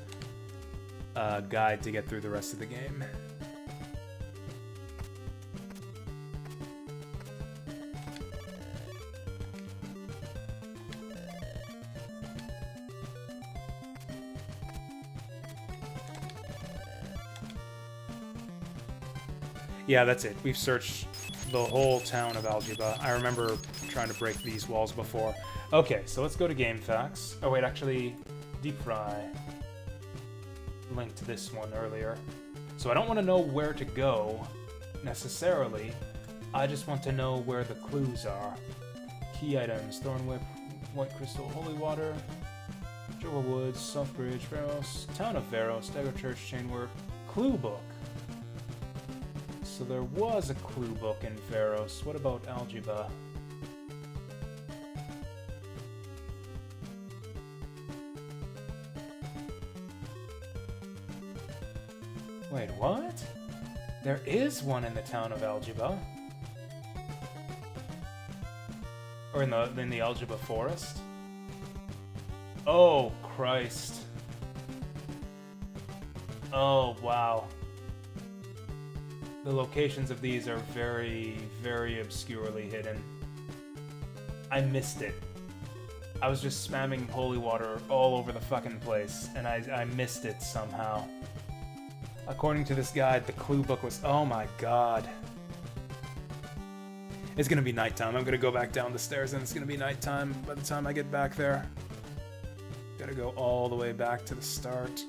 a guide to get through the rest of the game. Yeah, that's it. We've searched the whole town of Algebra. I remember trying to break these walls before. Okay, so let's go to Game Facts. Oh wait, actually, Deep Fry linked this one earlier. So I don't want to know where to go, necessarily. I just want to know where the clues are. Key items, Thorn Whip, White Crystal, Holy Water, Jova Woods, South Bridge, Veros, Town of Veros, Dagger Church, Chainwork, Clue Book. So there was a clue book in Veros. What about Algebra? Wait, what? There is one in the town of Algebra. Or in the Algebra Forest? Oh, Christ. Oh, wow. The locations of these are very, very obscurely hidden. I missed it. I was just spamming holy water all over the fucking place, and I missed it somehow. According to this guide, the clue book was... Oh my god. It's gonna be nighttime. I'm gonna go back down the stairs, and it's gonna be nighttime by the time I get back there. Gotta go all the way back to the start.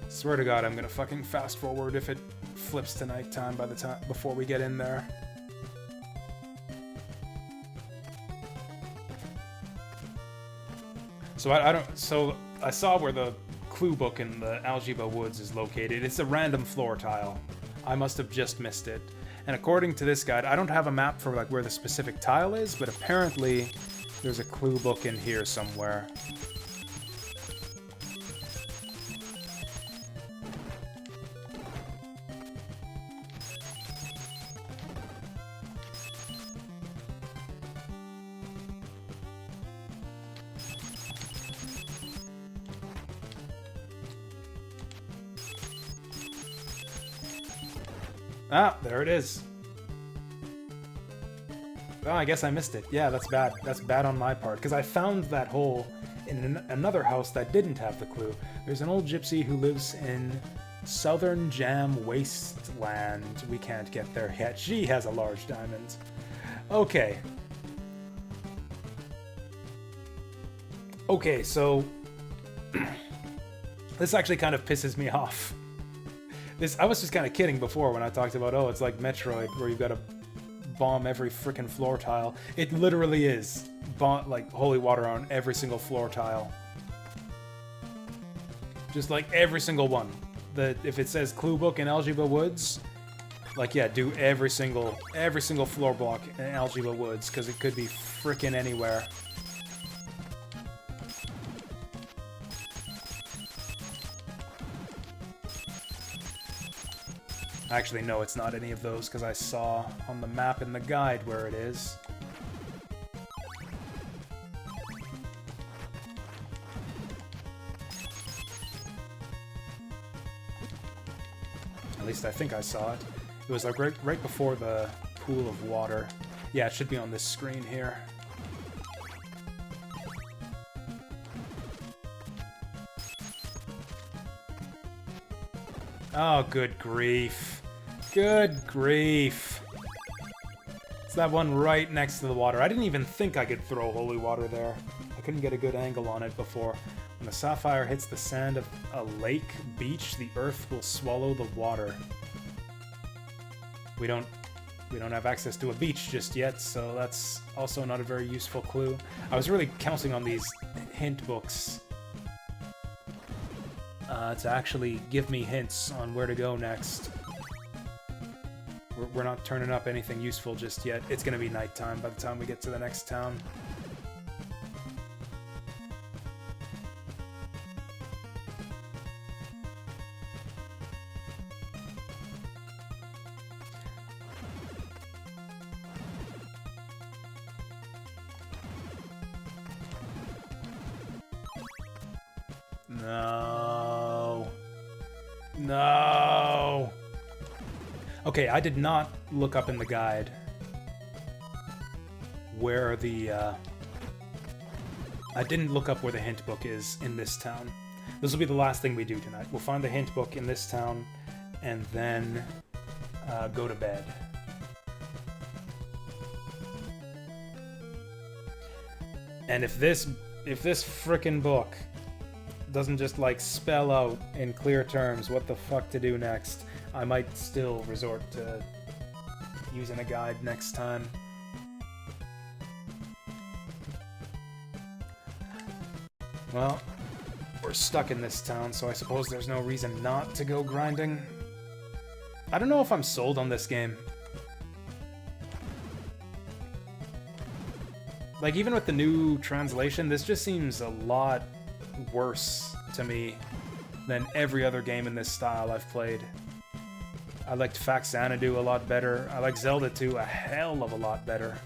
Swear to God, I'm gonna fucking fast forward if it flips to nighttime by the time before we get in there. So I saw where the clue book in the Algebra Woods is located. It's a random floor tile. I must have just missed it. And according to this guide, I don't have a map for like where the specific tile is, but apparently there's a clue book in here somewhere. Ah, there it is. Oh, I guess I missed it. Yeah, that's bad. That's bad on my part, because I found that hole in another house that didn't have the clue. There's an old gypsy who lives in Southern Jam Wasteland. We can't get there yet. She has a large diamond. Okay. Okay, so... This actually kind of pisses me off. I was just kind of kidding before when I talked about, oh, it's like Metroid, where you've got to bomb every frickin' floor tile. It literally is. Like, holy water on every single floor tile. Just like every single one. If it says Clue Book in Algebra Woods, like, yeah, do every single floor block in Algebra Woods, because it could be frickin' anywhere. Actually, no, it's not any of those, because I saw on the map in the guide where it is. At least I think I saw it. It was like right before the pool of water. Yeah, it should be on this screen here. Oh, good grief. Good grief. It's that one right next to the water. I didn't even think I could throw holy water there. I couldn't get a good angle on it before. When the sapphire hits the sand of a lake, beach, the earth will swallow the water. We don't have access to a beach just yet, so that's also not a very useful clue. I was really counting on these hint books to actually give me hints on where to go next. We're not turning up anything useful just yet. It's gonna be nighttime by the time we get to the next town. No. No. Okay, I did not look up in the guide where the, I didn't look up where the hint book is in this town. This will be the last thing we do tonight. We'll find the hint book in this town, and then go to bed. And if this frickin' book doesn't just, like, spell out in clear terms what the fuck to do next, I might still resort to using a guide next time. Well, we're stuck in this town, so I suppose there's no reason not to go grinding. I don't know if I'm sold on this game. Like, even with the new translation, this just seems a lot worse to me than every other game in this style I've played. I liked Faxanadu a lot better. I like Zelda 2 a hell of a lot better.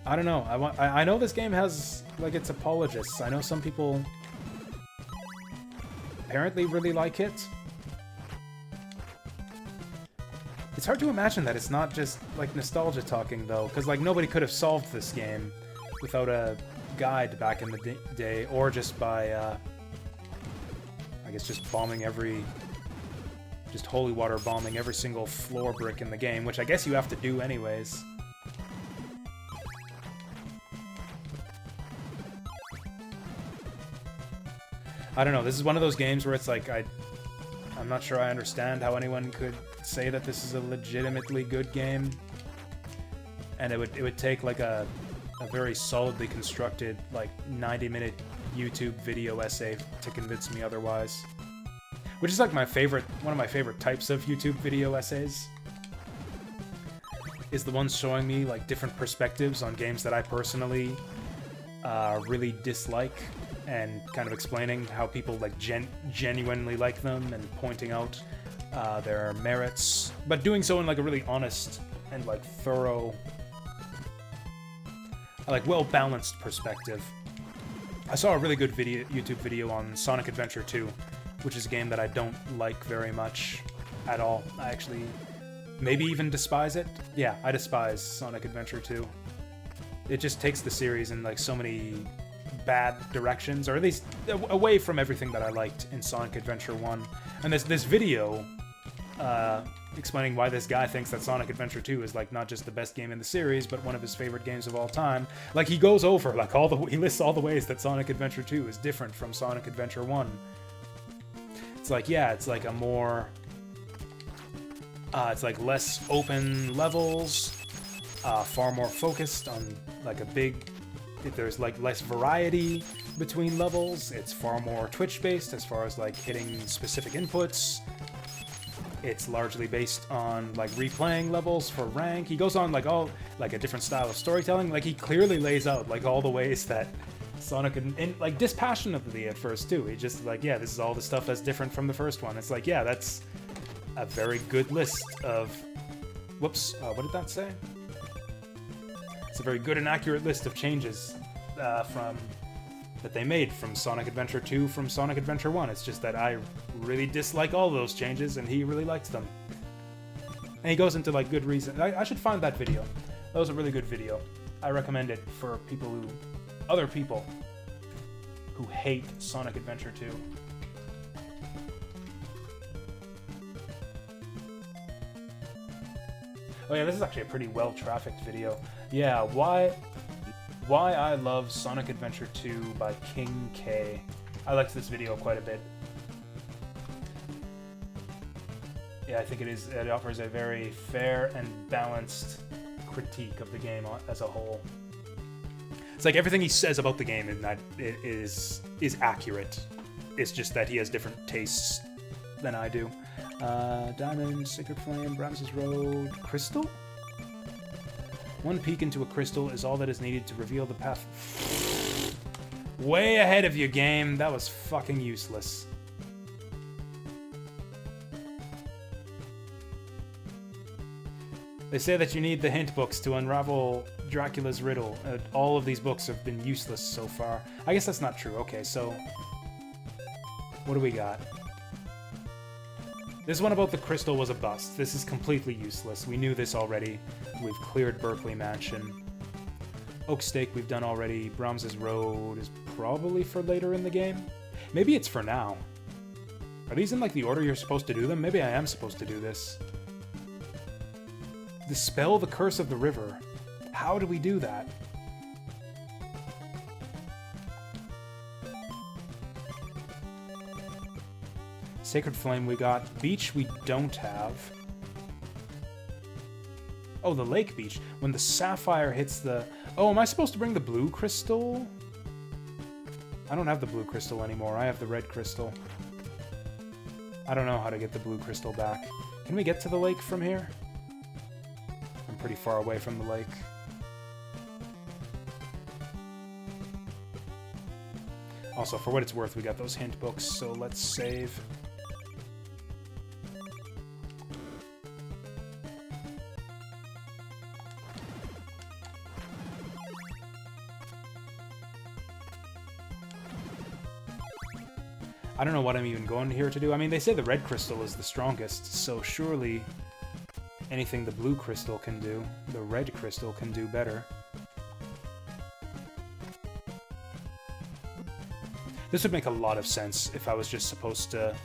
I don't know. I know this game has, like, its apologists. I know some people apparently really like it. It's hard to imagine that it's not just, like, nostalgia talking, though, because, like, nobody could have solved this game without a guide back in the day, or just by, I guess just bombing just holy water bombing every single floor brick in the game, which I guess you have to do anyways. I don't know, this is one of those games where it's like, I'm not sure I understand how anyone could say that this is a legitimately good game. And it would take, like, a very solidly constructed, like, 90-minute YouTube video essay to convince me otherwise. Which is, like, one of my favorite types of YouTube video essays. Is the ones showing me, like, different perspectives on games that I personally really dislike, and kind of explaining how people, like, genuinely like them, and pointing out their merits, but doing so in, like, a really honest and, like, thorough, like, well-balanced perspective. I saw a really good YouTube video on Sonic Adventure 2, which is a game that I don't like very much at all. I actually maybe even despise it. Yeah, I despise Sonic Adventure 2. It just takes the series in, like, so many bad directions, or at least away from everything that I liked in Sonic Adventure 1. And this video explaining why this guy thinks that Sonic Adventure 2 is like not just the best game in the series, but one of his favorite games of all time. Like he goes over like he lists all the ways that Sonic Adventure 2 is different from Sonic Adventure 1. It's like, yeah, it's like a more it's like less open levels, far more focused on like a big, there's like less variety between levels. It's far more Twitch based as far as like hitting specific inputs. It's largely based on like replaying levels for rank. He goes on like a different style of storytelling. Like he clearly lays out like all the ways that Sonic and like dispassionately at first too. He just like, yeah, this is all the stuff that's different from the first one. It's like, yeah, that's a very good list of, whoops, what did that say? It's a very good and accurate list of changes that they made from Sonic Adventure 2 from Sonic Adventure 1. It's just that I really dislike all those changes, and he really likes them. And he goes into, like, good reason. I should find that video. That was a really good video. I recommend it for other people who hate Sonic Adventure 2. Oh yeah, this is actually a pretty well-trafficked video. Yeah, why I love Sonic Adventure 2 by King K. I liked this video quite a bit. Yeah, I think it offers a very fair and balanced critique of the game as a whole. It's like everything he says about the game in that is accurate. It's just that he has different tastes than I do. Diamond, Sacred Flame, Brahms' Road, Crystal? One peek into a crystal is all that is needed to reveal the path. Way ahead of you, game. That was fucking useless. They say that you need the hint books to unravel Dracula's riddle. All of these books have been useless so far. I guess that's not true. Okay, so what do we got? This one about the crystal was a bust. This is completely useless. We knew this already. We've cleared Berkeley Mansion. Oak Stake we've done already. Brahms' Road is probably for later in the game. Maybe it's for now. Are these in like the order you're supposed to do them? Maybe I am supposed to do this. Dispel the curse of the river. How do we do that? Sacred Flame we got. Beach we don't have. Oh, the lake beach. When the sapphire hits the... Oh, am I supposed to bring the blue crystal? I don't have the blue crystal anymore. I have the red crystal. I don't know how to get the blue crystal back. Can we get to the lake from here? I'm pretty far away from the lake. Also, for what it's worth, we got those hint books, so let's save. I don't know what I'm even going here to do. I mean, they say the red crystal is the strongest, so surely anything the blue crystal can do, the red crystal can do better. This would make a lot of sense if I was just supposed to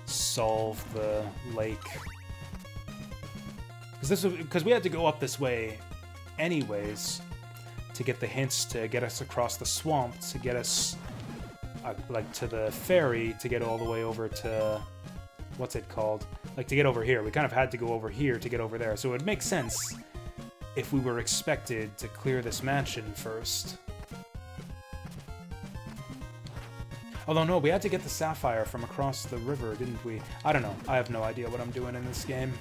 solve the lake. Because we had to go up this way anyways to get the hints to get us across the swamp, to get us like to the ferry, to get all the way over to, what's it called? Like to get over here. We kind of had to go over here to get over there. So it would make sense if we were expected to clear this mansion first. Although no, we had to get the sapphire from across the river, didn't we? I don't know. I have no idea what I'm doing in this game.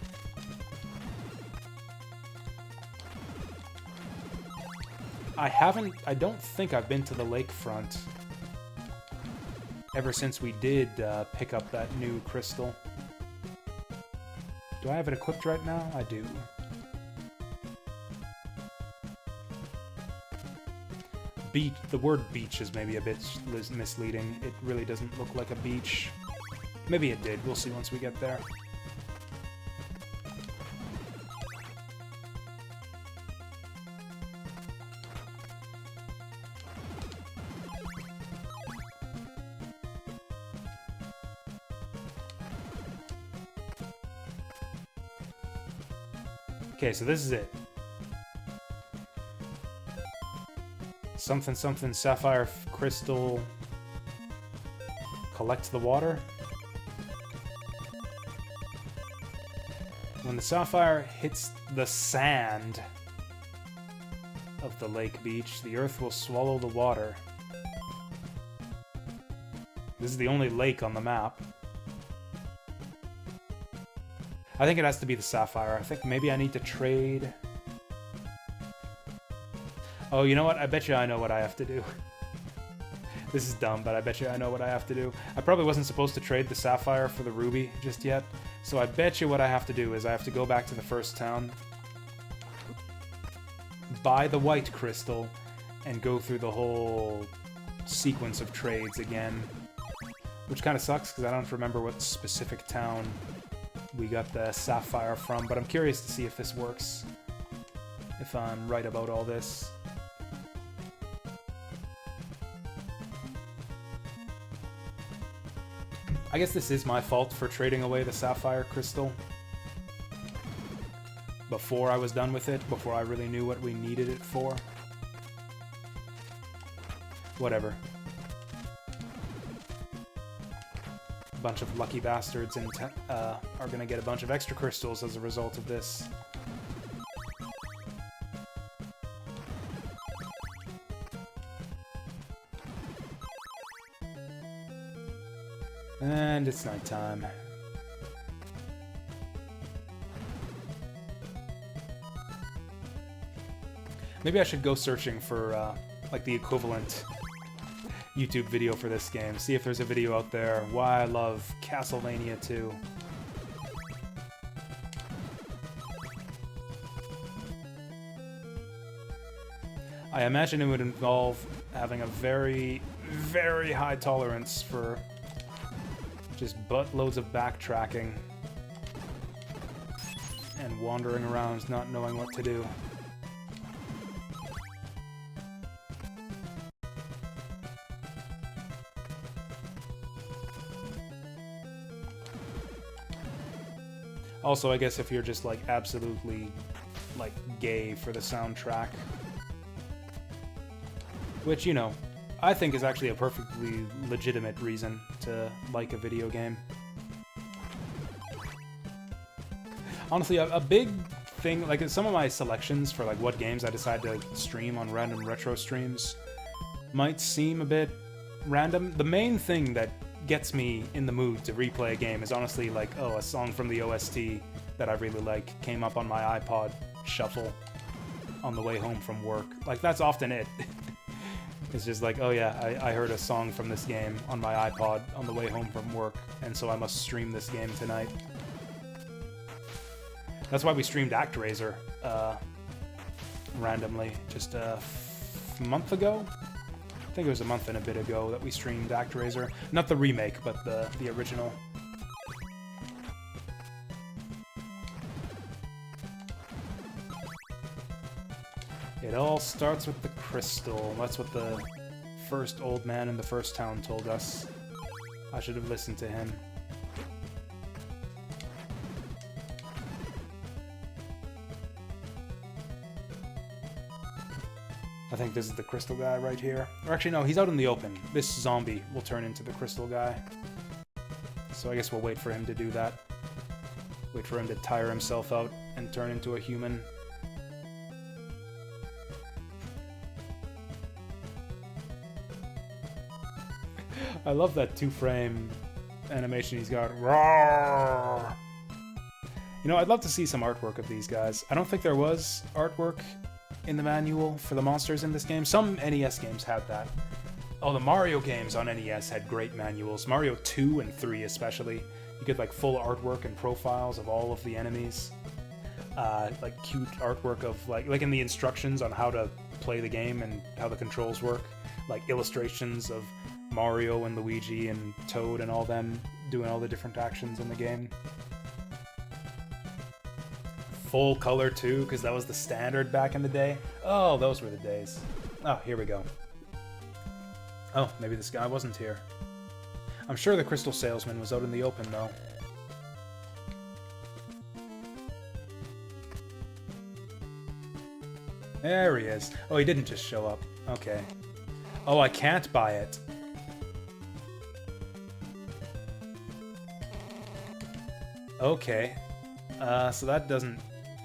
I don't think I've been to the lakefront ever since we did pick up that new crystal. Do I have it equipped right now? I do. The word beach is maybe a bit misleading. It really doesn't look like a beach. Maybe it did. We'll see once we get there. Okay, so this is it. Something something sapphire crystal. Collect the water. When the sapphire hits the sand of the lake beach, the earth will swallow the water. This is the only lake on the map. I think it has to be the sapphire. I think maybe I need to trade... Oh, you know what? I bet you I know what I have to do. This is dumb, but I bet you I know what I have to do. I probably wasn't supposed to trade the sapphire for the ruby just yet, so I bet you what I have to do is I have to go back to the first town, buy the white crystal, and go through the whole sequence of trades again. Which kind of sucks, because I don't remember what specific town we got the sapphire from, but I'm curious to see if this works. If I'm right about all this. I guess this is my fault for trading away the sapphire crystal before I was done with it, before I really knew what we needed it for. Whatever. A bunch of lucky bastards are gonna get a bunch of extra crystals as a result of this. And it's nighttime. Maybe I should go searching for, like, the equivalent YouTube video for this game. See if there's a video out there. Why I love Castlevania 2. I imagine it would involve having a very, very high tolerance for just buttloads of backtracking and wandering around not knowing what to do. Also, I guess if you're just, like, absolutely, like, gay for the soundtrack, which, you know, I think is actually a perfectly legitimate reason to like a video game. Honestly, a big thing, like some of my selections for like what games I decide to stream on random retro streams might seem a bit random. The main thing that gets me in the mood to replay a game is honestly like, oh, a song from the OST that I really like came up on my iPod shuffle on the way home from work. Like, that's often it. It's just like, oh yeah, I heard a song from this game on my iPod on the way home from work, and so I must stream this game tonight. That's why we streamed ActRaiser randomly, just a month ago? I think it was a month and a bit ago that we streamed ActRaiser. Not the remake, but the original. It all starts with the crystal. That's what the first old man in the first town told us. I should have listened to him. I think this is the crystal guy right here. Or actually, no, he's out in the open. This zombie will turn into the crystal guy. So I guess we'll wait for him to do that. Wait for him to tire himself out and turn into a human. I love that two-frame animation he's got. Roar! You know, I'd love to see some artwork of these guys. I don't think there was artwork in the manual for the monsters in this game. Some NES games had that. Oh, the Mario games on NES had great manuals. Mario 2 and 3 especially. You get like full artwork and profiles of all of the enemies. Like cute artwork of like in the instructions on how to play the game and how the controls work. Like illustrations of Mario and Luigi and Toad and all them doing all the different actions in the game. Full color too, because that was the standard back in the day. Oh, those were the days. Oh, here we go. Oh, maybe this guy wasn't here. I'm sure the crystal salesman was out in the open though. There he is. Oh, he didn't just show up. Okay. Oh, I can't buy it. Okay. So that doesn't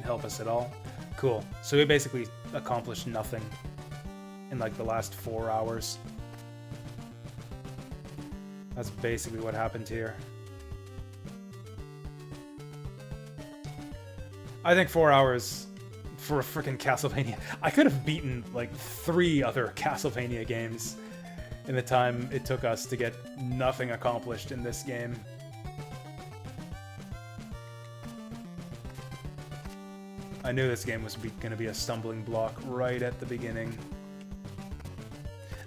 help us at all. Cool. So we basically accomplished nothing in like the last 4 hours. That's basically what happened here. I think 4 hours for a freaking Castlevania. I could have beaten like 3 other Castlevania games in the time it took us to get nothing accomplished in this game. I knew this game was going to be a stumbling block right at the beginning.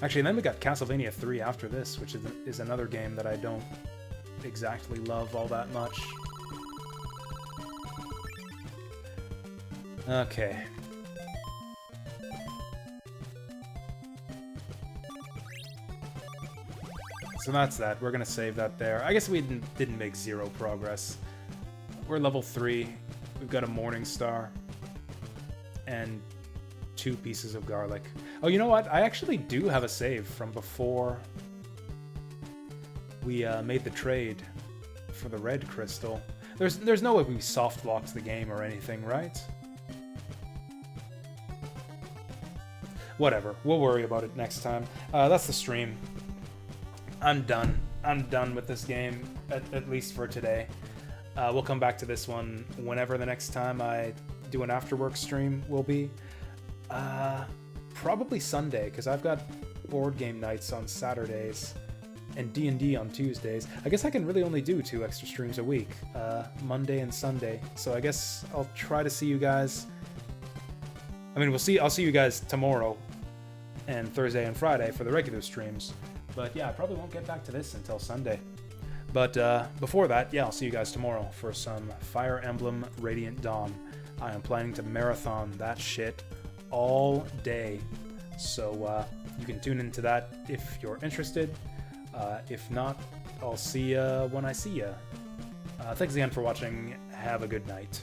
Actually, and then we got Castlevania 3 after this, which is another game that I don't exactly love all that much. Okay. So that's that. We're gonna save that there. I guess we didn't make 0 progress. We're level 3. We've got a Morning Star. And 2 pieces of garlic. Oh, you know what? I actually do have a save from before we made the trade for the red crystal. There's no way we soft locked the game or anything, right? Whatever. We'll worry about it next time. That's the stream. I'm done. I'm done with this game, at least for today. We'll come back to this one whenever the next time I do an afterwork stream will be. Probably Sunday, because I've got board game nights on Saturdays and D&D on Tuesdays. I guess I can really only do 2 extra streams a week, Monday and Sunday. So I guess I'll try to see you guys. I mean, I'll see you guys tomorrow and Thursday and Friday for the regular streams. But yeah, I probably won't get back to this until Sunday. But before that, yeah, I'll see you guys tomorrow for some Fire Emblem Radiant Dawn. I am planning to marathon that shit all day. So you can tune into that if you're interested. If not, I'll see ya when I see ya. Thanks again for watching. Have a good night.